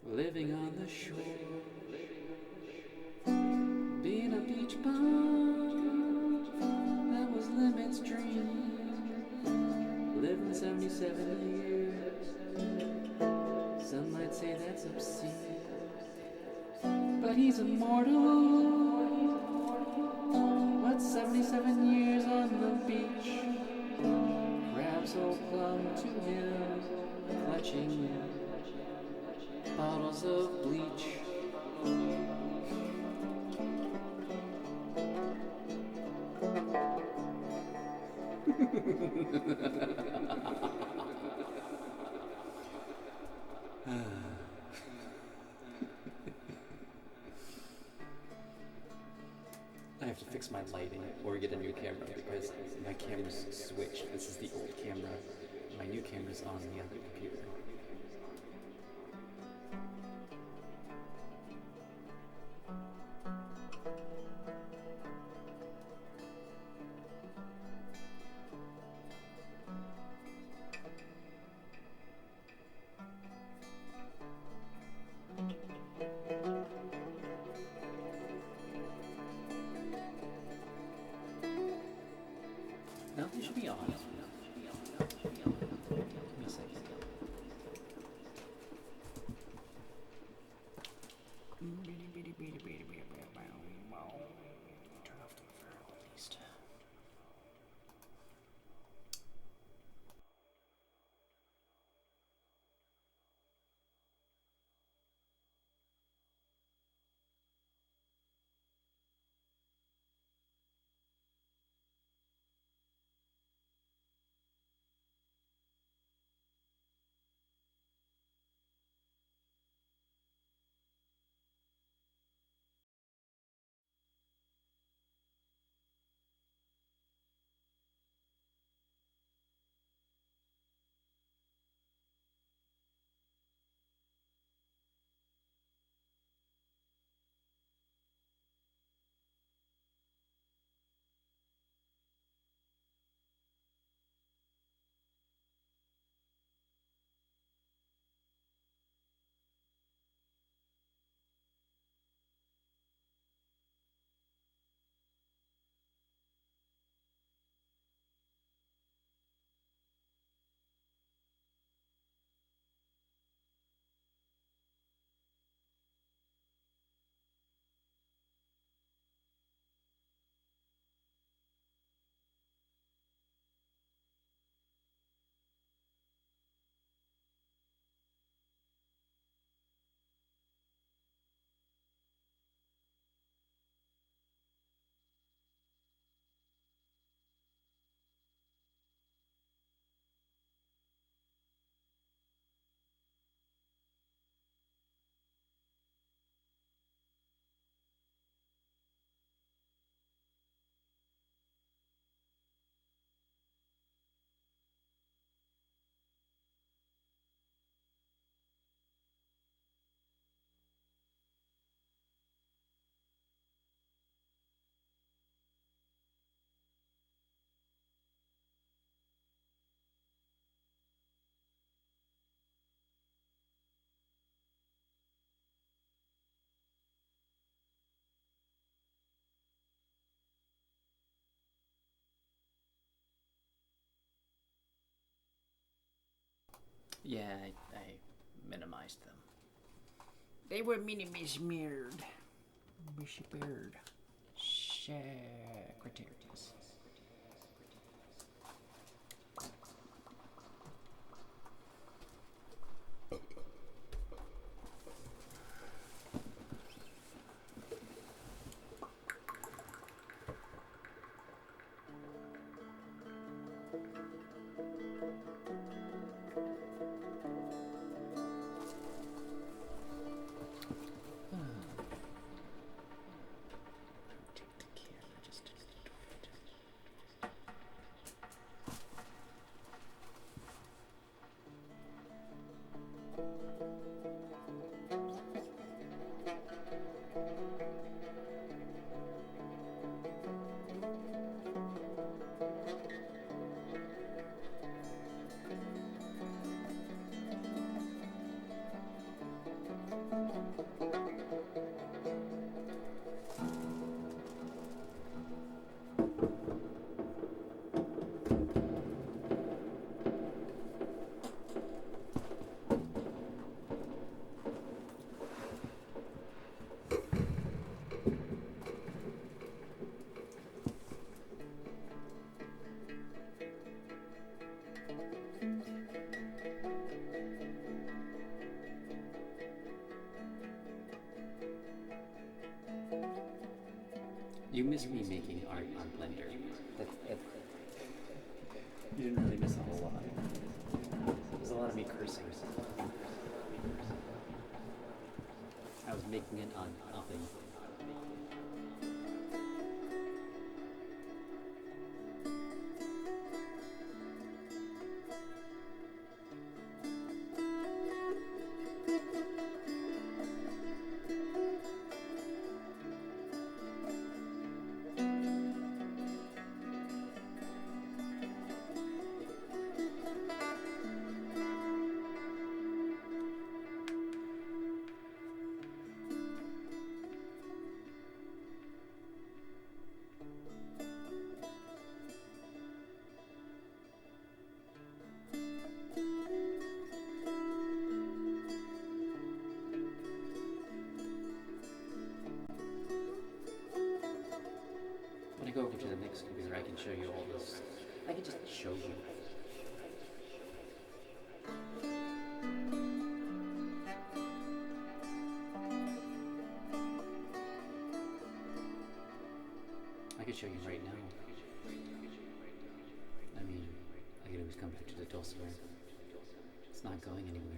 Living on the shore, being a beach bum, that was Limit's dream. Living 77 years, some might say that's obscene, but he's immortal. What's 77 years on the beach? Crabs all clung to him, clutching bottles of bleach. I have to fix my lighting or get a new camera because my camera's switched. This is the old camera. My new camera's on the other computer. No, they should be on. Give me a second. Yeah, I minimized them. They were minimized. Wishy bird. Secretaries. Take the camera just to You miss me making art on Blender. You didn't really miss a whole lot. There's a lot of me cursing. I was making it on nothing. When I go over to the next computer, I can show you all this. I can just show you. I could show you right now. I mean, I could always come back to the dulcimer. It's not going anywhere.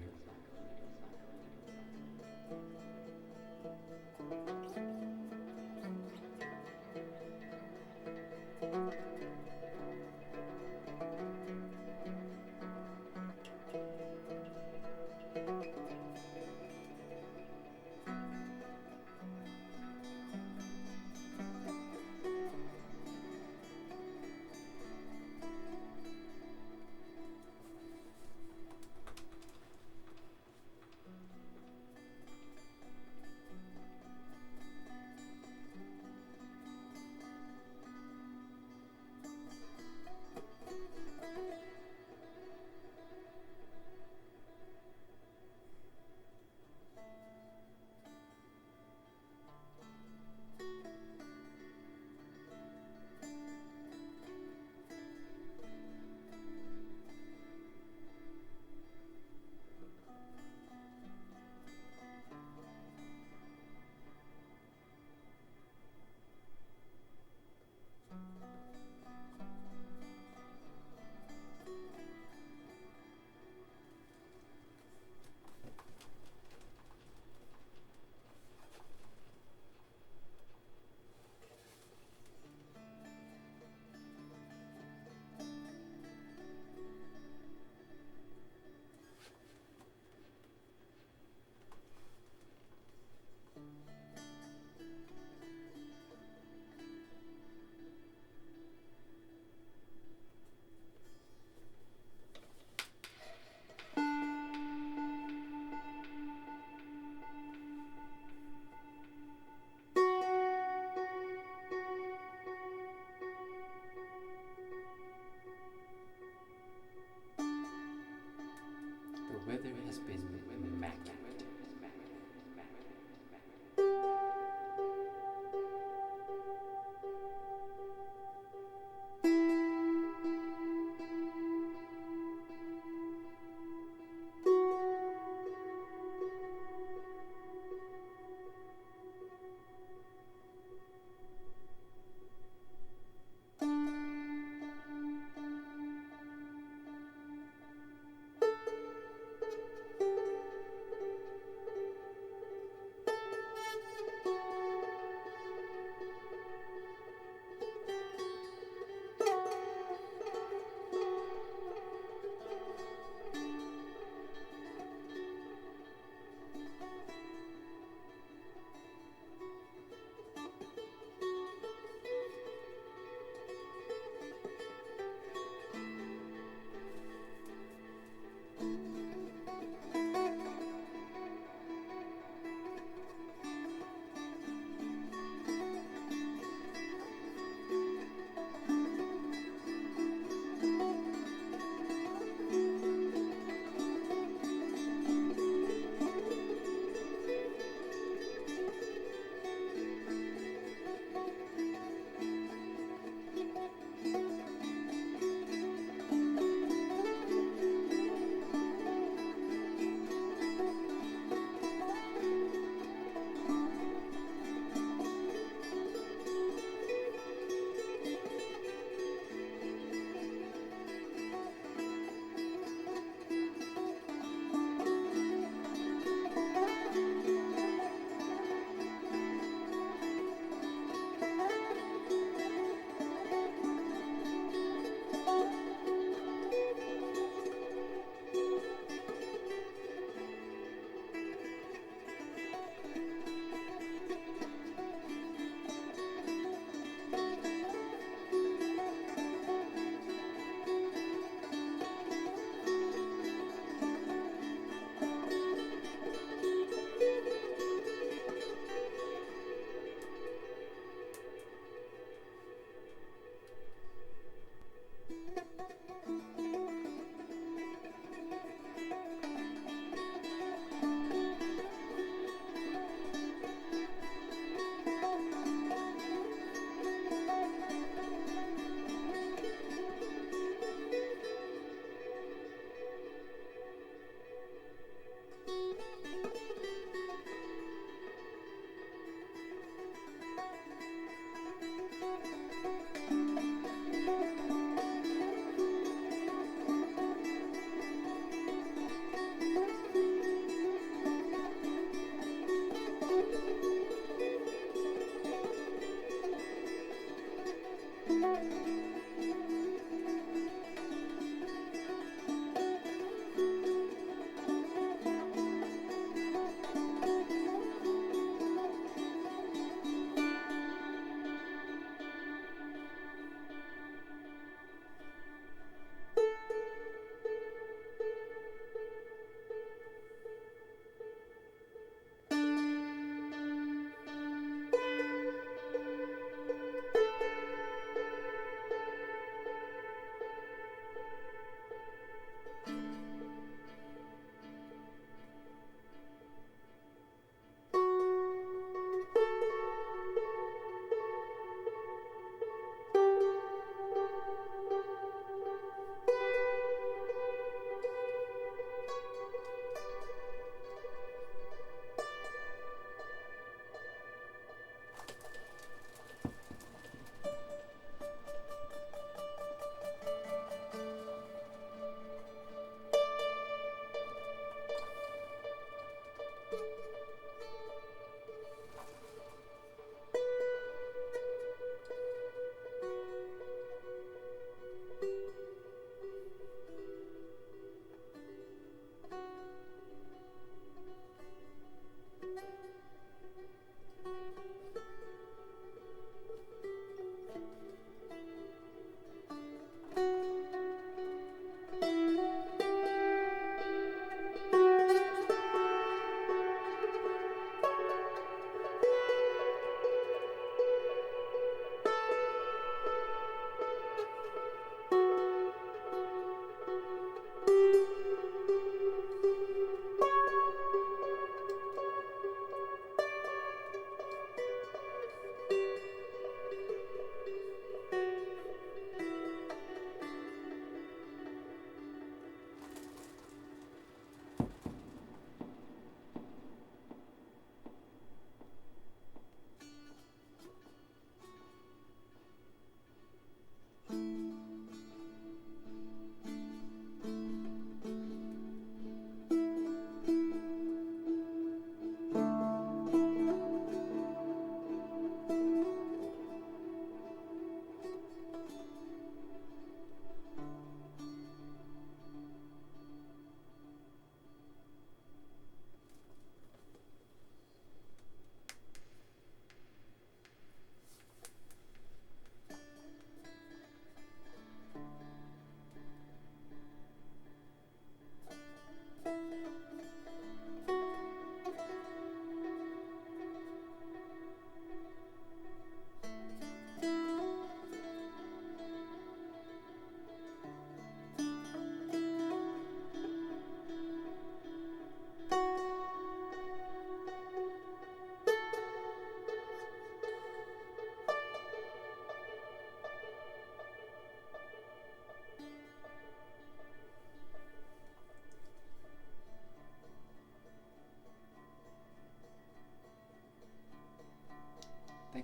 weather has been immaculate.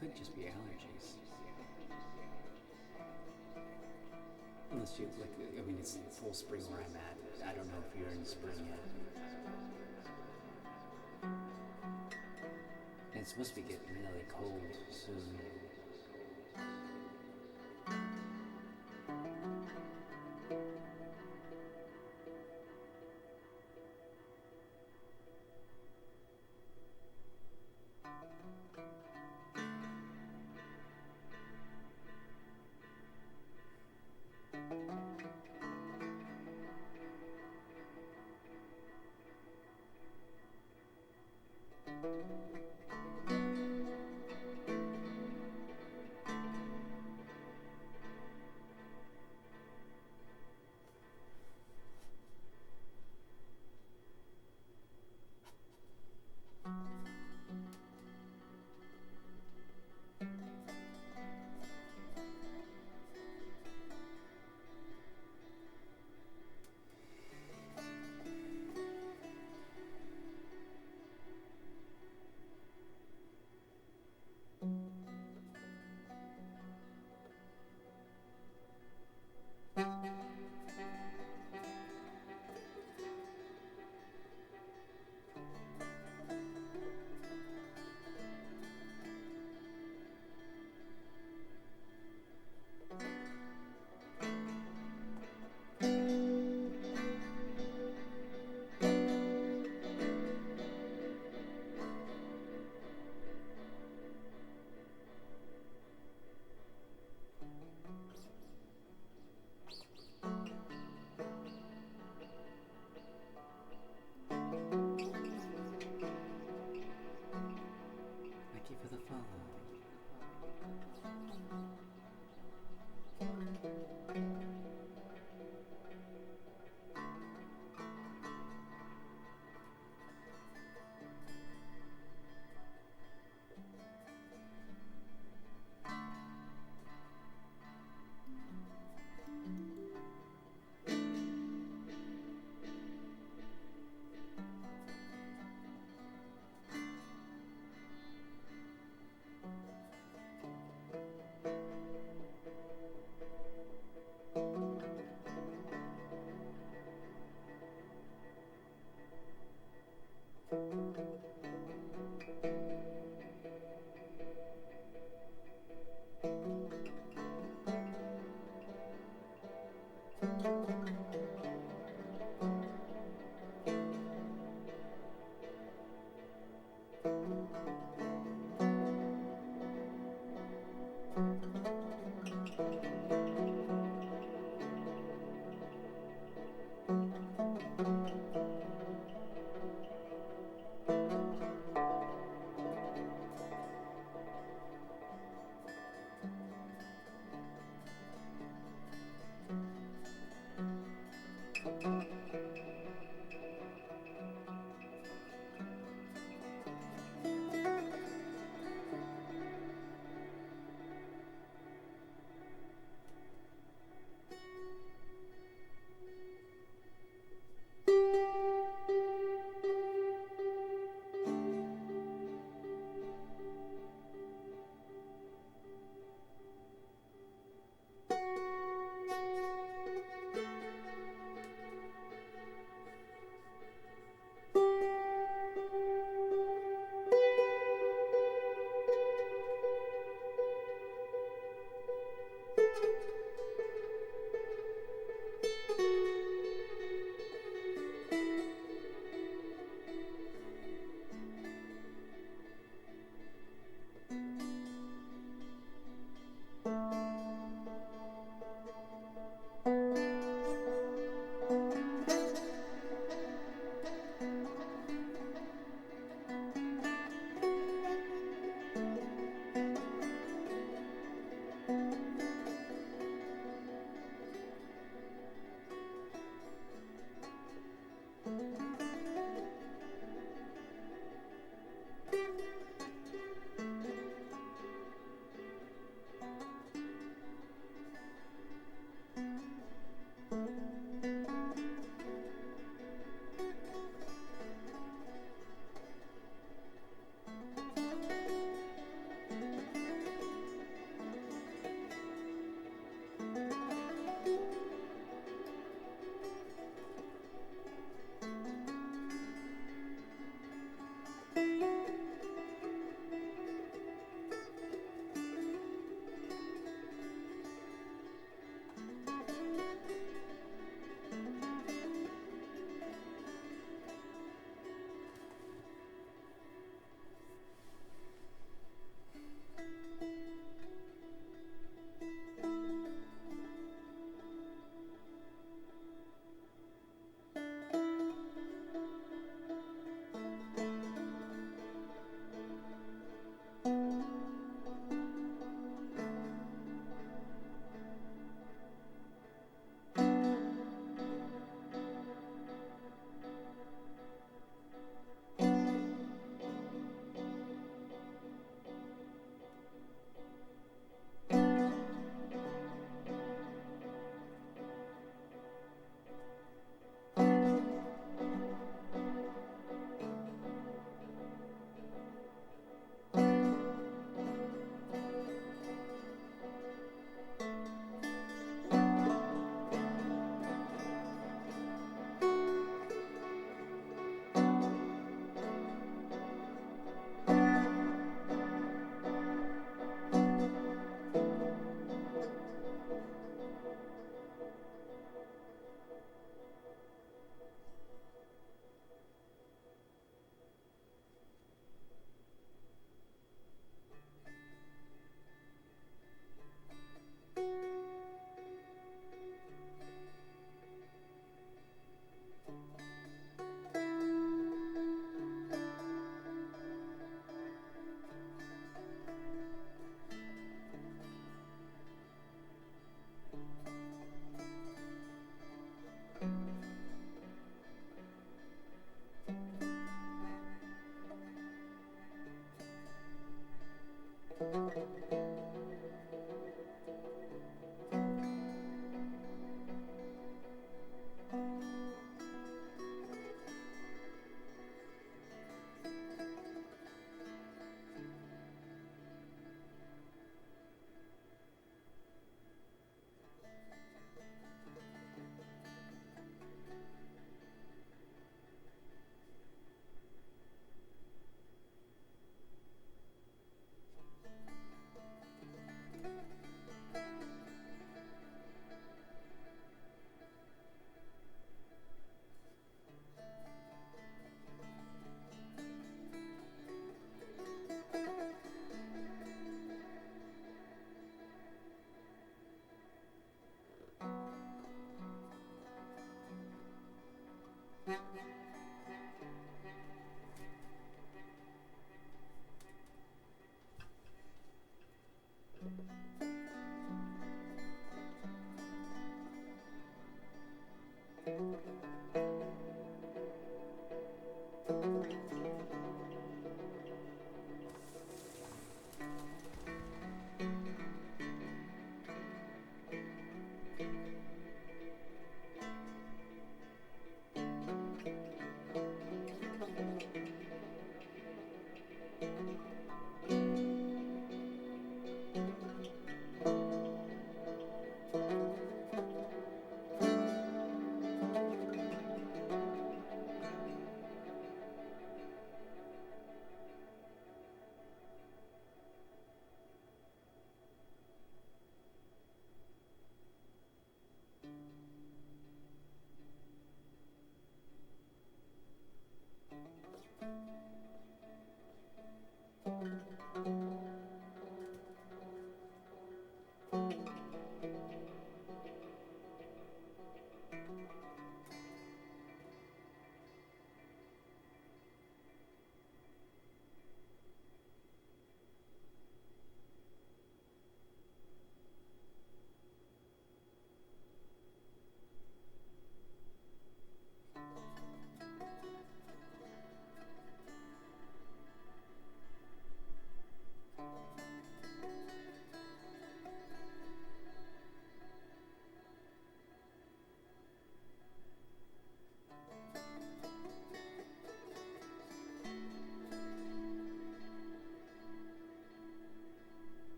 could just be allergies. Unless you, like, I mean, it's full spring where I'm at. I don't know if you're in spring yet. And it's supposed to be getting really cold soon.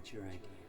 What's your idea?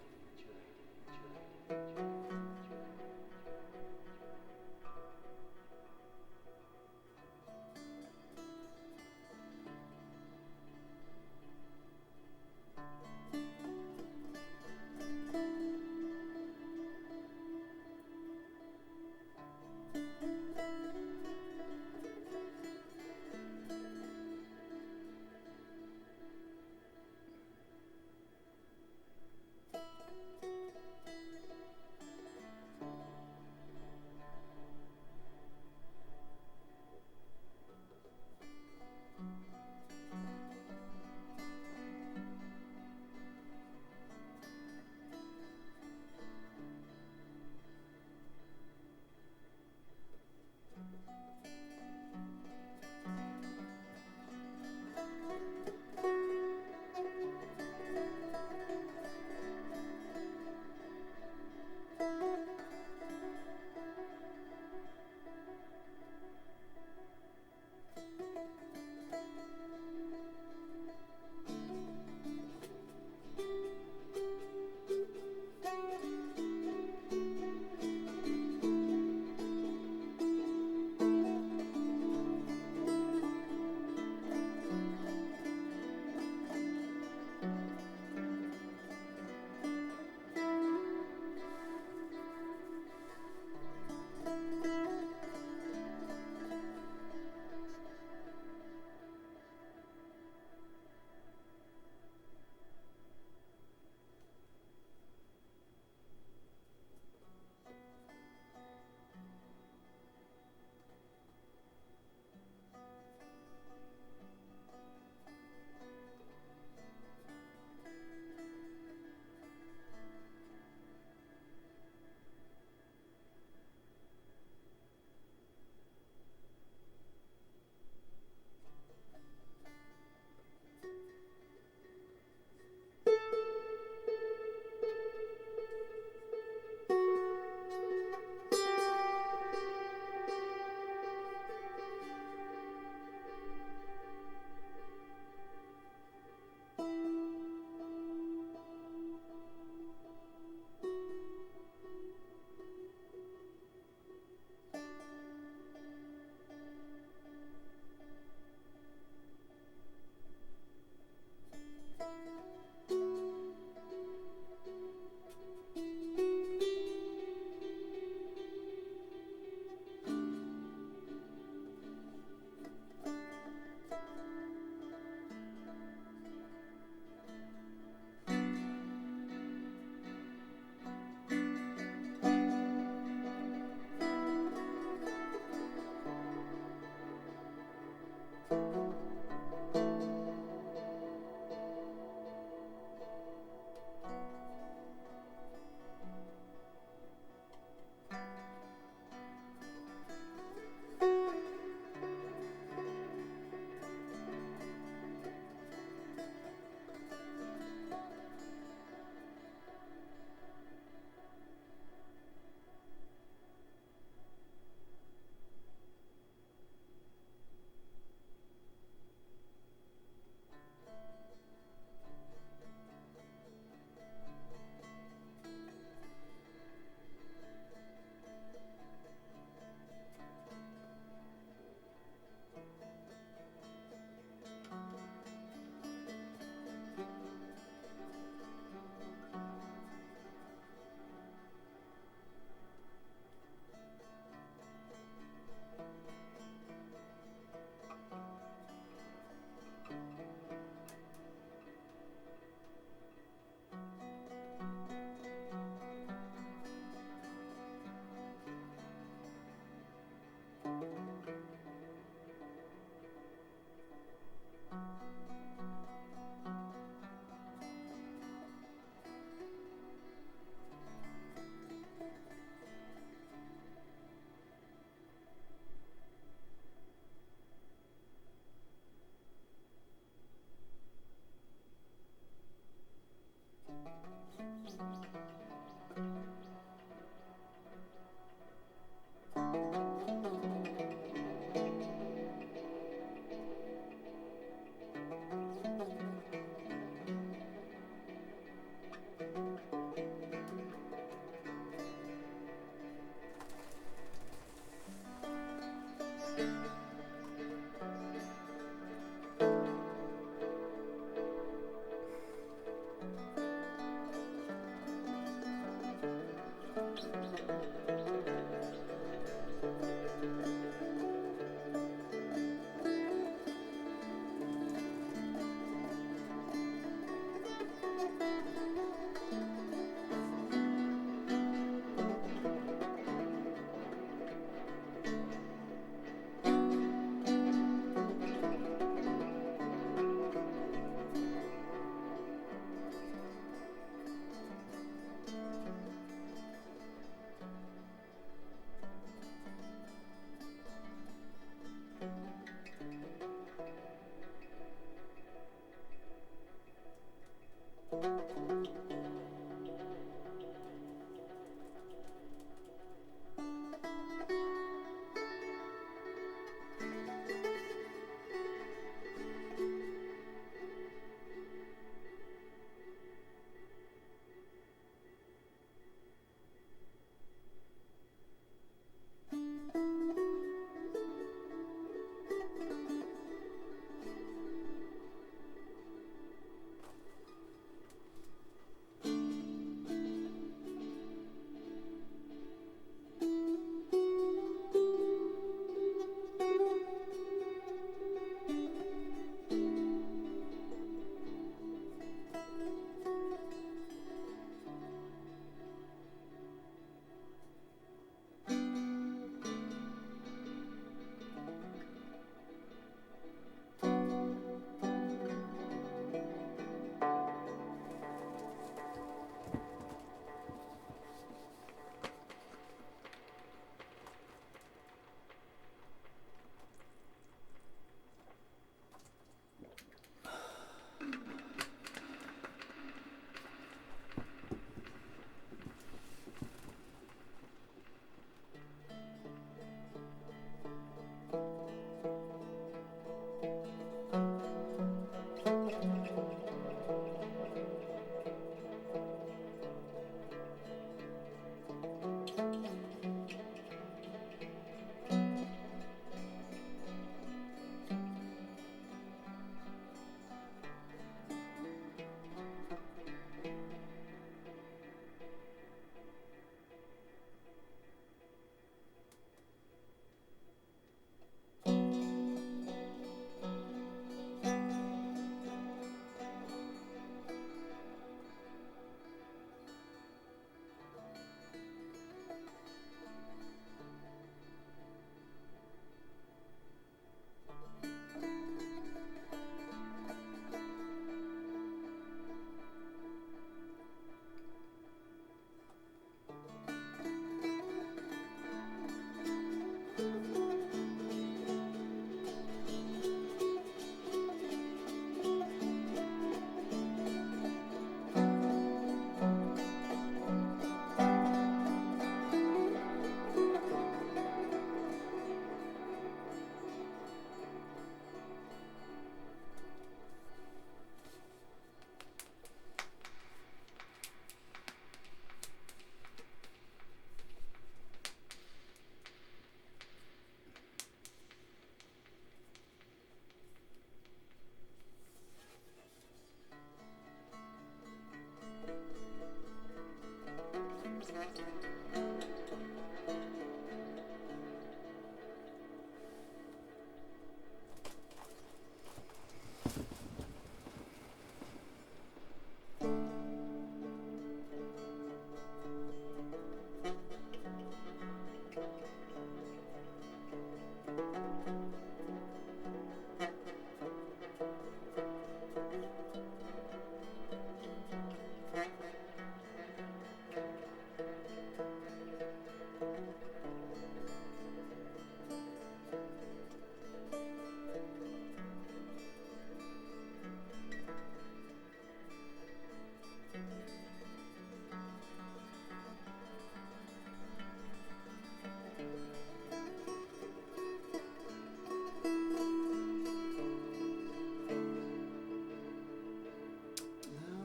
No,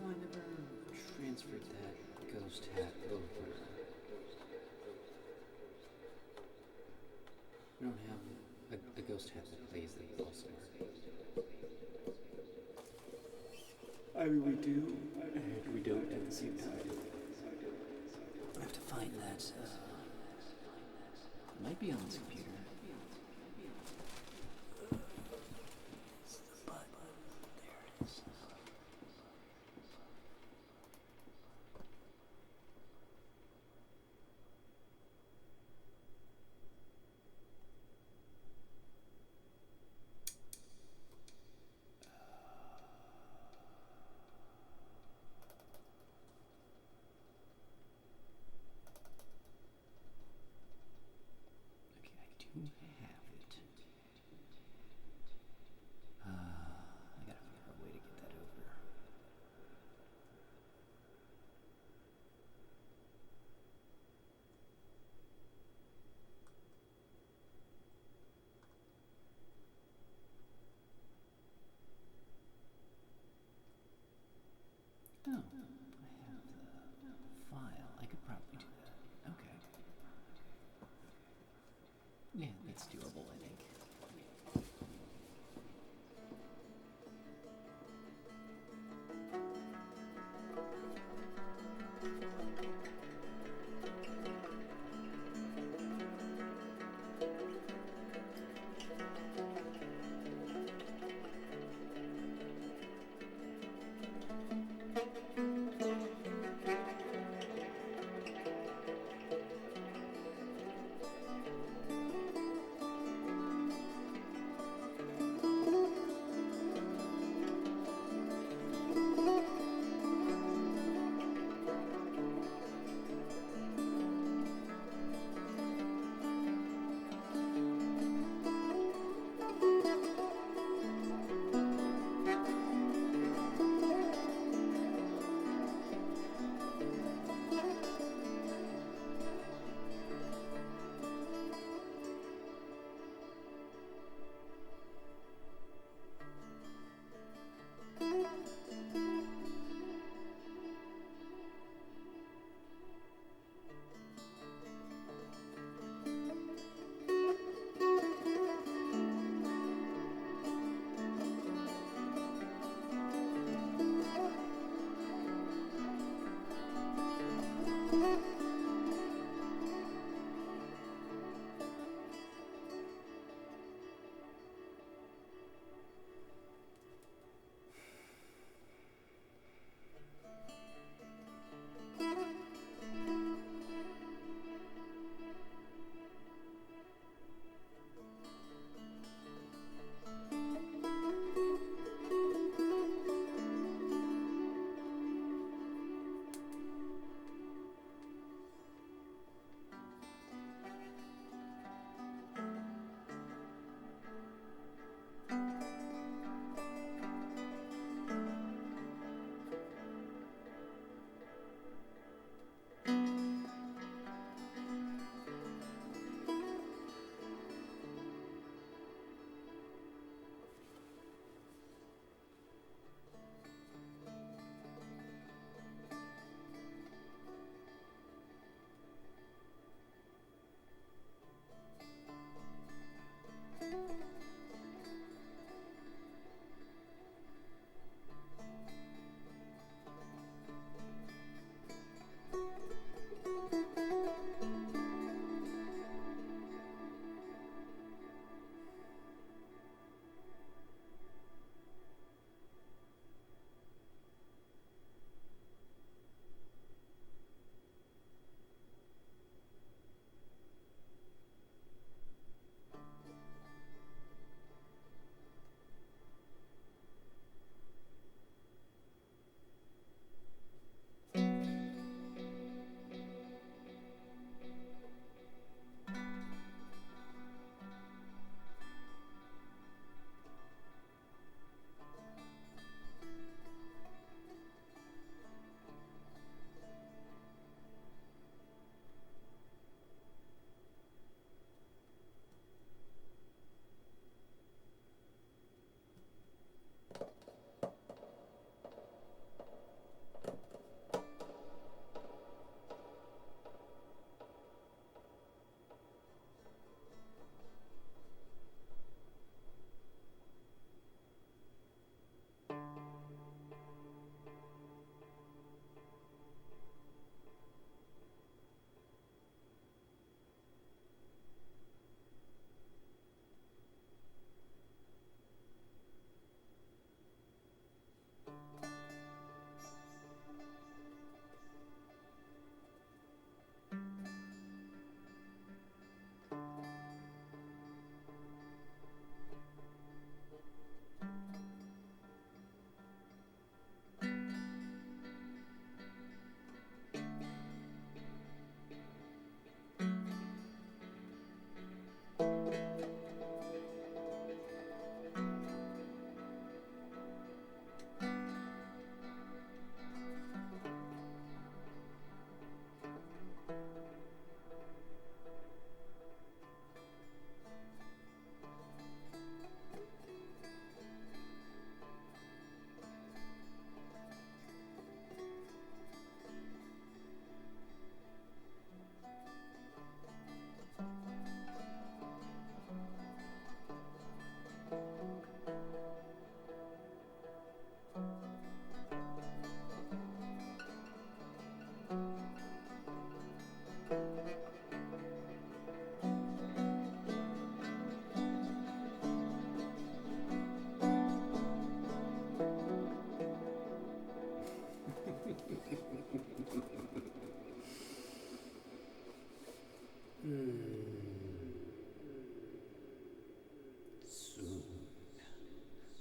I never transferred that ghost hat over. I don't have a ghost hat that plays the pulsar. I mean, we do, and we don't at the same time. I have to find that. It might be on this computer. It's the button. There it is. Okay, I can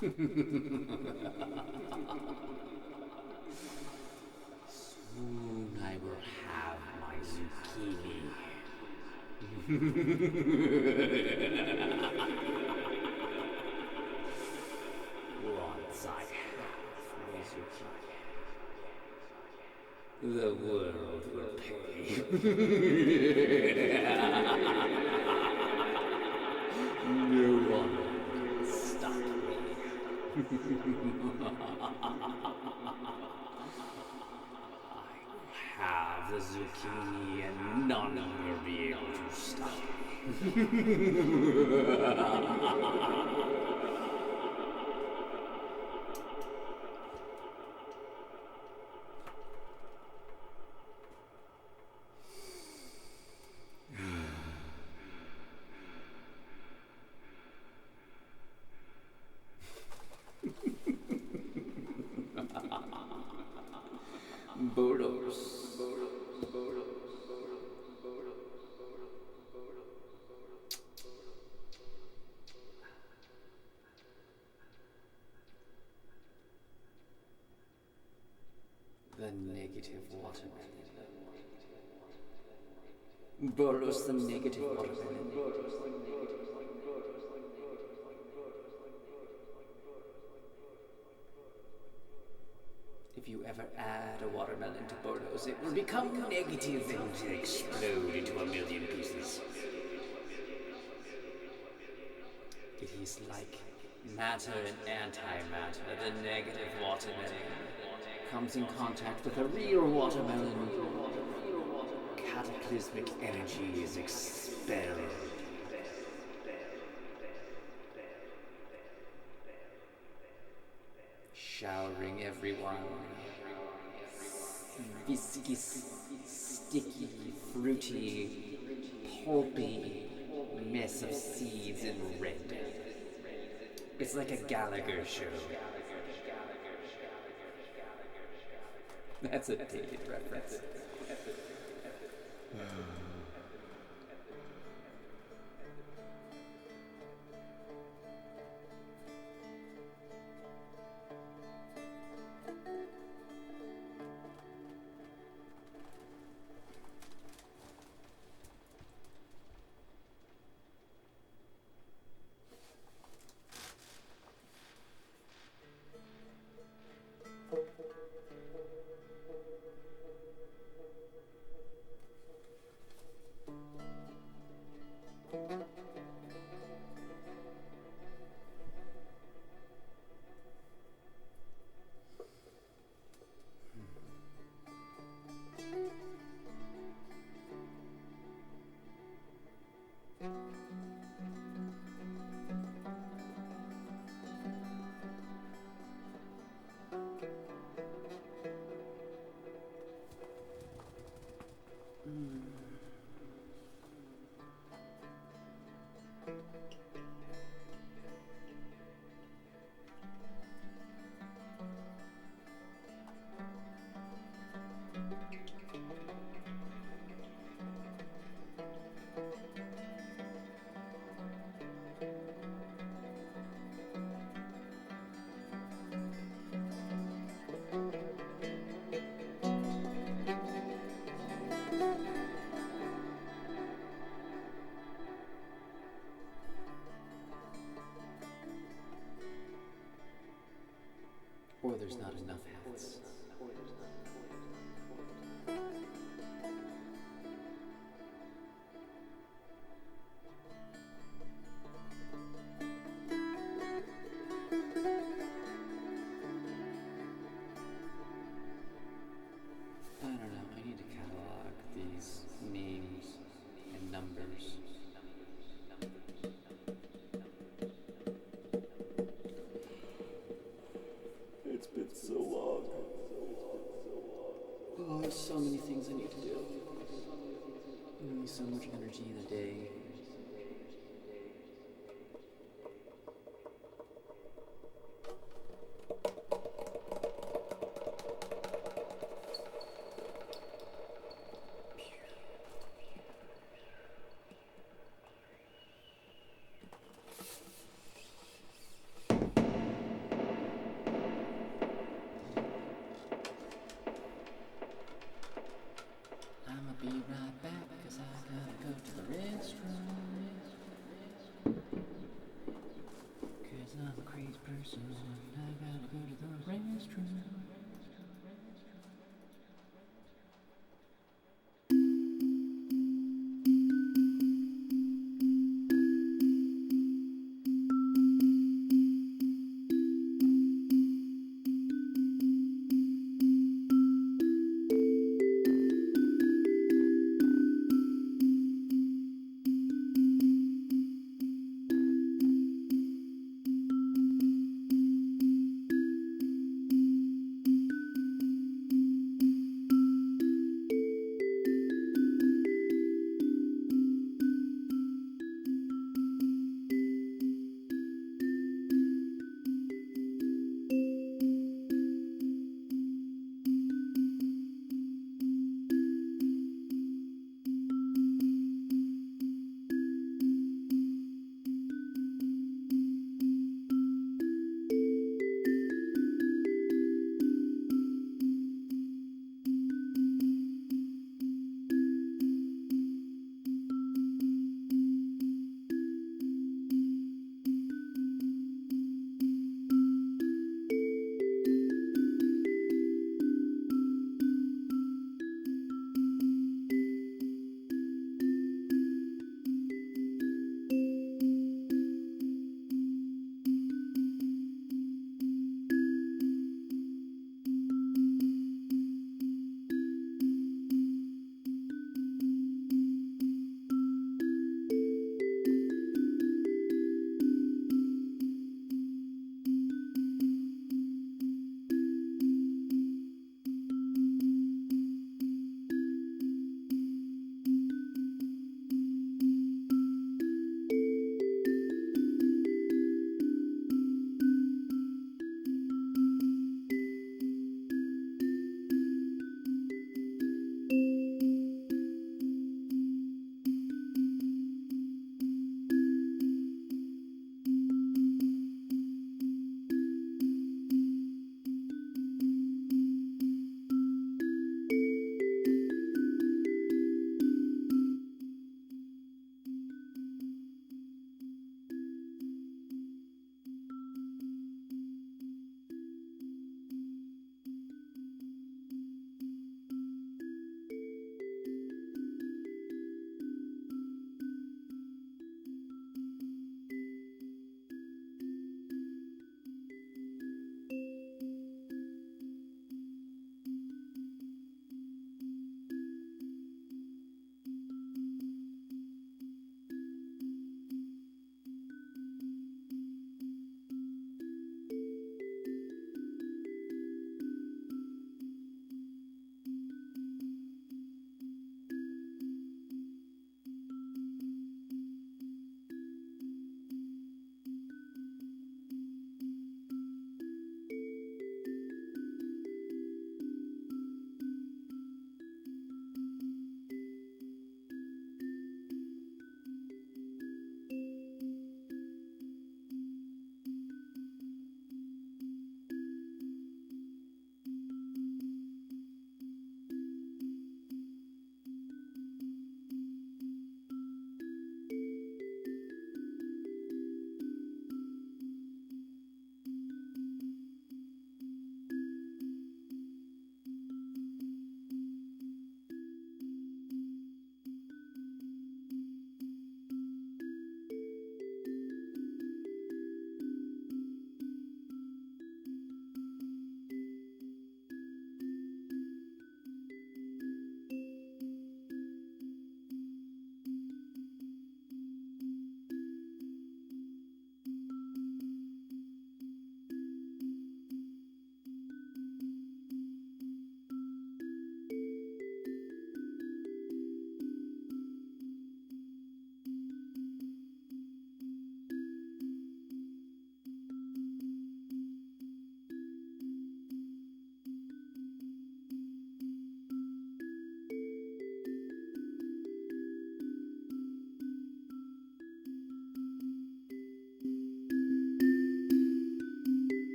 Soon I will have my zucchini. Once I have my zucchini, the world will pay. No one can stop me. I have the zucchini and none will be able to stop me. Boros. The negative watermelon. Boros the negative watermelon. If you ever add a watermelon to Boros, it will become negative and explode into a million pieces. It is like matter and antimatter. The negative watermelon comes in contact with a real watermelon. Cataclysmic energy is expelled. Showering everyone. Viscous, sticky, fruity, pulpy mess of seeds and red. It's like a Gallagher show. That's a dated reference. Or there's not enough hats. I don't know, I need to catalog these names and numbers. It's been so long. Oh, there's so many things I need to do. Only so much energy in a day. person. I gotta go to the restroom.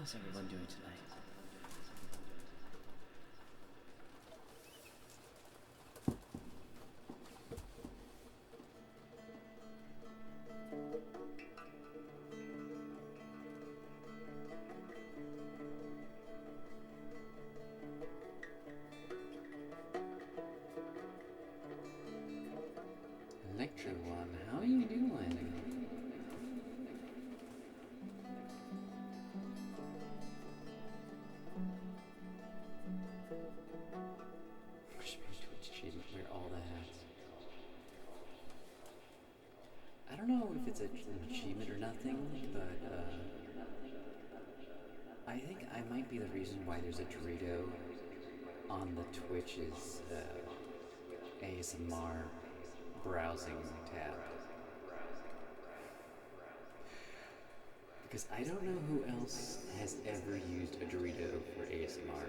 How's everyone doing tonight? Electro One, how are you doing? Twitch achievement, wear all the hats. I don't know if it's an achievement or nothing, but I think I might be the reason why there's a Dorito on the Twitch's ASMR browsing tab. Because I don't know who else has ever used a Dorito for ASMR.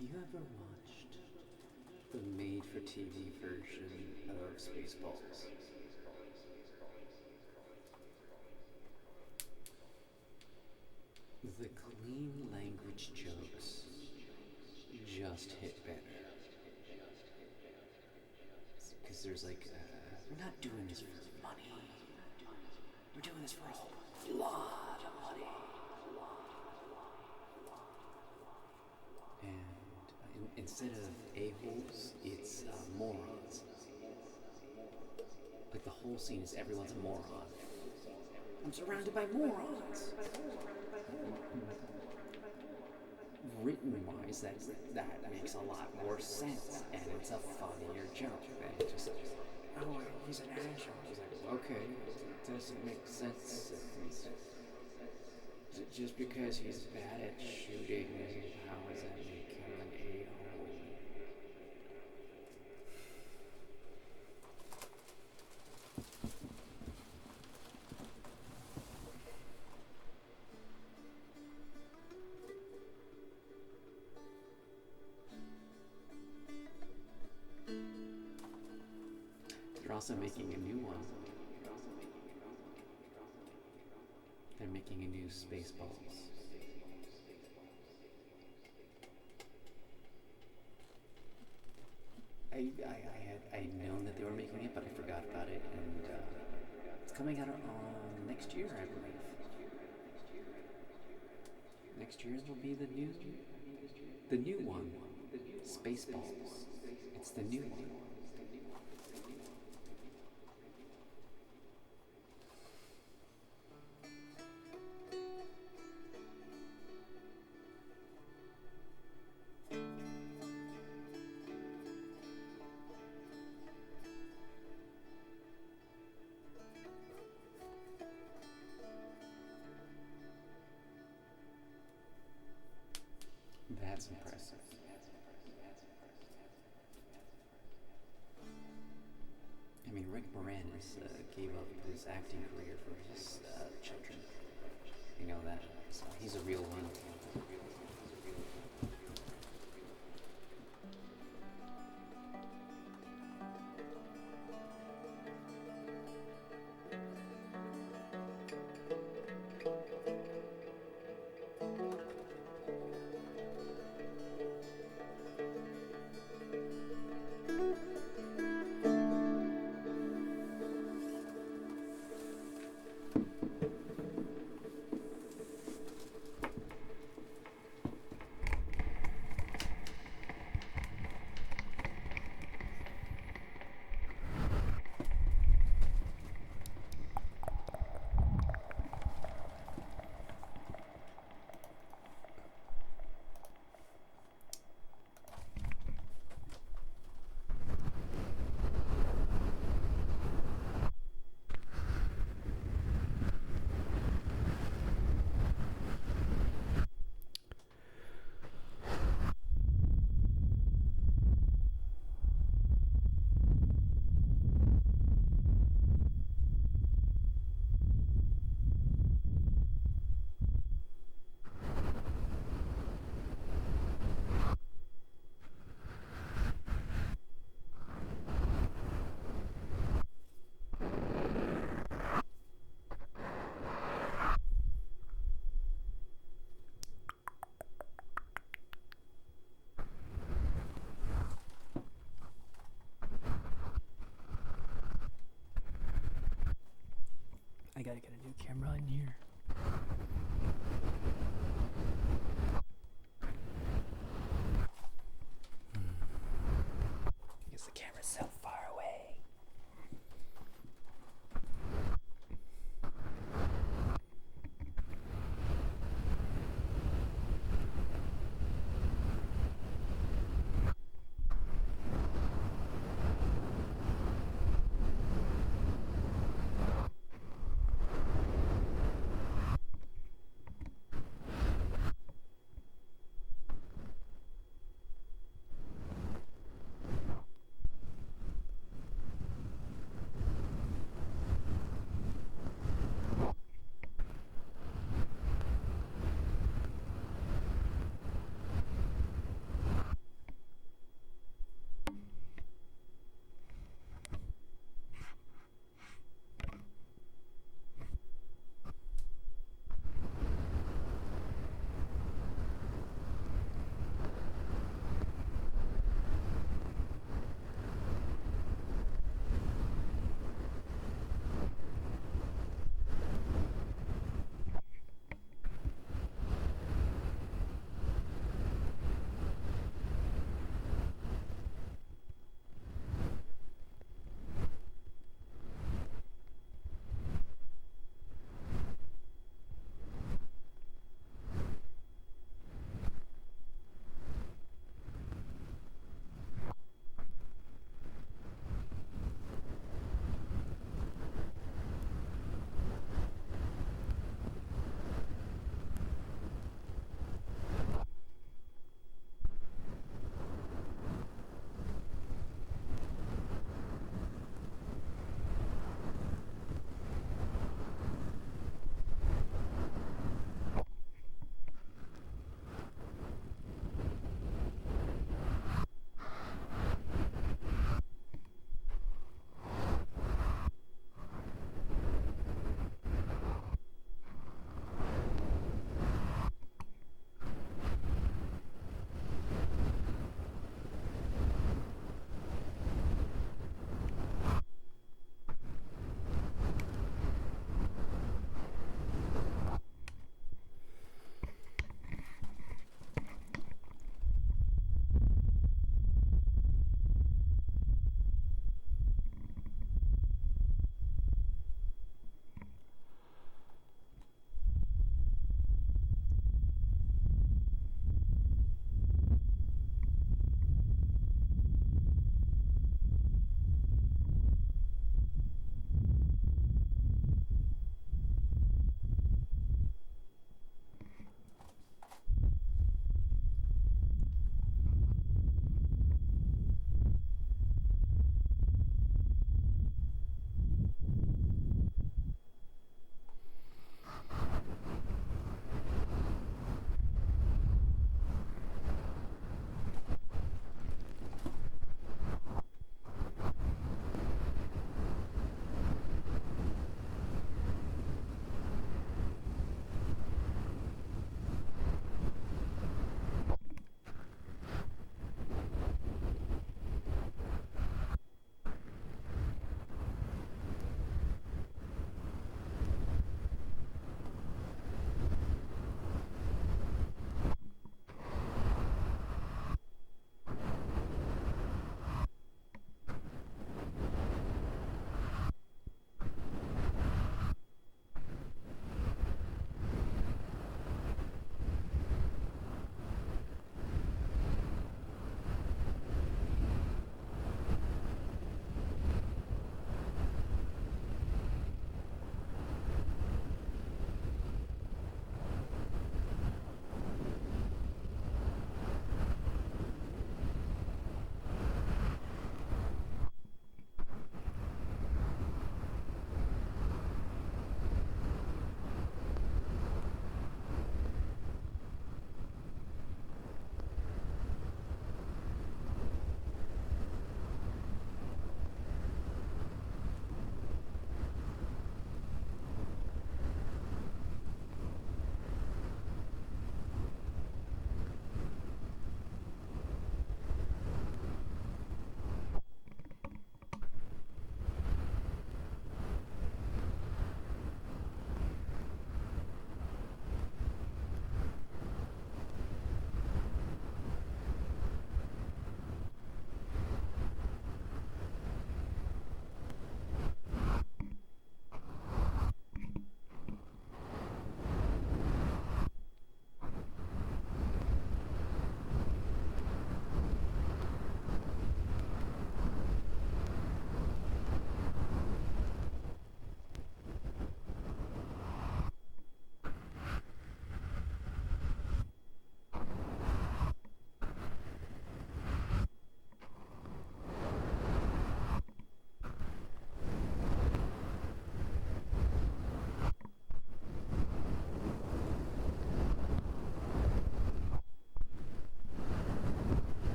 Have you ever watched the made-for-TV version of Spaceballs? The clean language jokes just hit better. Because there's like, we're not doing this for money. We're doing this for a lot of money. And instead of a-holes, it's morons. Like the whole scene is everyone's a moron. I'm surrounded by morons. Written-wise, that makes a lot more sense, and it's a funnier joke than just, oh, he's an asshole. He's like, okay, it doesn't make sense. Just because he's bad at shooting, how does that make him an a-hole? They're also making a new one. They're making a new Spaceballs. I'd known that they were making it, but I forgot about it, and it's coming out on next year, I believe. Next year will be the new one, Spaceballs. It's the new one. That's impressive. I mean, Rick Moranis gave up his acting career for his children. You know that. So he's a real one. I gotta get a new camera in here. Because the camera's so far away.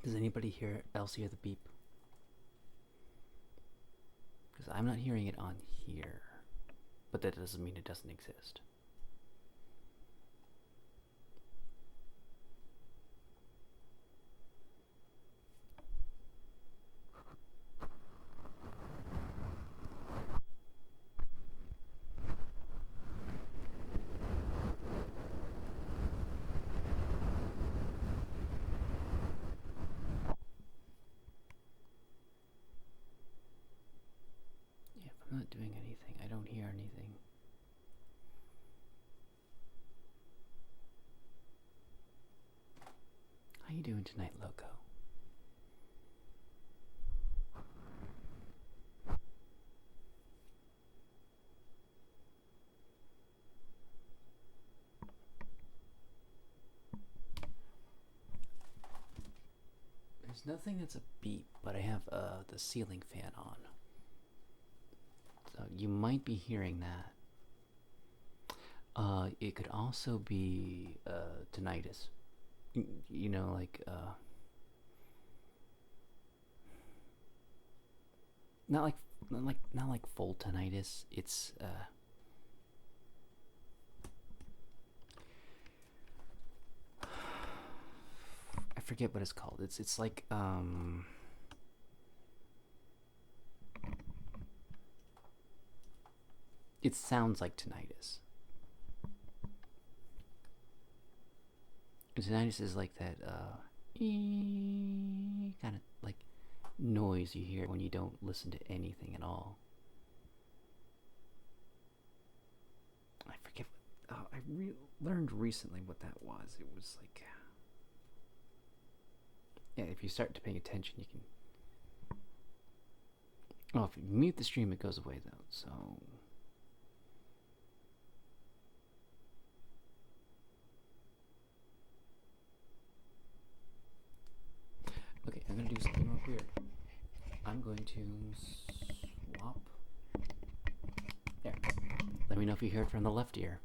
Does anybody else hear the beep? Because I'm not hearing it on here, but that doesn't mean it doesn't exist. Yeah, if I'm not doing anything, I don't hear anything. How you doing tonight, Loco? There's nothing that's a beep, but I have the ceiling fan on. So you might be hearing that. It could also be tinnitus. You know, like not like full tinnitus. It's I forget what it's called. It's like it sounds like tinnitus. Tinnitus is like that kind of like noise you hear when you don't listen to anything at all. I forget what, I learned recently what that was. It was like, yeah, if you start to pay attention, you can. Oh, if you mute the stream, it goes away though. So. Okay, I'm gonna do something real weird. I'm going to swap. There. Let me know if you hear it from the left ear.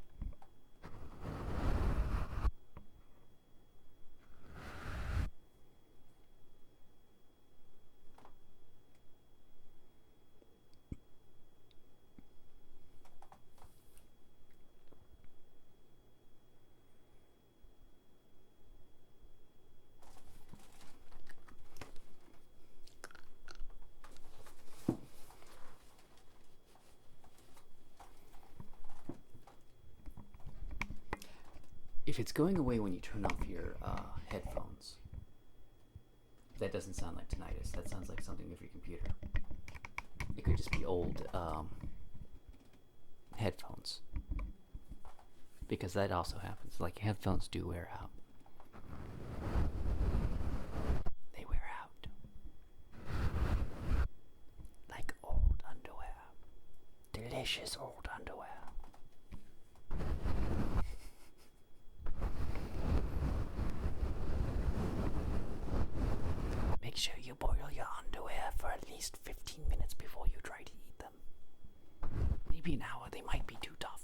If it's going away when you turn off your headphones, that doesn't sound like tinnitus. That sounds like something with your computer. It could just be old headphones. Because that also happens. Like, headphones do wear out. They wear out. Like old underwear. Delicious old underwear. Make sure you boil your underwear for at least 15 minutes before you try to eat them. Maybe an hour, they might be too tough.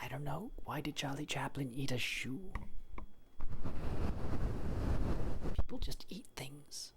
I don't know. Why did Charlie Chaplin eat a shoe? People just eat things.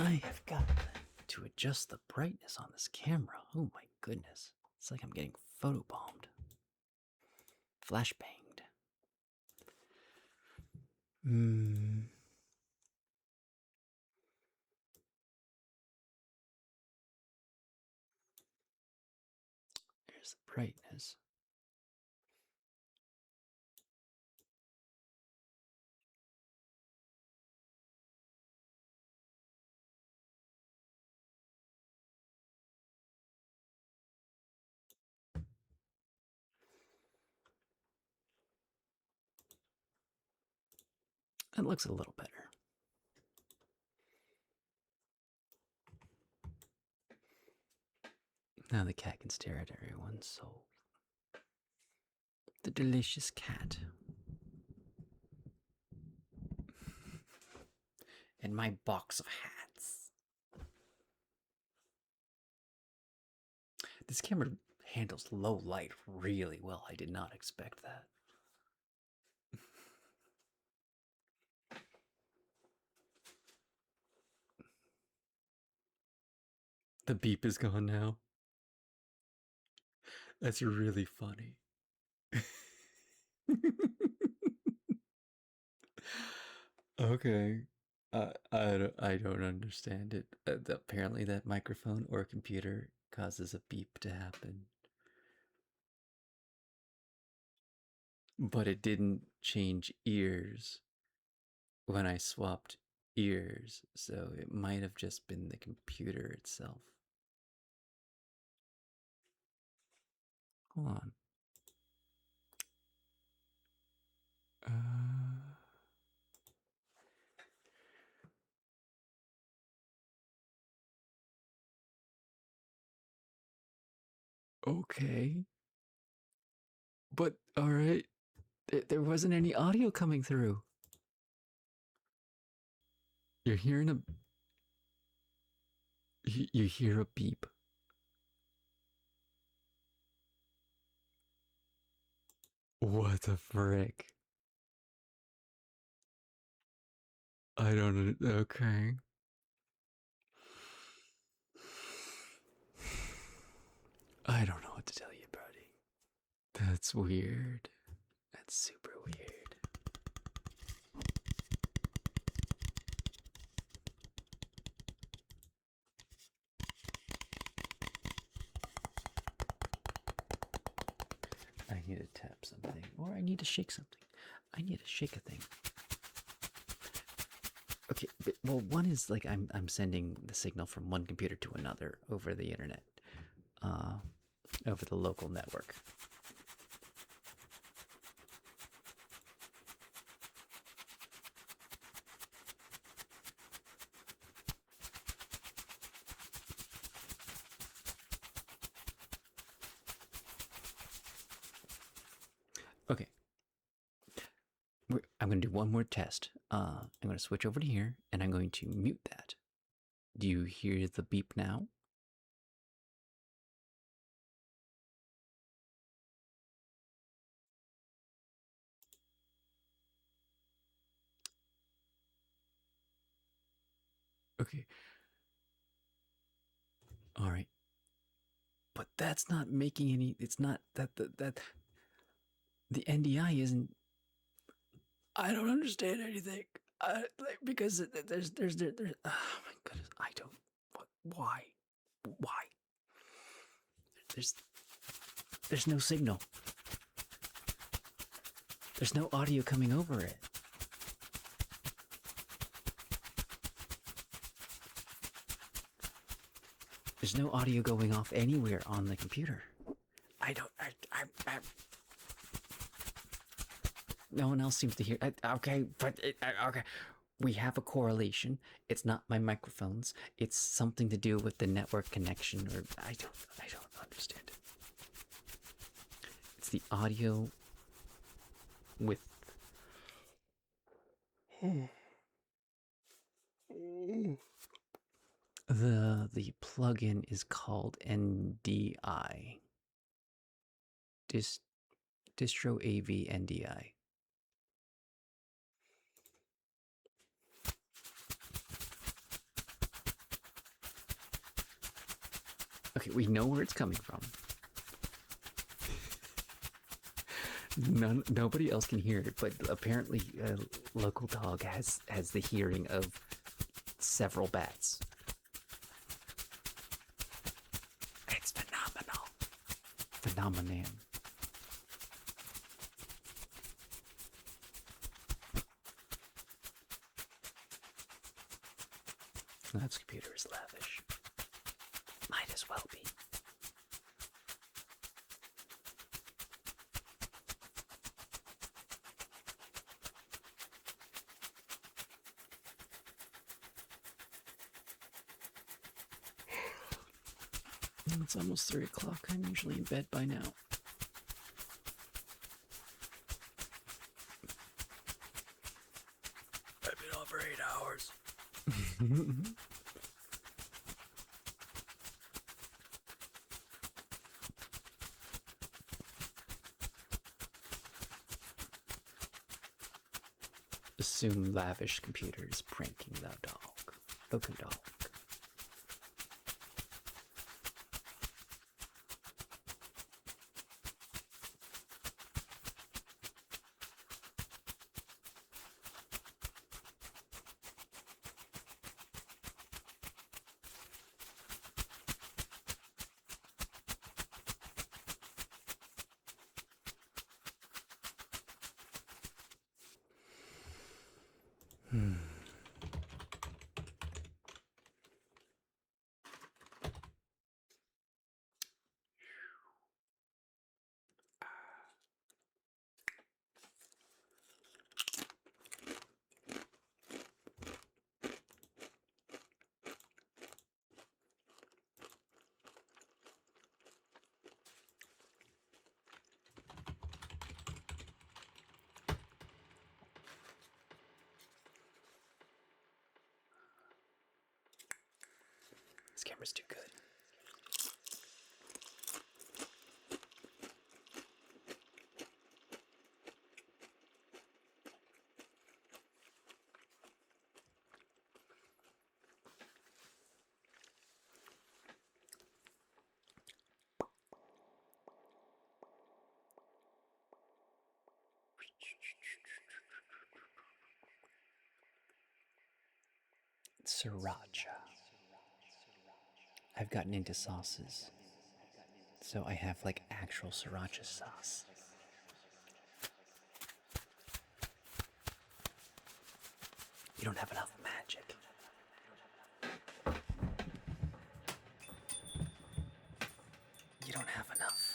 I have got to adjust the brightness on this camera. Oh my goodness. It's like I'm getting photobombed. Flashbanged. There's the brightness. It looks a little better. Now the cat can stare at everyone's soul. The delicious cat. And my box of hats. This camera handles low light really well. I did not expect that. The beep is gone now. That's really funny. Okay. I don't understand it. Apparently that microphone or computer causes a beep to happen. But it didn't change ears when I swapped ears, so it might have just been the computer itself. Hold on. Okay. But, alright. There wasn't any audio coming through. You're hearing a... You hear a beep. What the frick? I don't... Okay. I don't know what to tell you, buddy. That's weird. That's super weird. I need to tap something, or I need to shake something. I need to shake a thing. Okay, but, well, one is like I'm sending the signal from one computer to another over the internet, over the local network. Okay. I'm going to do one more test. I'm going to switch over to here, and I'm going to mute that. Do you hear the beep now? Okay. All right. But that's not making any... It's not... That the NDI isn't... I don't understand anything. Because there's oh my goodness, I don't. Why? There's no signal. There's no audio coming over it. There's no audio going off anywhere on the computer. No one else seems to hear. Okay, but okay. We have a correlation. It's not my microphones. It's something to do with the network connection, or I don't understand it. It's the audio with. The plugin is called NDI. Distro AV NDI. Okay, we know where it's coming from. Nobody else can hear it, but apparently, local dog has the hearing of several bats. It's phenomenal. Phenomenon. That's computer is lavish. Might as well be. It's almost 3 o'clock. I'm usually in bed by now. I've been on for 8 hours. Assume lavish computer is pranking the dog. Open dog. This camera's too good. Sriracha. I've gotten into sauces, so I have like actual sriracha sauce. You don't have enough magic. You don't have enough.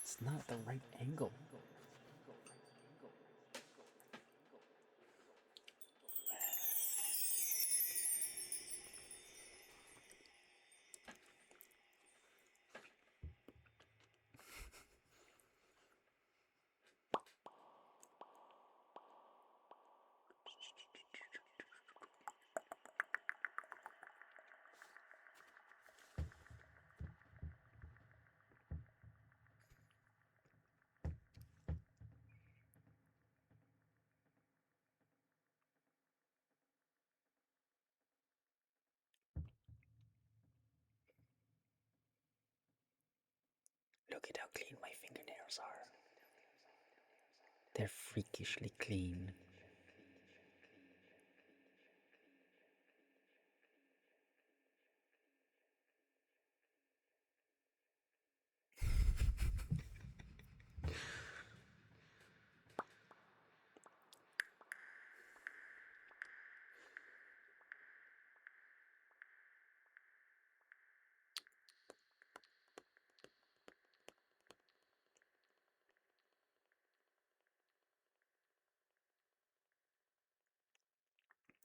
It's not the right angle. Look at how clean my fingernails are. They're freakishly clean.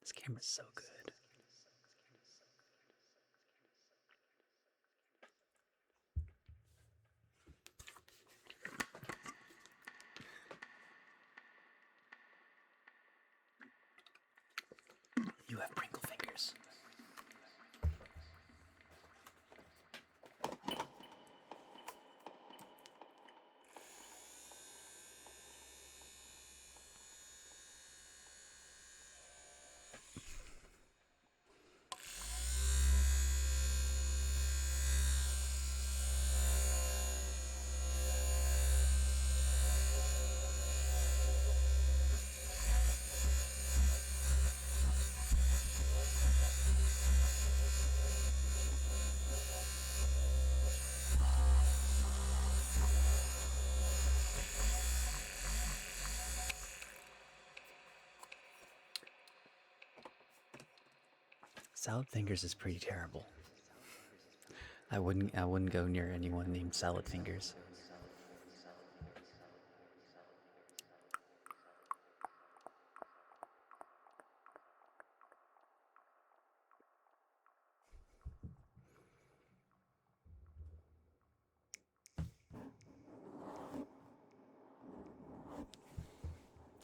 This camera's so good. You have Pringle fingers. Salad Fingers is pretty terrible. I wouldn't go near anyone named Salad Fingers.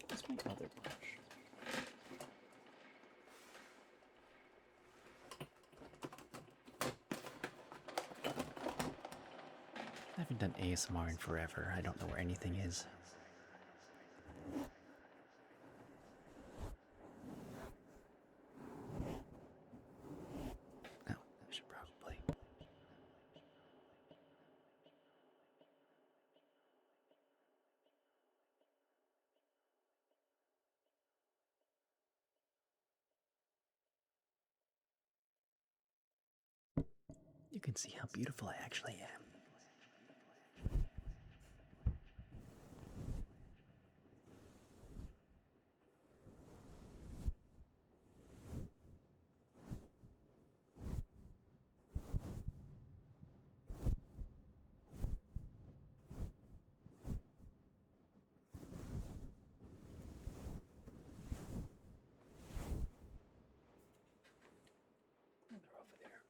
What's my other brush? I haven't done ASMR in forever. I don't know where anything is. Oh, I should probably. You can see how beautiful I actually am. They're over there.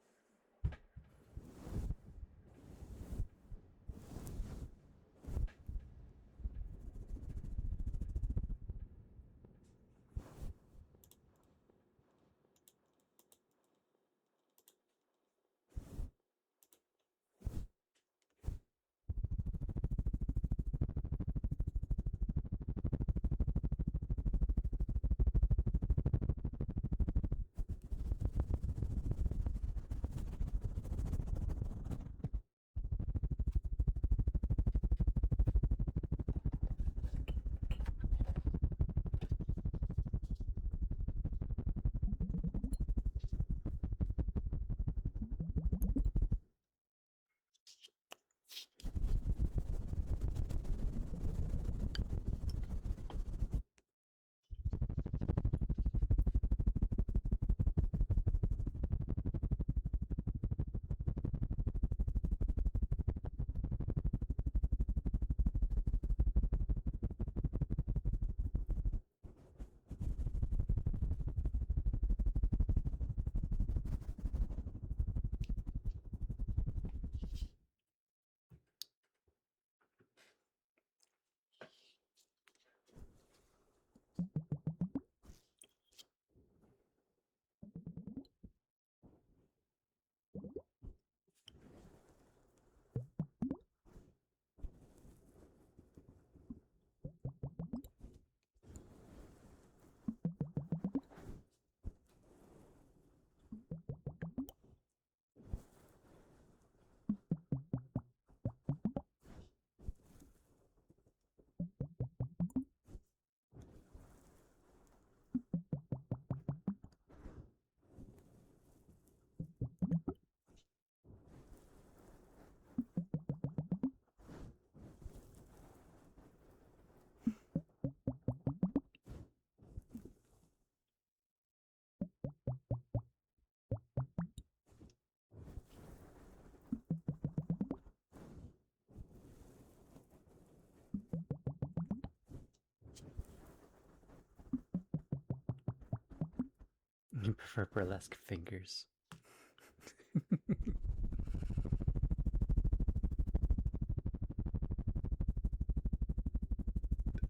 prefer burlesque fingers.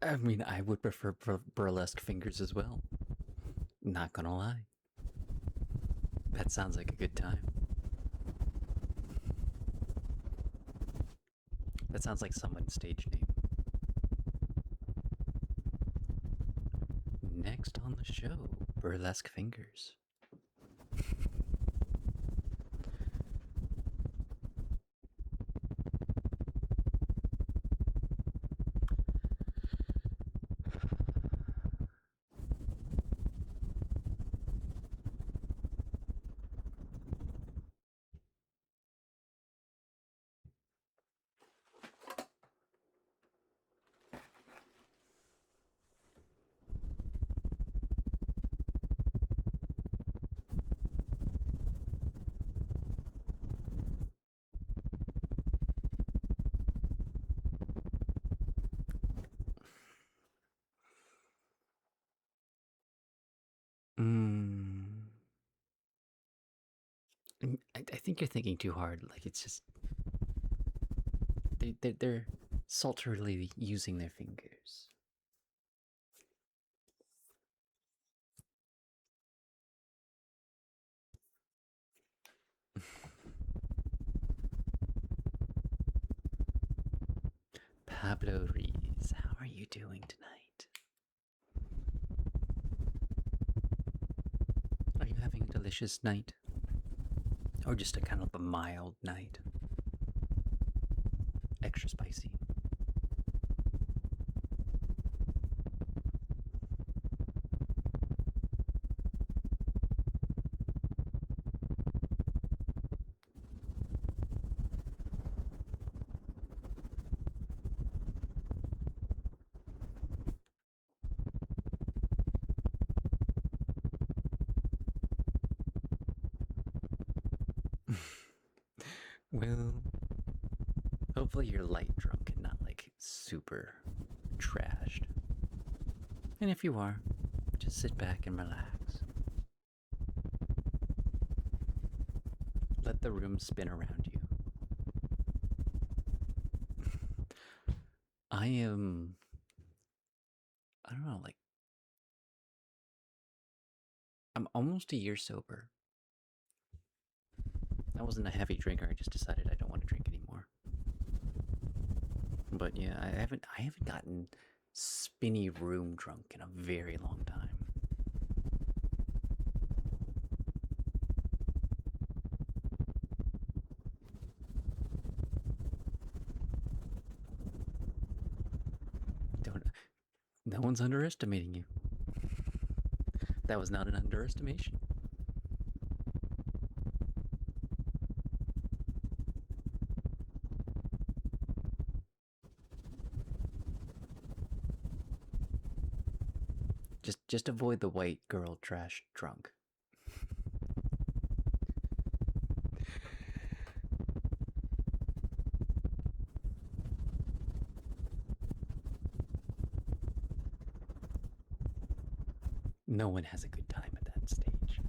I mean, I would prefer burlesque fingers as well. Not gonna lie. That sounds like a good time. That sounds like someone's stage name. Next on the show, burlesque fingers. I think you're thinking too hard. Like, it's just they're sultrily using their fingers. Pablo Rees, how are you doing tonight? Are you having a delicious night? Or just a kind of a mild night? Extra spicy. Well, hopefully you're light drunk and not like super trashed. And if you are, just sit back and relax. Let the room spin around you. I don't know, like, I'm almost a year sober. I wasn't a heavy drinker, I just decided I don't want to drink anymore. But yeah, I haven't gotten spinny room drunk in a very long time. No one's underestimating you. That was not an underestimation. Just avoid the white girl trash drunk. No one has a good time at that stage.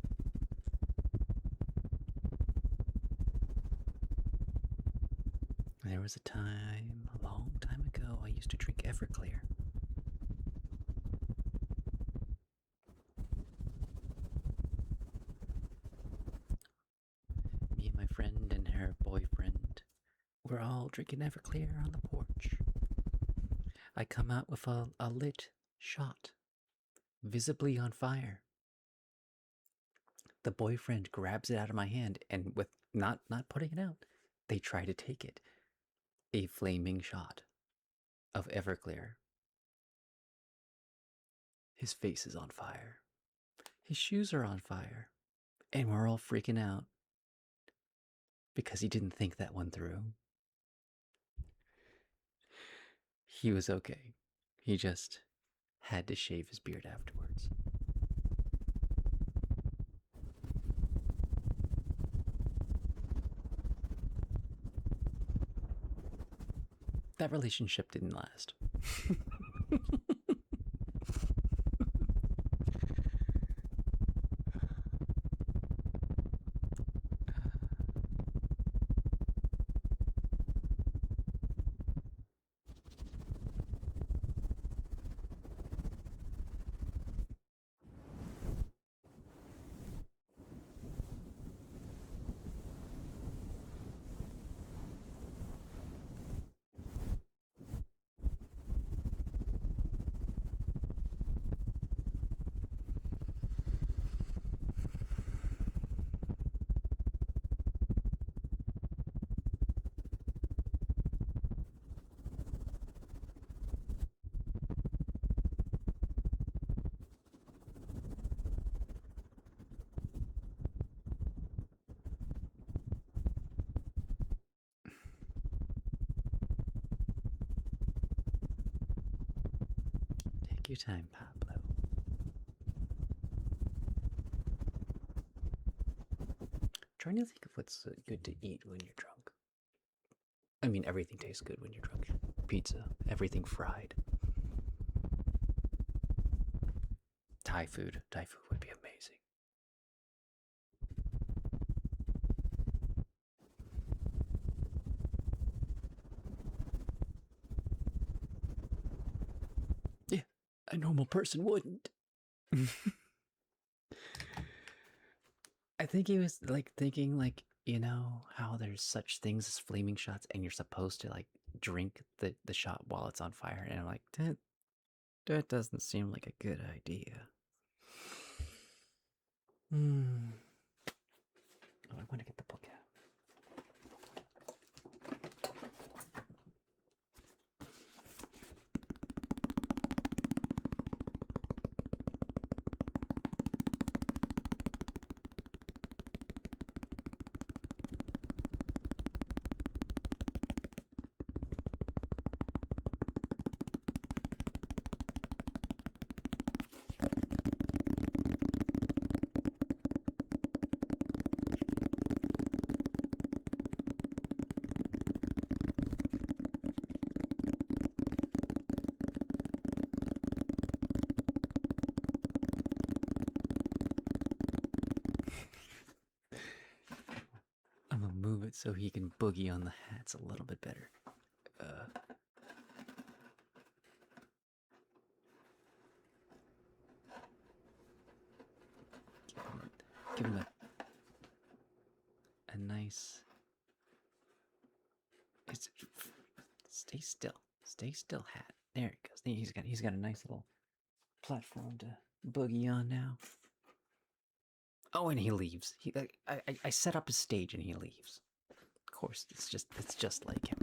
There was a time, a long time ago, I used to drink Everclear. Me and my friend and her boyfriend were all drinking Everclear on the porch. I come out with a lit shot, visibly on fire. The boyfriend grabs it out of my hand and with not putting it out, they try to take it. A flaming shot of Everclear. His face is on fire. His shoes are on fire. And we're all freaking out because he didn't think that one through. He was okay. He just had to shave his beard afterwards. That relationship didn't last. Take your time, Pablo. Trying to think of what's good to eat when you're drunk. I mean, everything tastes good when you're drunk. Pizza, everything fried. Thai food. Thai food would be amazing. Yeah, a normal person wouldn't. I think he was like thinking like, you know, how there's such things as flaming shots and you're supposed to like drink the shot while it's on fire, and I'm like, that doesn't seem like a good idea. Oh, I want to get the book out. I'm gonna move it so he can boogie on the hats a little bit better. Give him a nice. It's stay still hat. There it goes. He's got a nice little platform to boogie on now. Oh, and he leaves. I set up a stage and he leaves. Of course, it's just like him.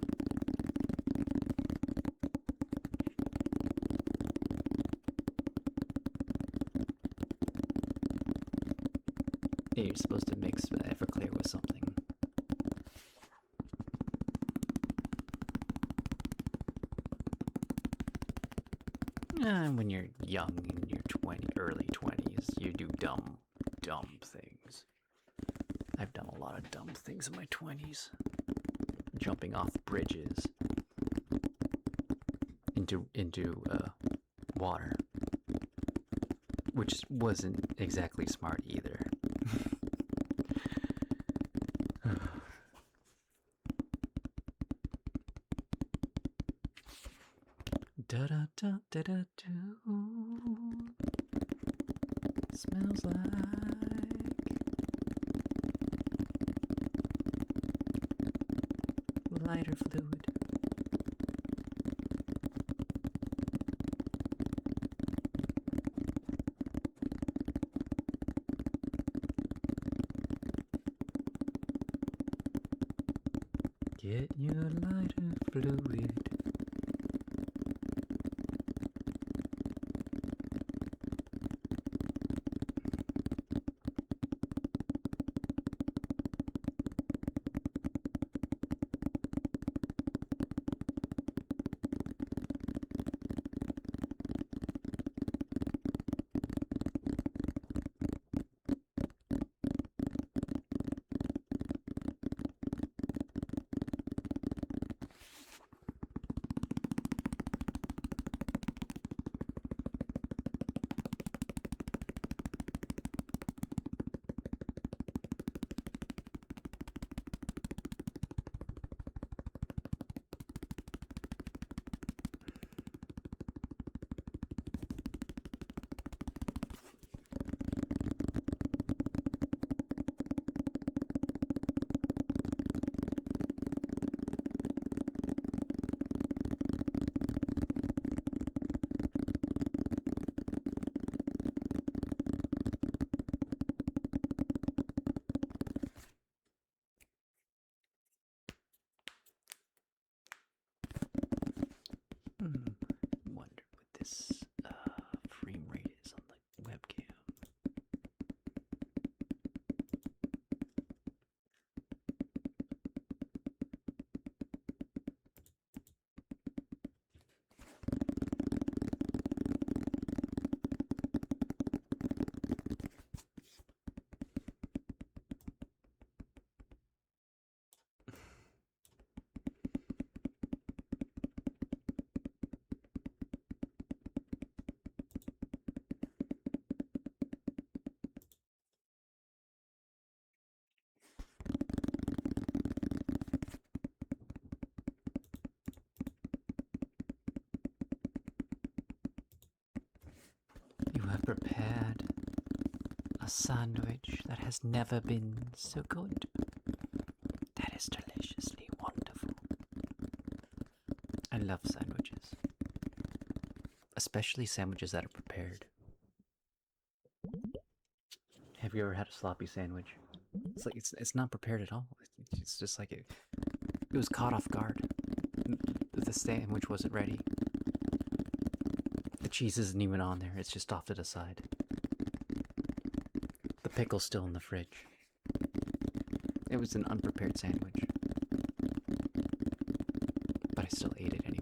Yeah, you're supposed to mix Everclear with something. When you're young, in your early 20s, you do dumb things. I've done a lot of dumb things in my 20s. Jumping off bridges into water, which wasn't exactly smart either. Da da da da da do. Smells like lighter fluid. Get your lighter fluid. prepared a sandwich that has never been so good. That is deliciously wonderful. I love sandwiches, especially sandwiches that are prepared. Have you ever had a sloppy sandwich? It's like it's not prepared at all. It's just like it was caught off guard. The sandwich wasn't ready. The cheese isn't even on there. It's just off to the side. The pickle's still in the fridge. It was an unprepared sandwich. But I still ate it anyways.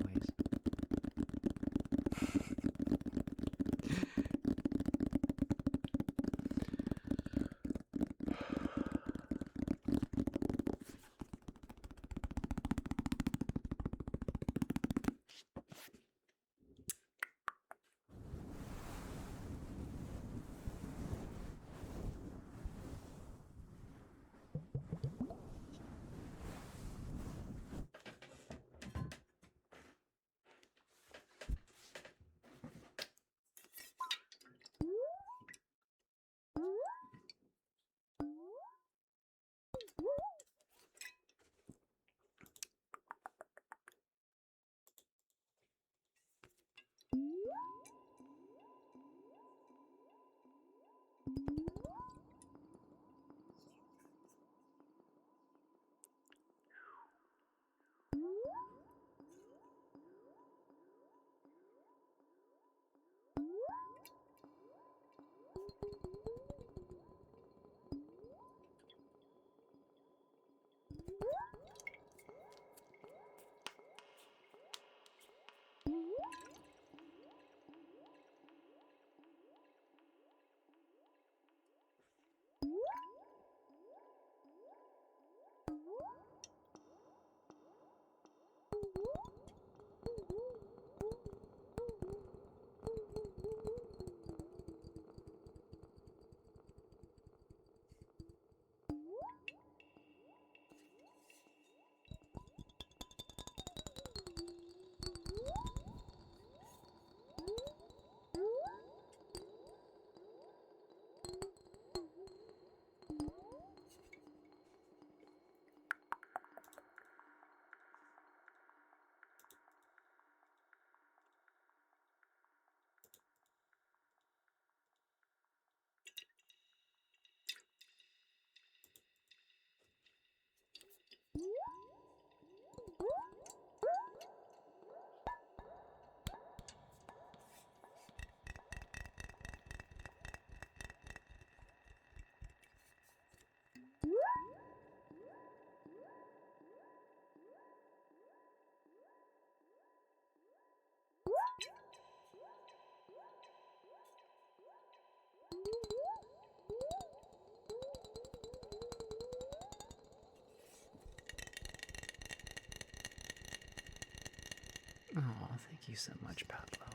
Oh, thank you so much, Pablo.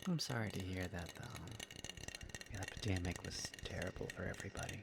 I'm sorry to hear that, though. Yeah, the pandemic was terrible for everybody.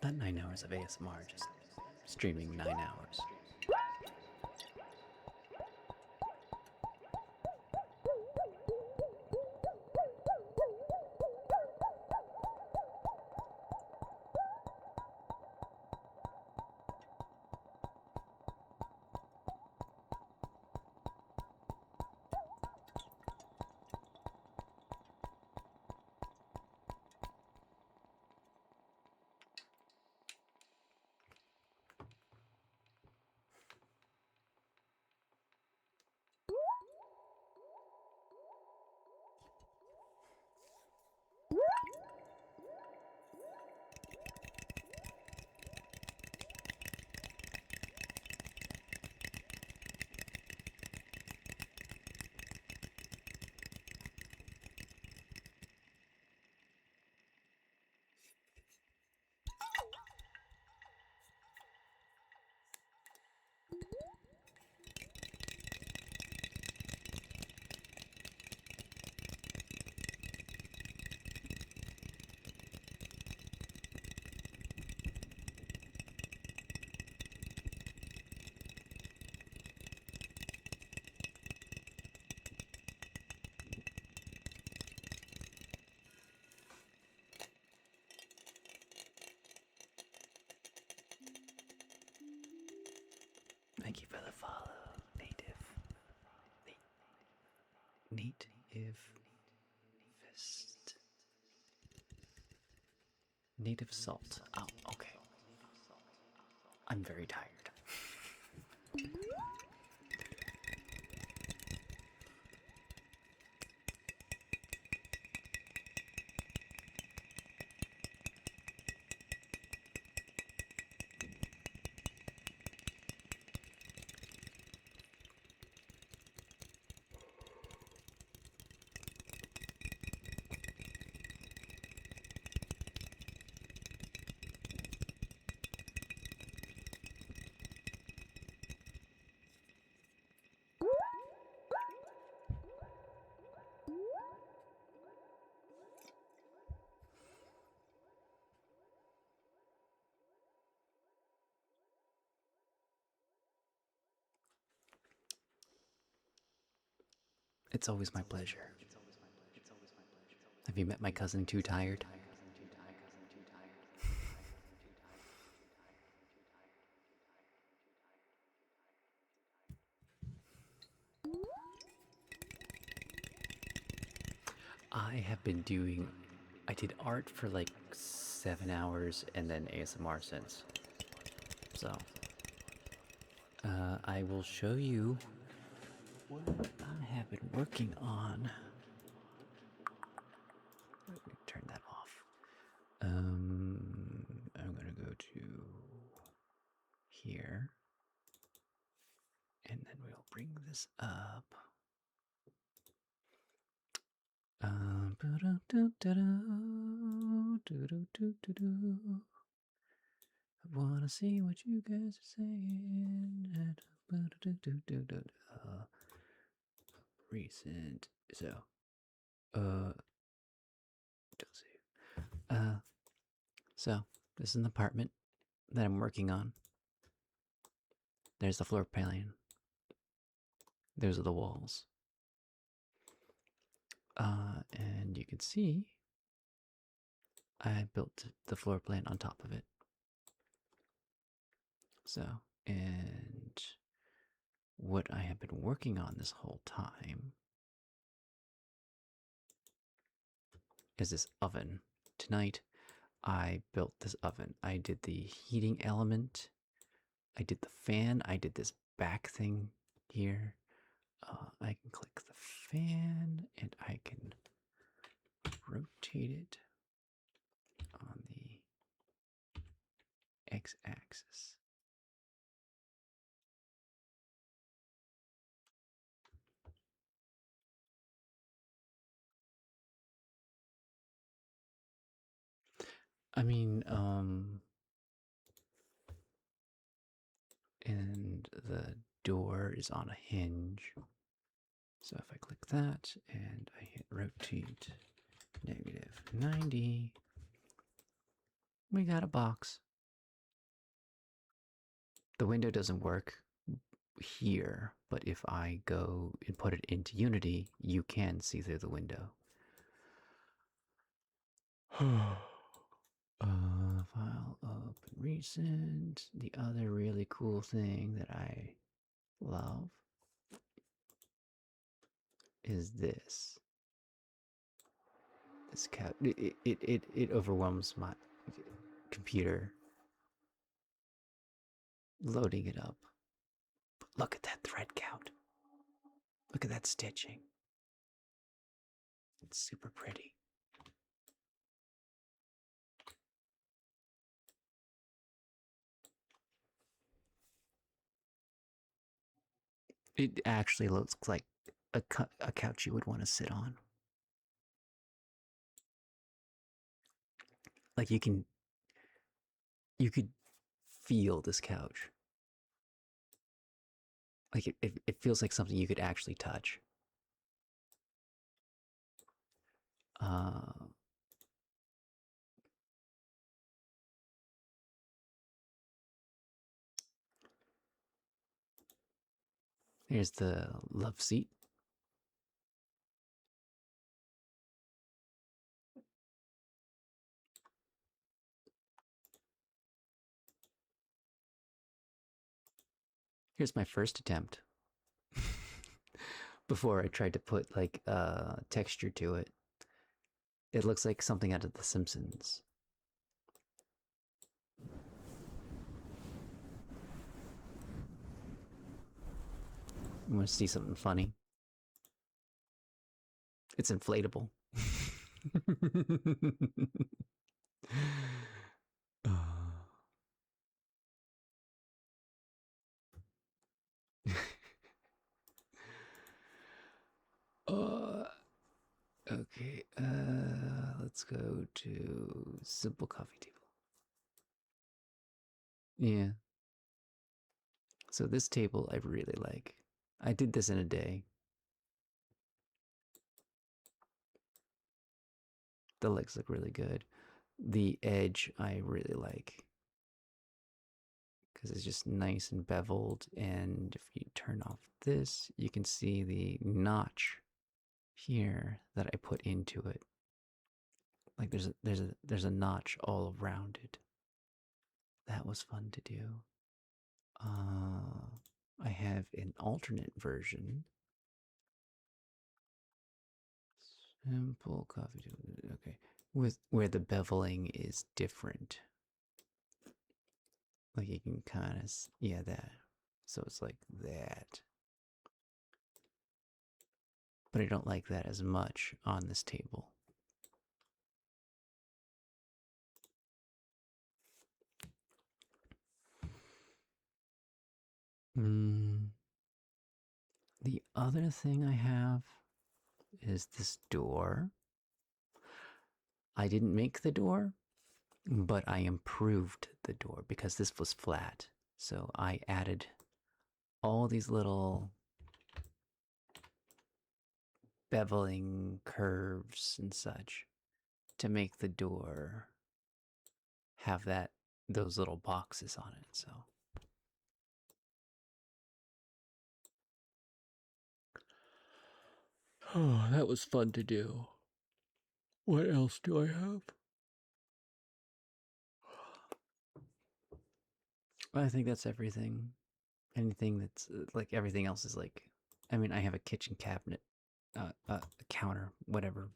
that 9 hours of ASMR just streaming 9 hours. Thank you for the follow, Native. Neat if fist. Native salt. Oh, okay. I'm very tired. It's always my pleasure. Have you met my cousin Too Tired? I did art for like 7 hours and then ASMR since. So, I will show you what I have been working on. Let me turn that off. I'm gonna go to here, and then we'll bring this up. I wanna see what you guys are saying. Recent. So, don't see. So this is an apartment that I'm working on. There's the floor plan. Those are the walls. And you can see I built the floor plan on top of it. So, and what I have been working on this whole time is this oven. Tonight, I built this oven. I did the heating element. I did the fan. I did this back thing here. I can click the fan and I can rotate it on the x-axis. I mean, and the door is on a hinge. So if I click that and I hit rotate -90, we got a box. The window doesn't work here, but if I go and put it into Unity, you can see through the window. File open recent. The other really cool thing that I love is this. This couch. It overwhelms my computer loading it up. But look at that thread count. Look at that stitching. It's super pretty. It actually looks like a couch you would want to sit on. Like you could feel this couch. Like it feels like something you could actually touch. Here's the love seat. Here's my first attempt. Before I tried to put like texture to it. It looks like something out of The Simpsons. You want to see something funny? It's inflatable. uh, okay, let's go to simple coffee table. Yeah. So this table I really like. I did this in a day. The legs look really good. The edge I really like. Because it's just nice and beveled, and if you turn off this, you can see the notch here that I put into it. Like there's a notch all around it. That was fun to do. I have an alternate version. Simple coffee. Okay, with where the beveling is different. Like you can kind of, yeah, that. So it's like that. But I don't like that as much on this table. The other thing I have is this door. I didn't make the door, but I improved the door because this was flat. So I added all these little beveling curves and such to make the door have those little boxes on it. So oh, that was fun to do. What else do I have? I think that's everything. Anything that's like everything else is like, I mean, I have a kitchen cabinet, a counter, whatever.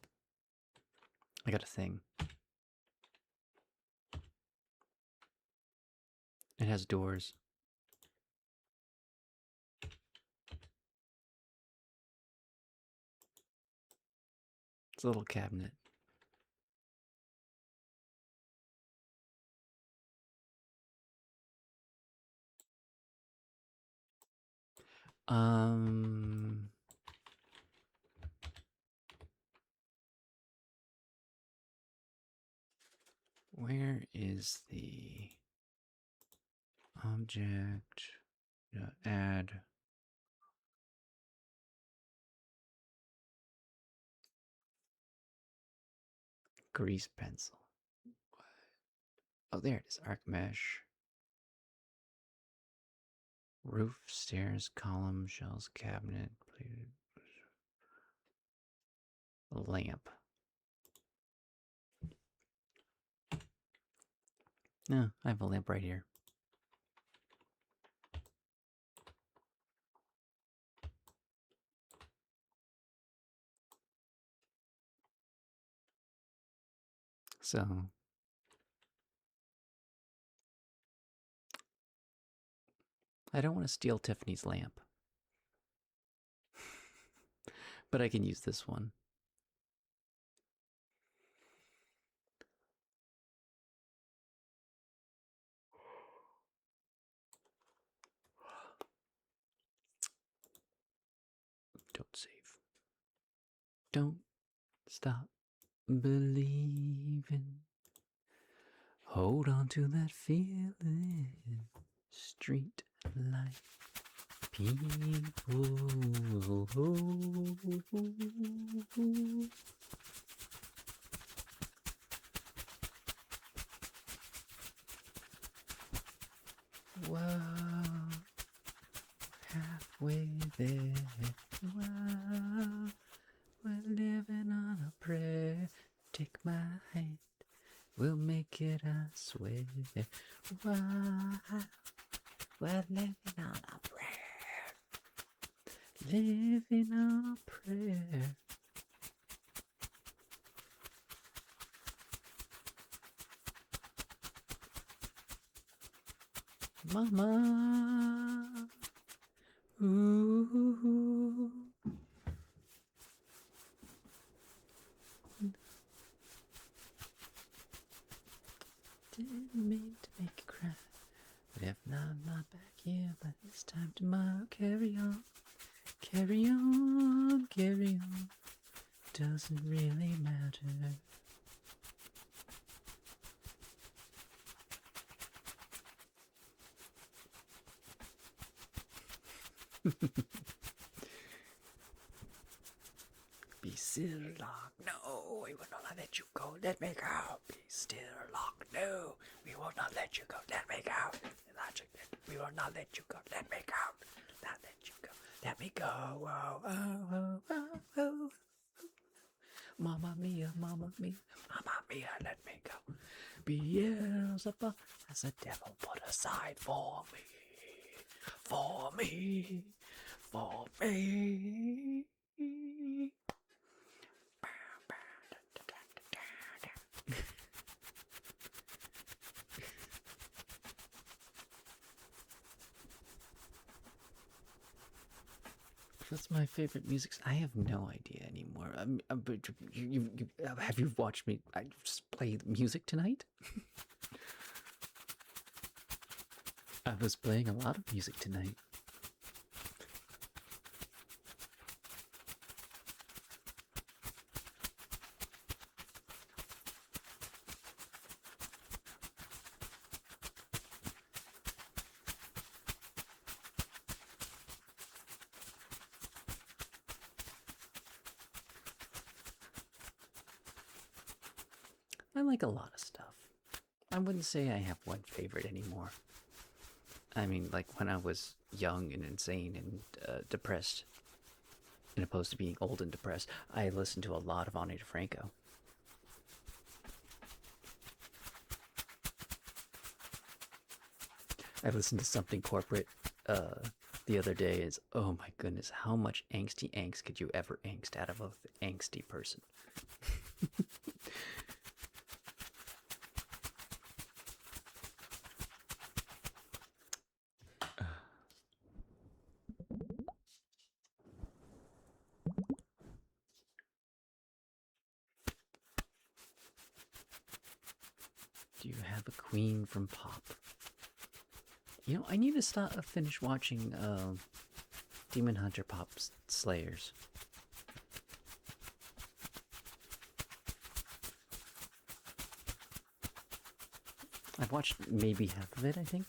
I got a thing. It has doors. It's a little cabinet. Where is the object? Add grease pencil. Oh, there it is. Arc mesh. Roof, stairs, column, shelves, cabinet, plated lamp. No, I have a lamp right here. So I don't want to steal Tiffany's lamp. But I can use this one. Don't save. Don't stop believing. Hold on to that feeling. Street life. People. Whoa. Halfway there. Wow. We're living on a prayer. Take my hand. We'll make it, I swear. Wow. We're living on a prayer. Living on a prayer. Mama. Ooh. Didn't mean to make you cry. But if not, I'm not back here. But this time tomorrow, carry on. Carry on, carry on. Doesn't really matter. Be still, locked. No, we will not let you go. Let me go. Be still, locked. No, we will not let you go. Let me go. We will not let you go. Let me go. Not let you go. Let me go. Oh, oh, oh, oh, oh. Mamma mia, mamma mia, mamma mia, let me go. Beelzebub has a devil put aside for me. For me. For me. What's my favorite music? I have no idea anymore. But have you watched me? I just play music tonight. I was playing a lot of music tonight. I like a lot of stuff. I wouldn't say I have one favorite anymore. I mean, like when I was young and insane and depressed, and opposed to being old and depressed, I listened to a lot of Ani DeFranco. I listened to Something Corporate the other day. Is oh my goodness, how much angsty angst could you ever angst out of an angsty person? Do you have a queen from pop? You know, I need to finish watching Demon Hunter Pop Slayers. I've watched maybe half of it, I think.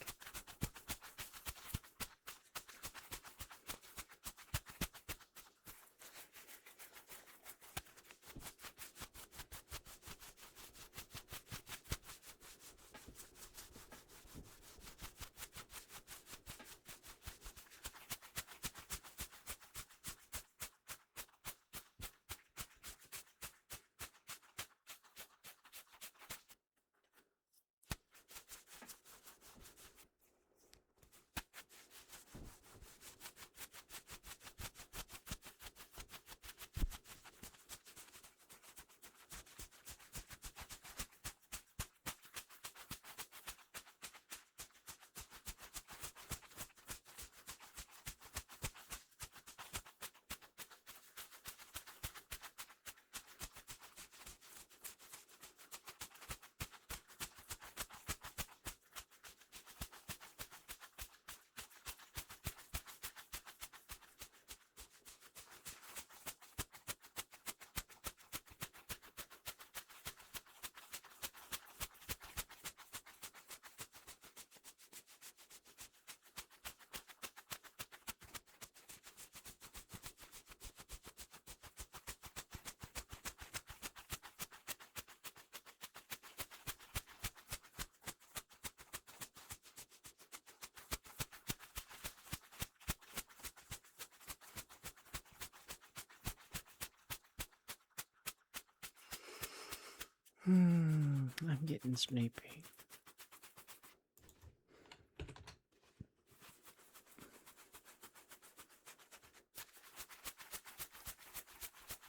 I'm getting sleepy.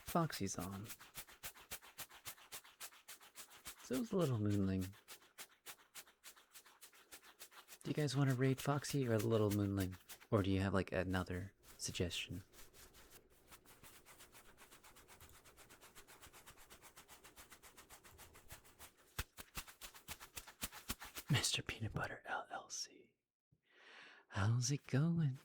Foxy's on. So's the little moonling. Do you guys want to raid Foxy or the little moonling? Or do you have like another suggestion? Mr. Peanut Butter LLC. How's it going?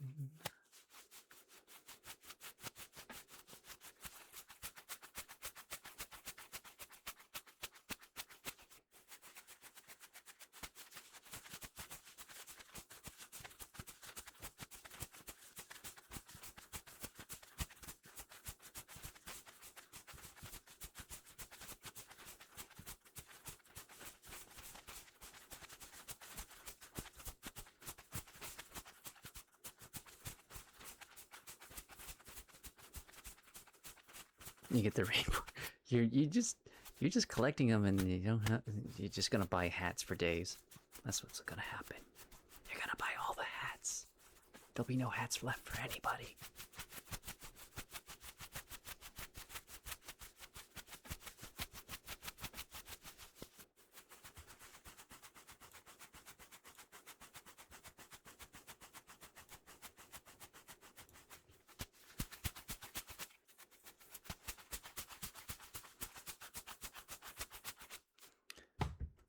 You get the rainbow. You're just collecting them, and you don't have. You're just gonna buy hats for days. That's what's gonna happen. You're gonna buy all the hats. There'll be no hats left for anybody.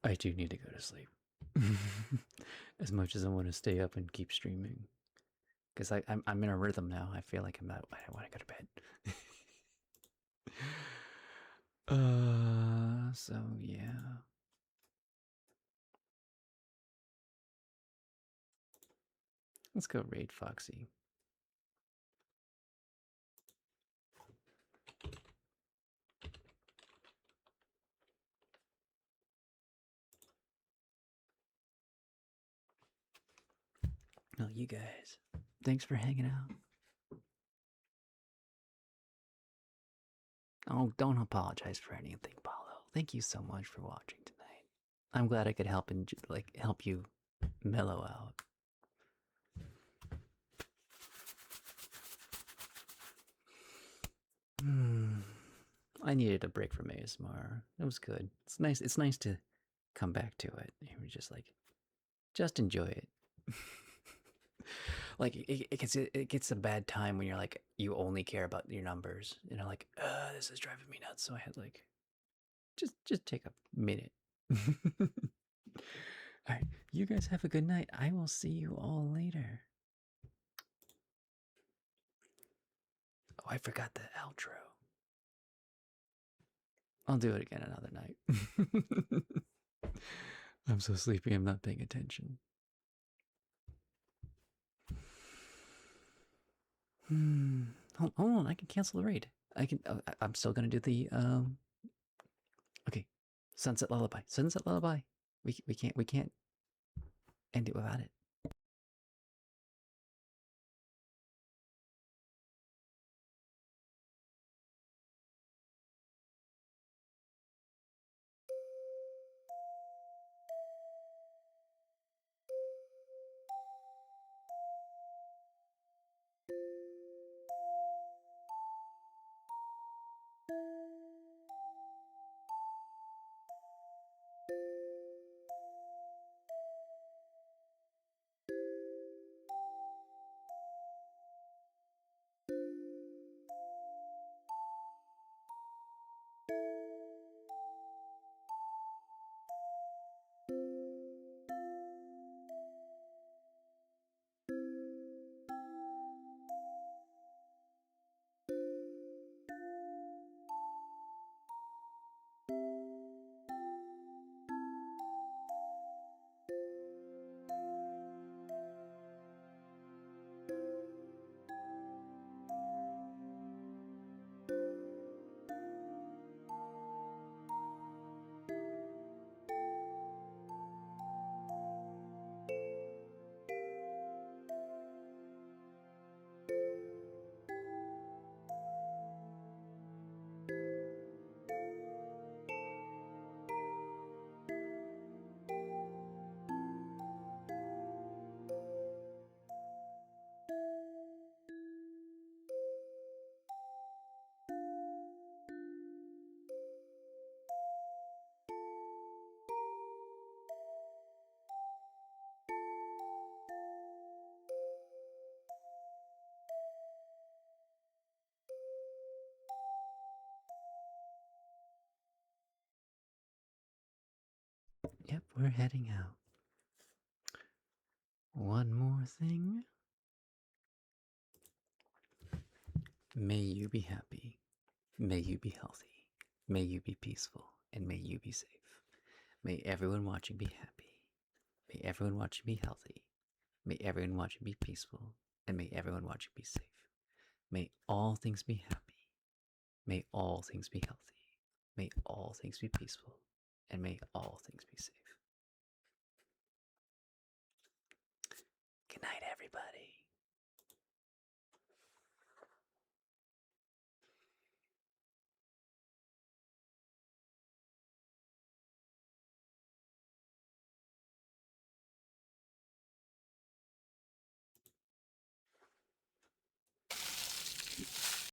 I do need to go to sleep. As much as I want to stay up and keep streaming. Because I'm in a rhythm now. I feel like I want to go to bed. So yeah. Let's go raid Foxy. Oh, you guys. Thanks for hanging out. Oh, don't apologize for anything, Paulo. Thank you so much for watching tonight. I'm glad I could help help you mellow out. I needed a break from ASMR. It was good. It's nice. It's nice to come back to it. You were just enjoy it. Like it gets a bad time when you're like you only care about your numbers. You know, like this is driving me nuts. So I had like just take a minute. All right, you guys have a good night. I will see you all later. Oh, I forgot the outro. I'll do it again another night. I'm so sleepy, I'm not paying attention. Hold on, I can cancel the raid. I'm still gonna do the, okay. Sunset Lullaby. Sunset Lullaby. We can't end it without it. we're heading out. One more thing. May you be happy. May you be healthy. May you be peaceful. And may you be safe. May everyone watching be happy. May everyone watching be healthy. May everyone watching be peaceful. And may everyone watching be safe. May all things be happy. May all things be healthy. May all things be peaceful. And may all things be safe. Good night, everybody.